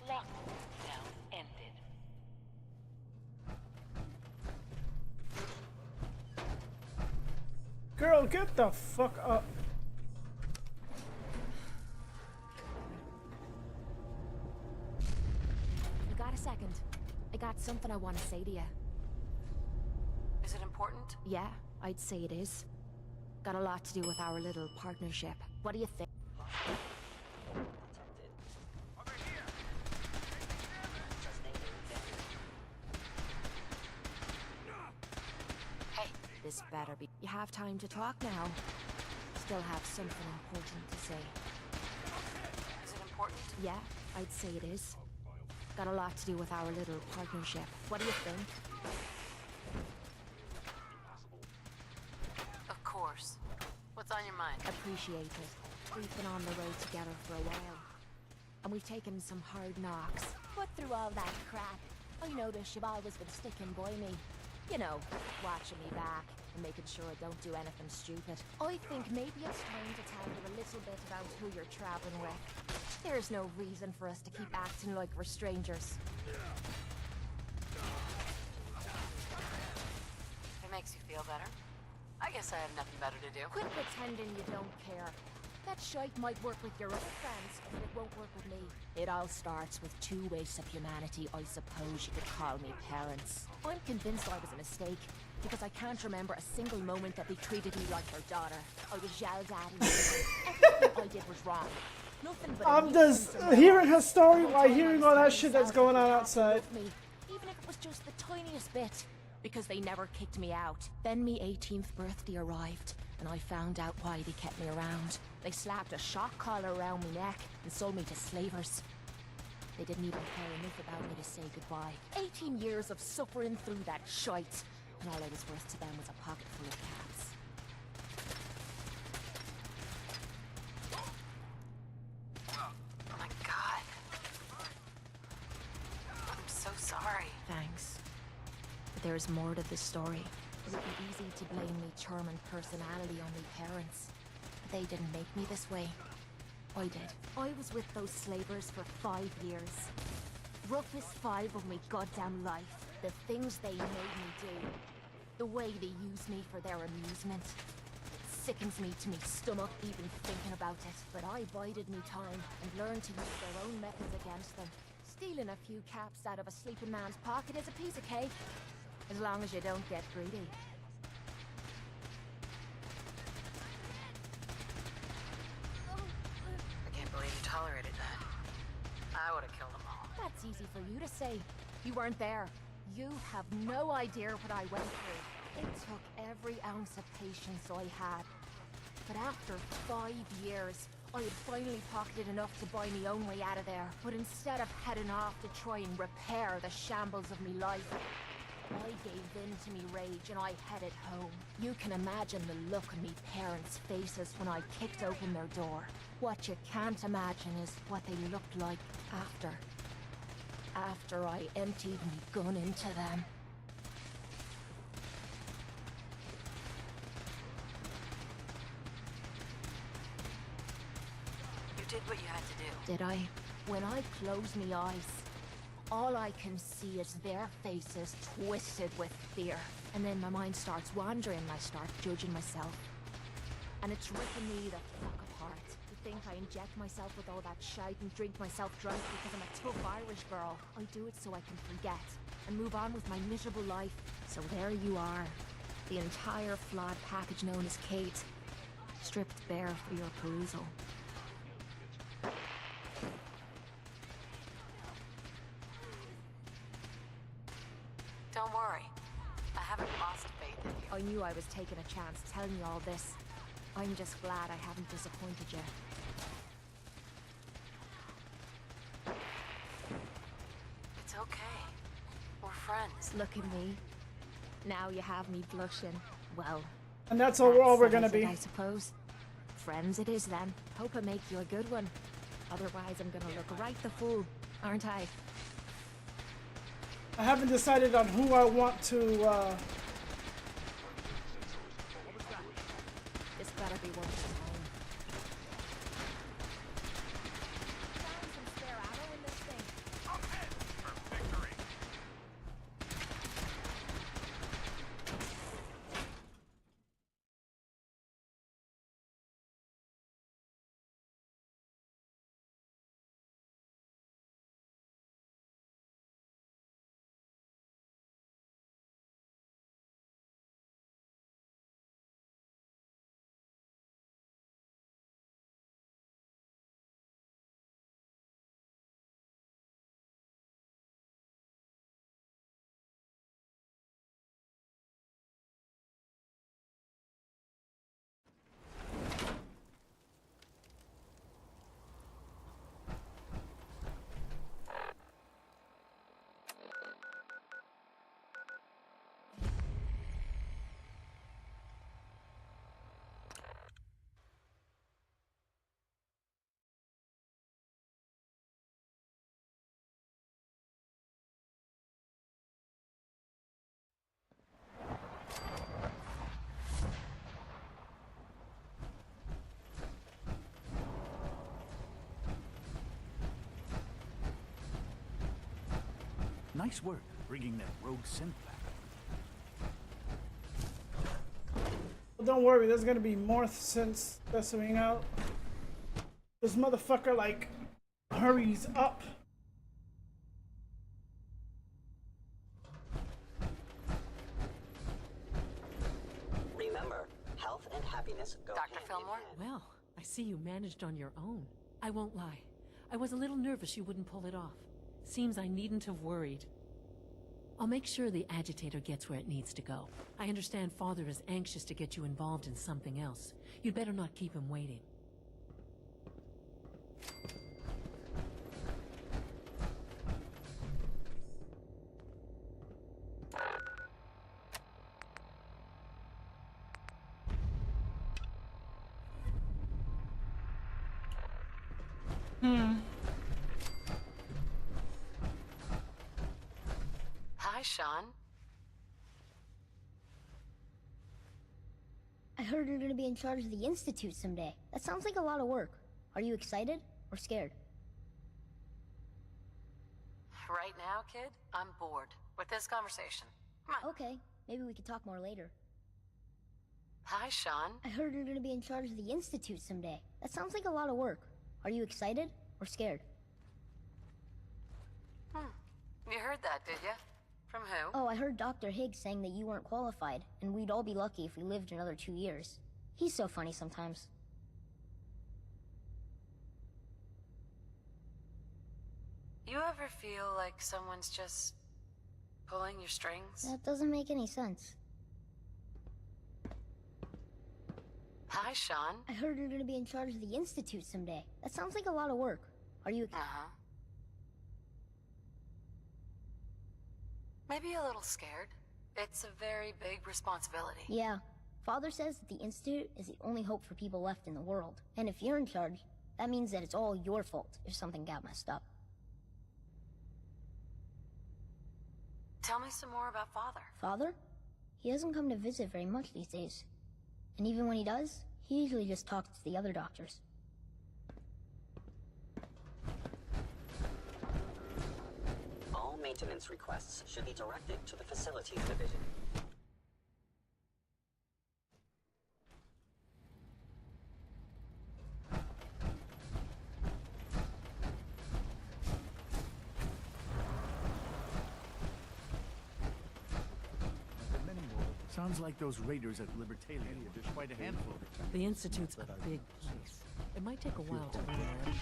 Lockdown ended. Girl, get the fuck up. You got a second? I got something I want to say to you. Is it important? Yeah, I'd say it is. Got a lot to do with our little partnership. What do you think? Hey, This better be. You have time to talk now. Still have something important to say. is it important? Yeah, I'd say it is. Got a lot to do with our little partnership. What do you think? Of course. What's on your mind? Appreciate it. We've been on the road together for a while. And we've taken some hard knocks. But through all that crap, I notice you've always been sticking by me. You know, watching me back and making sure I don't do anything stupid. I think maybe it's time to tell you a little bit about who you're traveling with. There's no reason for us to keep acting like we're strangers. If it makes you feel better. I guess I have nothing better to do. Quit pretending you don't care. That shite might work with your other friends, but it won't work with me. It all starts with two wastes of humanity I suppose you could call me parents. I'm convinced I was a mistake, because I can't remember a single moment that they treated me like their daughter. I was yelled at and everything I did was wrong. Nothing but I'm just hearing her story while hearing all that shit that's going on outside. me, even if it was just the tiniest bit, because they never kicked me out. Then me 18th birthday arrived, and I found out why they kept me around. They slapped a shock collar around my neck and sold me to slavers. They didn't even care enough about me to say goodbye. 18 years of suffering through that shite, and all I was worth to them was a pocket full of cats. Oh my god. I'm so sorry. Thanks. But there's more to this story. It would be easy to blame me charm and personality on me parents. But they didn't make me this way. I did. I was with those slavers for 5 years. Roughest 5 of my goddamn life. The things they made me do. The way they use me for their amusement. It sickens me to me stomach even thinking about it. But I bided me time and learned to use their own methods against them. Stealing a few caps out of a sleeping man's pocket is a piece of cake. As long as you don't get greedy. I can't believe you tolerated that. I would have killed them all. That's easy for you to say. You weren't there. You have no idea what I went through. It took every ounce of patience I had. But after 5 years, I had finally pocketed enough to buy my own way out of there. But instead of heading off to try and repair the shambles of me life, I gave in to me rage and I headed home. You can imagine the look on me parents' faces when I kicked open their door. What you can't imagine is what they looked like after I emptied my gun into them. You did what you had to do. Did I? When I close my eyes, all I can see is their faces twisted with fear. And then my mind starts wandering and I start judging myself. And it's ripping me the fuck apart. To think I inject myself with all that shite and drink myself drunk because I'm a tough Irish girl. I do it so I can forget and move on with my miserable life. So there you are. The entire flawed package known as Kate. Stripped bare for your perusal. Don't worry. I haven't lost faith in you. I knew I was taking a chance telling you all this. I'm just glad I haven't disappointed you. It's okay. We're friends. Look at me. Now you have me blushing. Well, And that's all we're gonna settles it, be. I suppose. Friends it is then. Hope I make you a good one. Otherwise I'm gonna look right the fool, aren't I? I haven't decided on who I want to, This better be worth the time. Found some spare ammo in this thing. Nice work bringing that rogue synth back. well, don't worry, there's gonna be more since swing out. This motherfucker, like, hurries up. Remember, health and happiness go Dr. hand Fillmore? in hand. Well, I see you managed on your own. I won't lie. I was a little nervous you wouldn't pull it off. Seems I needn't have worried. I'll make sure the agitator gets where it needs to go. I understand Father is anxious to get you involved in something else. You'd better not keep him waiting. Hi, Sean. I heard you're gonna be in charge of the Institute someday. That sounds like a lot of work. Are you excited or scared? Right now, kid, I'm bored with this conversation. Come on. Okay, Maybe we could talk more later. Hi, Sean. I heard you're gonna be in charge of the Institute someday. That sounds like a lot of work. Are you excited or scared? You heard that, did you? From who? Oh, I heard Dr. Higgs saying that you weren't qualified, and we'd all be lucky if we lived another 2 years. He's so funny sometimes. You ever feel like someone's just pulling your strings? That doesn't make any sense. Hi, Sean. I heard you're gonna be in charge of the Institute someday. That sounds like a lot of work. Are you... Maybe a little scared. It's a very big responsibility. Yeah. Father says that the Institute is the only hope for people left in the world. And if you're in charge, that means that it's all your fault if something got messed up. Tell me some more about Father. Father? He doesn't come to visit very much these days. And even when he does, he usually just talks to the other doctors. All maintenance requests should be directed to the Facilities Division. Sounds like those raiders at Libertalia were quite a handful. The Institute's a big place. It might take a while to learn everything.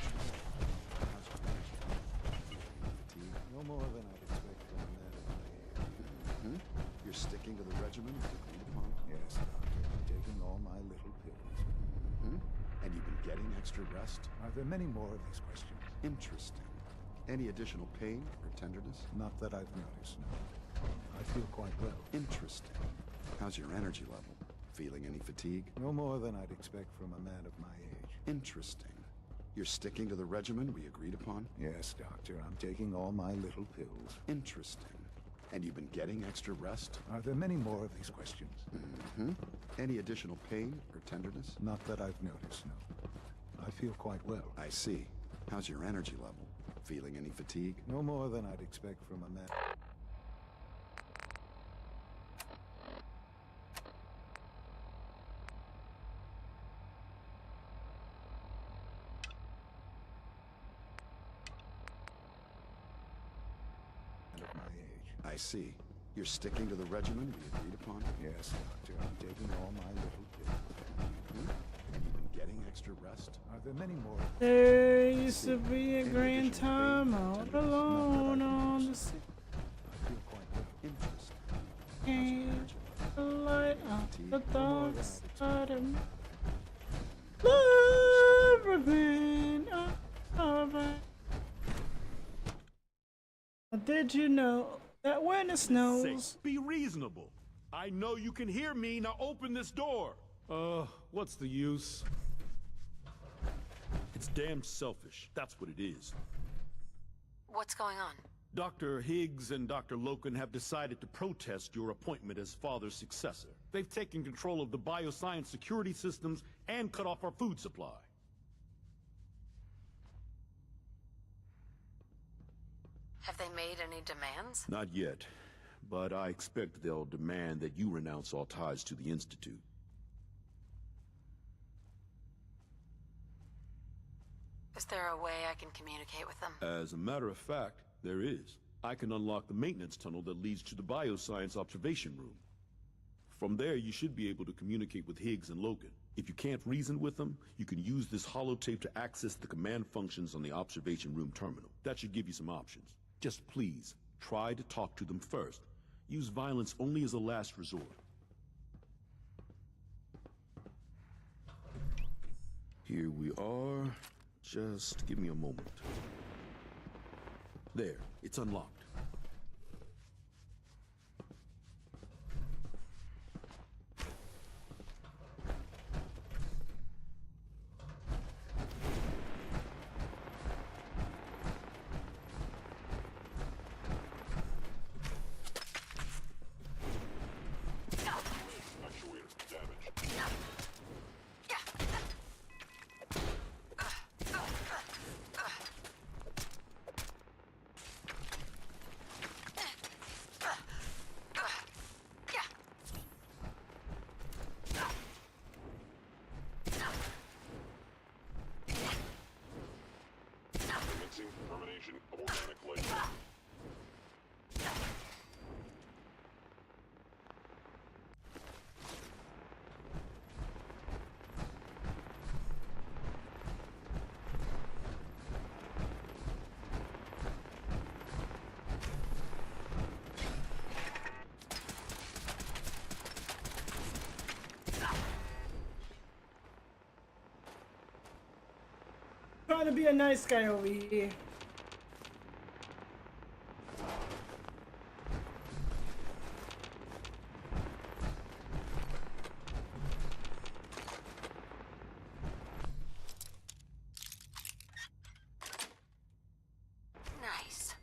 No more than I'd expect from that. You're sticking to the regimen agreed upon? Yes, Doctor. I'm taking all my little pills. And you've been getting extra rest? Are there many more of these questions? Interesting. Any additional pain or tenderness? Not that I've noticed, no. I feel quite well. Interesting. How's your energy level? Feeling any fatigue? No more than I'd expect from a man of my age. Interesting. You're sticking to the regimen we agreed upon? Yes, Doctor. I'm taking all my little pills. Interesting. And you've been getting extra rest? Are there many more of these questions? Any additional pain or tenderness? Not that I've noticed, no. I feel quite well. I see. How's your energy level? Feeling any fatigue? No more than I'd expect from a man. I see. You're sticking to the regimen we agreed upon? Yes, Doctor. I'm taking all my little pills. And you've been getting extra rest? Are there many more? There used to be a grand time out alone on the sea. I feel quite well. Interesting. And light up the thoughts of him. Love remain of it. Did you know that when it snows... Be reasonable. I know you can hear me. Now open this door. What's the use? It's damn selfish. That's what it is. What's going on? Dr. Higgs and Dr. Loken have decided to protest your appointment as Father's successor. They've taken control of the bioscience security systems and cut off our food supply. Have they made any demands? Not yet, but I expect they'll demand that you renounce all ties to the Institute. Is there a way I can communicate with them? As a matter of fact, there is. I can unlock the maintenance tunnel that leads to the bioscience observation room. From there, you should be able to communicate with Higgs and Logan. If you can't reason with them, you can use this holotape to access the command functions on the observation room terminal. That should give you some options. Just please, try to talk to them first. Use violence only as a last resort. Here we are. Just give me a moment. There, it's unlocked. Commencing termination of organic life. Trying to be a nice guy over here. Nice.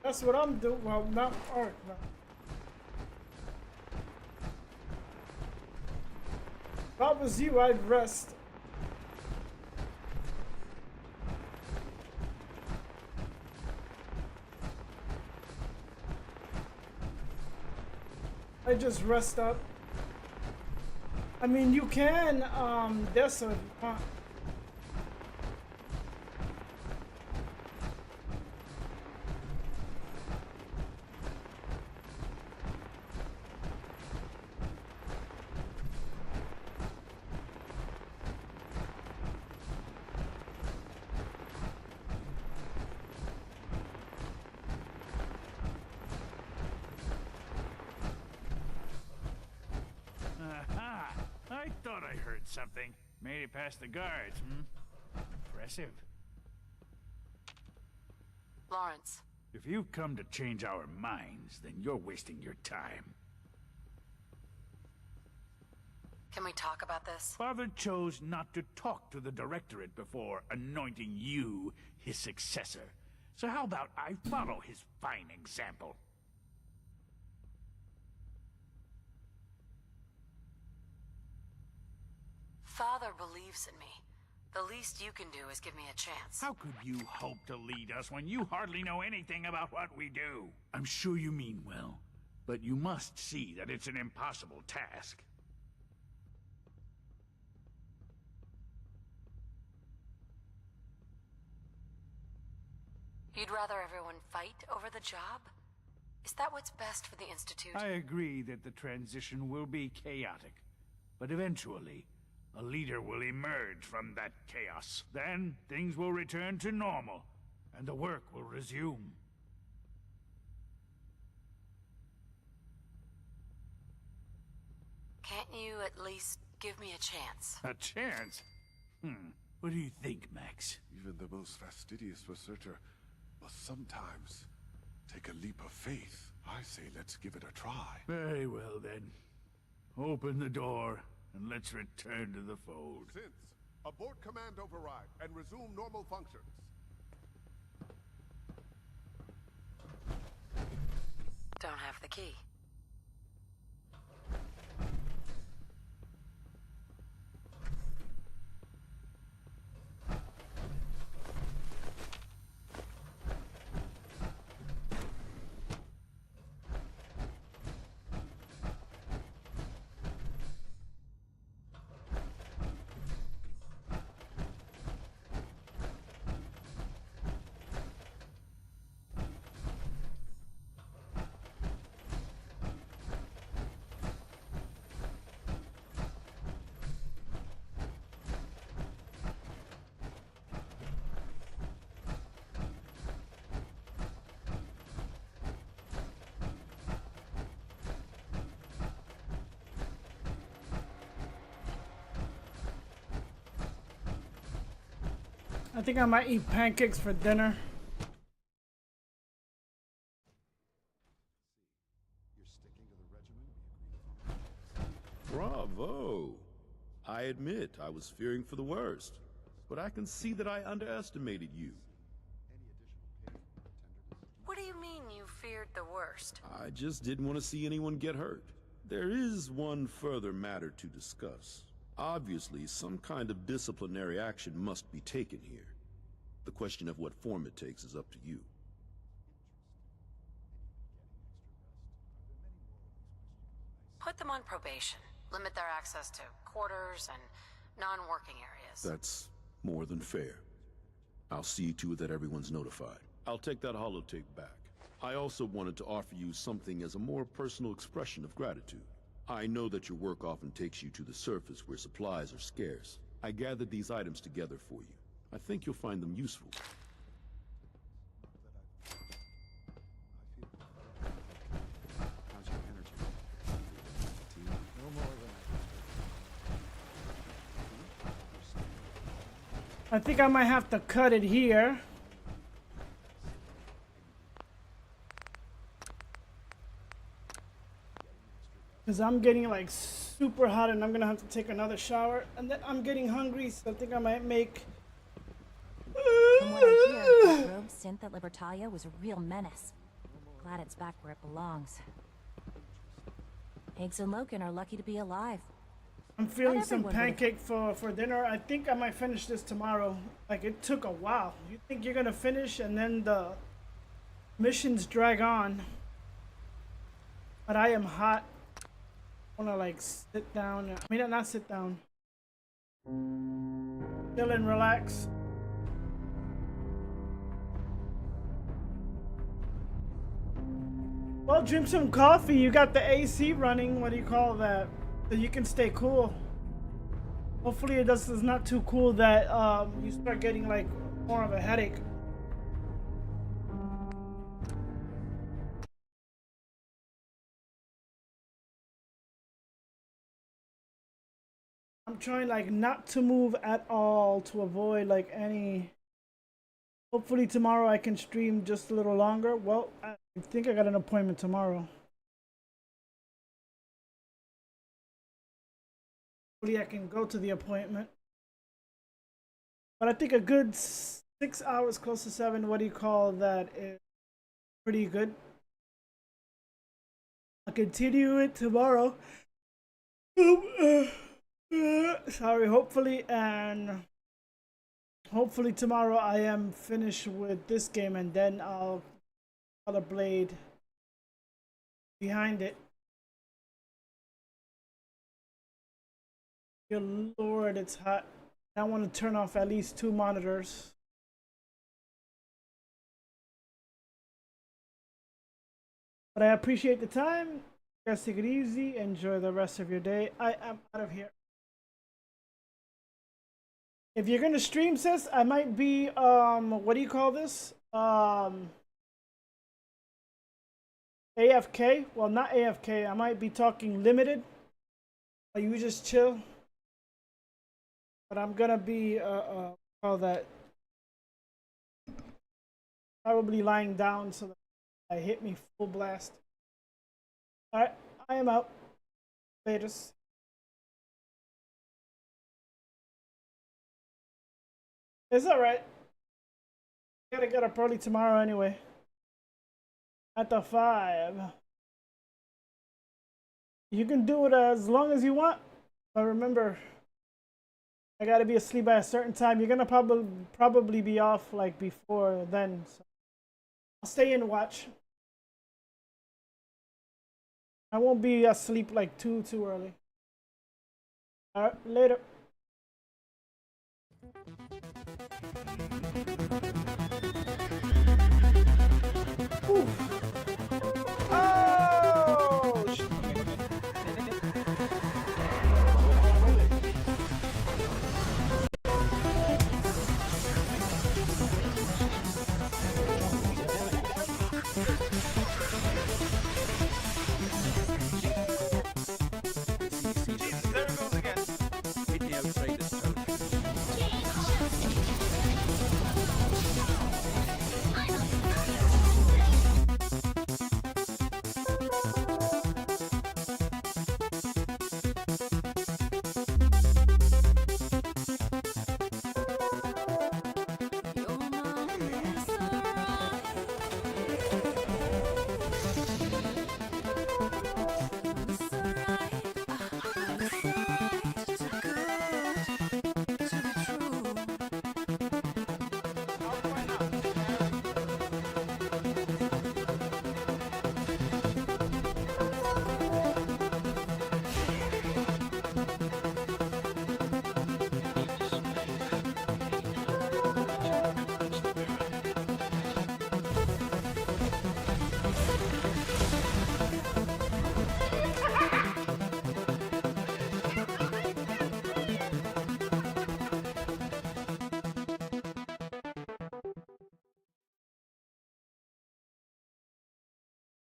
That's what I'm doing. Well, not art. No. If I was you, I'd rest. I just rest up. I mean, you can, that's a, Aha! I thought I heard something. Made it past the guards, Impressive. Lawrence. If you've come to change our minds, then you're wasting your time. Can we talk about this? Father chose not to talk to the Directorate before anointing you his successor. So how about I follow his fine example? Father believes in me. The least you can do is give me a chance. How could you hope to lead us when you hardly know anything about what we do? I'm sure you mean well, but you must see that it's an impossible task. You'd rather everyone fight over the job? Is that what's best for the Institute? I agree that the transition will be chaotic, but eventually, a leader will emerge from that chaos. Then, things will return to normal, and the work will resume. Can't you at least give me a chance? A chance? What do you think, Max? Even the most fastidious researcher must sometimes take a leap of faith. I say let's give it a try. Very well, then. Open the door, and let's return to the fold. Since, abort command override and resume normal functions. Don't have the key. I think I might eat pancakes for dinner. You're sticking to the regimen we agreed upon. Bravo! I admit I was fearing for the worst, but I can see that I underestimated you. What do you mean you feared the worst? I just didn't want to see anyone get hurt. There is one further matter to discuss. Obviously, some kind of disciplinary action must be taken here. The question of what form it takes is up to you. Put them on probation. Limit their access to quarters and non-working areas. That's more than fair. I'll see to it that everyone's notified. I'll take that holotape back. I also wanted to offer you something as a more personal expression of gratitude. I know that your work often takes you to the surface where supplies are scarce. I gathered these items together for you. I think you'll find them useful. How's your energy? No more than I think I might have to cut it here. Because I'm getting like super hot and I'm gonna have to take another shower. And then I'm getting hungry, so I think I might make... From what I hear, that rogue synth at Libertalia was a real menace. Glad it's back where it belongs. Higgs and Logan are lucky to be alive. I'm feeling Not some everyone pancake for dinner. I think I might finish this tomorrow. Like, it took a while. You think you're gonna finish and then the missions drag on. But I am hot. I wanna like sit down. I mean, not sit down. Chill and relax. Well, drink some coffee. You got the AC running. What do you call that? So you can stay cool. Hopefully it is not too cool that you start getting like more of a headache. I'm trying like not to move at all to avoid like any... Hopefully tomorrow I can stream just a little longer. Well, I think I got an appointment tomorrow. Hopefully I can go to the appointment. But I think a good 6 hours, close to 7, what do you call that, is pretty good. I'll continue it tomorrow. Sorry, hopefully, and hopefully tomorrow I am finished with this game and then I'll color blade behind it. Good lord, it's hot. I want to turn off at least 2 monitors. But I appreciate the time. You guys take it easy. Enjoy the rest of your day. I am out of here. If you're gonna stream, sis, I might be what do you call this? AFK. Well, not AFK. I might be talking limited. You just chill. But I'm gonna be all that, probably lying down so that I hit me full blast. All right, I am out. Latest. It's all right. Gotta get up early tomorrow anyway. At the 5. You can do it as long as you want, but remember, I gotta be asleep by a certain time. You're gonna probably be off like before then. So I'll stay in and watch. I won't be asleep like too early. All right, later. Oof.